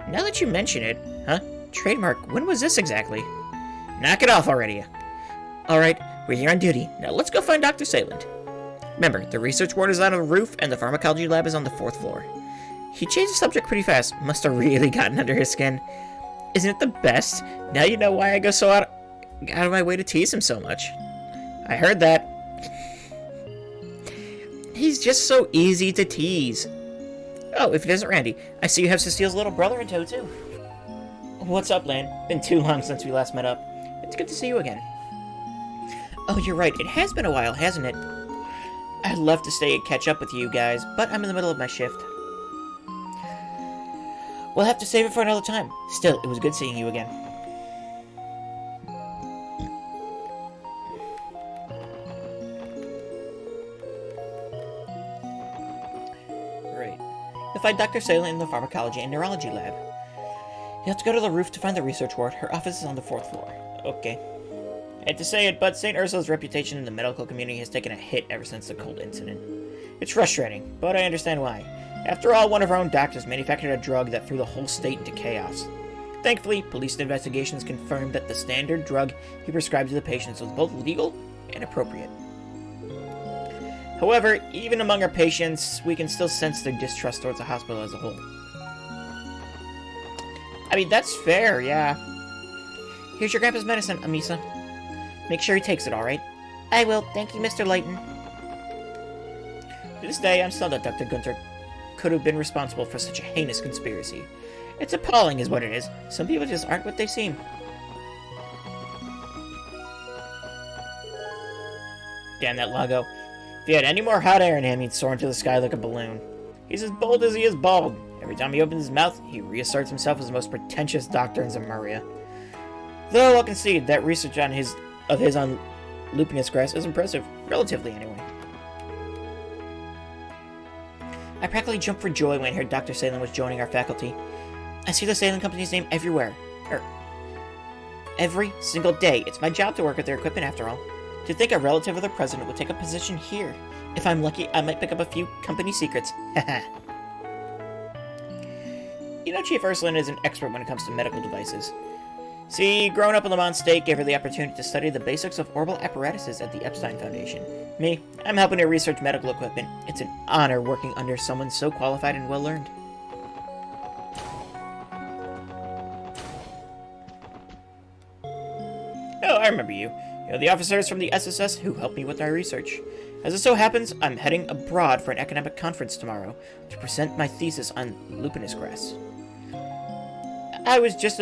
Now that you mention it, huh? Trademark, when was this exactly? Knock it off already. Alright, we're here on duty. Now let's go find Dr. Seyland. Remember, the research ward is on the roof and the pharmacology lab is on the 4th floor. He changed the subject pretty fast. Must have really gotten under his skin. Isn't it the best? Now you know why I go so out of my way to tease him so much. I heard that. He's just so easy to tease. Oh, if it isn't Randy, I see you have Cecile's little brother in tow, too. What's up, Lan? Been too long since we last met up. It's good to see you again. Oh, you're right. It has been a while, hasn't it? I'd love to stay and catch up with you guys, but I'm in the middle of my shift. We'll have to save it for another time. Still, it was good seeing you again. Right. You'll find Dr. Seyland in the pharmacology and neurology lab. You have to go to the roof to find the research ward. Her office is on the 4th floor. Okay. I hate to say it, but St. Ursula's reputation in the medical community has taken a hit ever since the cold incident. It's frustrating, but I understand why. After all, one of our own doctors manufactured a drug that threw the whole state into chaos. Thankfully, police investigations confirmed that the standard drug he prescribed to the patients was both legal and appropriate. However, even among our patients, we can still sense their distrust towards the hospital as a whole. I mean, that's fair, yeah. Here's your grandpa's medicine, Amisa. Make sure he takes it, alright? I will, thank you, Mr. Layton. To this day, I'm stunned that Dr. Gunther could have been responsible for such a heinous conspiracy. It's appalling is what it is. Some people just aren't what they seem. Damn that Lago. If he had any more hot air in him, he'd soar into the sky like a balloon. He's as bold as he is bald. Every time he opens his mouth, he reasserts himself as the most pretentious doctor in Zemuria. Though I'll concede that research on his on lupinus grass is impressive, relatively anyway. I practically jumped for joy when I heard Dr. Seyland was joining our faculty. I see the Seyland Company's name everywhere. Every single day. It's my job to work with their equipment, after all. To think a relative of the president would take a position here. If I'm lucky, I might pick up a few company secrets. Haha. You know, Chief Ursuline is an expert when it comes to medical devices. See, growing up in Lamont State gave her the opportunity to study the basics of orbital apparatuses at the Epstein Foundation. Me, I'm helping her research medical equipment. It's an honor working under someone so qualified and well-learned. Oh, I remember you. You're the officers from the SSS who helped me with my research. As it so happens, I'm heading abroad for an academic conference tomorrow to present my thesis on lupinus grass. I was just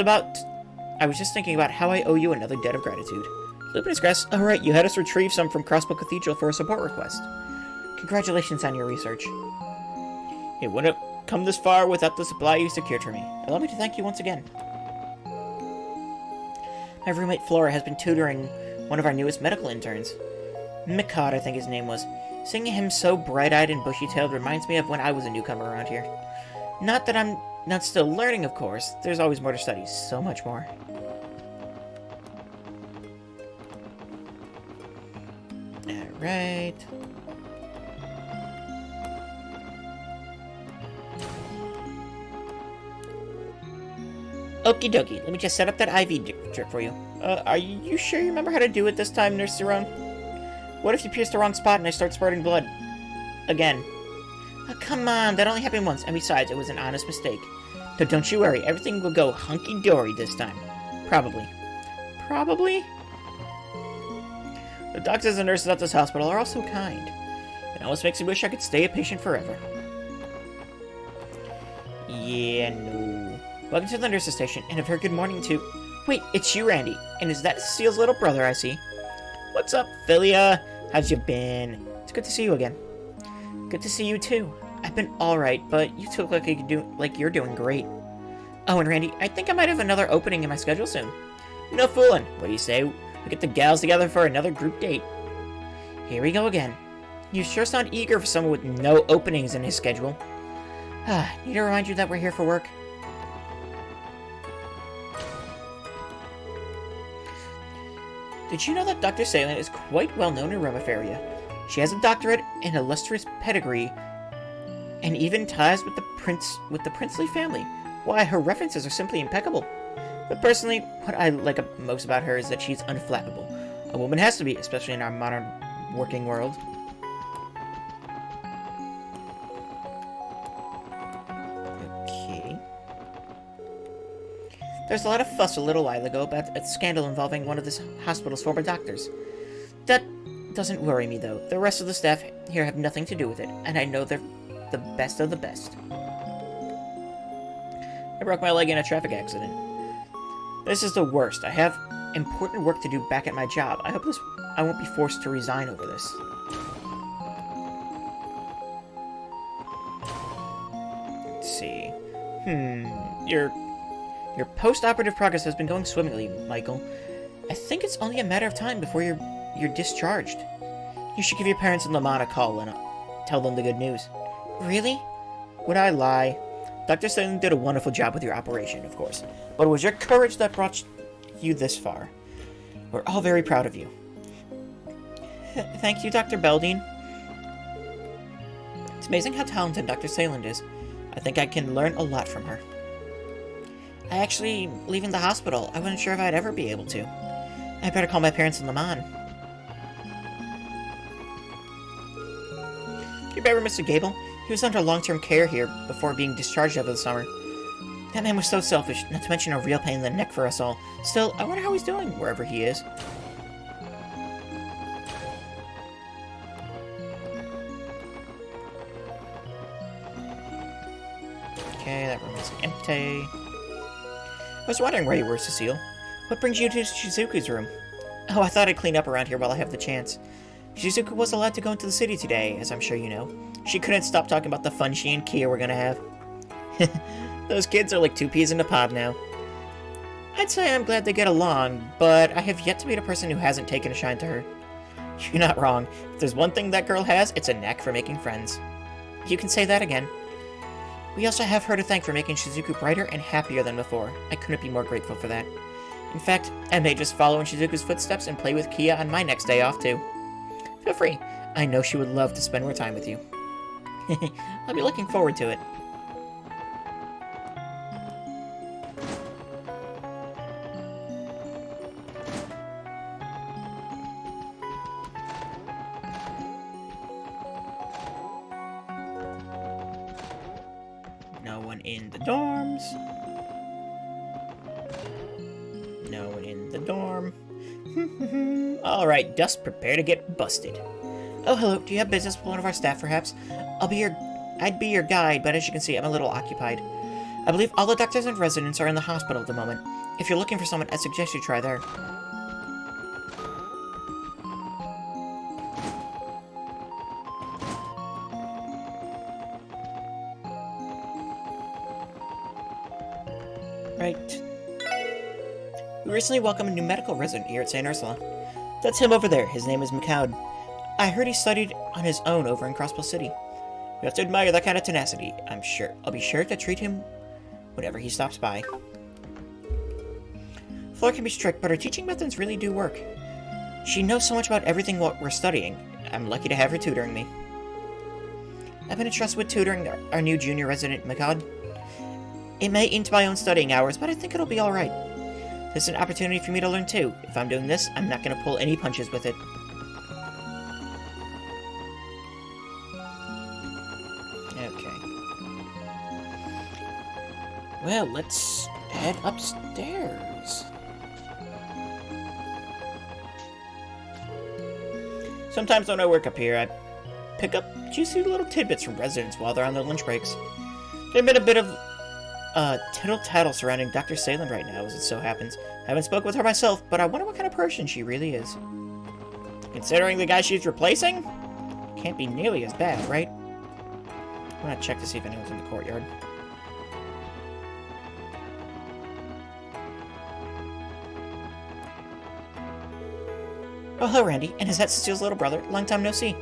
thinking about how I owe you another debt of gratitude. Lupinus grass, alright, you had us retrieve some from Crossbow Cathedral for a support request. Congratulations on your research. It wouldn't have come this far without the supply you secured for me. Allow me to thank you once again. My roommate Flora has been tutoring one of our newest medical interns. Mikad, I think his name was. Seeing him so bright-eyed and bushy-tailed reminds me of when I was a newcomer around here. Not that I'm not still learning, of course. There's always more to study. So much more. Alright. Okie dokie. Let me just set up that IV drip for you. Are you sure you remember how to do it this time, Nurse Zerone? What if you pierce the wrong spot and I start spurting blood? Again. Oh, come on, that only happened once, and besides, it was an honest mistake. So don't you worry, everything will go hunky-dory this time. Probably. Probably? The doctors and nurses at this hospital are all so kind. It almost makes me wish I could stay a patient forever. Yeah, no. Welcome to the nurse's station, and a very good morning to... Wait, it's you, Randy. And is that Cecile's little brother I see? What's up, Philia? How's you been? It's good to see you again. Good to see you, too. I've been alright, but you two look like you're doing great. Oh, and Randy, I think I might have another opening in my schedule soon. No fooling. What do you say? We get the gals together for another group date. Here we go again. You sure sound eager for someone with no openings in his schedule. Need to remind you that we're here for work. Did you know that Dr. Salin is quite well known in Remifaria? She has a doctorate and illustrious pedigree, and even ties with the princely family. Why, her references are simply impeccable. But personally, what I like most about her is that she's unflappable. A woman has to be, especially in our modern working world. Okay. There's a lot of fuss a little while ago about a scandal involving one of this hospital's former doctors. That doesn't worry me, though. The rest of the staff here have nothing to do with it, and I know they're the best of the best. I broke my leg in a traffic accident. This is the worst. I have important work to do back at my job. I hope I won't be forced to resign over this. Let's see. Your post-operative progress has been going swimmingly, Michael. I think it's only a matter of time before you're discharged. You should give your parents in Le Mans a call and tell them the good news. Really? Would I lie? Dr. Salin did a wonderful job with your operation, of course. But it was your courage that brought you this far. We're all very proud of you. Thank you, Dr. Beldine. It's amazing how talented Dr. Salin is. I think I can learn a lot from her. I actually, leaving the hospital, I wasn't sure if I'd ever be able to. I better call my parents in Le Mans. Do you remember Mr. Gable? He was under long-term care here before being discharged over the summer. That man was so selfish, not to mention a real pain in the neck for us all. Still, I wonder how he's doing, wherever he is. Okay, that room is empty. I was wondering where you were, Cecile. What brings you to Shizuku's room? Oh, I thought I'd clean up around here while I have the chance. Shizuku was allowed to go into the city today, as I'm sure you know. She couldn't stop talking about the fun she and Kia were gonna have. Those kids are like two peas in a pod now. I'd say I'm glad they get along, but I have yet to meet a person who hasn't taken a shine to her. You're not wrong. If there's one thing that girl has, it's a knack for making friends. You can say that again. We also have her to thank for making Shizuku brighter and happier than before. I couldn't be more grateful for that. In fact, I may just follow in Shizuku's footsteps and play with Kia on my next day off, too. Feel free. I know she would love to spend more time with you. I'll be looking forward to it. No one in the dorms. No one in the dorm. Alright, Dust, prepare to get busted. Oh, hello. Do you have business with one of our staff, perhaps? I'd be your guide, but as you can see, I'm a little occupied. I believe all the doctors and residents are in the hospital at the moment. If you're looking for someone, I suggest you try there. Right. We recently welcomed a new medical resident here at St. Ursula. That's him over there. His name is McCoud. I heard he studied on his own over in Crossbow City. You have to admire that kind of tenacity. I'll be sure to treat him whenever he stops by. Flora can be strict, but her teaching methods really do work. She knows so much about everything what we're studying. I'm lucky to have her tutoring me. I've been entrusted with tutoring our new junior resident, Makad. It may eat into my own studying hours, but I think it'll be alright. This is an opportunity for me to learn too. If I'm doing this, I'm not going to pull any punches with it. Okay. Well, let's head upstairs. Sometimes when I work up here, I pick up juicy little tidbits from residents while they're on their lunch breaks. There's been a bit of tittle-tattle surrounding Dr. Salen right now, as it so happens. I haven't spoken with her myself, but I wonder what kind of person she really is. Considering the guy she's replacing? Can't be nearly as bad, right? I'm gonna check to see if anyone's in the courtyard. Oh, hello, Randy. And is that Cecile's little brother? Long time no see.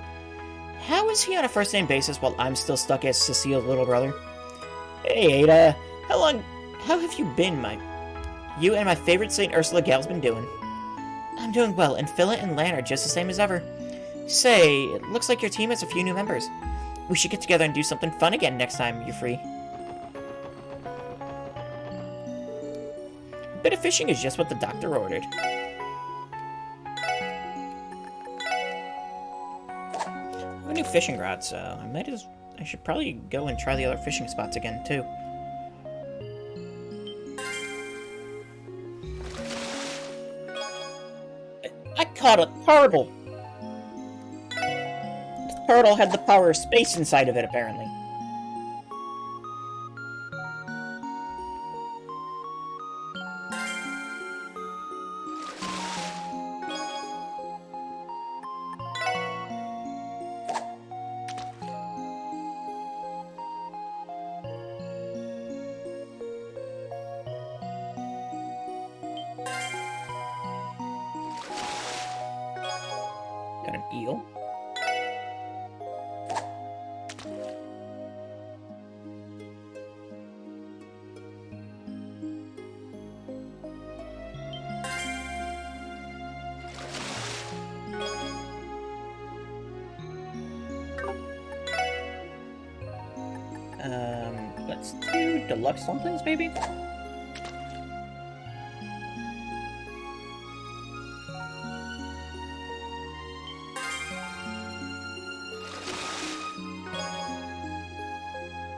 How is he on a first-name basis while I'm still stuck as Cecile's little brother? Hey, Ada. How have you been, you and my favorite St. Ursula gal's been doing? I'm doing well, and Phila and Lan are just the same as ever. Say, it looks like your team has a few new members. We should get together and do something fun again next time you're free. A bit of fishing is just what the doctor ordered. I have a new fishing rod, so I should probably go and try the other fishing spots again, too. I caught a turtle! The turtle had the power of space inside of it, apparently. Got an eel. Let's do deluxe dumplings, maybe?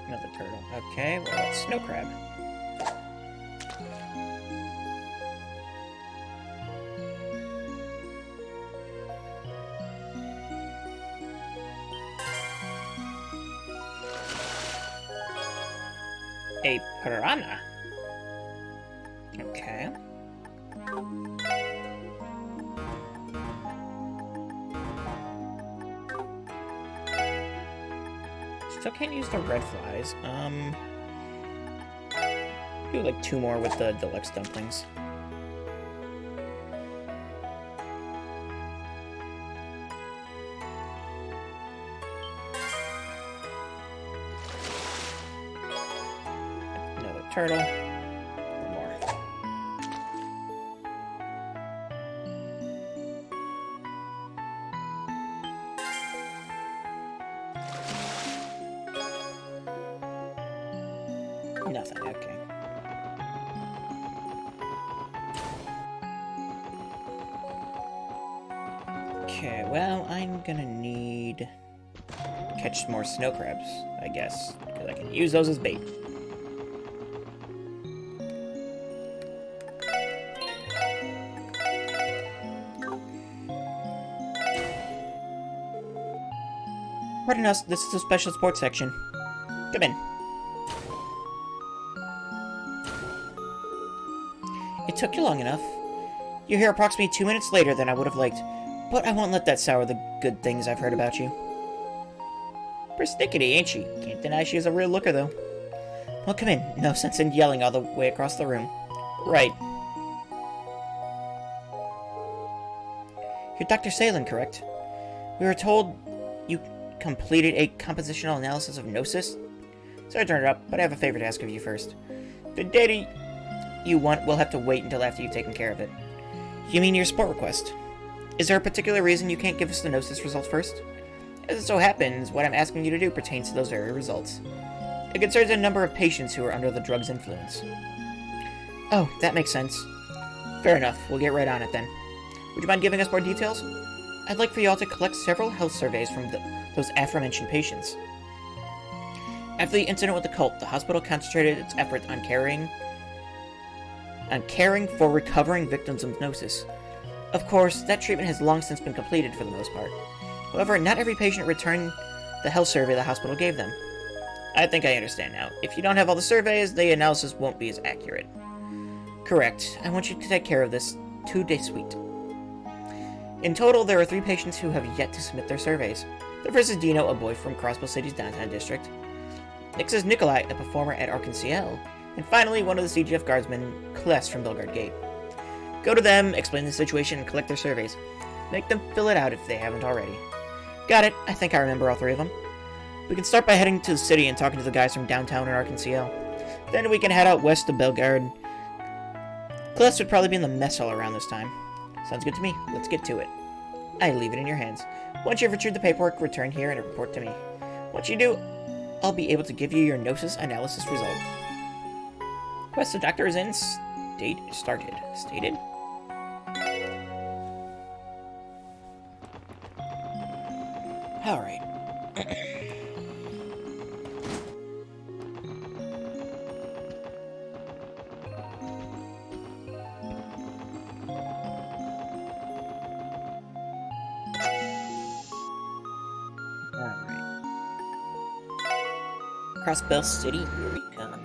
Another turtle. Okay, well, that's snow crab. A piranha. Okay. Still can't use the red flies. Do like 2 more with the deluxe dumplings. Another turtle. 1 more. Nothing, okay. Okay, well, I'm gonna need to catch some more snow crabs, I guess, because I can use those as bait. Pardon us, this is a special sports section. Come in. It took you long enough. You're here approximately 2 minutes later than I would have liked, but I won't let that sour the good things I've heard about you. Persnickety, ain't she? Can't deny she is a real looker, though. Well, come in. No sense in yelling all the way across the room. Right. You're Dr. Salen, correct? We were told you completed a compositional analysis of Gnosis? Sorry to interrupt, but I have a favor to ask of you first. The data you want will have to wait until after you've taken care of it. You mean your support request? Is there a particular reason you can't give us the Gnosis results first? As it so happens, what I'm asking you to do pertains to those very results. It concerns a number of patients who are under the drug's influence. Oh, that makes sense. Fair enough, we'll get right on it then. Would you mind giving us more details? I'd like for you all to collect several health surveys from those aforementioned patients. After the incident with the cult, the hospital concentrated its efforts on caring for recovering victims of Gnosis. Of course, that treatment has long since been completed for the most part. However, not every patient returned the health survey the hospital gave them. I think I understand now. If you don't have all the surveys, the analysis won't be as accurate. Correct. I want you to take care of this 2 days sweet. In total, there are 3 patients who have yet to submit their surveys. The first is Dino, a boy from Crossbow City's downtown district. Next is Nikolai, a performer at Arkansas. And finally, one of the CGF guardsmen, Kless from Belgard Gate. Go to them, explain the situation, and collect their surveys. Make them fill it out if they haven't already. Got it. I think I remember all 3 of them. We can start by heading to the city and talking to the guys from downtown in Arkansas. Then we can head out west to Belgard. Kless would probably be in the mess hall around this time. Sounds good to me. Let's get to it. I leave it in your hands. Once you've retrieved the paperwork, return here and report to me. Once you do, I'll be able to give you your Gnosis analysis result. Quest the doctor is in. Started. Stated? Alright. Crossbell City, here we come.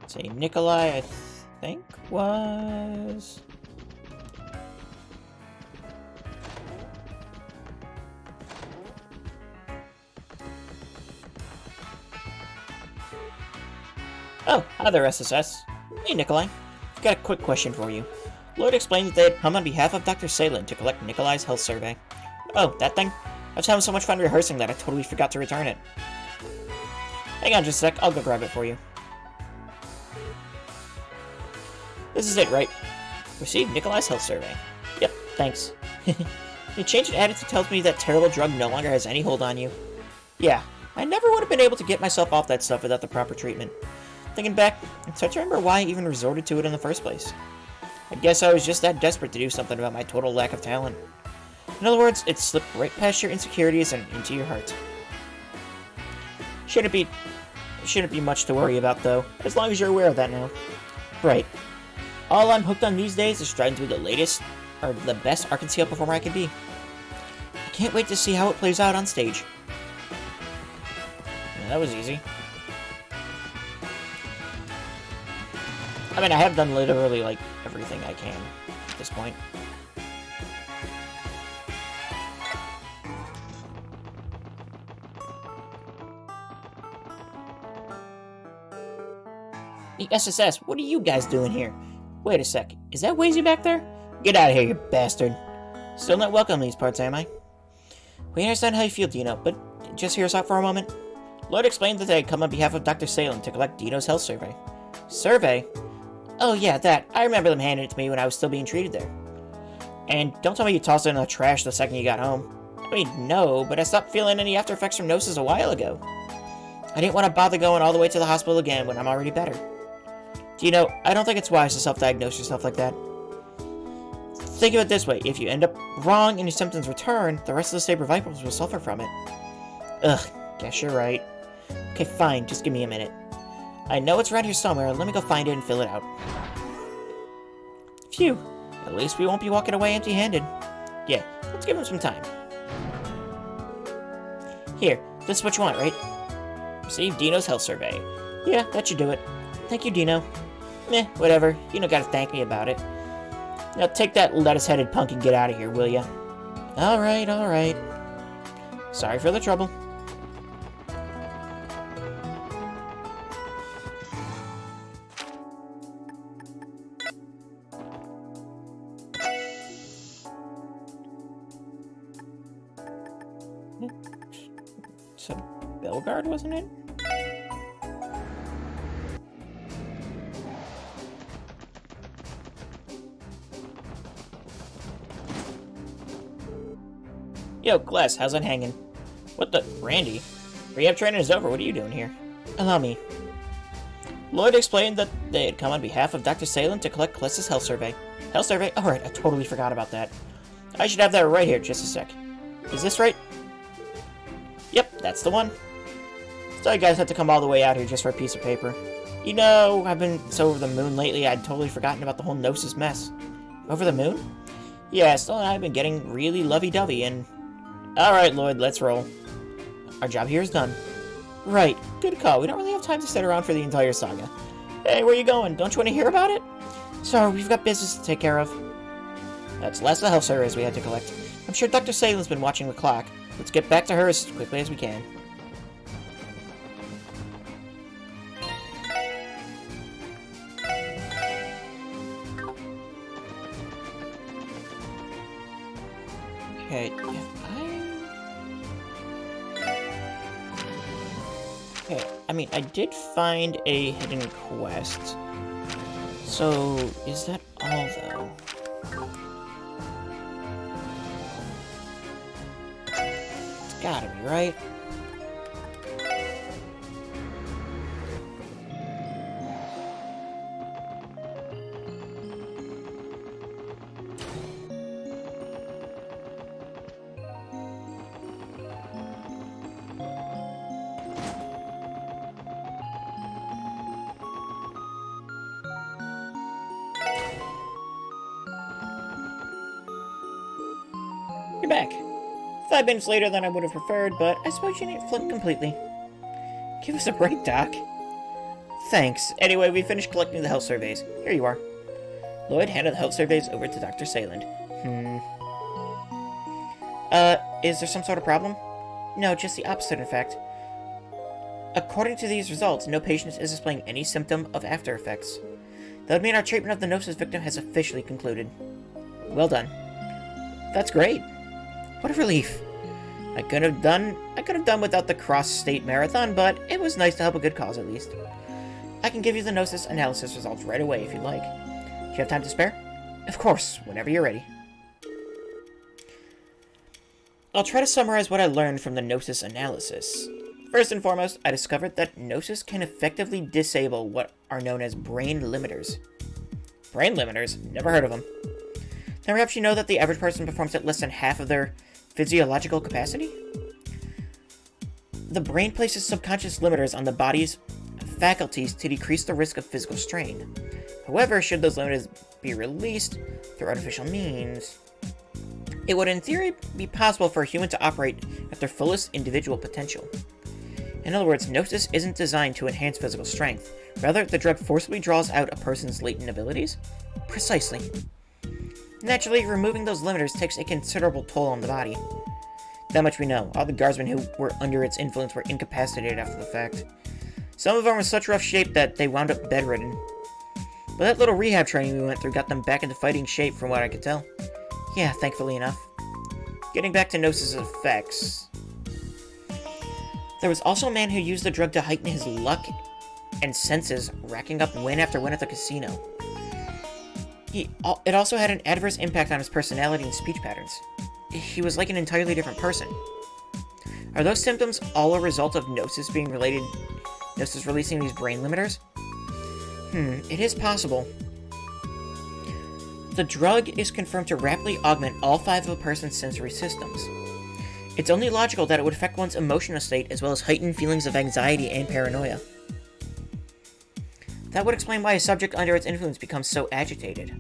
Say Nikolai, I think was... Oh, hi there, SSS. Hey, Nikolai. I've got a quick question for you. Lloyd explained that they had come on behalf of Dr. Salin to collect Nikolai's health survey. Oh, that thing? I was having so much fun rehearsing that I totally forgot to return it. Hang on just a sec, I'll go grab it for you. This is it, right? Received Nikolai's health survey. Yep, thanks. Your change in attitude tells me that terrible drug no longer has any hold on you. Yeah, I never would have been able to get myself off that stuff without the proper treatment. Thinking back, it's hard to remember why I even resorted to it in the first place. I guess I was just that desperate to do something about my total lack of talent. In other words, it slipped right past your insecurities and into your heart. Shouldn't be much to worry about, though, as long as you're aware of that now. Right. All I'm hooked on these days is trying to be the latest, or the best Arkansas performer I can be. I can't wait to see how it plays out on stage. Yeah, that was easy. I mean, I have done literally, like, everything I can at this point. The SSS, what are you guys doing here? Wait a sec, is that Wazy back there? Get out of here, you bastard. Still not welcome in these parts, am I? We understand how you feel, Dino, but just hear us out for a moment. Lloyd explained that they had come on behalf of Dr. Salem to collect Dino's health survey. Survey? Oh yeah, that. I remember them handing it to me when I was still being treated there. And don't tell me you tossed it in the trash the second you got home. I mean, no, but I stopped feeling any after effects from Gnosis a while ago. I didn't want to bother going all the way to the hospital again when I'm already better. Dino, I don't think it's wise to self-diagnose yourself like that. Think of it this way, if you end up wrong and your symptoms return, the rest of the Saber Vipers will suffer from it. Ugh, guess you're right. Okay, fine, just give me a minute. I know it's around here somewhere, let me go find it and fill it out. Phew, at least we won't be walking away empty-handed. Yeah, let's give him some time. Here, this is what you want, right? Receive Dino's health survey. Yeah, that should do it. Thank you, Dino. Meh, whatever, you don't gotta thank me about it. Now take that lettuce-headed punk and get out of here, will ya? Alright, alright. Sorry for the trouble. It's a Bellegarde, wasn't it? Yo, Glass, how's it hanging? What the? Randy? Rehab training is over. What are you doing here? Allow me. Lloyd explained that they had come on behalf of Dr. Salen to collect Kless's health survey. Health survey? Oh, right, I totally forgot about that. I should have that right here, just a sec. Is this right? Yep, that's the one. So you guys had to come all the way out here just for a piece of paper. You know, I've been so over the moon lately, I'd totally forgotten about the whole Gnosis mess. Over the moon? Yeah, Stella and I have been getting really lovey-dovey, and... Alright, Lloyd, let's roll. Our job here is done. Right, good call. We don't really have time to sit around for the entire saga. Hey, where you going? Don't you want to hear about it? Sorry, we've got business to take care of. That's less of the health surveys we had to collect. I'm sure Dr. Salen's been watching the clock. Let's get back to her as quickly as we can. Okay, I mean, I did find a hidden quest. So, is that all, though? It's gotta be, right? You're back. 5 minutes later than I would have preferred, but I suppose you didn't flip completely. Give us a break, Doc. Thanks. Anyway, we finished collecting the health surveys. Here you are. Lloyd handed the health surveys over to Dr. Salen. Is there some sort of problem? No, just the opposite, in fact. According to these results, no patient is displaying any symptom of after effects. That would mean our treatment of the Gnosis victim has officially concluded. Well done. That's great. What a relief. I could have done without the cross-state marathon, but it was nice to help a good cause at least. I can give you the Gnosis analysis results right away if you'd like. Do you have time to spare? Of course, whenever you're ready. I'll try to summarize what I learned from the Gnosis analysis. First and foremost, I discovered that Gnosis can effectively disable what are known as brain limiters. Brain limiters? Never heard of them. Now perhaps you know that the average person performs at less than half of their physiological capacity? The brain places subconscious limiters on the body's faculties to decrease the risk of physical strain. However, should those limiters be released through artificial means, it would in theory be possible for a human to operate at their fullest individual potential. In other words, Gnosis isn't designed to enhance physical strength. Rather, the drug forcibly draws out a person's latent abilities? Precisely. Naturally, removing those limiters takes a considerable toll on the body. That much we know. All the guardsmen who were under its influence were incapacitated after the fact. Some of them were in such rough shape that they wound up bedridden. But that little rehab training we went through got them back into fighting shape from what I could tell. Yeah, thankfully enough. Getting back to Gnosis' effects... There was also a man who used the drug to heighten his luck and senses, racking up win after win at the casino. It also had an adverse impact on his personality and speech patterns. He was like an entirely different person. Are those symptoms all a result of Gnosis releasing these brain limiters? It is possible. The drug is confirmed to rapidly augment all 5 of a person's sensory systems. It's only logical that it would affect one's emotional state as well as heighten feelings of anxiety and paranoia. That would explain why a subject under its influence becomes so agitated.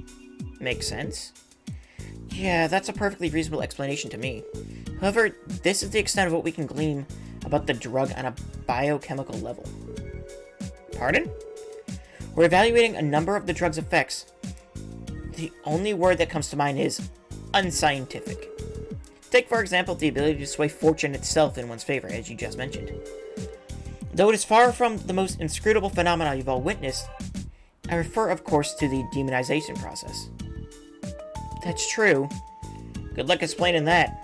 Makes sense? Yeah, that's a perfectly reasonable explanation to me. However, this is the extent of what we can glean about the drug on a biochemical level. Pardon? We're evaluating a number of the drug's effects. The only word that comes to mind is unscientific. Take, for example, the ability to sway fortune itself in one's favor, as you just mentioned. Though it is far from the most inscrutable phenomena you've all witnessed, I refer, of course, to the demonization process. That's true. Good luck explaining that.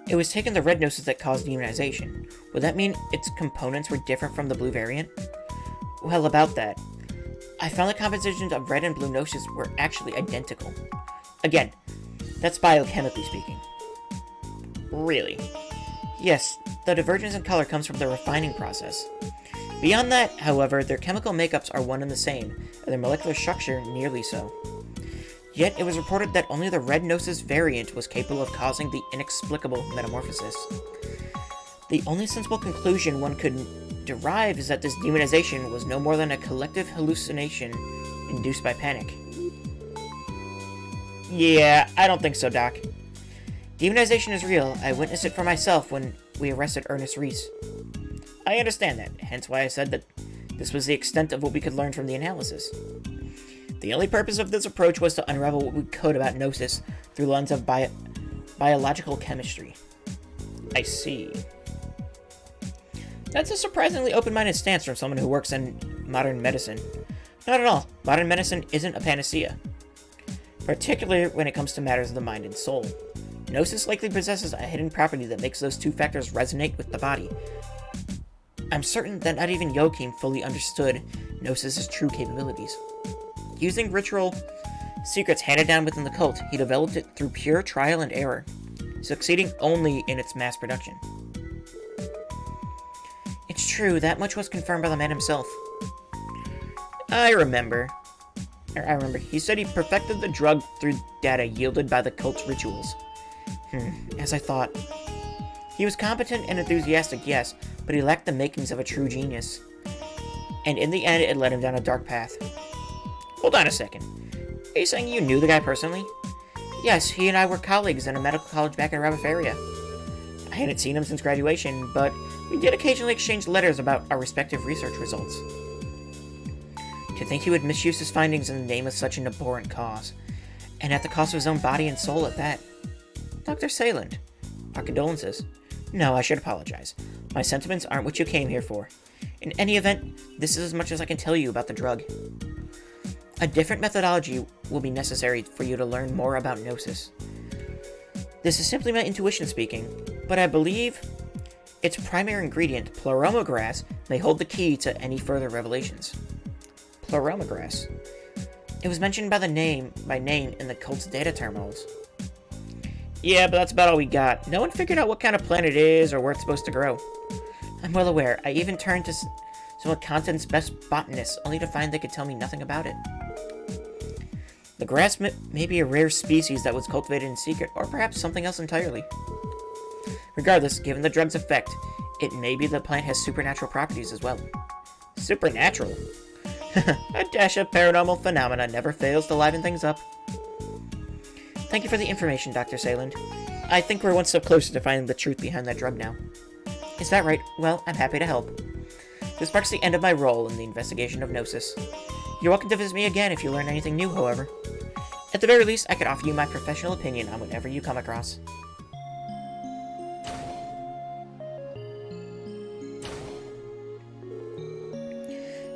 It was taking the red Gnosis that caused demonization. Would that mean its components were different from the blue variant? Well, about that. I found the compositions of red and blue Gnosis were actually identical. Again, that's biochemically speaking. Really? Yes, the divergence in color comes from the refining process. Beyond that, however, their chemical makeups are one and the same, and their molecular structure nearly so. Yet, it was reported that only the red Gnosis variant was capable of causing the inexplicable metamorphosis. The only sensible conclusion one could derive is that this demonization was no more than a collective hallucination induced by panic. Yeah, I don't think so, Doc. Demonization is real. I witnessed it for myself when we arrested Ernest Reese. I understand that, hence why I said that this was the extent of what we could learn from the analysis. The only purpose of this approach was to unravel what we could about Gnosis through the lens of biological chemistry. I see. That's a surprisingly open-minded stance from someone who works in modern medicine. Not at all. Modern medicine isn't a panacea, particularly when it comes to matters of the mind and soul. Gnosis likely possesses a hidden property that makes those two factors resonate with the body. I'm certain that not even Joachim fully understood Gnosis' true capabilities. Using ritual secrets handed down within the cult, he developed it through pure trial and error, succeeding only in its mass production. It's true, that much was confirmed by the man himself. I remember. He said he perfected the drug through data yielded by the cult's rituals. As I thought. He was competent and enthusiastic, yes, but he lacked the makings of a true genius. And in the end, it led him down a dark path. Hold on a second. Are you saying you knew the guy personally? Yes, he and I were colleagues in a medical college back in Rabafaria. I hadn't seen him since graduation, but we did occasionally exchange letters about our respective research results. To think he would misuse his findings in the name of such an abhorrent cause, and at the cost of his own body and soul at that. Dr. Sayland, our condolences. No, I should apologize. My sentiments aren't what you came here for. In any event, this is as much as I can tell you about the drug. A different methodology will be necessary for you to learn more about Gnosis. This is simply my intuition speaking, but I believe its primary ingredient, pleroma grass, may hold the key to any further revelations. Pleroma grass. It was mentioned by name in the cult's data terminals. Yeah, but that's about all we got. No one figured out what kind of plant it is or where it's supposed to grow. I'm well aware. I even turned to some of Continent's best botanists, only to find they could tell me nothing about it. The grass may be a rare species that was cultivated in secret, or perhaps something else entirely. Regardless, given the drug's effect, it may be the plant has supernatural properties as well. Supernatural? A dash of paranormal phenomena never fails to liven things up. Thank you for the information, Dr. Sayland. I think we're one step closer to finding the truth behind that drug now. Is that right? Well, I'm happy to help. This marks the end of my role in the investigation of Gnosis. You're welcome to visit me again if you learn anything new, however. At the very least, I could offer you my professional opinion on whatever you come across.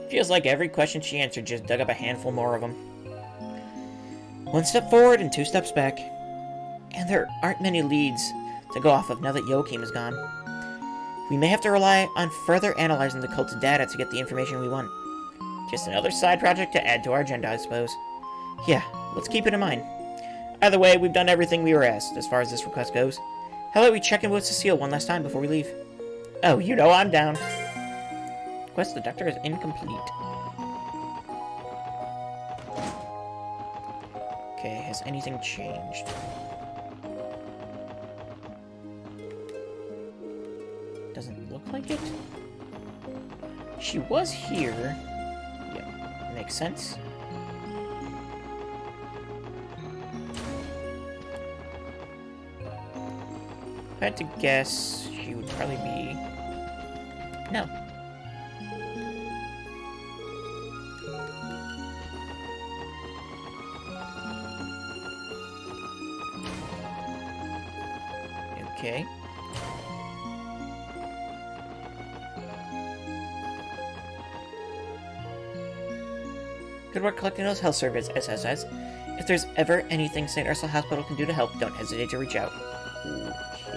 Feels like every question she answered just dug up a handful more of them. One step forward and two steps back. And there aren't many leads to go off of now that Joachim is gone. We may have to rely on further analyzing the cult's data to get the information we want. Just another side project to add to our agenda, I suppose. Yeah, let's keep it in mind. Either way, we've done everything we were asked as far as this request goes. How about we check in with Cecile one last time before we leave? Oh, you know I'm down. Quest the doctor is incomplete. Okay, has anything changed? Doesn't look like it. She was here. Yep, makes sense. If I had to guess, she would probably be... No. Okay. Good work collecting those health surveys, SSS. If there's ever anything St. Ursula Hospital can do to help, don't hesitate to reach out.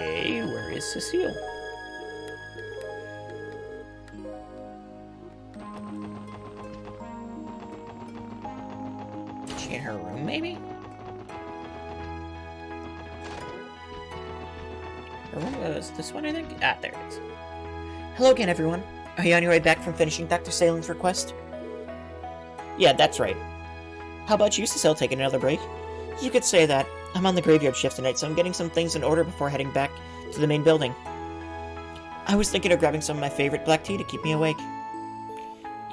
Okay, where is Cecile? Is she in her room, maybe? Her room was this one, I think? Ah, there it is. Hello again, everyone. Are you on your way back from finishing Dr. Salen's request? Yeah, that's right. How about you, Cecile, taking another break? You could say that. I'm on the graveyard shift tonight, so I'm getting some things in order before heading back to the main building. I was thinking of grabbing some of my favorite black tea to keep me awake.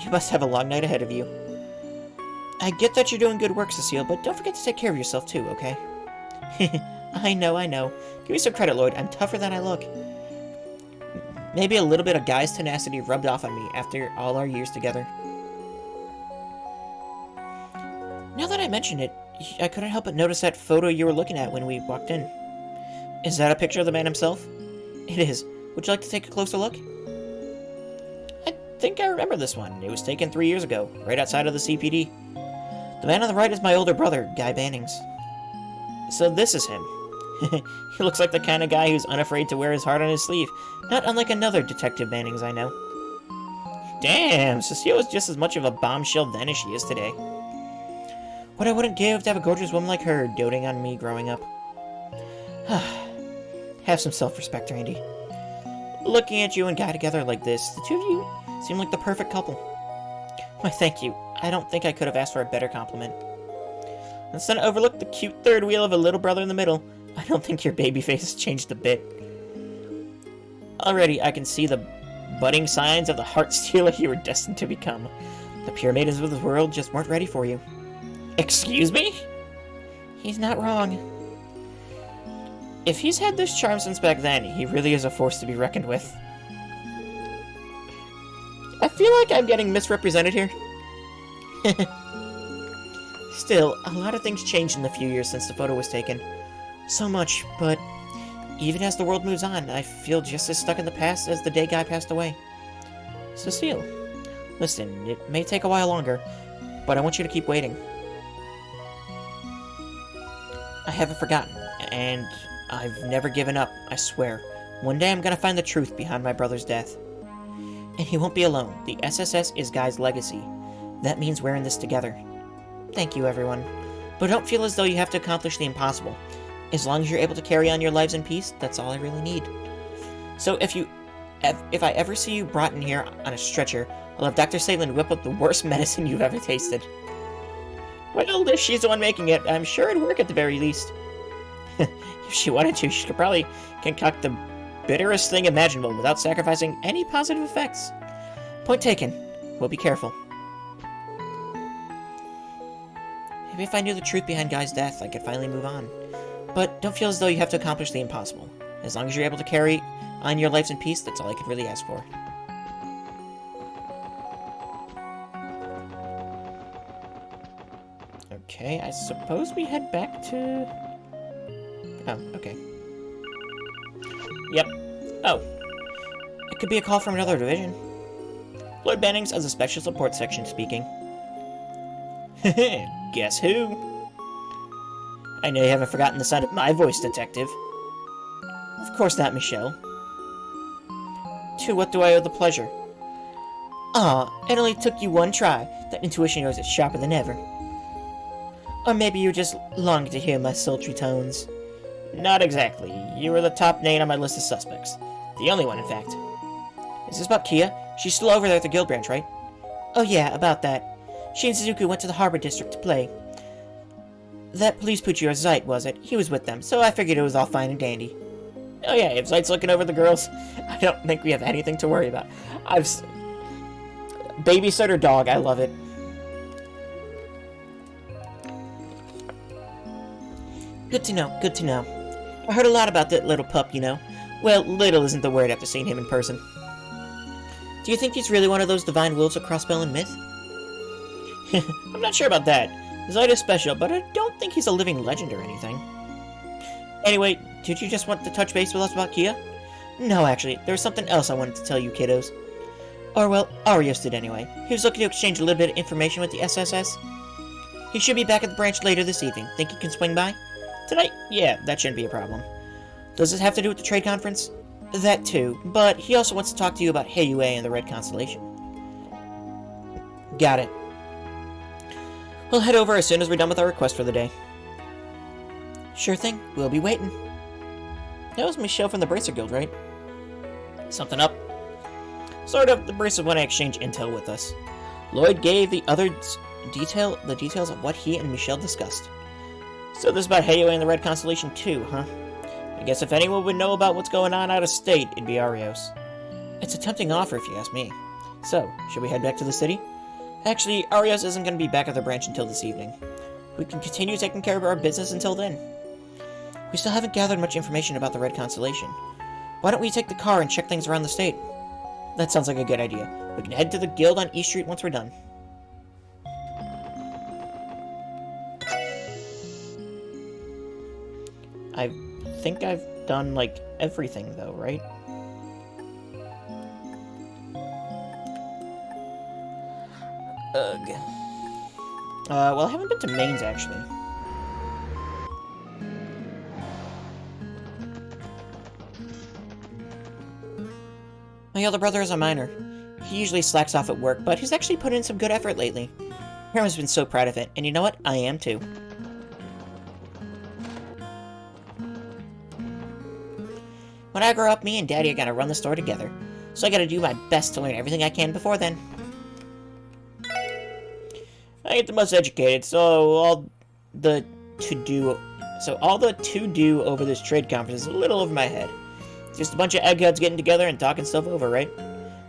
You must have a long night ahead of you. I get that you're doing good work, Cecile, but don't forget to take care of yourself too, okay? I know. Give me some credit, Lloyd. I'm tougher than I look. Maybe a little bit of guy's tenacity rubbed off on me after all our years together. Now that I mention it, I couldn't help but notice that photo you were looking at when we walked in. Is that a picture of the man himself? It is. Would you like to take a closer look? I think I remember this one. It was taken 3 years ago, right outside of the CPD. The man on the right is my older brother, Guy Bannings. So this is him. He looks like the kind of guy who's unafraid to wear his heart on his sleeve, not unlike another Detective Bannings I know. Damn, Cecile was just as much of a bombshell then as she is today. What I wouldn't give to have a gorgeous woman like her doting on me growing up. Have some self-respect, Randy. Looking at you and Guy together like this, the two of you seem like the perfect couple. Why, thank you. I don't think I could have asked for a better compliment. Let's not overlook the cute third wheel of a little brother in the middle. I don't think your baby face has changed a bit. Already, I can see the budding signs of the heart stealer you were destined to become. The pure maidens of the world just weren't ready for you. Excuse me? He's not wrong. If he's had this charm since back then, he really is a force to be reckoned with. I feel like I'm getting misrepresented here. Still, a lot of things changed in the few years since the photo was taken. So much, but even as the world moves on, I feel just as stuck in the past as the day Guy passed away. Cecile, listen, it may take a while longer, but I want you to keep waiting. I haven't forgotten, and I've never given up, I swear. One day I'm gonna find the truth behind my brother's death. And he won't be alone. The SSS is Guy's legacy. That means we're in this together. Thank you, everyone. But don't feel as though you have to accomplish the impossible. As long as you're able to carry on your lives in peace, that's all I really need. So if I ever see you brought in here on a stretcher, I'll have Dr. Salen whip up the worst medicine you've ever tasted. Well, if she's the one making it, I'm sure it'd work at the very least. If she wanted to, she could probably concoct the bitterest thing imaginable without sacrificing any positive effects. Point taken. We'll be careful. Maybe if I knew the truth behind Guy's death, I could finally move on. But don't feel as though you have to accomplish the impossible. As long as you're able to carry on your lives in peace, that's all I could really ask for. Okay, I suppose we head back to... Oh, okay. Yep. Oh. It could be a call from another division. Lloyd Bannings of the Special Support Section speaking. Guess who? I know you haven't forgotten the sound of my voice, Detective. Of course not, Michelle. To what do I owe the pleasure? Ah, it only took you one try. That intuition yours is sharper than ever. Or maybe you just longed to hear my sultry tones. Not exactly. You were the top name on my list of suspects. The only one, in fact. Is this about Kia? She's still over there at the guild branch, right? Oh yeah, about that. She and Suzuki went to the Harbor District to play. That police poocher Zeit, was it? He was with them, so I figured it was all fine and dandy. Oh yeah, if Zeit's looking over the girls, I don't think we have anything to worry about. Babysitter dog, I love it. Good to know, good to know. I heard a lot about that little pup, you know. Well, little isn't the word after seeing him in person. Do you think he's really one of those divine wolves of Crossbell and myth? I'm not sure about that. Zeit is special, but I don't think he's a living legend or anything. Anyway, did you just want to touch base with us about Kia? No, actually, there's something else I wanted to tell you kiddos. Or, well, Arios did anyway. He was looking to exchange a little bit of information with the SSS. He should be back at the branch later this evening. Think he can swing by? Tonight? Yeah, that shouldn't be a problem. Does this have to do with the trade conference? That too, but he also wants to talk to you about Heiyue and the Red Constellation. Got it. We'll head over as soon as we're done with our request for the day. Sure thing, we'll be waiting. That was Michelle from the Bracer Guild, right? Something up? Sort of. The Bracers want to exchange intel with us. Lloyd gave the others the details of what he and Michelle discussed. So this is about Heiyue and the Red Constellation too, huh? I guess if anyone would know about what's going on out of state, it'd be Arios. It's a tempting offer if you ask me. So, should we head back to the city? Actually, Arios isn't going to be back at the branch until this evening. We can continue taking care of our business until then. We still haven't gathered much information about the Red Constellation. Why don't we take the car and check things around the state? That sounds like a good idea. We can head to the guild on East Street once we're done. I think I've done, like, everything, though, right? Ugh. Well, I haven't been to Mainz, actually. My older brother is a miner. He usually slacks off at work, but he's actually put in some good effort lately. Grandma's been so proud of it, and you know what? I am too. When I grow up, me and Daddy are gonna run the store together, so I gotta do my best to learn everything I can before then. I ain't the most educated, so all the to-do over this trade conference is a little over my head. Just a bunch of eggheads getting together and talking stuff over, right?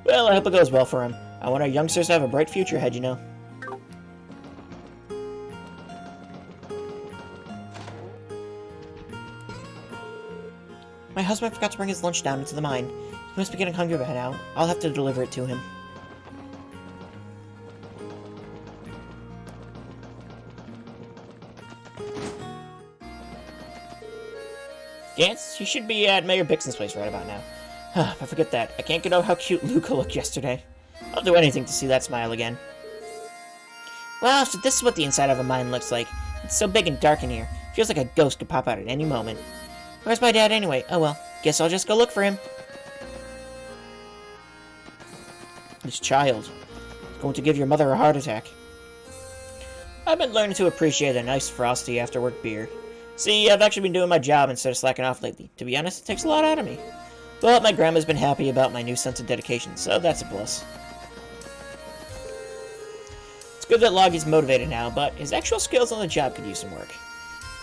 Well, I hope it goes well for him. I want our youngsters to have a bright future ahead, you know. My husband forgot to bring his lunch down into the mine. He must be getting hungry by now. I'll have to deliver it to him. Gantz, you should be at Mayor Bixen's place right about now. I forget that. I can't get over how cute Luca looked yesterday. I'll do anything to see that smile again. Well, so this is what the inside of a mine looks like. It's so big and dark in here. Feels like a ghost could pop out at any moment. Where's my dad anyway? Oh well, guess I'll just go look for him. This child is going to give your mother a heart attack. I've been learning to appreciate a nice frosty after-work beer. See, I've actually been doing my job instead of slacking off lately. To be honest, it takes a lot out of me. But my grandma's been happy about my new sense of dedication, so that's a plus. It's good that Loggy's motivated now, but his actual skills on the job could use some work.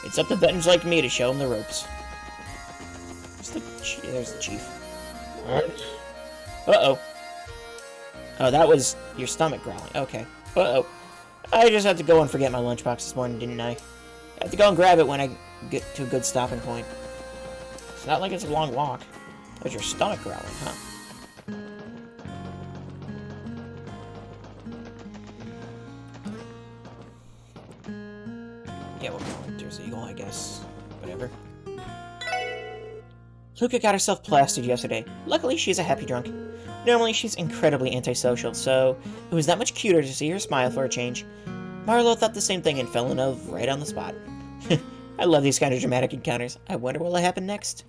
It's up to veterans like me to show him the ropes. There's the chief. Uh-oh. Oh, that was your stomach growling. Okay. Uh-oh. I just had to go and forget my lunchbox this morning, didn't I? I have to go and grab it when I get to a good stopping point. It's not like it's a long walk. That was your stomach growling, huh? Yeah, we'll go into There's Eagle, I guess. Whatever. Luca got herself plastered yesterday. Luckily, she's a happy drunk. Normally, she's incredibly antisocial, so it was that much cuter to see her smile for a change. Marlo thought the same thing and fell in love right on the spot. I love these kind of dramatic encounters. I wonder what'll happen next.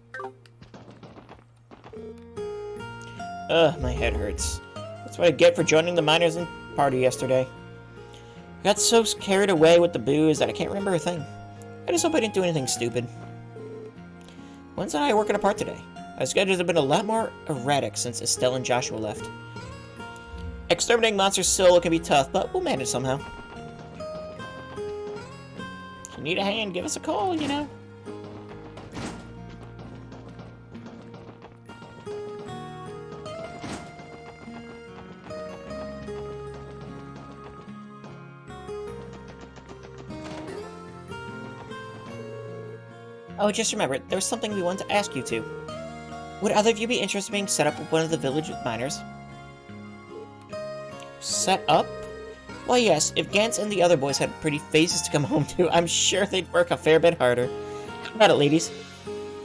Ugh, my head hurts. That's what I get for joining the miners' party yesterday. I got so carried away with the booze that I can't remember a thing. I just hope I didn't do anything stupid. Wednesday and I are working apart today. Our schedules have been a lot more erratic since Estelle and Joshua left. Exterminating monsters solo can be tough, but we'll manage somehow. If you need a hand, give us a call, you know. Oh, just remembered, there was something we wanted to ask you two. Would either of you be interested in being set up with one of the village miners? Set up? Well, yes, if Gantz and the other boys had pretty faces to come home to, I'm sure they'd work a fair bit harder. How about it, ladies?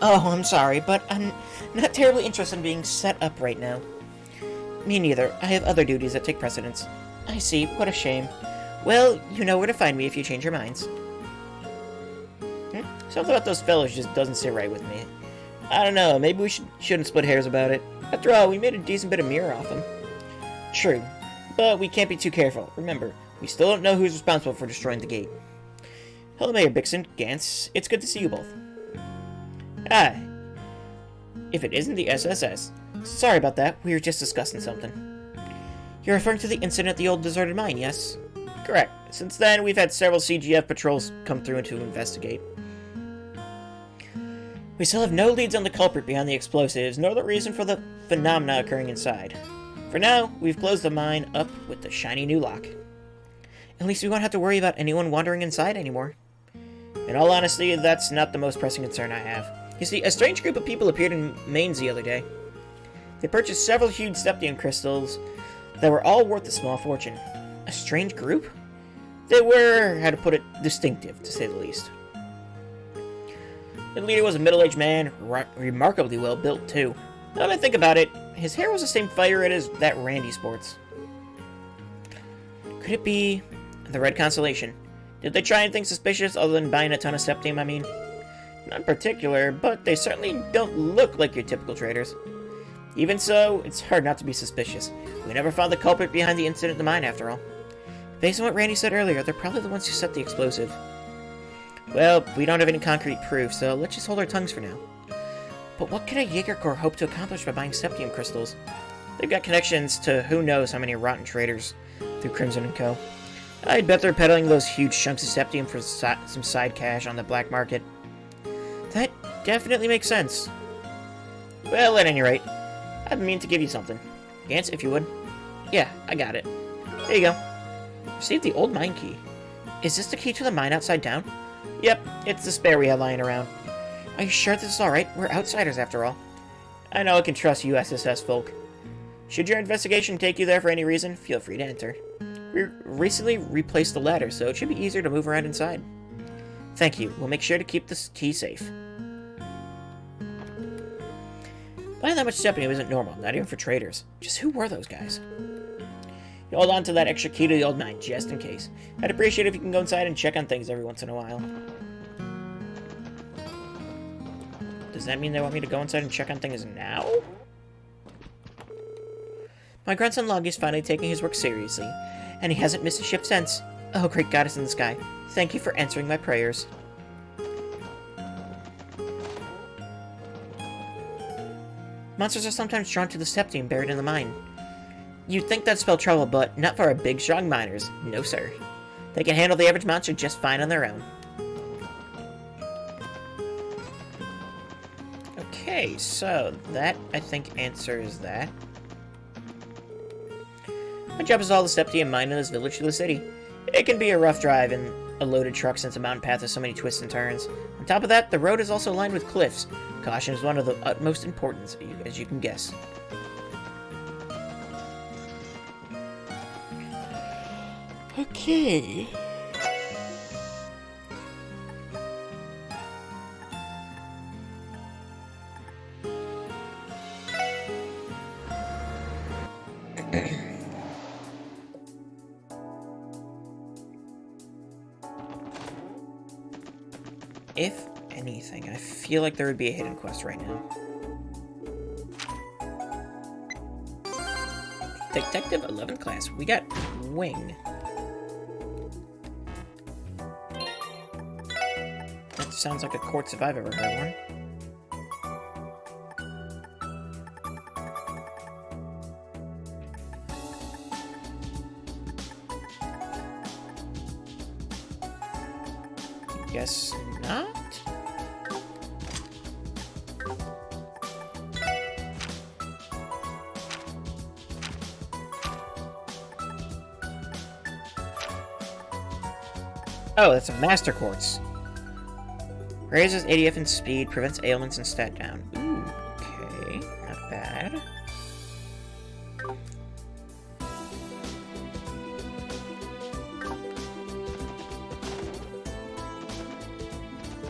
Oh, I'm sorry, but I'm not terribly interested in being set up right now. Me neither. I have other duties that take precedence. I see. What a shame. Well, you know where to find me if you change your minds. Something about those fellows just doesn't sit right with me. I don't know, maybe we shouldn't split hairs about it. After all, we made a decent bit of mirror off him. True, but we can't be too careful. Remember, we still don't know who's responsible for destroying the gate. Hello, Mayor Bixen, Gantz. It's good to see you both. Ah, if it isn't the SSS. Sorry about that, we were just discussing something. You're referring to the incident at the old deserted mine, yes? Correct. Since then, we've had several CGF patrols come through to investigate. We still have no leads on the culprit behind the explosives, nor the reason for the phenomena occurring inside. For now, we've closed the mine up with the shiny new lock. At least we won't have to worry about anyone wandering inside anymore. In all honesty, that's not the most pressing concern I have. You see, a strange group of people appeared in Mainz the other day. They purchased several huge septium crystals that were all worth a small fortune. A strange group? They were, how to put it, distinctive, to say the least. The leader was a middle-aged man, remarkably well built, too. Now that I think about it, his hair was the same fire as that Randy sports. Could it be the Red Constellation? Did they try anything suspicious other than buying a ton of septium, I mean? Not in particular, but they certainly don't look like your typical traders. Even so, it's hard not to be suspicious. We never found the culprit behind the incident at the mine, after all. Based on what Randy said earlier, they're probably the ones who set the explosive. Well, we don't have any concrete proof, so let's just hold our tongues for now. But what can a Jaeger Corps hope to accomplish by buying septium crystals? They've got connections to who knows how many rotten traders through Crimson & Co. I'd bet they're peddling those huge chunks of septium for some side cash on the black market. That definitely makes sense. Well, at any rate, I've been meaning to give you something. Gantz, if you would. Yeah, I got it. There you go. Received the old mine key. Is this the key to the mine outside down? Yep, it's the spare we had lying around. Are you sure this is alright? We're outsiders after all. I know I can trust you SSS folk. Should your investigation take you there for any reason, feel free to enter. We recently replaced the ladder, so it should be easier to move around inside. Thank you. We'll make sure to keep this key safe. Buying that much septium isn't normal, not even for traders. Just who were those guys? You hold on to that extra key to the old mine, just in case. I'd appreciate it if you can go inside and check on things every once in a while. Does that mean they want me to go inside and check on things now? My grandson Loggy is finally taking his work seriously, and he hasn't missed a shift since. Oh, great goddess in the sky, thank you for answering my prayers. Monsters are sometimes drawn to the septium buried in the mine. You'd think that'd spell trouble, but not for our big, strong miners. No, sir. They can handle the average monster just fine on their own. Okay, so that, I think, answers that. My job is all the septium mined in this village to the city. It can be a rough drive in a loaded truck since the mountain path has so many twists and turns. On top of that, the road is also lined with cliffs. Caution is one of the utmost importance, as you can guess. Okay. If anything, I feel like there would be a hidden quest right now. Detective 11th class. We got Wing. That sounds like a quartz if I've ever heard one. Guess not? Oh, that's a Master Quartz. Raises ADF and speed, prevents ailments and stat down. Ooh, okay, not bad.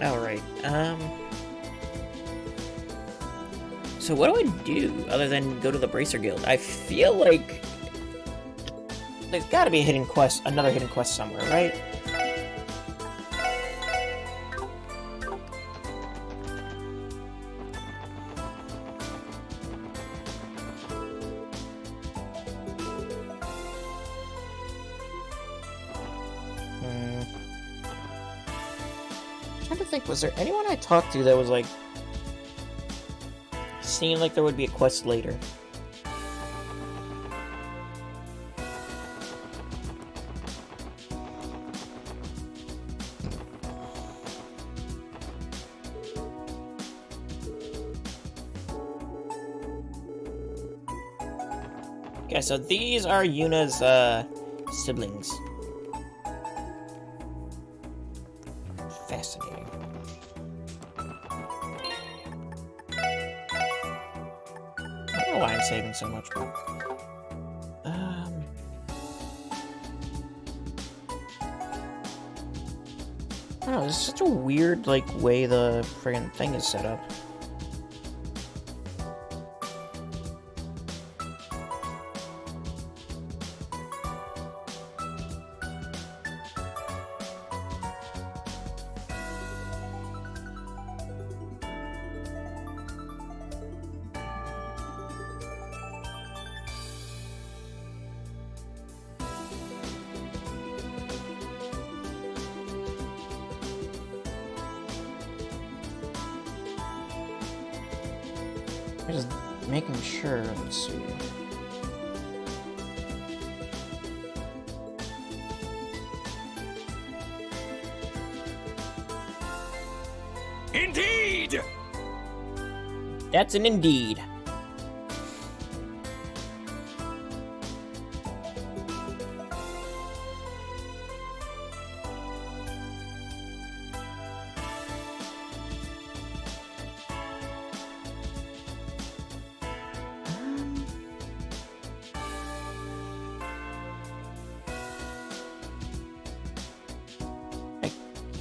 Alright, so what do I do other than go to the Bracer Guild? I feel like there's gotta be a hidden quest, another hidden quest somewhere, right? trying to think, was there anyone I talked to that was like seemed like there would be a quest later? Okay, so these are Yuna's siblings. Fascinating. I don't know why I'm saving so much, but... I don't know, it's such a weird, like, way the friggin' thing is set up. I'm just making sure. Let's see. Indeed! That's an indeed.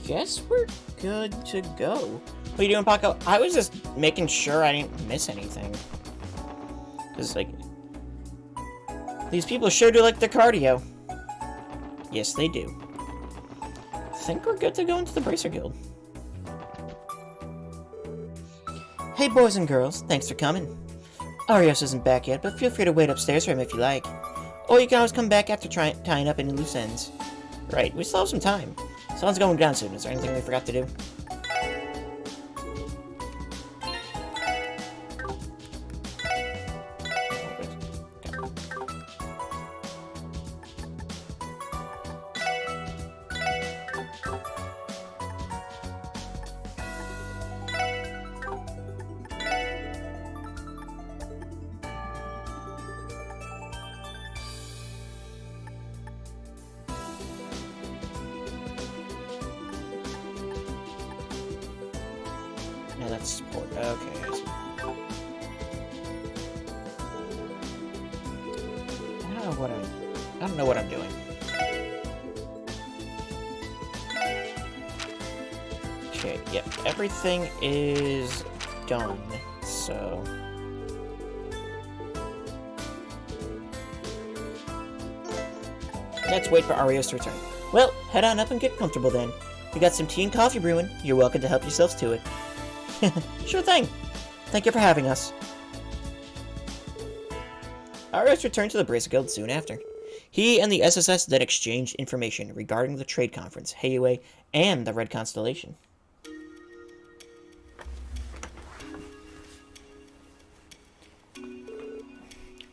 Guess we're good to go. What are you doing, Paco? I was just making sure I didn't miss anything. Because, like, these people sure do like their cardio. Yes, they do. I think we're good to go into the Bracer Guild. Hey, boys and girls. Thanks for coming. Arios isn't back yet, but feel free to wait upstairs for him if you like. Or you can always come back after tying up any loose ends. Right, we still have some time. Sun's going down soon. Is there anything we forgot to do? No, that's support. Okay, I see. I don't know what I'm doing. Okay, yep, everything is done, so... Let's wait for Arios to return. Well, head on up and get comfortable then. We got some tea and coffee brewing. You're welcome to help yourselves to it. Sure thing. Thank you for having us. Arios returned to the Bracer Guild soon after. He and the SSS then exchanged information regarding the trade conference, Heiue, and the Red Constellation.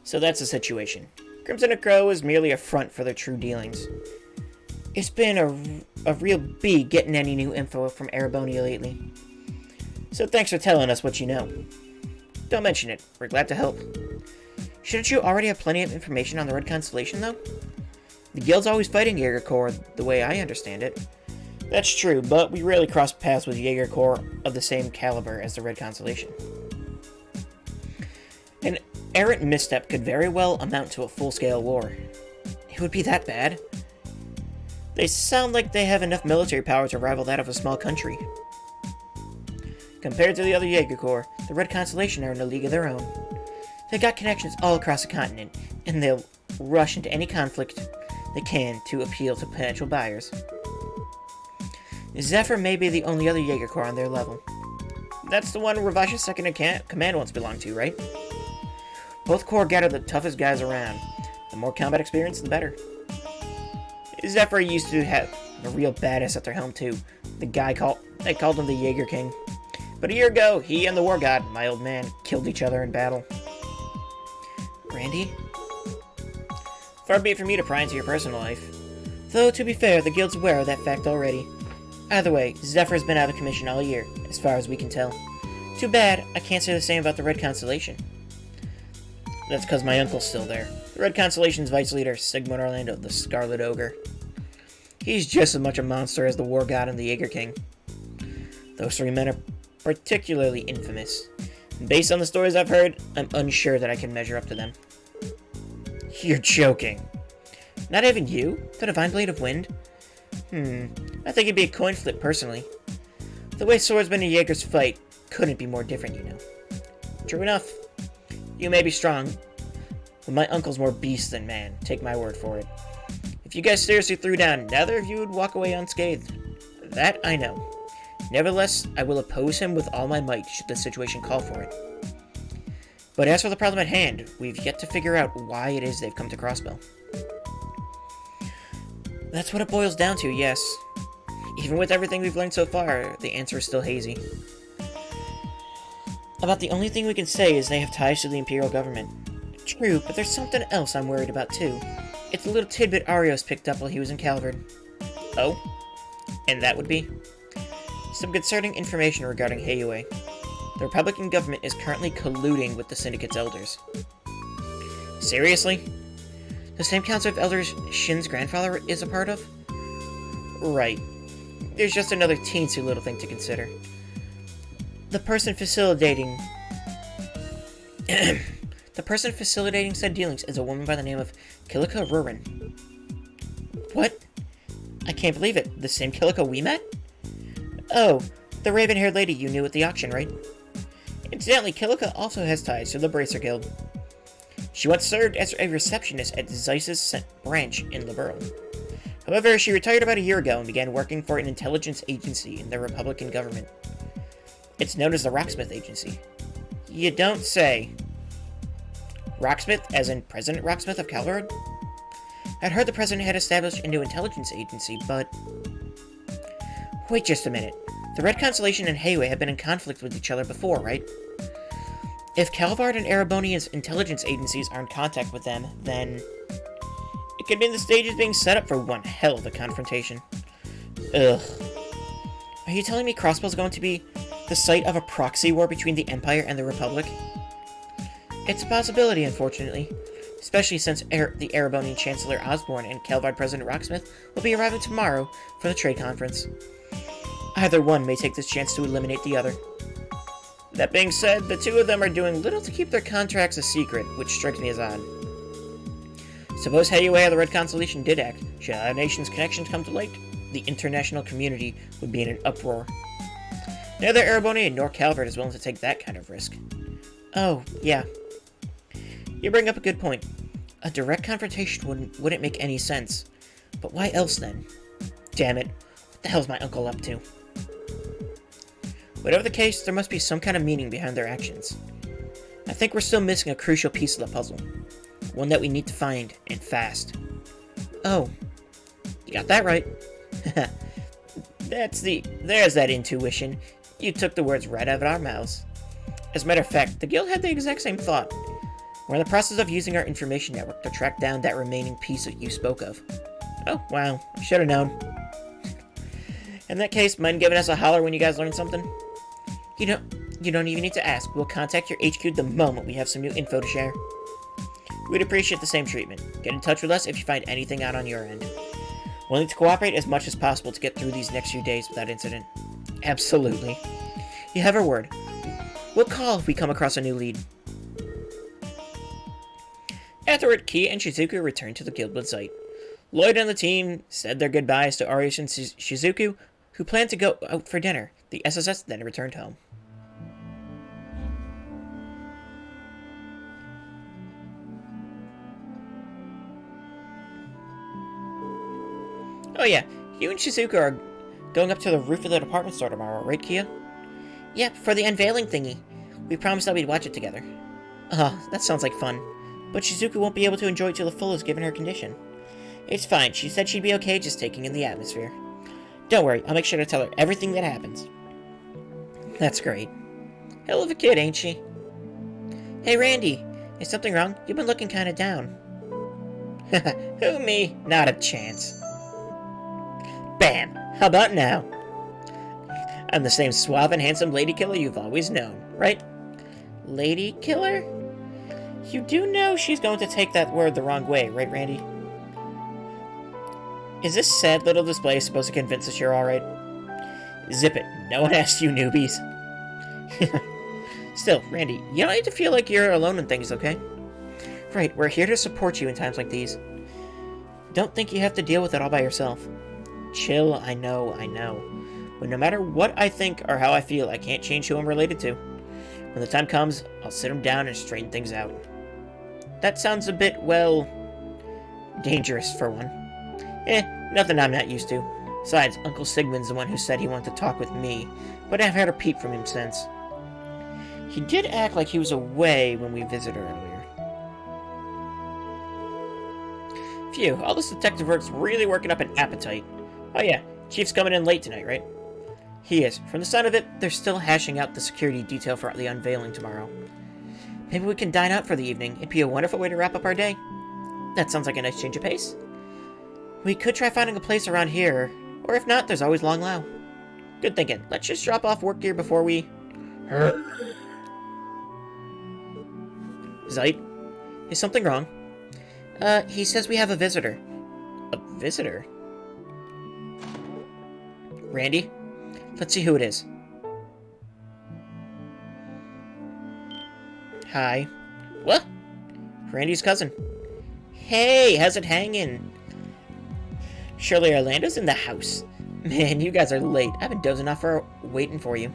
So that's the situation. Crimson and Crow is merely a front for their true dealings. It's been a real B getting any new info from Arabonia lately. So thanks for telling us what you know. Don't mention it. We're glad to help. Shouldn't you already have plenty of information on the Red Constellation, though? The Guild's always fighting Jaeger Corps, the way I understand it. That's true, but we rarely cross paths with Jaeger Corps of the same caliber as the Red Constellation. An errant misstep could very well amount to a full-scale war. It would be that bad. They sound like they have enough military power to rival that of a small country. Compared to the other Jaeger Corps, the Red Constellation are in a league of their own. They've got connections all across the continent, and they'll rush into any conflict they can to appeal to potential buyers. Zephyr may be the only other Jaeger Corps on their level. That's the one Ravasha's second in command once belonged to, right? Both corps gather the toughest guys around. The more combat experience, the better. Zephyr used to have a real badass at their helm, too. The guy They called him the Jaeger King. But a year ago, he and the War God, my old man, killed each other in battle. Randy? Far be it from me to pry into your personal life. Though, to be fair, the guild's aware of that fact already. Either way, Zephyr's been out of commission all year, as far as we can tell. Too bad, I can't say the same about the Red Constellation. That's because my uncle's still there. The Red Constellation's vice leader, Sigmund Orlando, the Scarlet Ogre. He's just as much a monster as the War God and the Jaeger King. Those three men are particularly infamous. Based on the stories I've heard, I'm unsure that I can measure up to them. You're joking. Not even you? The Divine Blade of Wind? I think it'd be a coin flip, personally. The way swordsmen and Jaegers fight couldn't be more different, you know. True enough. You may be strong, but my uncle's more beast than man. Take my word for it. If you guys seriously threw down, neither of you would walk away unscathed. That I know. Nevertheless, I will oppose him with all my might should the situation call for it. But as for the problem at hand, we've yet to figure out why it is they've come to Crossbell. That's what it boils down to, yes. Even with everything we've learned so far, the answer is still hazy. About the only thing we can say is they have ties to the Imperial government. True, but there's something else I'm worried about too. It's a little tidbit Arios picked up while he was in Calvard. Oh? And that would be? Some concerning information regarding Heiyue. The Republican government is currently colluding with the Syndicate's elders. Seriously? The same Council of Elders Shin's grandfather is a part of? Right. There's just another teensy little thing to consider. The person facilitating said dealings is a woman by the name of Kilika Rurin. What? I can't believe it. The same Kilika we met? Oh, the raven-haired lady you knew at the auction, right? Incidentally, Kilika also has ties to the Bracer Guild. She once served as a receptionist at Zeiss's branch in Liberl. However, she retired about a year ago and began working for an intelligence agency in the Republican government. It's known as the Rocksmith Agency. You don't say. Rocksmith, as in President Rocksmith of Calvard? I'd heard the president had established a new intelligence agency, but... Wait just a minute. The Red Constellation and Heiyue have been in conflict with each other before, right? If Calvard and Erebonian's intelligence agencies are in contact with them, then... It could mean the stage is being set up for one hell of a confrontation. Ugh. Are you telling me Crossbell's going to be the site of a proxy war between the Empire and the Republic? It's a possibility, unfortunately. Especially since the Erebonian Chancellor Osborne and Calvard President Rocksmith will be arriving tomorrow for the trade conference. Either one may take this chance to eliminate the other. That being said, the two of them are doing little to keep their contracts a secret, which strikes me as odd. Suppose Heiyue or the Red Constellation did act. Should our nation's connections come to light, the international community would be in an uproar. Neither Erebonian nor Calvard is willing to take that kind of risk. Oh, yeah. You bring up a good point. A direct confrontation wouldn't make any sense. But why else then? Damn it. What the hell's my uncle up to? Whatever the case, there must be some kind of meaning behind their actions. I think we're still missing a crucial piece of the puzzle. One that we need to find, and fast. Oh. You got that right. There's that intuition. You took the words right out of our mouths. As a matter of fact, the guild had the exact same thought. We're in the process of using our information network to track down that remaining piece that you spoke of. Oh, wow. I should have known. In that case, mind giving us a holler when you guys learn something? You don't even need to ask. We'll contact your HQ the moment we have some new info to share. We'd appreciate the same treatment. Get in touch with us if you find anything out on your end. Willing to cooperate as much as possible to get through these next few days without incident. Absolutely. You have our word. We'll call if we come across a new lead. Afterward, Kia and Shizuku returned to the Guildwood site. Lloyd and the team said their goodbyes to Arius and Shizuku, who planned to go out for dinner. The SSS then returned home. Oh yeah, you and Shizuku are going up to the roof of the department store tomorrow, right, Kia? Yep, for the unveiling thingy. We promised that we'd watch it together. That sounds like fun. But Shizuku won't be able to enjoy it to the fullest given her condition. It's fine, she said she'd be okay just taking in the atmosphere. Don't worry, I'll make sure to tell her everything that happens. That's great. Hell of a kid, ain't she? Hey, Randy. Is something wrong? You've been looking kind of down. Who, me? Not a chance. Bam! How about now? I'm the same suave and handsome lady killer you've always known, right? Lady killer? You do know she's going to take that word the wrong way, right, Randy? Is this sad little display supposed to convince us you're alright? Zip it. No one asked you, newbies. Still, Randy, you don't need to feel like you're alone in things, okay? Right, we're here to support you in times like these. Don't think you have to deal with it all by yourself. Chill, I know. But no matter what I think or how I feel, I can't change who I'm related to. When the time comes, I'll sit him down and straighten things out. That sounds a bit, well, dangerous for one. Nothing I'm not used to. Besides, Uncle Sigmund's the one who said he wanted to talk with me, but I've had a peep from him since. He did act like he was away when we visited earlier. Phew, all this detective work's really working up an appetite. Oh yeah, Chief's coming in late tonight, right? He is. From the sound of it, they're still hashing out the security detail for the unveiling tomorrow. Maybe we can dine out for the evening. It'd be a wonderful way to wrap up our day. That sounds like a nice change of pace. We could try finding a place around here, or if not, there's always Long Lao. Good thinking. Let's just drop off work gear before we... Zeit? Is something wrong? He says we have a visitor. A visitor? Randy? Let's see who it is. Hi. What? Randy's cousin. Hey, how's it hanging? Surely Orlando's in the house. Man, you guys are late. I've been dozing off waiting for you.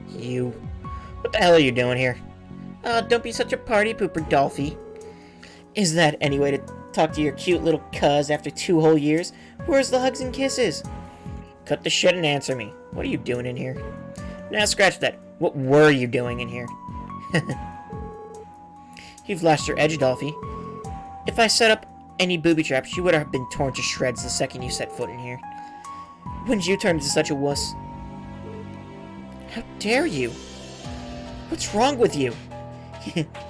You. What the hell are you doing here? Don't be such a party pooper, Dolphy. Is that any way to talk to your cute little cuz after 2 whole years? Where's the hugs and kisses? Cut the shit and answer me. What are you doing in here? Now scratch that. What were you doing in here? You've lost your edge, Dolphy. If I set up any booby traps, you would have been torn to shreds the second you set foot in here. When did you turn into such a wuss? How dare you? What's wrong with you?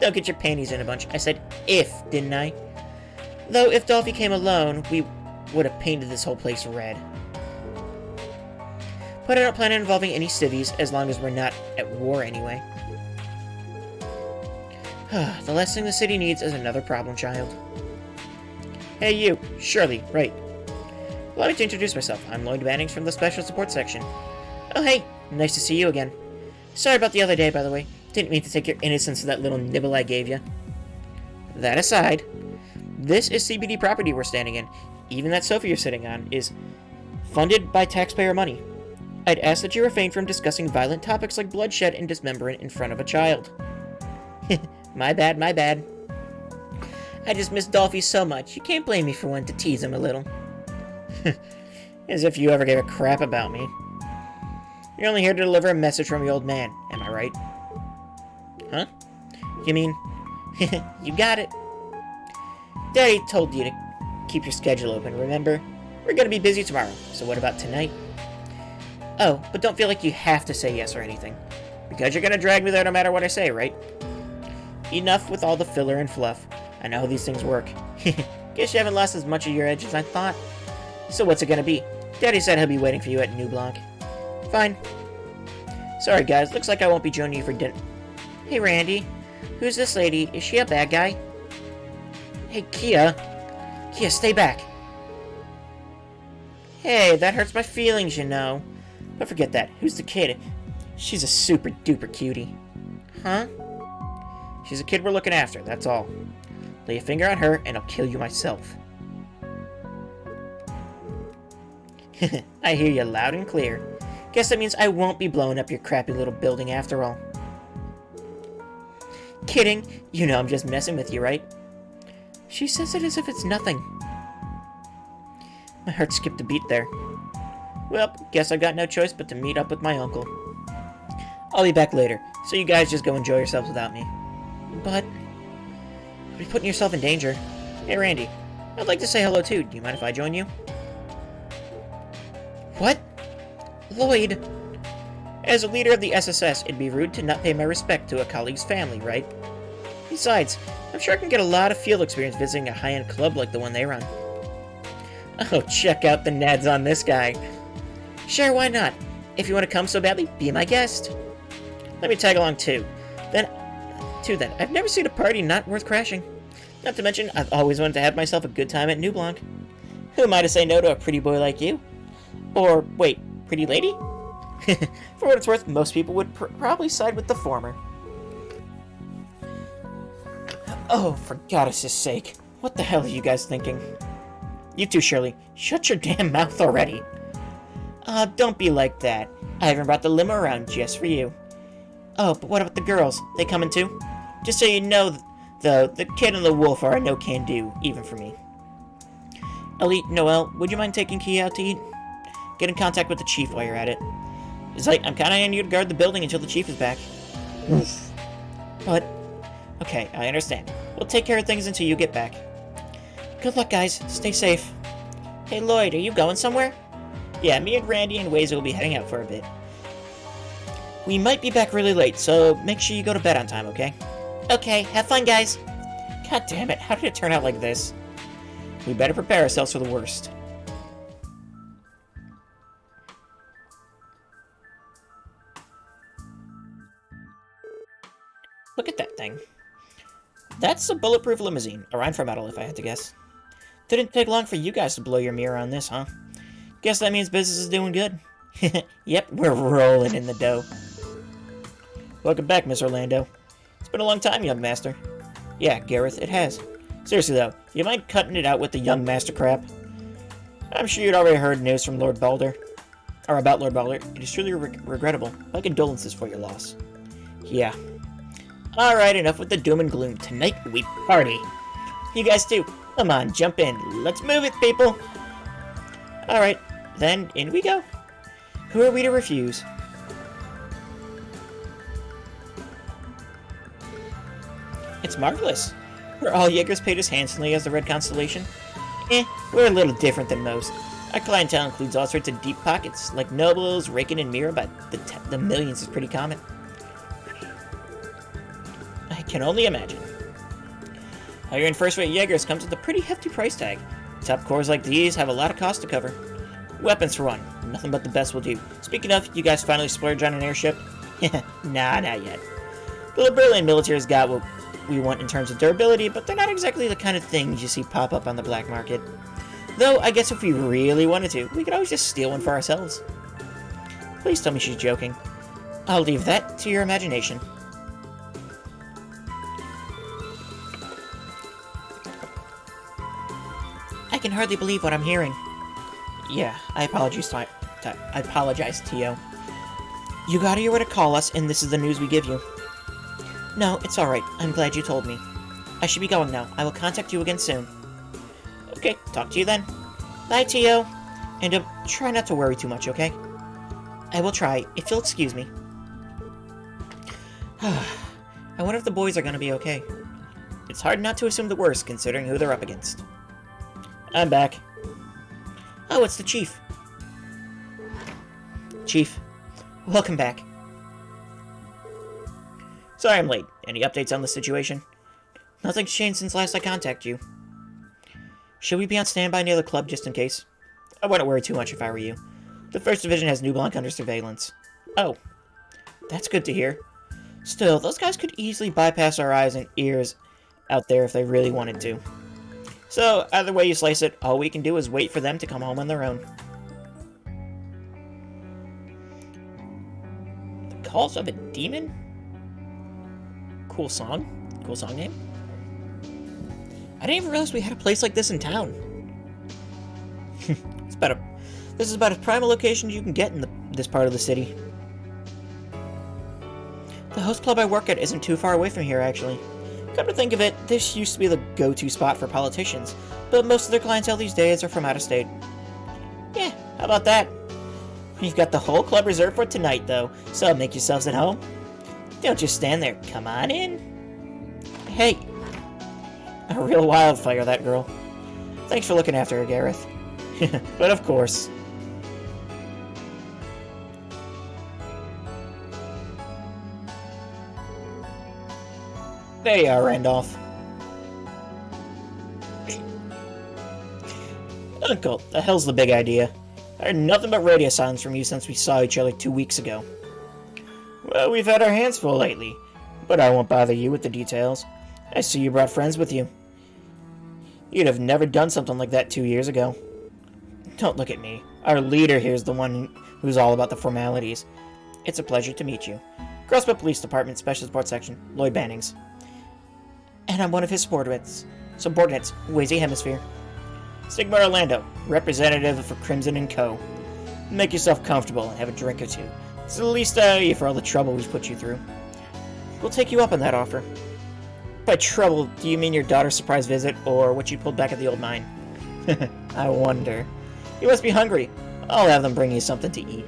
Don't get your panties in a bunch. I said if, didn't I? Though if Dolphy came alone, we would have painted this whole place red. But I don't plan on involving any civvies, as long as we're not at war anyway. The last thing the city needs is another problem child. Hey you, Shirley, right. Allow me to introduce myself. I'm Lloyd Bannings from the Special Support Section. Oh hey, nice to see you again. Sorry about the other day, by the way. Didn't mean to take your innocence of that little nibble I gave you. That aside, this is CBD property we're standing in. Even that sofa you're sitting on is funded by taxpayer money. I'd ask that you refrain from discussing violent topics like bloodshed and dismemberment in front of a child. My bad, my bad. I just miss Dolphy so much. You can't blame me for wanting to tease him a little. As if you ever gave a crap about me. You're only here to deliver a message from your old man, am I right? Huh? You mean... You got it. Daddy told you to keep your schedule open, remember? We're gonna be busy tomorrow, so what about tonight? Oh, but don't feel like you have to say yes or anything. Because you're gonna drag me there no matter what I say, right? Enough with all the filler and fluff. I know how these things work. Guess you haven't lost as much of your edge as I thought. So what's it gonna be? Daddy said he'll be waiting for you at New Blanc. Fine. Sorry guys, looks like I won't be joining you for dinner. Hey Randy, who's this lady? Is she a bad guy? Hey Kia. Kia, stay back. Hey, that hurts my feelings, you know. But forget that. Who's the kid? She's a super duper cutie. Huh? She's a kid we're looking after, that's all. Lay a finger on her, and I'll kill you myself. I hear you loud and clear. Guess that means I won't be blowing up your crappy little building after all. Kidding. You know I'm just messing with you, right? She says it as if it's nothing. My heart skipped a beat there. Well, guess I've got no choice but to meet up with my uncle. I'll be back later, so you guys just go enjoy yourselves without me. But... you'll be putting yourself in danger. Hey, Randy. I'd like to say hello, too. Do you mind if I join you? What? Lloyd! As a leader of the SSS, it'd be rude to not pay my respect to a colleague's family, right? Besides, I'm sure I can get a lot of field experience visiting a high-end club like the one they run. Oh, check out the nads on this guy. Sure, why not? If you want to come so badly, be my guest. Let me tag along too. Then, I've never seen a party not worth crashing. Not to mention, I've always wanted to have myself a good time at New Blanc. Who am I to say no to a pretty boy like you? Or, wait, pretty lady? For what it's worth, most people would probably side with the former. Oh, for goddess' sake. What the hell are you guys thinking? You two, Shirley, shut your damn mouth already. Don't be like that. I even brought the limo around just for you. Oh, but what about the girls? They coming too? Just so you know, though, the kid and the wolf are a no-can-do, even for me. Ellie, Noelle, would you mind taking Kia out to eat? Get in contact with the chief while you're at it. It's like, I'm counting on you to guard the building until the chief is back. But, okay, I understand. We'll take care of things until you get back. Good luck, guys. Stay safe. Hey, Lloyd, are you going somewhere? Yeah, me and Randy and Waze will be heading out for a bit. We might be back really late, so make sure you go to bed on time, okay? Okay, have fun, guys. God damn it, how did it turn out like this? We better prepare ourselves for the worst. Look at that thing. That's a bulletproof limousine, a Rheinfire model if I had to guess. Didn't take long for you guys to blow your mirror on this, huh? Guess that means business is doing good. Yep, we're rolling in the dough. Welcome back, Miss Orlando. It's been a long time, young master. Yeah, Gareth, it has. Seriously though, you mind cutting it out with the young master crap? I'm sure you'd already heard news from Lord Balder. Or about Lord Balder. It is truly regrettable. My condolences for your loss. Yeah. Alright, enough with the doom and gloom. Tonight we party. You guys too. Come on, jump in. Let's move it, people. Alright, then in we go. Who are we to refuse? It's marvelous. We're all Jaegers paid as handsomely as the Red Constellation. We're a little different than most. Our clientele includes all sorts of deep pockets, like nobles, raking in Mira, but the millions is pretty common. I can only imagine. Higher and first-rate Jaegers comes with a pretty hefty price tag. Top cores like these have a lot of cost to cover. Weapons for one. Nothing but the best will do. Speaking of, you guys finally splurge on an airship? Nah, not yet. The Liberalian military's got what we want in terms of durability, but they're not exactly the kind of things you see pop up on the black market. Though, I guess if we really wanted to, we could always just steal one for ourselves. Please tell me she's joking. I'll leave that to your imagination. I can hardly believe what I'm hearing. Yeah, I apologize, Tio. You got here to call us, and this is the news we give you. No, it's alright. I'm glad you told me. I should be going now. I will contact you again soon. Okay, talk to you then. Bye, Tio. And try not to worry too much, okay? I will try, if you'll excuse me. I wonder if the boys are gonna be okay. It's hard not to assume the worst, considering who they're up against. I'm back. Oh, it's the Chief. Chief, welcome back. Sorry I'm late. Any updates on the situation? Nothing's changed since last I contacted you. Should we be on standby near the club just in case? I wouldn't worry too much if I were you. The 1st Division has New Blanc under surveillance. Oh, that's good to hear. Still, those guys could easily bypass our eyes and ears out there if they really wanted to. So, either way you slice it, all we can do is wait for them to come home on their own. The Calls of a Demon? Cool song. Cool song name. I didn't even realize we had a place like this in town. This is about as prime a location as you can get in this part of the city. The host club I work at isn't too far away from here, actually. Come to think of it, this used to be the go-to spot for politicians, but most of their clientele these days are from out of state. Yeah, how about that? We've got the whole club reserved for tonight, though, so make yourselves at home. Don't just stand there, come on in. Hey, a real wildfire, that girl. Thanks for looking after her, Gareth. But of course. There you are, Randolph. Uncle, the hell's the big idea? I heard nothing but radio silence from you since we saw each other 2 weeks ago. Well, we've had our hands full lately, but I won't bother you with the details. I see you brought friends with you. You'd have never done something like that 2 years ago. Don't look at me. Our leader here is the one who's all about the formalities. It's a pleasure to meet you. Crossbow Police Department, Special Support Section, Lloyd Bannings. And I'm one of his subordinates, Wazy Hemisphere. Sigmar Orlando, representative for Crimson & Co. Make yourself comfortable and have a drink or two. It's the least I owe you for all the trouble we've put you through. We'll take you up on that offer. By trouble, do you mean your daughter's surprise visit, or what you pulled back at the old mine? I wonder. You must be hungry. I'll have them bring you something to eat.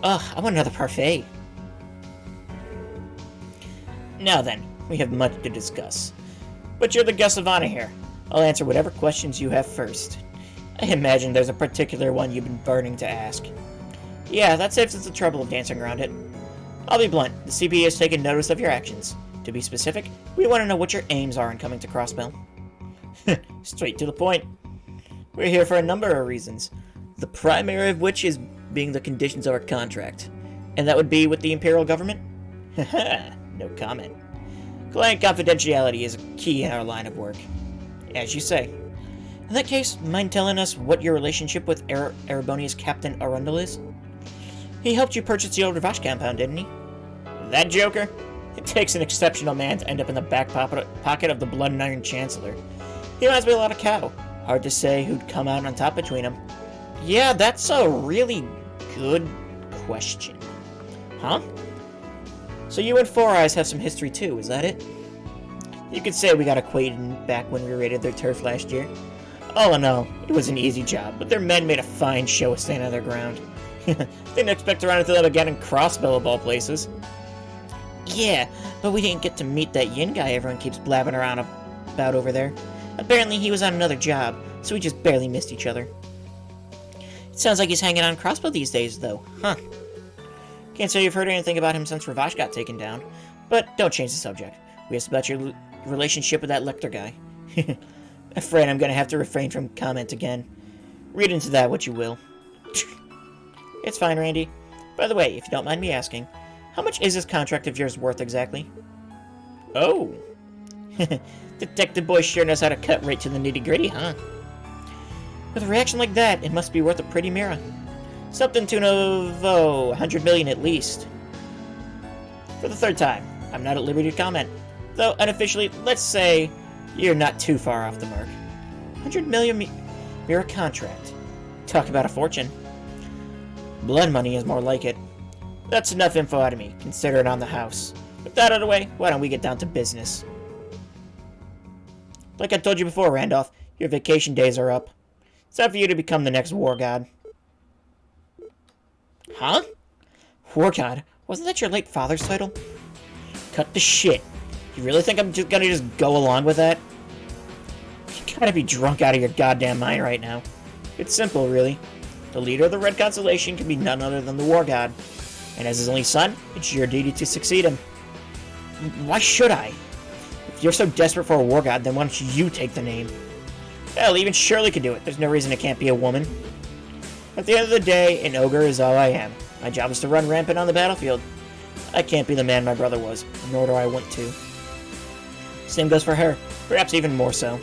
Ugh, I want another parfait. Now then, we have much to discuss. But you're the guest of honor here. I'll answer whatever questions you have first. I imagine there's a particular one you've been burning to ask. Yeah, that saves us the trouble of dancing around it. I'll be blunt, the CPA has taken notice of your actions. To be specific, we want to know what your aims are in coming to Crossbell. Straight to the point. We're here for a number of reasons, the primary of which is being the conditions of our contract. And that would be with the Imperial Government? Haha, no comment. Client confidentiality is a key in our line of work. As you say. In that case, mind telling us what your relationship with Erebonia's Captain Arundel is? He helped you purchase the old Ravash compound, didn't he? That joker? It takes an exceptional man to end up in the back pocket of the Blood and Iron Chancellor. He reminds me a lot of Cow. Hard to say who'd come out on top between them. Yeah, that's a really good question. Huh? So you and Four Eyes have some history too, is that it? You could say we got acquainted back when we raided their turf last year. All in all, it was an easy job, but their men made a fine show of standing their ground. Didn't expect to run into them again in Crossbell of all places. Yeah, but we didn't get to meet that Yin guy everyone keeps blabbing around about over there. Apparently he was on another job, so we just barely missed each other. It sounds like he's hanging on Crossbow these days, though, huh? Can't say you've heard anything about him since Ravash got taken down, but don't change the subject. We asked about your relationship with that Lecter guy. Afraid I'm gonna have to refrain from comment again. Read into that what you will. It's fine, Randy. By the way, if you don't mind me asking, how much is this contract of yours worth exactly? Oh. Detective Boy sure knows how to cut right to the nitty-gritty, huh? With a reaction like that, it must be worth a pretty mirror. Something to of, 100 million at least. For the third time, I'm not at liberty to comment. Though, unofficially, let's say you're not too far off the mark. 100 million mirror contract. Talk about a fortune. Blood money is more like it. That's enough info out of me. Consider it on the house. With that out of the way, why don't we get down to business? Like I told you before, Randolph, your vacation days are up. It's time for you to become the next war god. Huh? War god? Wasn't that your late father's title? Cut the shit. You really think I'm just gonna go along with that? You gotta be drunk out of your goddamn mind right now. It's simple, really. The leader of the Red Constellation can be none other than the War God. And as his only son, it's your duty to succeed him. Why should I? If you're so desperate for a War God, then why don't you take the name? Hell, even Shirley could do it. There's no reason it can't be a woman. At the end of the day, an ogre is all I am. My job is to run rampant on the battlefield. I can't be the man my brother was, nor do I want to. Same goes for her, perhaps even more so.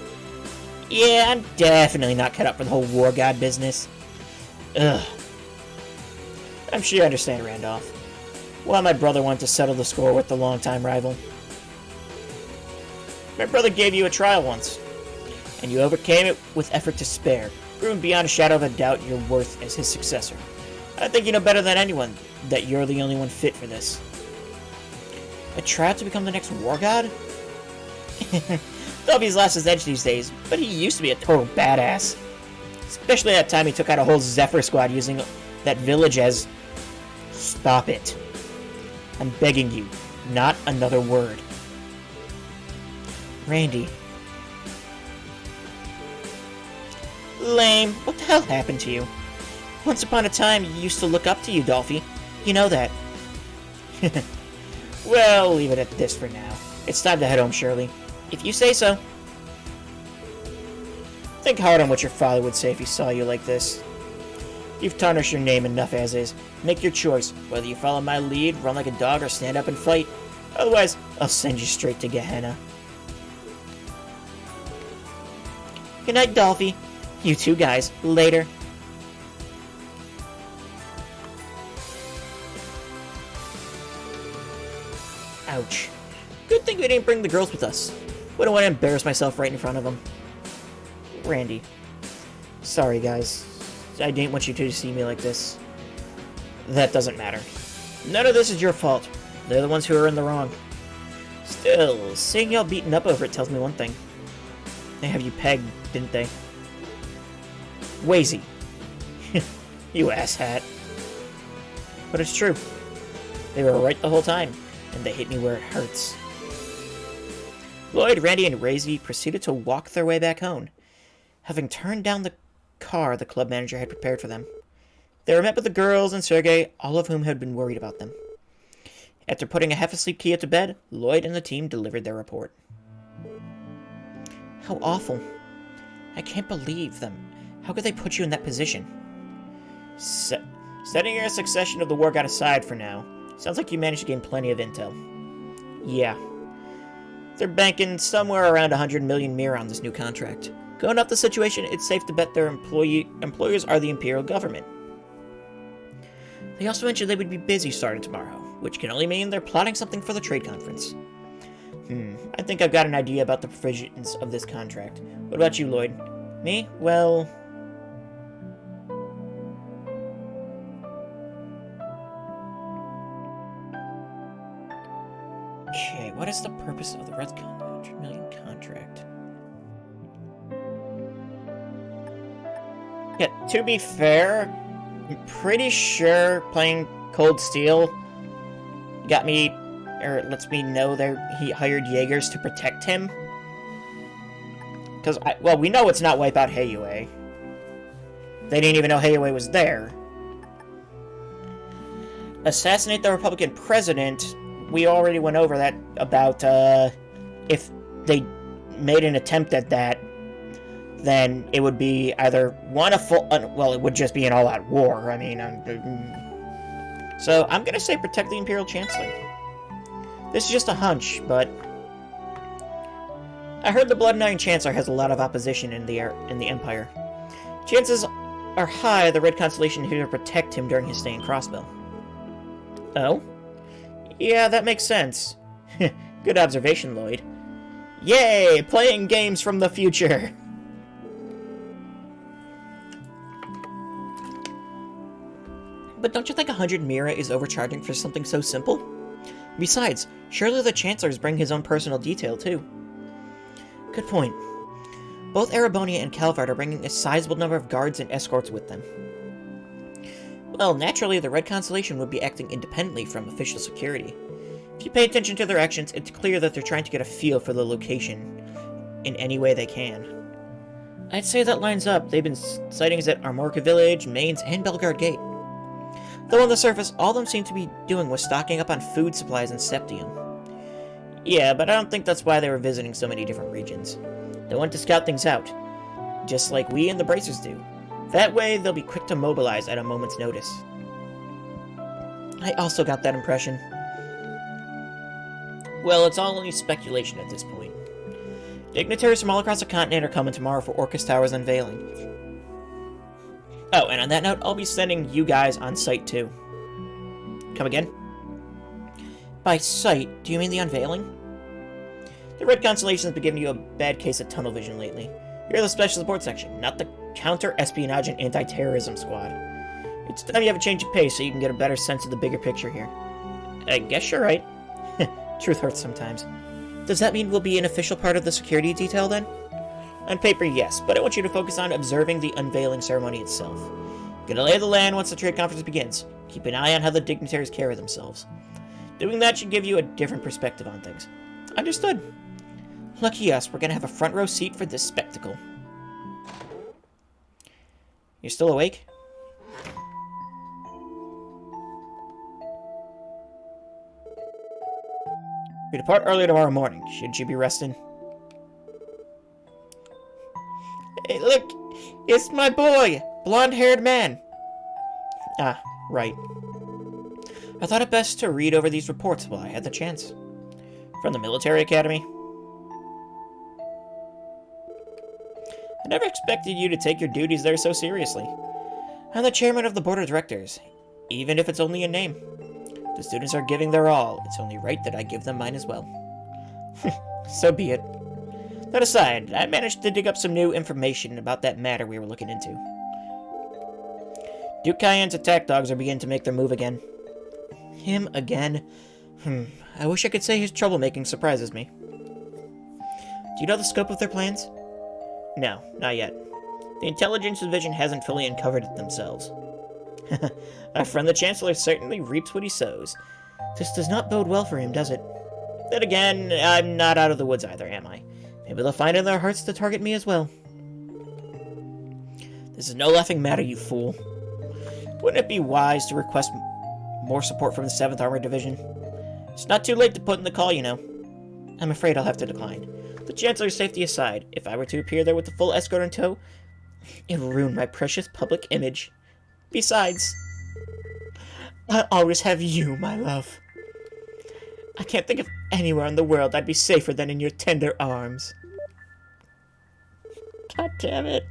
Yeah, I'm definitely not cut up for the whole War God business. Ugh. I'm sure you understand, Randolph. Well, my brother wanted to settle the score with the longtime rival. My brother gave you a trial once, and you overcame it with effort to spare, proving beyond a shadow of a doubt your worth as his successor. I think you know better than anyone that you're the only one fit for this. A trial to become the next War God? Dobby's lost his edge these days, but he used to be a total badass. Especially that time he took out a whole Zephyr squad using that village as... Stop it. I'm begging you, not another word. Randy. Lame. What the hell happened to you? Once upon a time, you used to look up to you, Dolphy. You know that. Well, leave it at this for now. It's time to head home, Shirley. If you say so. Think hard on what your father would say if he saw you like this. You've tarnished your name enough as is. Make your choice, whether you follow my lead, run like a dog, or stand up and fight. Otherwise, I'll send you straight to Gehenna. Good night, Dolphy. You two guys. Later. Ouch. Good thing we didn't bring the girls with us. Wouldn't want to embarrass myself right in front of them. Randy. Sorry, guys. I didn't want you two to see me like this. That doesn't matter. None of this is your fault. They're the ones who are in the wrong. Still, seeing y'all beaten up over it tells me one thing. They have you pegged, didn't they? Wazy. You asshat. But it's true. They were right the whole time, and they hit me where it hurts. Lloyd, Randy, and Wazy proceeded to walk their way back home, having turned down the car the club manager had prepared for them. They were met with the girls and Sergei, all of whom had been worried about them. After putting a half-asleep Kia to bed, Lloyd and the team delivered their report. How awful. I can't believe them. How could they put you in that position? Setting your succession of the war got aside for now. Sounds like you managed to gain plenty of intel. Yeah. They're banking somewhere around 100 million mira on this new contract. Going up the situation, it's safe to bet their employers are the Imperial government. They also mentioned they would be busy starting tomorrow, which can only mean they're plotting something for the trade conference. I think I've got an idea about the provisions of this contract. What about you, Lloyd? Me? Well... Okay, what is the purpose of the Red 100 million contract? Yeah, to be fair, I'm pretty sure playing Cold Steel got me, or lets me know that he hired Jaegers to protect him. Because, well, we know it's not wipe out Heiyue. They didn't even know Heiyue was there. Assassinate the Republican president, we already went over that, about, if they made an attempt at that, then it would be either one, a full, well, it would just be an all-out war. I mean, so I'm gonna say protect the Imperial Chancellor. This is just a hunch, but I heard the Blood and Iron Chancellor has a lot of opposition in the Empire. Chances are high the Red Constellation here to protect him during his stay in Crossbell. Oh? Yeah, that makes sense. Good observation, Lloyd. Yay! Playing games from the future! But don't you think 100 mira is overcharging for something so simple? Besides, surely the Chancellor's bring his own personal detail, too. Good point. Both Erebonia and Calvard are bringing a sizable number of guards and escorts with them. Well, naturally, the Red Constellation would be acting independently from official security. If you pay attention to their actions, it's clear that they're trying to get a feel for the location in any way they can. I'd say that lines up. They've been sightings at Armorica Village, Mainz, and Belgard Gate. Though on the surface, all of them seem to be doing was stocking up on food supplies and septium. Yeah, but I don't think that's why they were visiting so many different regions. They want to scout things out, just like we and the Bracers do. That way, they'll be quick to mobilize at a moment's notice. I also got that impression. Well, it's all only speculation at this point. Dignitaries from all across the continent are coming tomorrow for Orcus Tower's unveiling. Oh, and on that note, I'll be sending you guys on site too. Come again? By site, do you mean the unveiling? The Red Constellation's been giving you a bad case of tunnel vision lately. You're the Special Support Section, not the Counter-Espionage and Anti-Terrorism Squad. It's time you have a change of pace so you can get a better sense of the bigger picture here. I guess you're right. Truth hurts sometimes. Does that mean we'll be an official part of the security detail then? On paper, yes, but I want you to focus on observing the unveiling ceremony itself. Gonna lay the land once the trade conference begins. Keep an eye on how the dignitaries carry themselves. Doing that should give you a different perspective on things. Understood. Lucky us, we're gonna have a front row seat for this spectacle. You're still awake? We depart early tomorrow morning. Shouldn't you be resting? Hey, look! It's my boy! Blonde-haired man! Ah, right. I thought it best to read over these reports while I had the chance. From the military academy? I never expected you to take your duties there so seriously. I'm the chairman of the board of directors, even if it's only a name. The students are giving their all. It's only right that I give them mine as well. So be it. That aside, I managed to dig up some new information about that matter we were looking into. Duke Cayenne's attack dogs are beginning to make their move again. Him again? I wish I could say his troublemaking surprises me. Do you know the scope of their plans? No, not yet. The intelligence division hasn't fully uncovered it themselves. Our friend the Chancellor certainly reaps what he sows. This does not bode well for him, does it? Then again, I'm not out of the woods either, am I? Maybe they'll find it in their hearts to target me as well. This is no laughing matter, you fool. Wouldn't it be wise to request more support from the 7th Armored Division? It's not too late to put in the call, you know. I'm afraid I'll have to decline. The Chancellor's safety aside, if I were to appear there with the full escort in tow, it would ruin my precious public image. Besides, I'll always have you, my love. I can't think of anywhere in the world I'd be safer than in your tender arms. God damn it.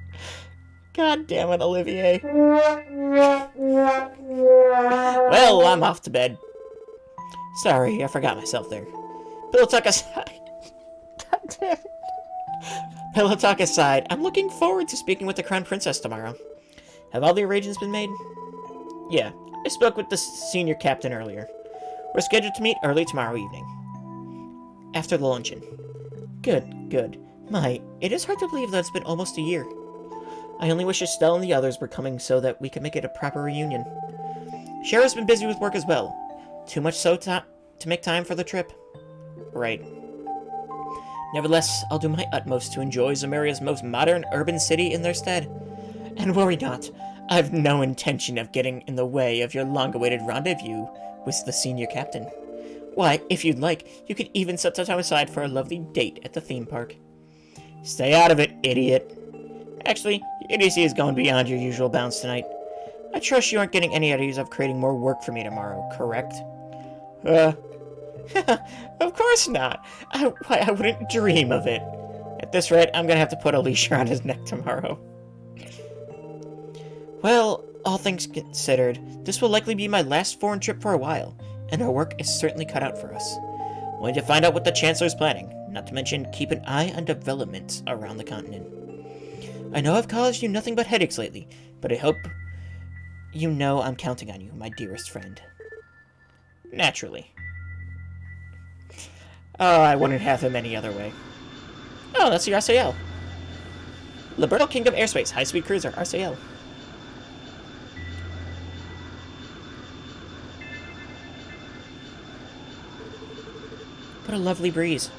God damn it, Olivier. Well, I'm off to bed. Sorry, I forgot myself there. Pillow talk aside. God damn it. Pillow talk aside, I'm looking forward to speaking with the Crown Princess tomorrow. Have all the arrangements been made? Yeah, I spoke with the senior captain earlier. We're scheduled to meet early tomorrow evening. After the luncheon. Good, good. My, it is hard to believe that it's been almost a year. I only wish Estelle and the others were coming so that we could make it a proper reunion. Shara's been busy with work as well. Too much so to make time for the trip. Right. Nevertheless, I'll do my utmost to enjoy Zamaria's most modern urban city in their stead. And worry not, I have no intention of getting in the way of your long-awaited rendezvous with the senior captain. Why, if you'd like, you could even set some time aside for a lovely date at the theme park. Stay out of it, idiot. Actually, your idiocy is going beyond your usual bounds tonight. I trust you aren't getting any ideas of creating more work for me tomorrow, correct? Of course not. I wouldn't dream of it. At this rate, I'm gonna have to put a leash around his neck tomorrow. Well, all things considered, this will likely be my last foreign trip for a while, and our work is certainly cut out for us. We need to find out what the Chancellor's planning, not to mention keep an eye on developments around the continent. I know I've caused you nothing but headaches lately, but I hope you know I'm counting on you, my dearest friend. Naturally. Oh, I wouldn't have him any other way. Oh, that's your RCL. Liberto Kingdom Airspace, high-speed cruiser, RCL. What a lovely breeze.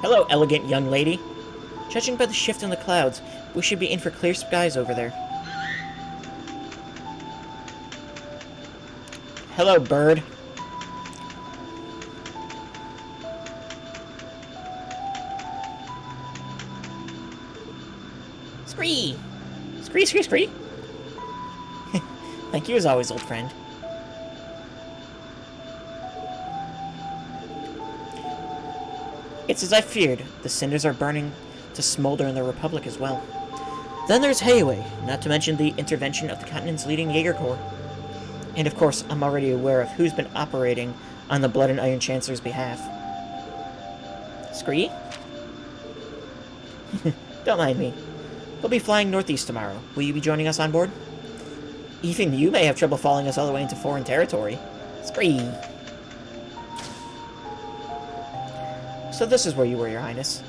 Hello, elegant young lady. Judging by the shift in the clouds, we should be in for clear skies over there. Hello, bird. Scree! Scree, scree, scree! Thank you as always, old friend. It's as I feared. The cinders are burning to smolder in the Republic as well. Then there's Heiwei, not to mention the intervention of the continent's leading Jaeger Corps. And of course, I'm already aware of who's been operating on the Blood and Iron Chancellor's behalf. Scree? Don't mind me. We'll be flying northeast tomorrow. Will you be joining us on board? Even you may have trouble following us all the way into foreign territory. Scree! So this is where you were, Your Highness.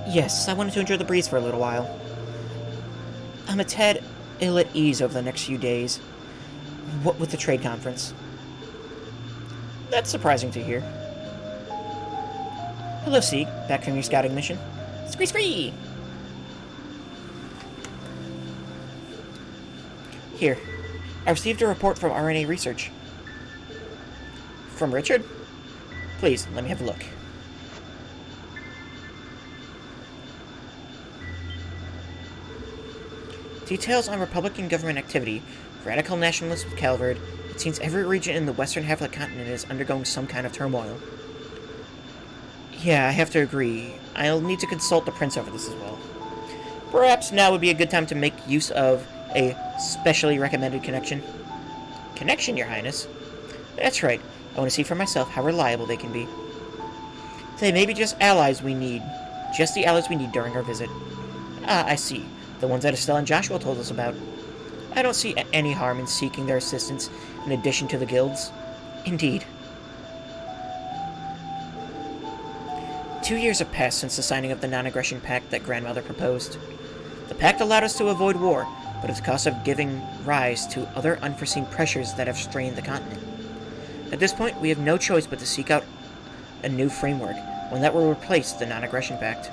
Yes, I wanted to enjoy the breeze for a little while. I'm a tad ill at ease over the next few days. What with the trade conference. That's surprising to hear. Hello, Sieg. Back from your scouting mission. Scree scree! Here. I received a report from RNA Research. From Richard? Please, let me have a look. Details on Republican government activity, radical nationalists with Calvard. It seems every region in the western half of the continent is undergoing some kind of turmoil. Yeah, I have to agree. I'll need to consult the prince over this as well. Perhaps now would be a good time to make use of a specially recommended connection. Connection, Your Highness? That's right. I want to see for myself how reliable they can be. They may be just allies we need. Just the allies we need during our visit. Ah, I see. The ones that Estelle and Joshua told us about. I don't see any harm in seeking their assistance in addition to the guilds. Indeed. 2 years have passed since the signing of the non-aggression pact that Grandmother proposed. The pact allowed us to avoid war, but at the cost of giving rise to other unforeseen pressures that have strained the continent. At this point, we have no choice but to seek out a new framework, one that will replace the non-aggression pact.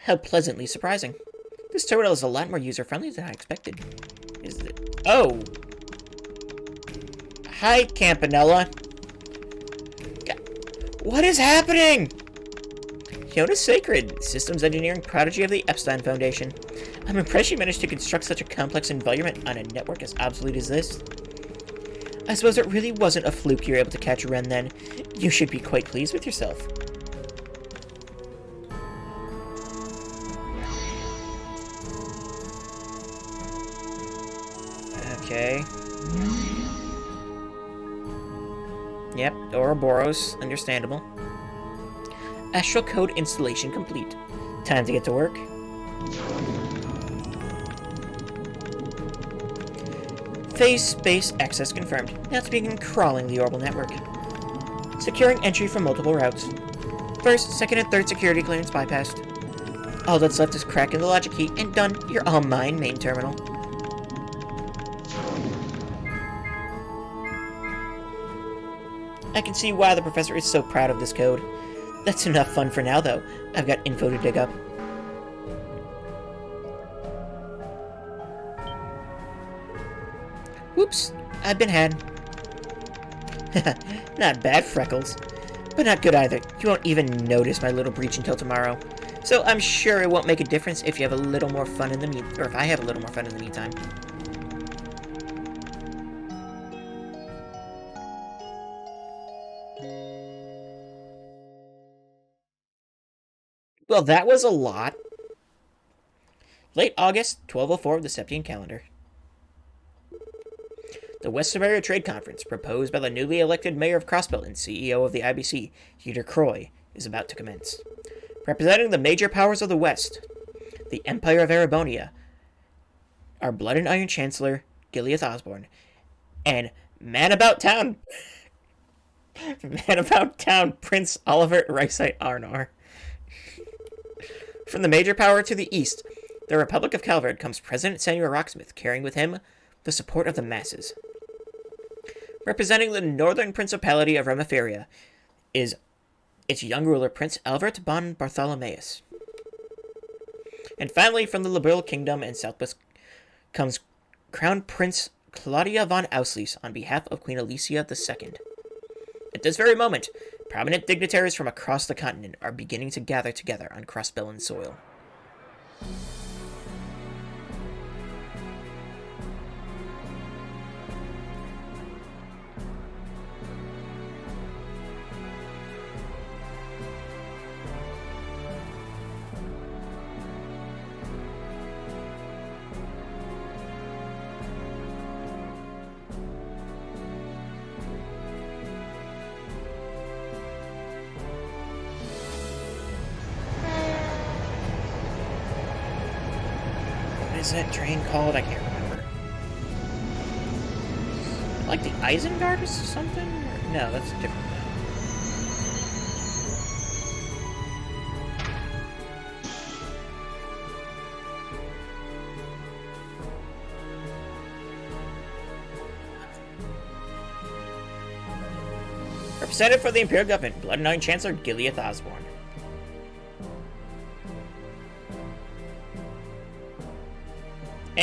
How pleasantly surprising. This terminal is a lot more user-friendly than I expected. Is it? Oh! Hi, Campanella. What is happening? Jonas Sacred, systems engineering prodigy of the Epstein Foundation. I'm impressed you managed to construct such a complex environment on a network as obsolete as this. I suppose it really wasn't a fluke you were able to catch Ren then. You should be quite pleased with yourself. Okay. Yep, Ouroboros, understandable. Astral code installation complete. Time to get to work. Phase space access confirmed. Now to begin crawling the orbital network. Securing entry from multiple routes. First, second, and third security clearance bypassed. All that's left is cracking the logic key, and done. You're all mine, main terminal. I can see why the professor is so proud of this code. That's enough fun for now, though. I've got info to dig up. Whoops, I've been had. Not bad, Freckles. But not good either. You won't even notice my little breach until tomorrow. So I'm sure it won't make a difference if you have a little more fun in the or if I have a little more fun in the meantime. Well, that was a lot. Late August, 1204 of the Septian calendar. The West Superior Trade Conference, proposed by the newly elected mayor of Crossbelt and CEO of the IBC, Peter Croy, is about to commence. Representing the major powers of the West, the Empire of Erebonia, our Blood and Iron Chancellor, Gileath Osborne, and Man About Town, Prince Oliver Rysite Arnor. From the major power to the east, the Republic of Calvard, comes President Samuel Rocksmith, carrying with him the support of the masses. Representing the northern principality of Remiferia is its young ruler, Prince Albert von Bartholomeus. And finally, from the Liberal Kingdom and Southwest comes Crown Prince Claudia von Auslies on behalf of Queen Alicia II. At this very moment, prominent dignitaries from across the continent are beginning to gather together on Crossbellan soil. What is that train called? I can't remember. Like the Isengard or something? No, that's a different one. Representative for the Imperial Government, Blood and Iron Chancellor Gileath Osborne.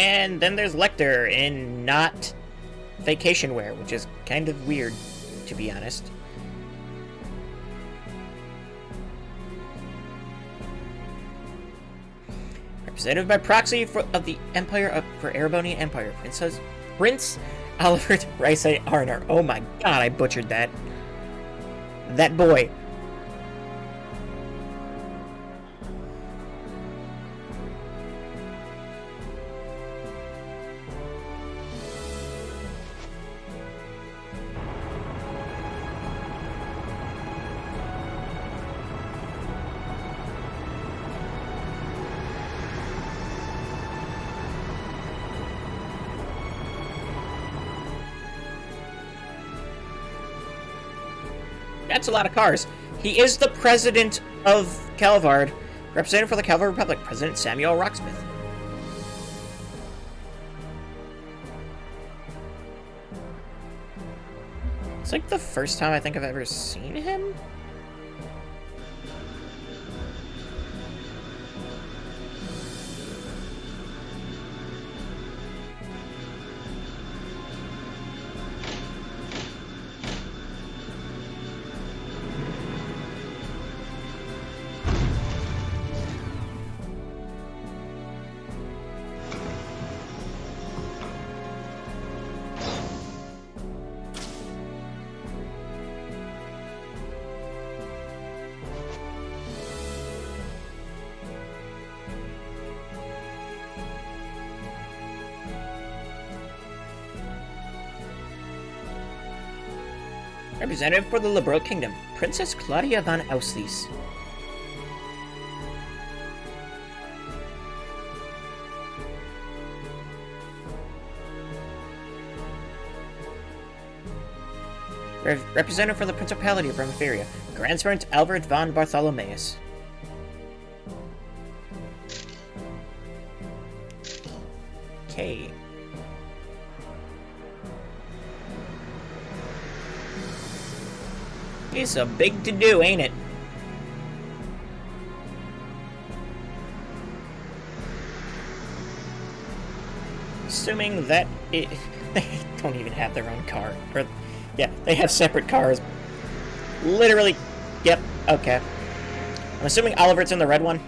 And then there's Lecter in not vacation wear, which is kind of weird, to be honest. Representative by proxy of the Empire for Erebonian Empire, Prince Oliver Rice Arner. Oh my god, I butchered that. That boy. That's a lot of cars. He is the president of Calvard, representative for the Calvard Republic, President Samuel Rocksmith. It's like the first time I think I've ever seen him. Representative for the Liberal Kingdom, Princess Claudia von Auslies. Representative for the Principality of Remiferia, Grandparent Albert von Bartholomeus. Okay. It's a big to-do, ain't it? Assuming that they don't even have their own car. Or, yeah, they have separate cars. Literally, yep, okay. I'm assuming Oliver's in the red one.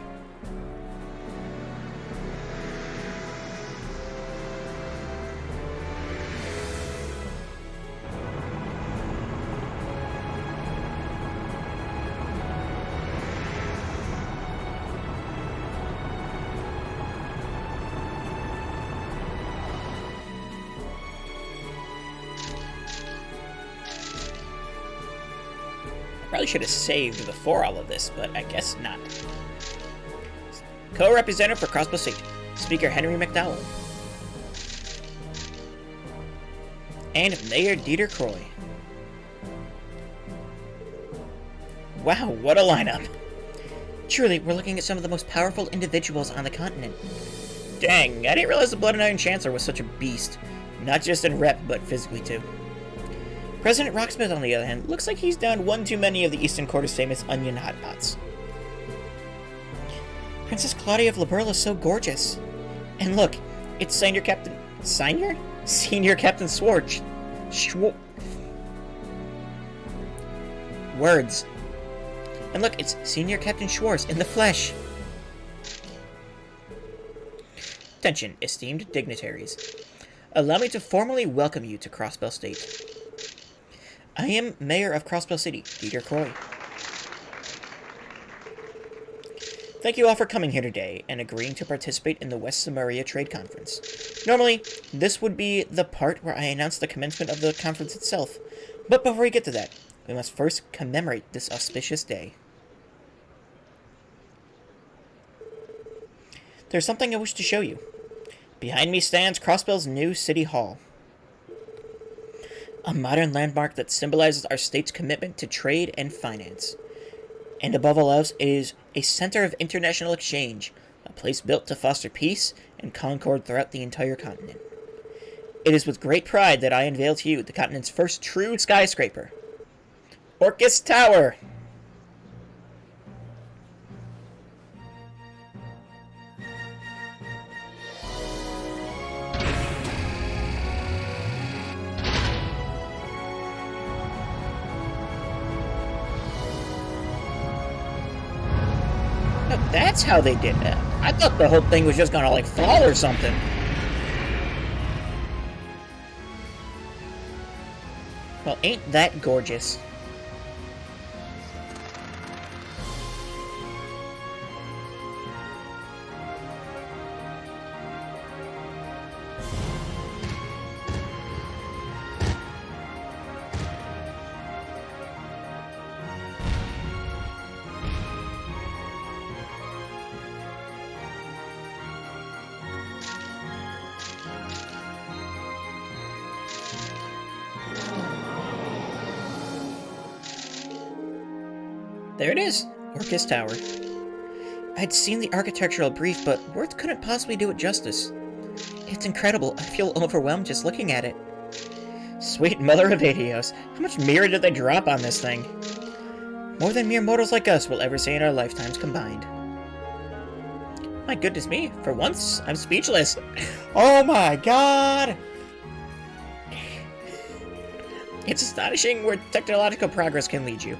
Probably should have saved before all of this, but I guess not. Co-representative for Crossbow State, Speaker Henry McDowell. And Mayor Dieter Croy. Wow, what a lineup. Truly, we're looking at some of the most powerful individuals on the continent. Dang, I didn't realize the Blood and Iron Chancellor was such a beast. Not just in rep, but physically too. President Rocksmith, on the other hand, looks like he's downed one too many of the Eastern Quarter's famous onion hotpots. Princess Claudia of Liberl is so gorgeous. And look, it's Senior Captain... Senior Captain Schwartz. Words. And look, it's Senior Captain Schwartz in the flesh. Attention, esteemed dignitaries. Allow me to formally welcome you to Crossbell State. I am Mayor of Crossbell City, Dieter Croy. Thank you all for coming here today and agreeing to participate in the West Samaria Trade Conference. Normally, this would be the part where I announce the commencement of the conference itself, but before we get to that, we must first commemorate this auspicious day. There's something I wish to show you. Behind me stands Crossbell's new City Hall. A modern landmark that symbolizes our state's commitment to trade and finance. And above all else, it is a center of international exchange, a place built to foster peace and concord throughout the entire continent. It is with great pride that I unveil to you the continent's first true skyscraper, Orcus Tower! Oh, that's how they did that. I thought the whole thing was just gonna, like, fall or something. Well, ain't that gorgeous? There it is, Orcus Tower. I'd seen the architectural brief, but words couldn't possibly do it justice. It's incredible. I feel overwhelmed just looking at it. Sweet mother of Adios, how much mirror did they drop on this thing? More than mere mortals like us will ever see in our lifetimes combined. My goodness me, for once, I'm speechless. Oh my god! It's astonishing where technological progress can lead you.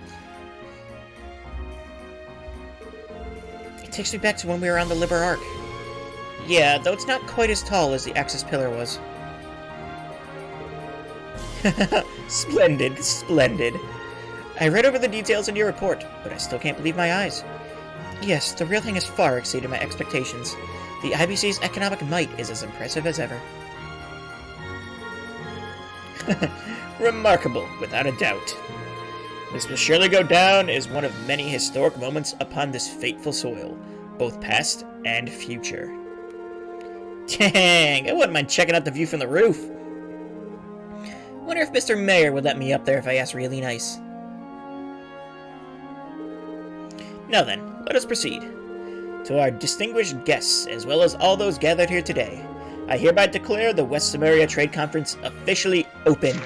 It takes me back to when we were on the Liber Arc. Yeah, though it's not quite as tall as the Axis Pillar was. Splendid, splendid. I read over the details in your report, but I still can't believe my eyes. Yes, the real thing has far exceeded my expectations. The IBC's economic might is as impressive as ever. Remarkable, without a doubt. This will surely go down as one of many historic moments upon this fateful soil, both past and future. Dang, I wouldn't mind checking out the view from the roof. Wonder if Mr. Mayor would let me up there if I asked really nice. Now then, let us proceed. To our distinguished guests, as well as all those gathered here today, I hereby declare the West Samaria Trade Conference officially open.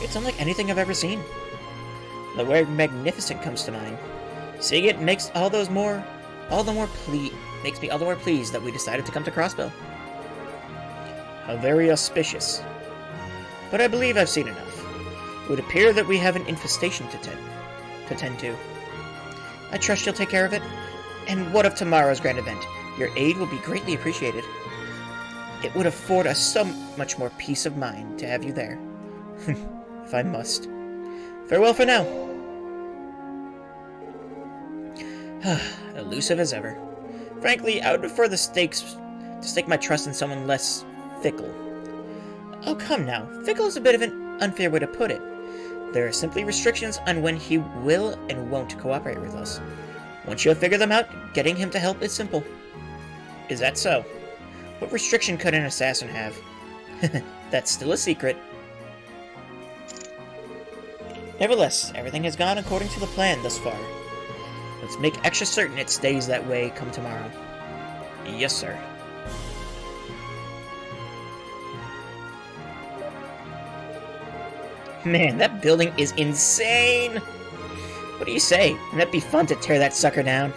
It's unlike anything I've ever seen. The word magnificent comes to mind. Seeing it makes me all the more pleased that we decided to come to Crossbell. How very auspicious. But I believe I've seen enough. It would appear that we have an infestation to tend to. I trust you'll take care of it. And what of tomorrow's grand event? Your aid will be greatly appreciated. It would afford us so much more peace of mind to have you there. If I must. Farewell for now. Elusive as ever. Frankly, I would prefer to stake my trust in someone less fickle. Oh, come now. Fickle is a bit of an unfair way to put it. There are simply restrictions on when he will and won't cooperate with us. Once you have figured them out, getting him to help is simple. Is that so? What restriction could an assassin have? That's still a secret. Nevertheless, everything has gone according to the plan thus far. Let's make extra certain it stays that way come tomorrow. Yes, sir. Man, that building is insane! What do you say? Wouldn't that be fun to tear that sucker down?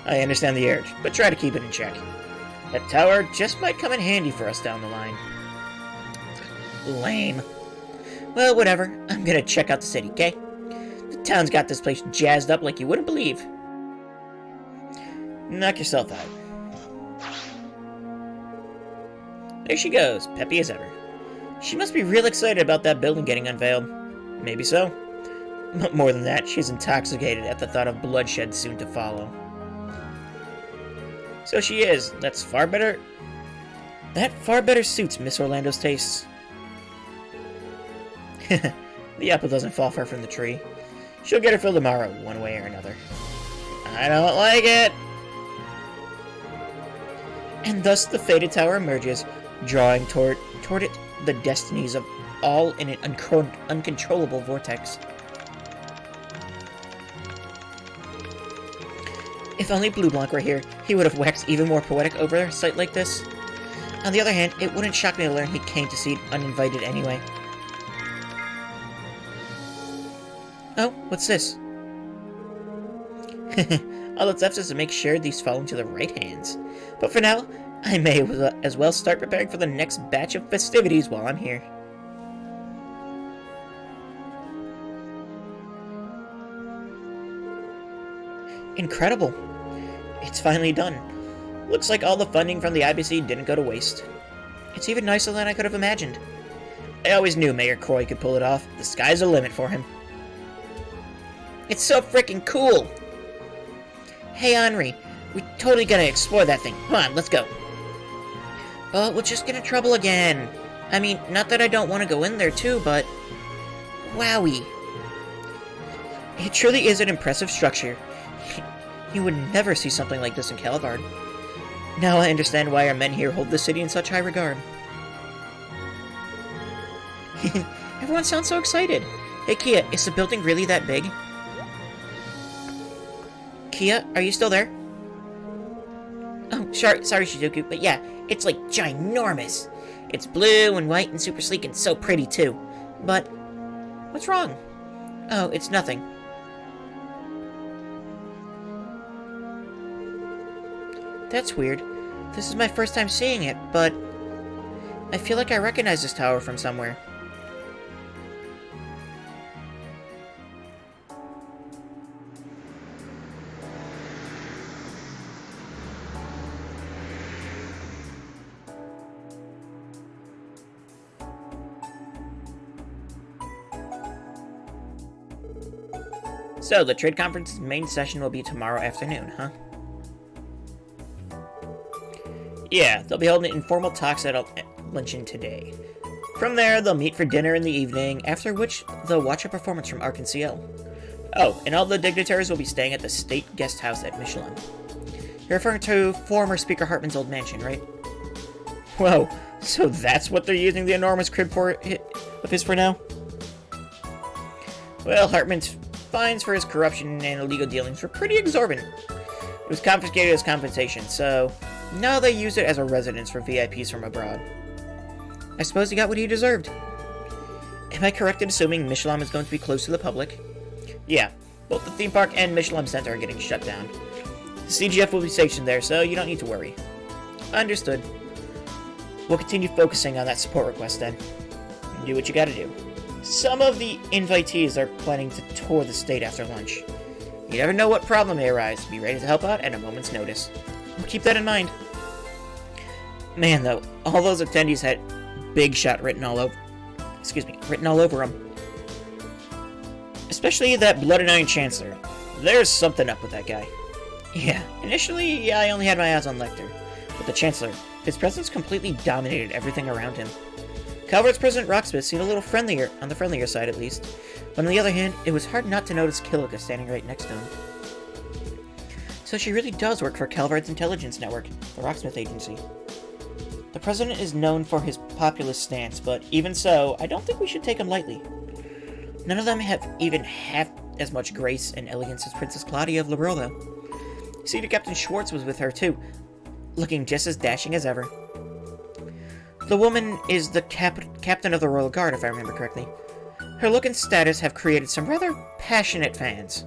I understand the urge, but try to keep it in check. That tower just might come in handy for us down the line. Lame. Well, whatever. I'm gonna check out the city, okay? The town's got this place jazzed up like you wouldn't believe. Knock yourself out. There she goes, peppy as ever. She must be real excited about that building getting unveiled. Maybe so. But more than that, she's intoxicated at the thought of bloodshed soon to follow. So she is. That far better suits Miss Orlando's tastes. The apple doesn't fall far from the tree. She'll get her fill tomorrow, one way or another. I don't like it! And thus the fated tower emerges, drawing toward it the destinies of all in an uncontrollable vortex. If only Blue Blanc were here, he would have waxed even more poetic over a sight like this. On the other hand, it wouldn't shock me to learn he came to see it uninvited anyway. Oh, what's this? All that's left is to make sure these fall into the right hands. But for now, I may as well start preparing for the next batch of festivities while I'm here. Incredible. It's finally done. Looks like all the funding from the IBC didn't go to waste. It's even nicer than I could have imagined. I always knew Mayor Croy could pull it off. The sky's the limit for him. It's so freaking cool! Hey, Henri, we totally gotta explore that thing. Come on, let's go. But we'll just get in trouble again. I mean, not that I don't want to go in there too, but... Wowie. It truly is an impressive structure. You would never see something like this in Calvard. Now I understand why our men here hold this city in such high regard. Everyone sounds so excited. Hey Kia, is the building really that big? Kia, are you still there? Oh, sorry Shizuku, but yeah, it's like ginormous. It's blue and white and super sleek and so pretty too. But, what's wrong? Oh, it's nothing. That's weird. This is my first time seeing it, but I feel like I recognize this tower from somewhere. So, the trade conference's main session will be tomorrow afternoon, huh? Yeah, they'll be holding informal talks at luncheon today. From there, they'll meet for dinner in the evening, after which they'll watch a performance from Arc and CL. Oh, and all the dignitaries will be staying at the State Guest House at Michelin. You're referring to former Speaker Hartman's old mansion, right? Whoa, so that's what they're using the enormous crib of his for now? Well, Hartman's fines for his corruption and illegal dealings were pretty exorbitant. It was confiscated as compensation, so now they use it as a residence for VIPs from abroad. I suppose he got what he deserved. Am I correct in assuming Michelin is going to be closed to the public? Yeah, both the theme park and Michelin Center are getting shut down. The CGF will be stationed there, so you don't need to worry. Understood. We'll continue focusing on that support request then. Do what you gotta do. Some of the invitees are planning to tour the state after lunch. You never know what problem may arise. Be ready to help out at a moment's notice. We'll keep that in mind. Man, though, all those attendees had Big Shot written all over them. Especially that Blood and Iron Chancellor. There's something up with that guy. Yeah, initially, I only had my eyes on Lecter. But the Chancellor, his presence completely dominated everything around him. Calvert's President Rocksmith seemed a little friendlier, on the friendlier side at least. But on the other hand, it was hard not to notice Kilika standing right next to him. So she really does work for Calvard's intelligence network, the Rocksmith Agency. The President is known for his populist stance, but even so, I don't think we should take him lightly. None of them have even half as much grace and elegance as Princess Claudia of Liberal, though. Senior Captain Schwartz was with her, too, looking just as dashing as ever. The woman is the captain of the Royal Guard, if I remember correctly. Her look and status have created some rather passionate fans.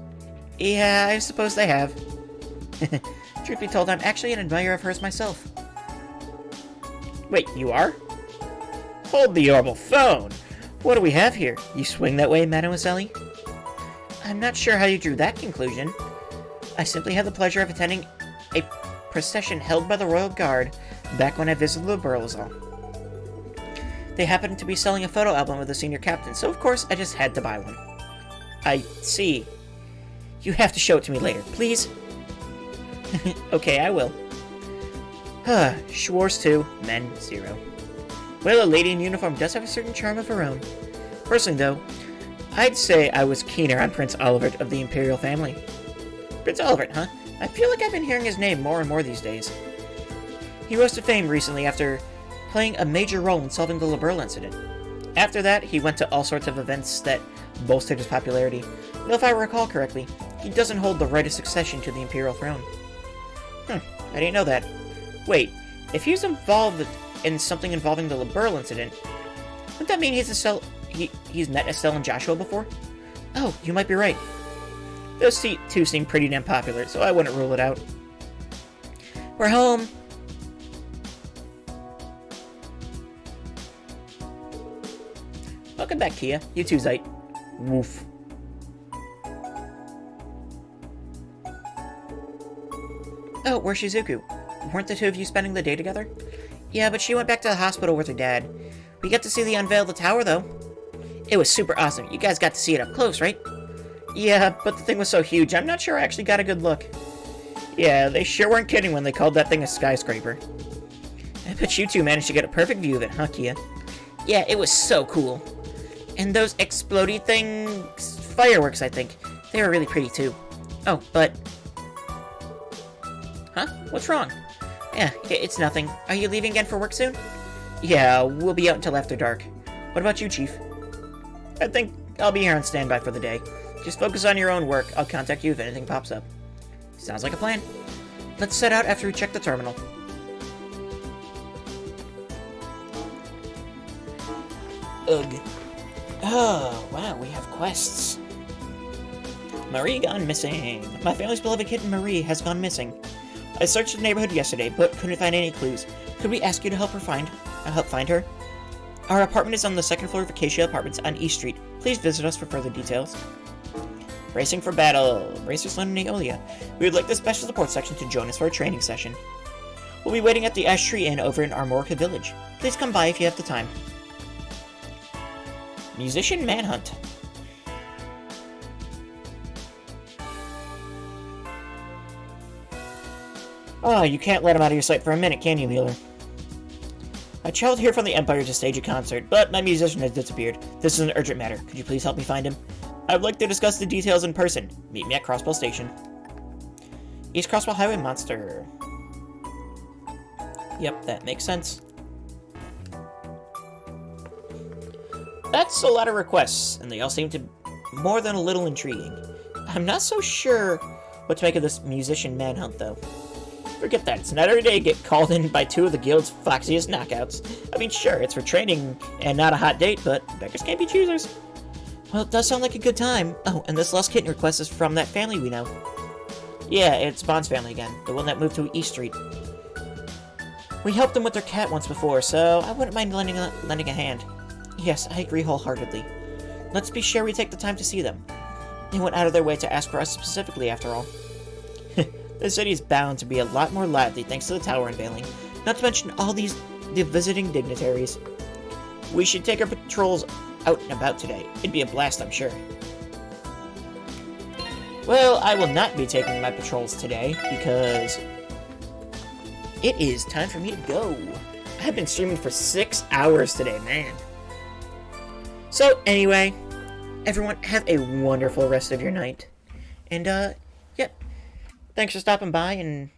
Yeah, I suppose they have. Truth be told, I'm actually an admirer of hers myself. Wait, you are? Hold the orbital phone! What do we have here? You swing that way, Mademoiselle? I'm not sure how you drew that conclusion. I simply had the pleasure of attending a procession held by the Royal Guard back when I visited the Burlesall. They happened to be selling a photo album of the senior captain, so of course I just had to buy one. I see. You have to show it to me later, please? Okay, I will. Schwartz 2, men 0. Well, a lady in uniform does have a certain charm of her own. Personally, though, I'd say I was keener on Prince Olivert of the Imperial family. Prince Olivert, huh? I feel like I've been hearing his name more and more these days. He rose to fame recently after playing a major role in solving the Liberal incident. After that, he went to all sorts of events that bolstered his popularity, though if I recall correctly, he doesn't hold the right of succession to the Imperial throne. I didn't know that. Wait, if he's involved in something involving the Liberal incident, wouldn't that mean he's met Estelle and Joshua before? Oh, you might be right. Those two seem pretty damn popular, so I wouldn't rule it out. We're home! Welcome back, Kia. You too, Zeit. Woof. Oh, where's Shizuku? Weren't the two of you spending the day together? Yeah, but she went back to the hospital with her dad. We got to see the unveil of the tower, though. It was super awesome. You guys got to see it up close, right? Yeah, but the thing was so huge, I'm not sure I actually got a good look. Yeah, they sure weren't kidding when they called that thing a skyscraper. I bet you two managed to get a perfect view of it, huh, Kia? Yeah, it was so cool. And those explodey things... fireworks, I think. They were really pretty, too. Oh, but... Huh? What's wrong? Yeah, it's nothing. Are you leaving again for work soon? Yeah, we'll be out until after dark. What about you, Chief? I think I'll be here on standby for the day. Just focus on your own work. I'll contact you if anything pops up. Sounds like a plan. Let's set out after we check the terminal. Ugh. Oh, wow, we have quests. Marie gone missing. My family's beloved kitten Marie has gone missing. I searched the neighborhood yesterday, but couldn't find any clues. Could we ask you to help find her? Our apartment is on the second floor of Acacia Apartments on East Street. Please visit us for further details. Racing for battle. Racers Lynn and Aeolia. We would like the special support section to join us for a training session. We'll be waiting at the Ash Tree Inn over in Armorica Village. Please come by if you have the time. Musician Manhunt. Oh, you can't let him out of your sight for a minute, can you, Wheeler? I traveled here from the Empire to stage a concert, but my musician has disappeared. This is an urgent matter. Could you please help me find him? I would like to discuss the details in person. Meet me at Crossbow Station. East Crossbow Highway Monster. Yep, that makes sense. That's a lot of requests, and they all seem to be more than a little intriguing. I'm not so sure what to make of this musician manhunt, though. Forget that. It's not every day you get called in by two of the guild's foxiest knockouts. I mean, sure, it's for training and not a hot date, but beggars can't be choosers. Well, it does sound like a good time. Oh, and this lost kitten request is from that family we know. Yeah, it's Bond's family again, the one that moved to East Street. We helped them with their cat once before, so I wouldn't mind lending a hand. Yes, I agree wholeheartedly. Let's be sure we take the time to see them. They went out of their way to ask for us specifically, after all. The city is bound to be a lot more lively thanks to the tower unveiling, not to mention all the visiting dignitaries. We should take our patrols out and about today. It'd be a blast, I'm sure. Well, I will not be taking my patrols today, because it is time for me to go. I've been streaming for 6 hours today, man. So, anyway, everyone, have a wonderful rest of your night. And, yep. Thanks for stopping by and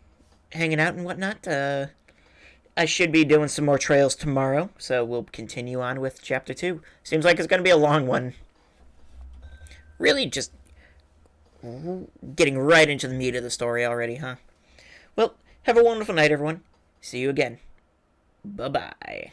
hanging out and whatnot. I should be doing some more trails tomorrow, so we'll continue on with Chapter 2. Seems like it's going to be a long one. Really just getting right into the meat of the story already, huh? Well, have a wonderful night, everyone. See you again. Bye-bye.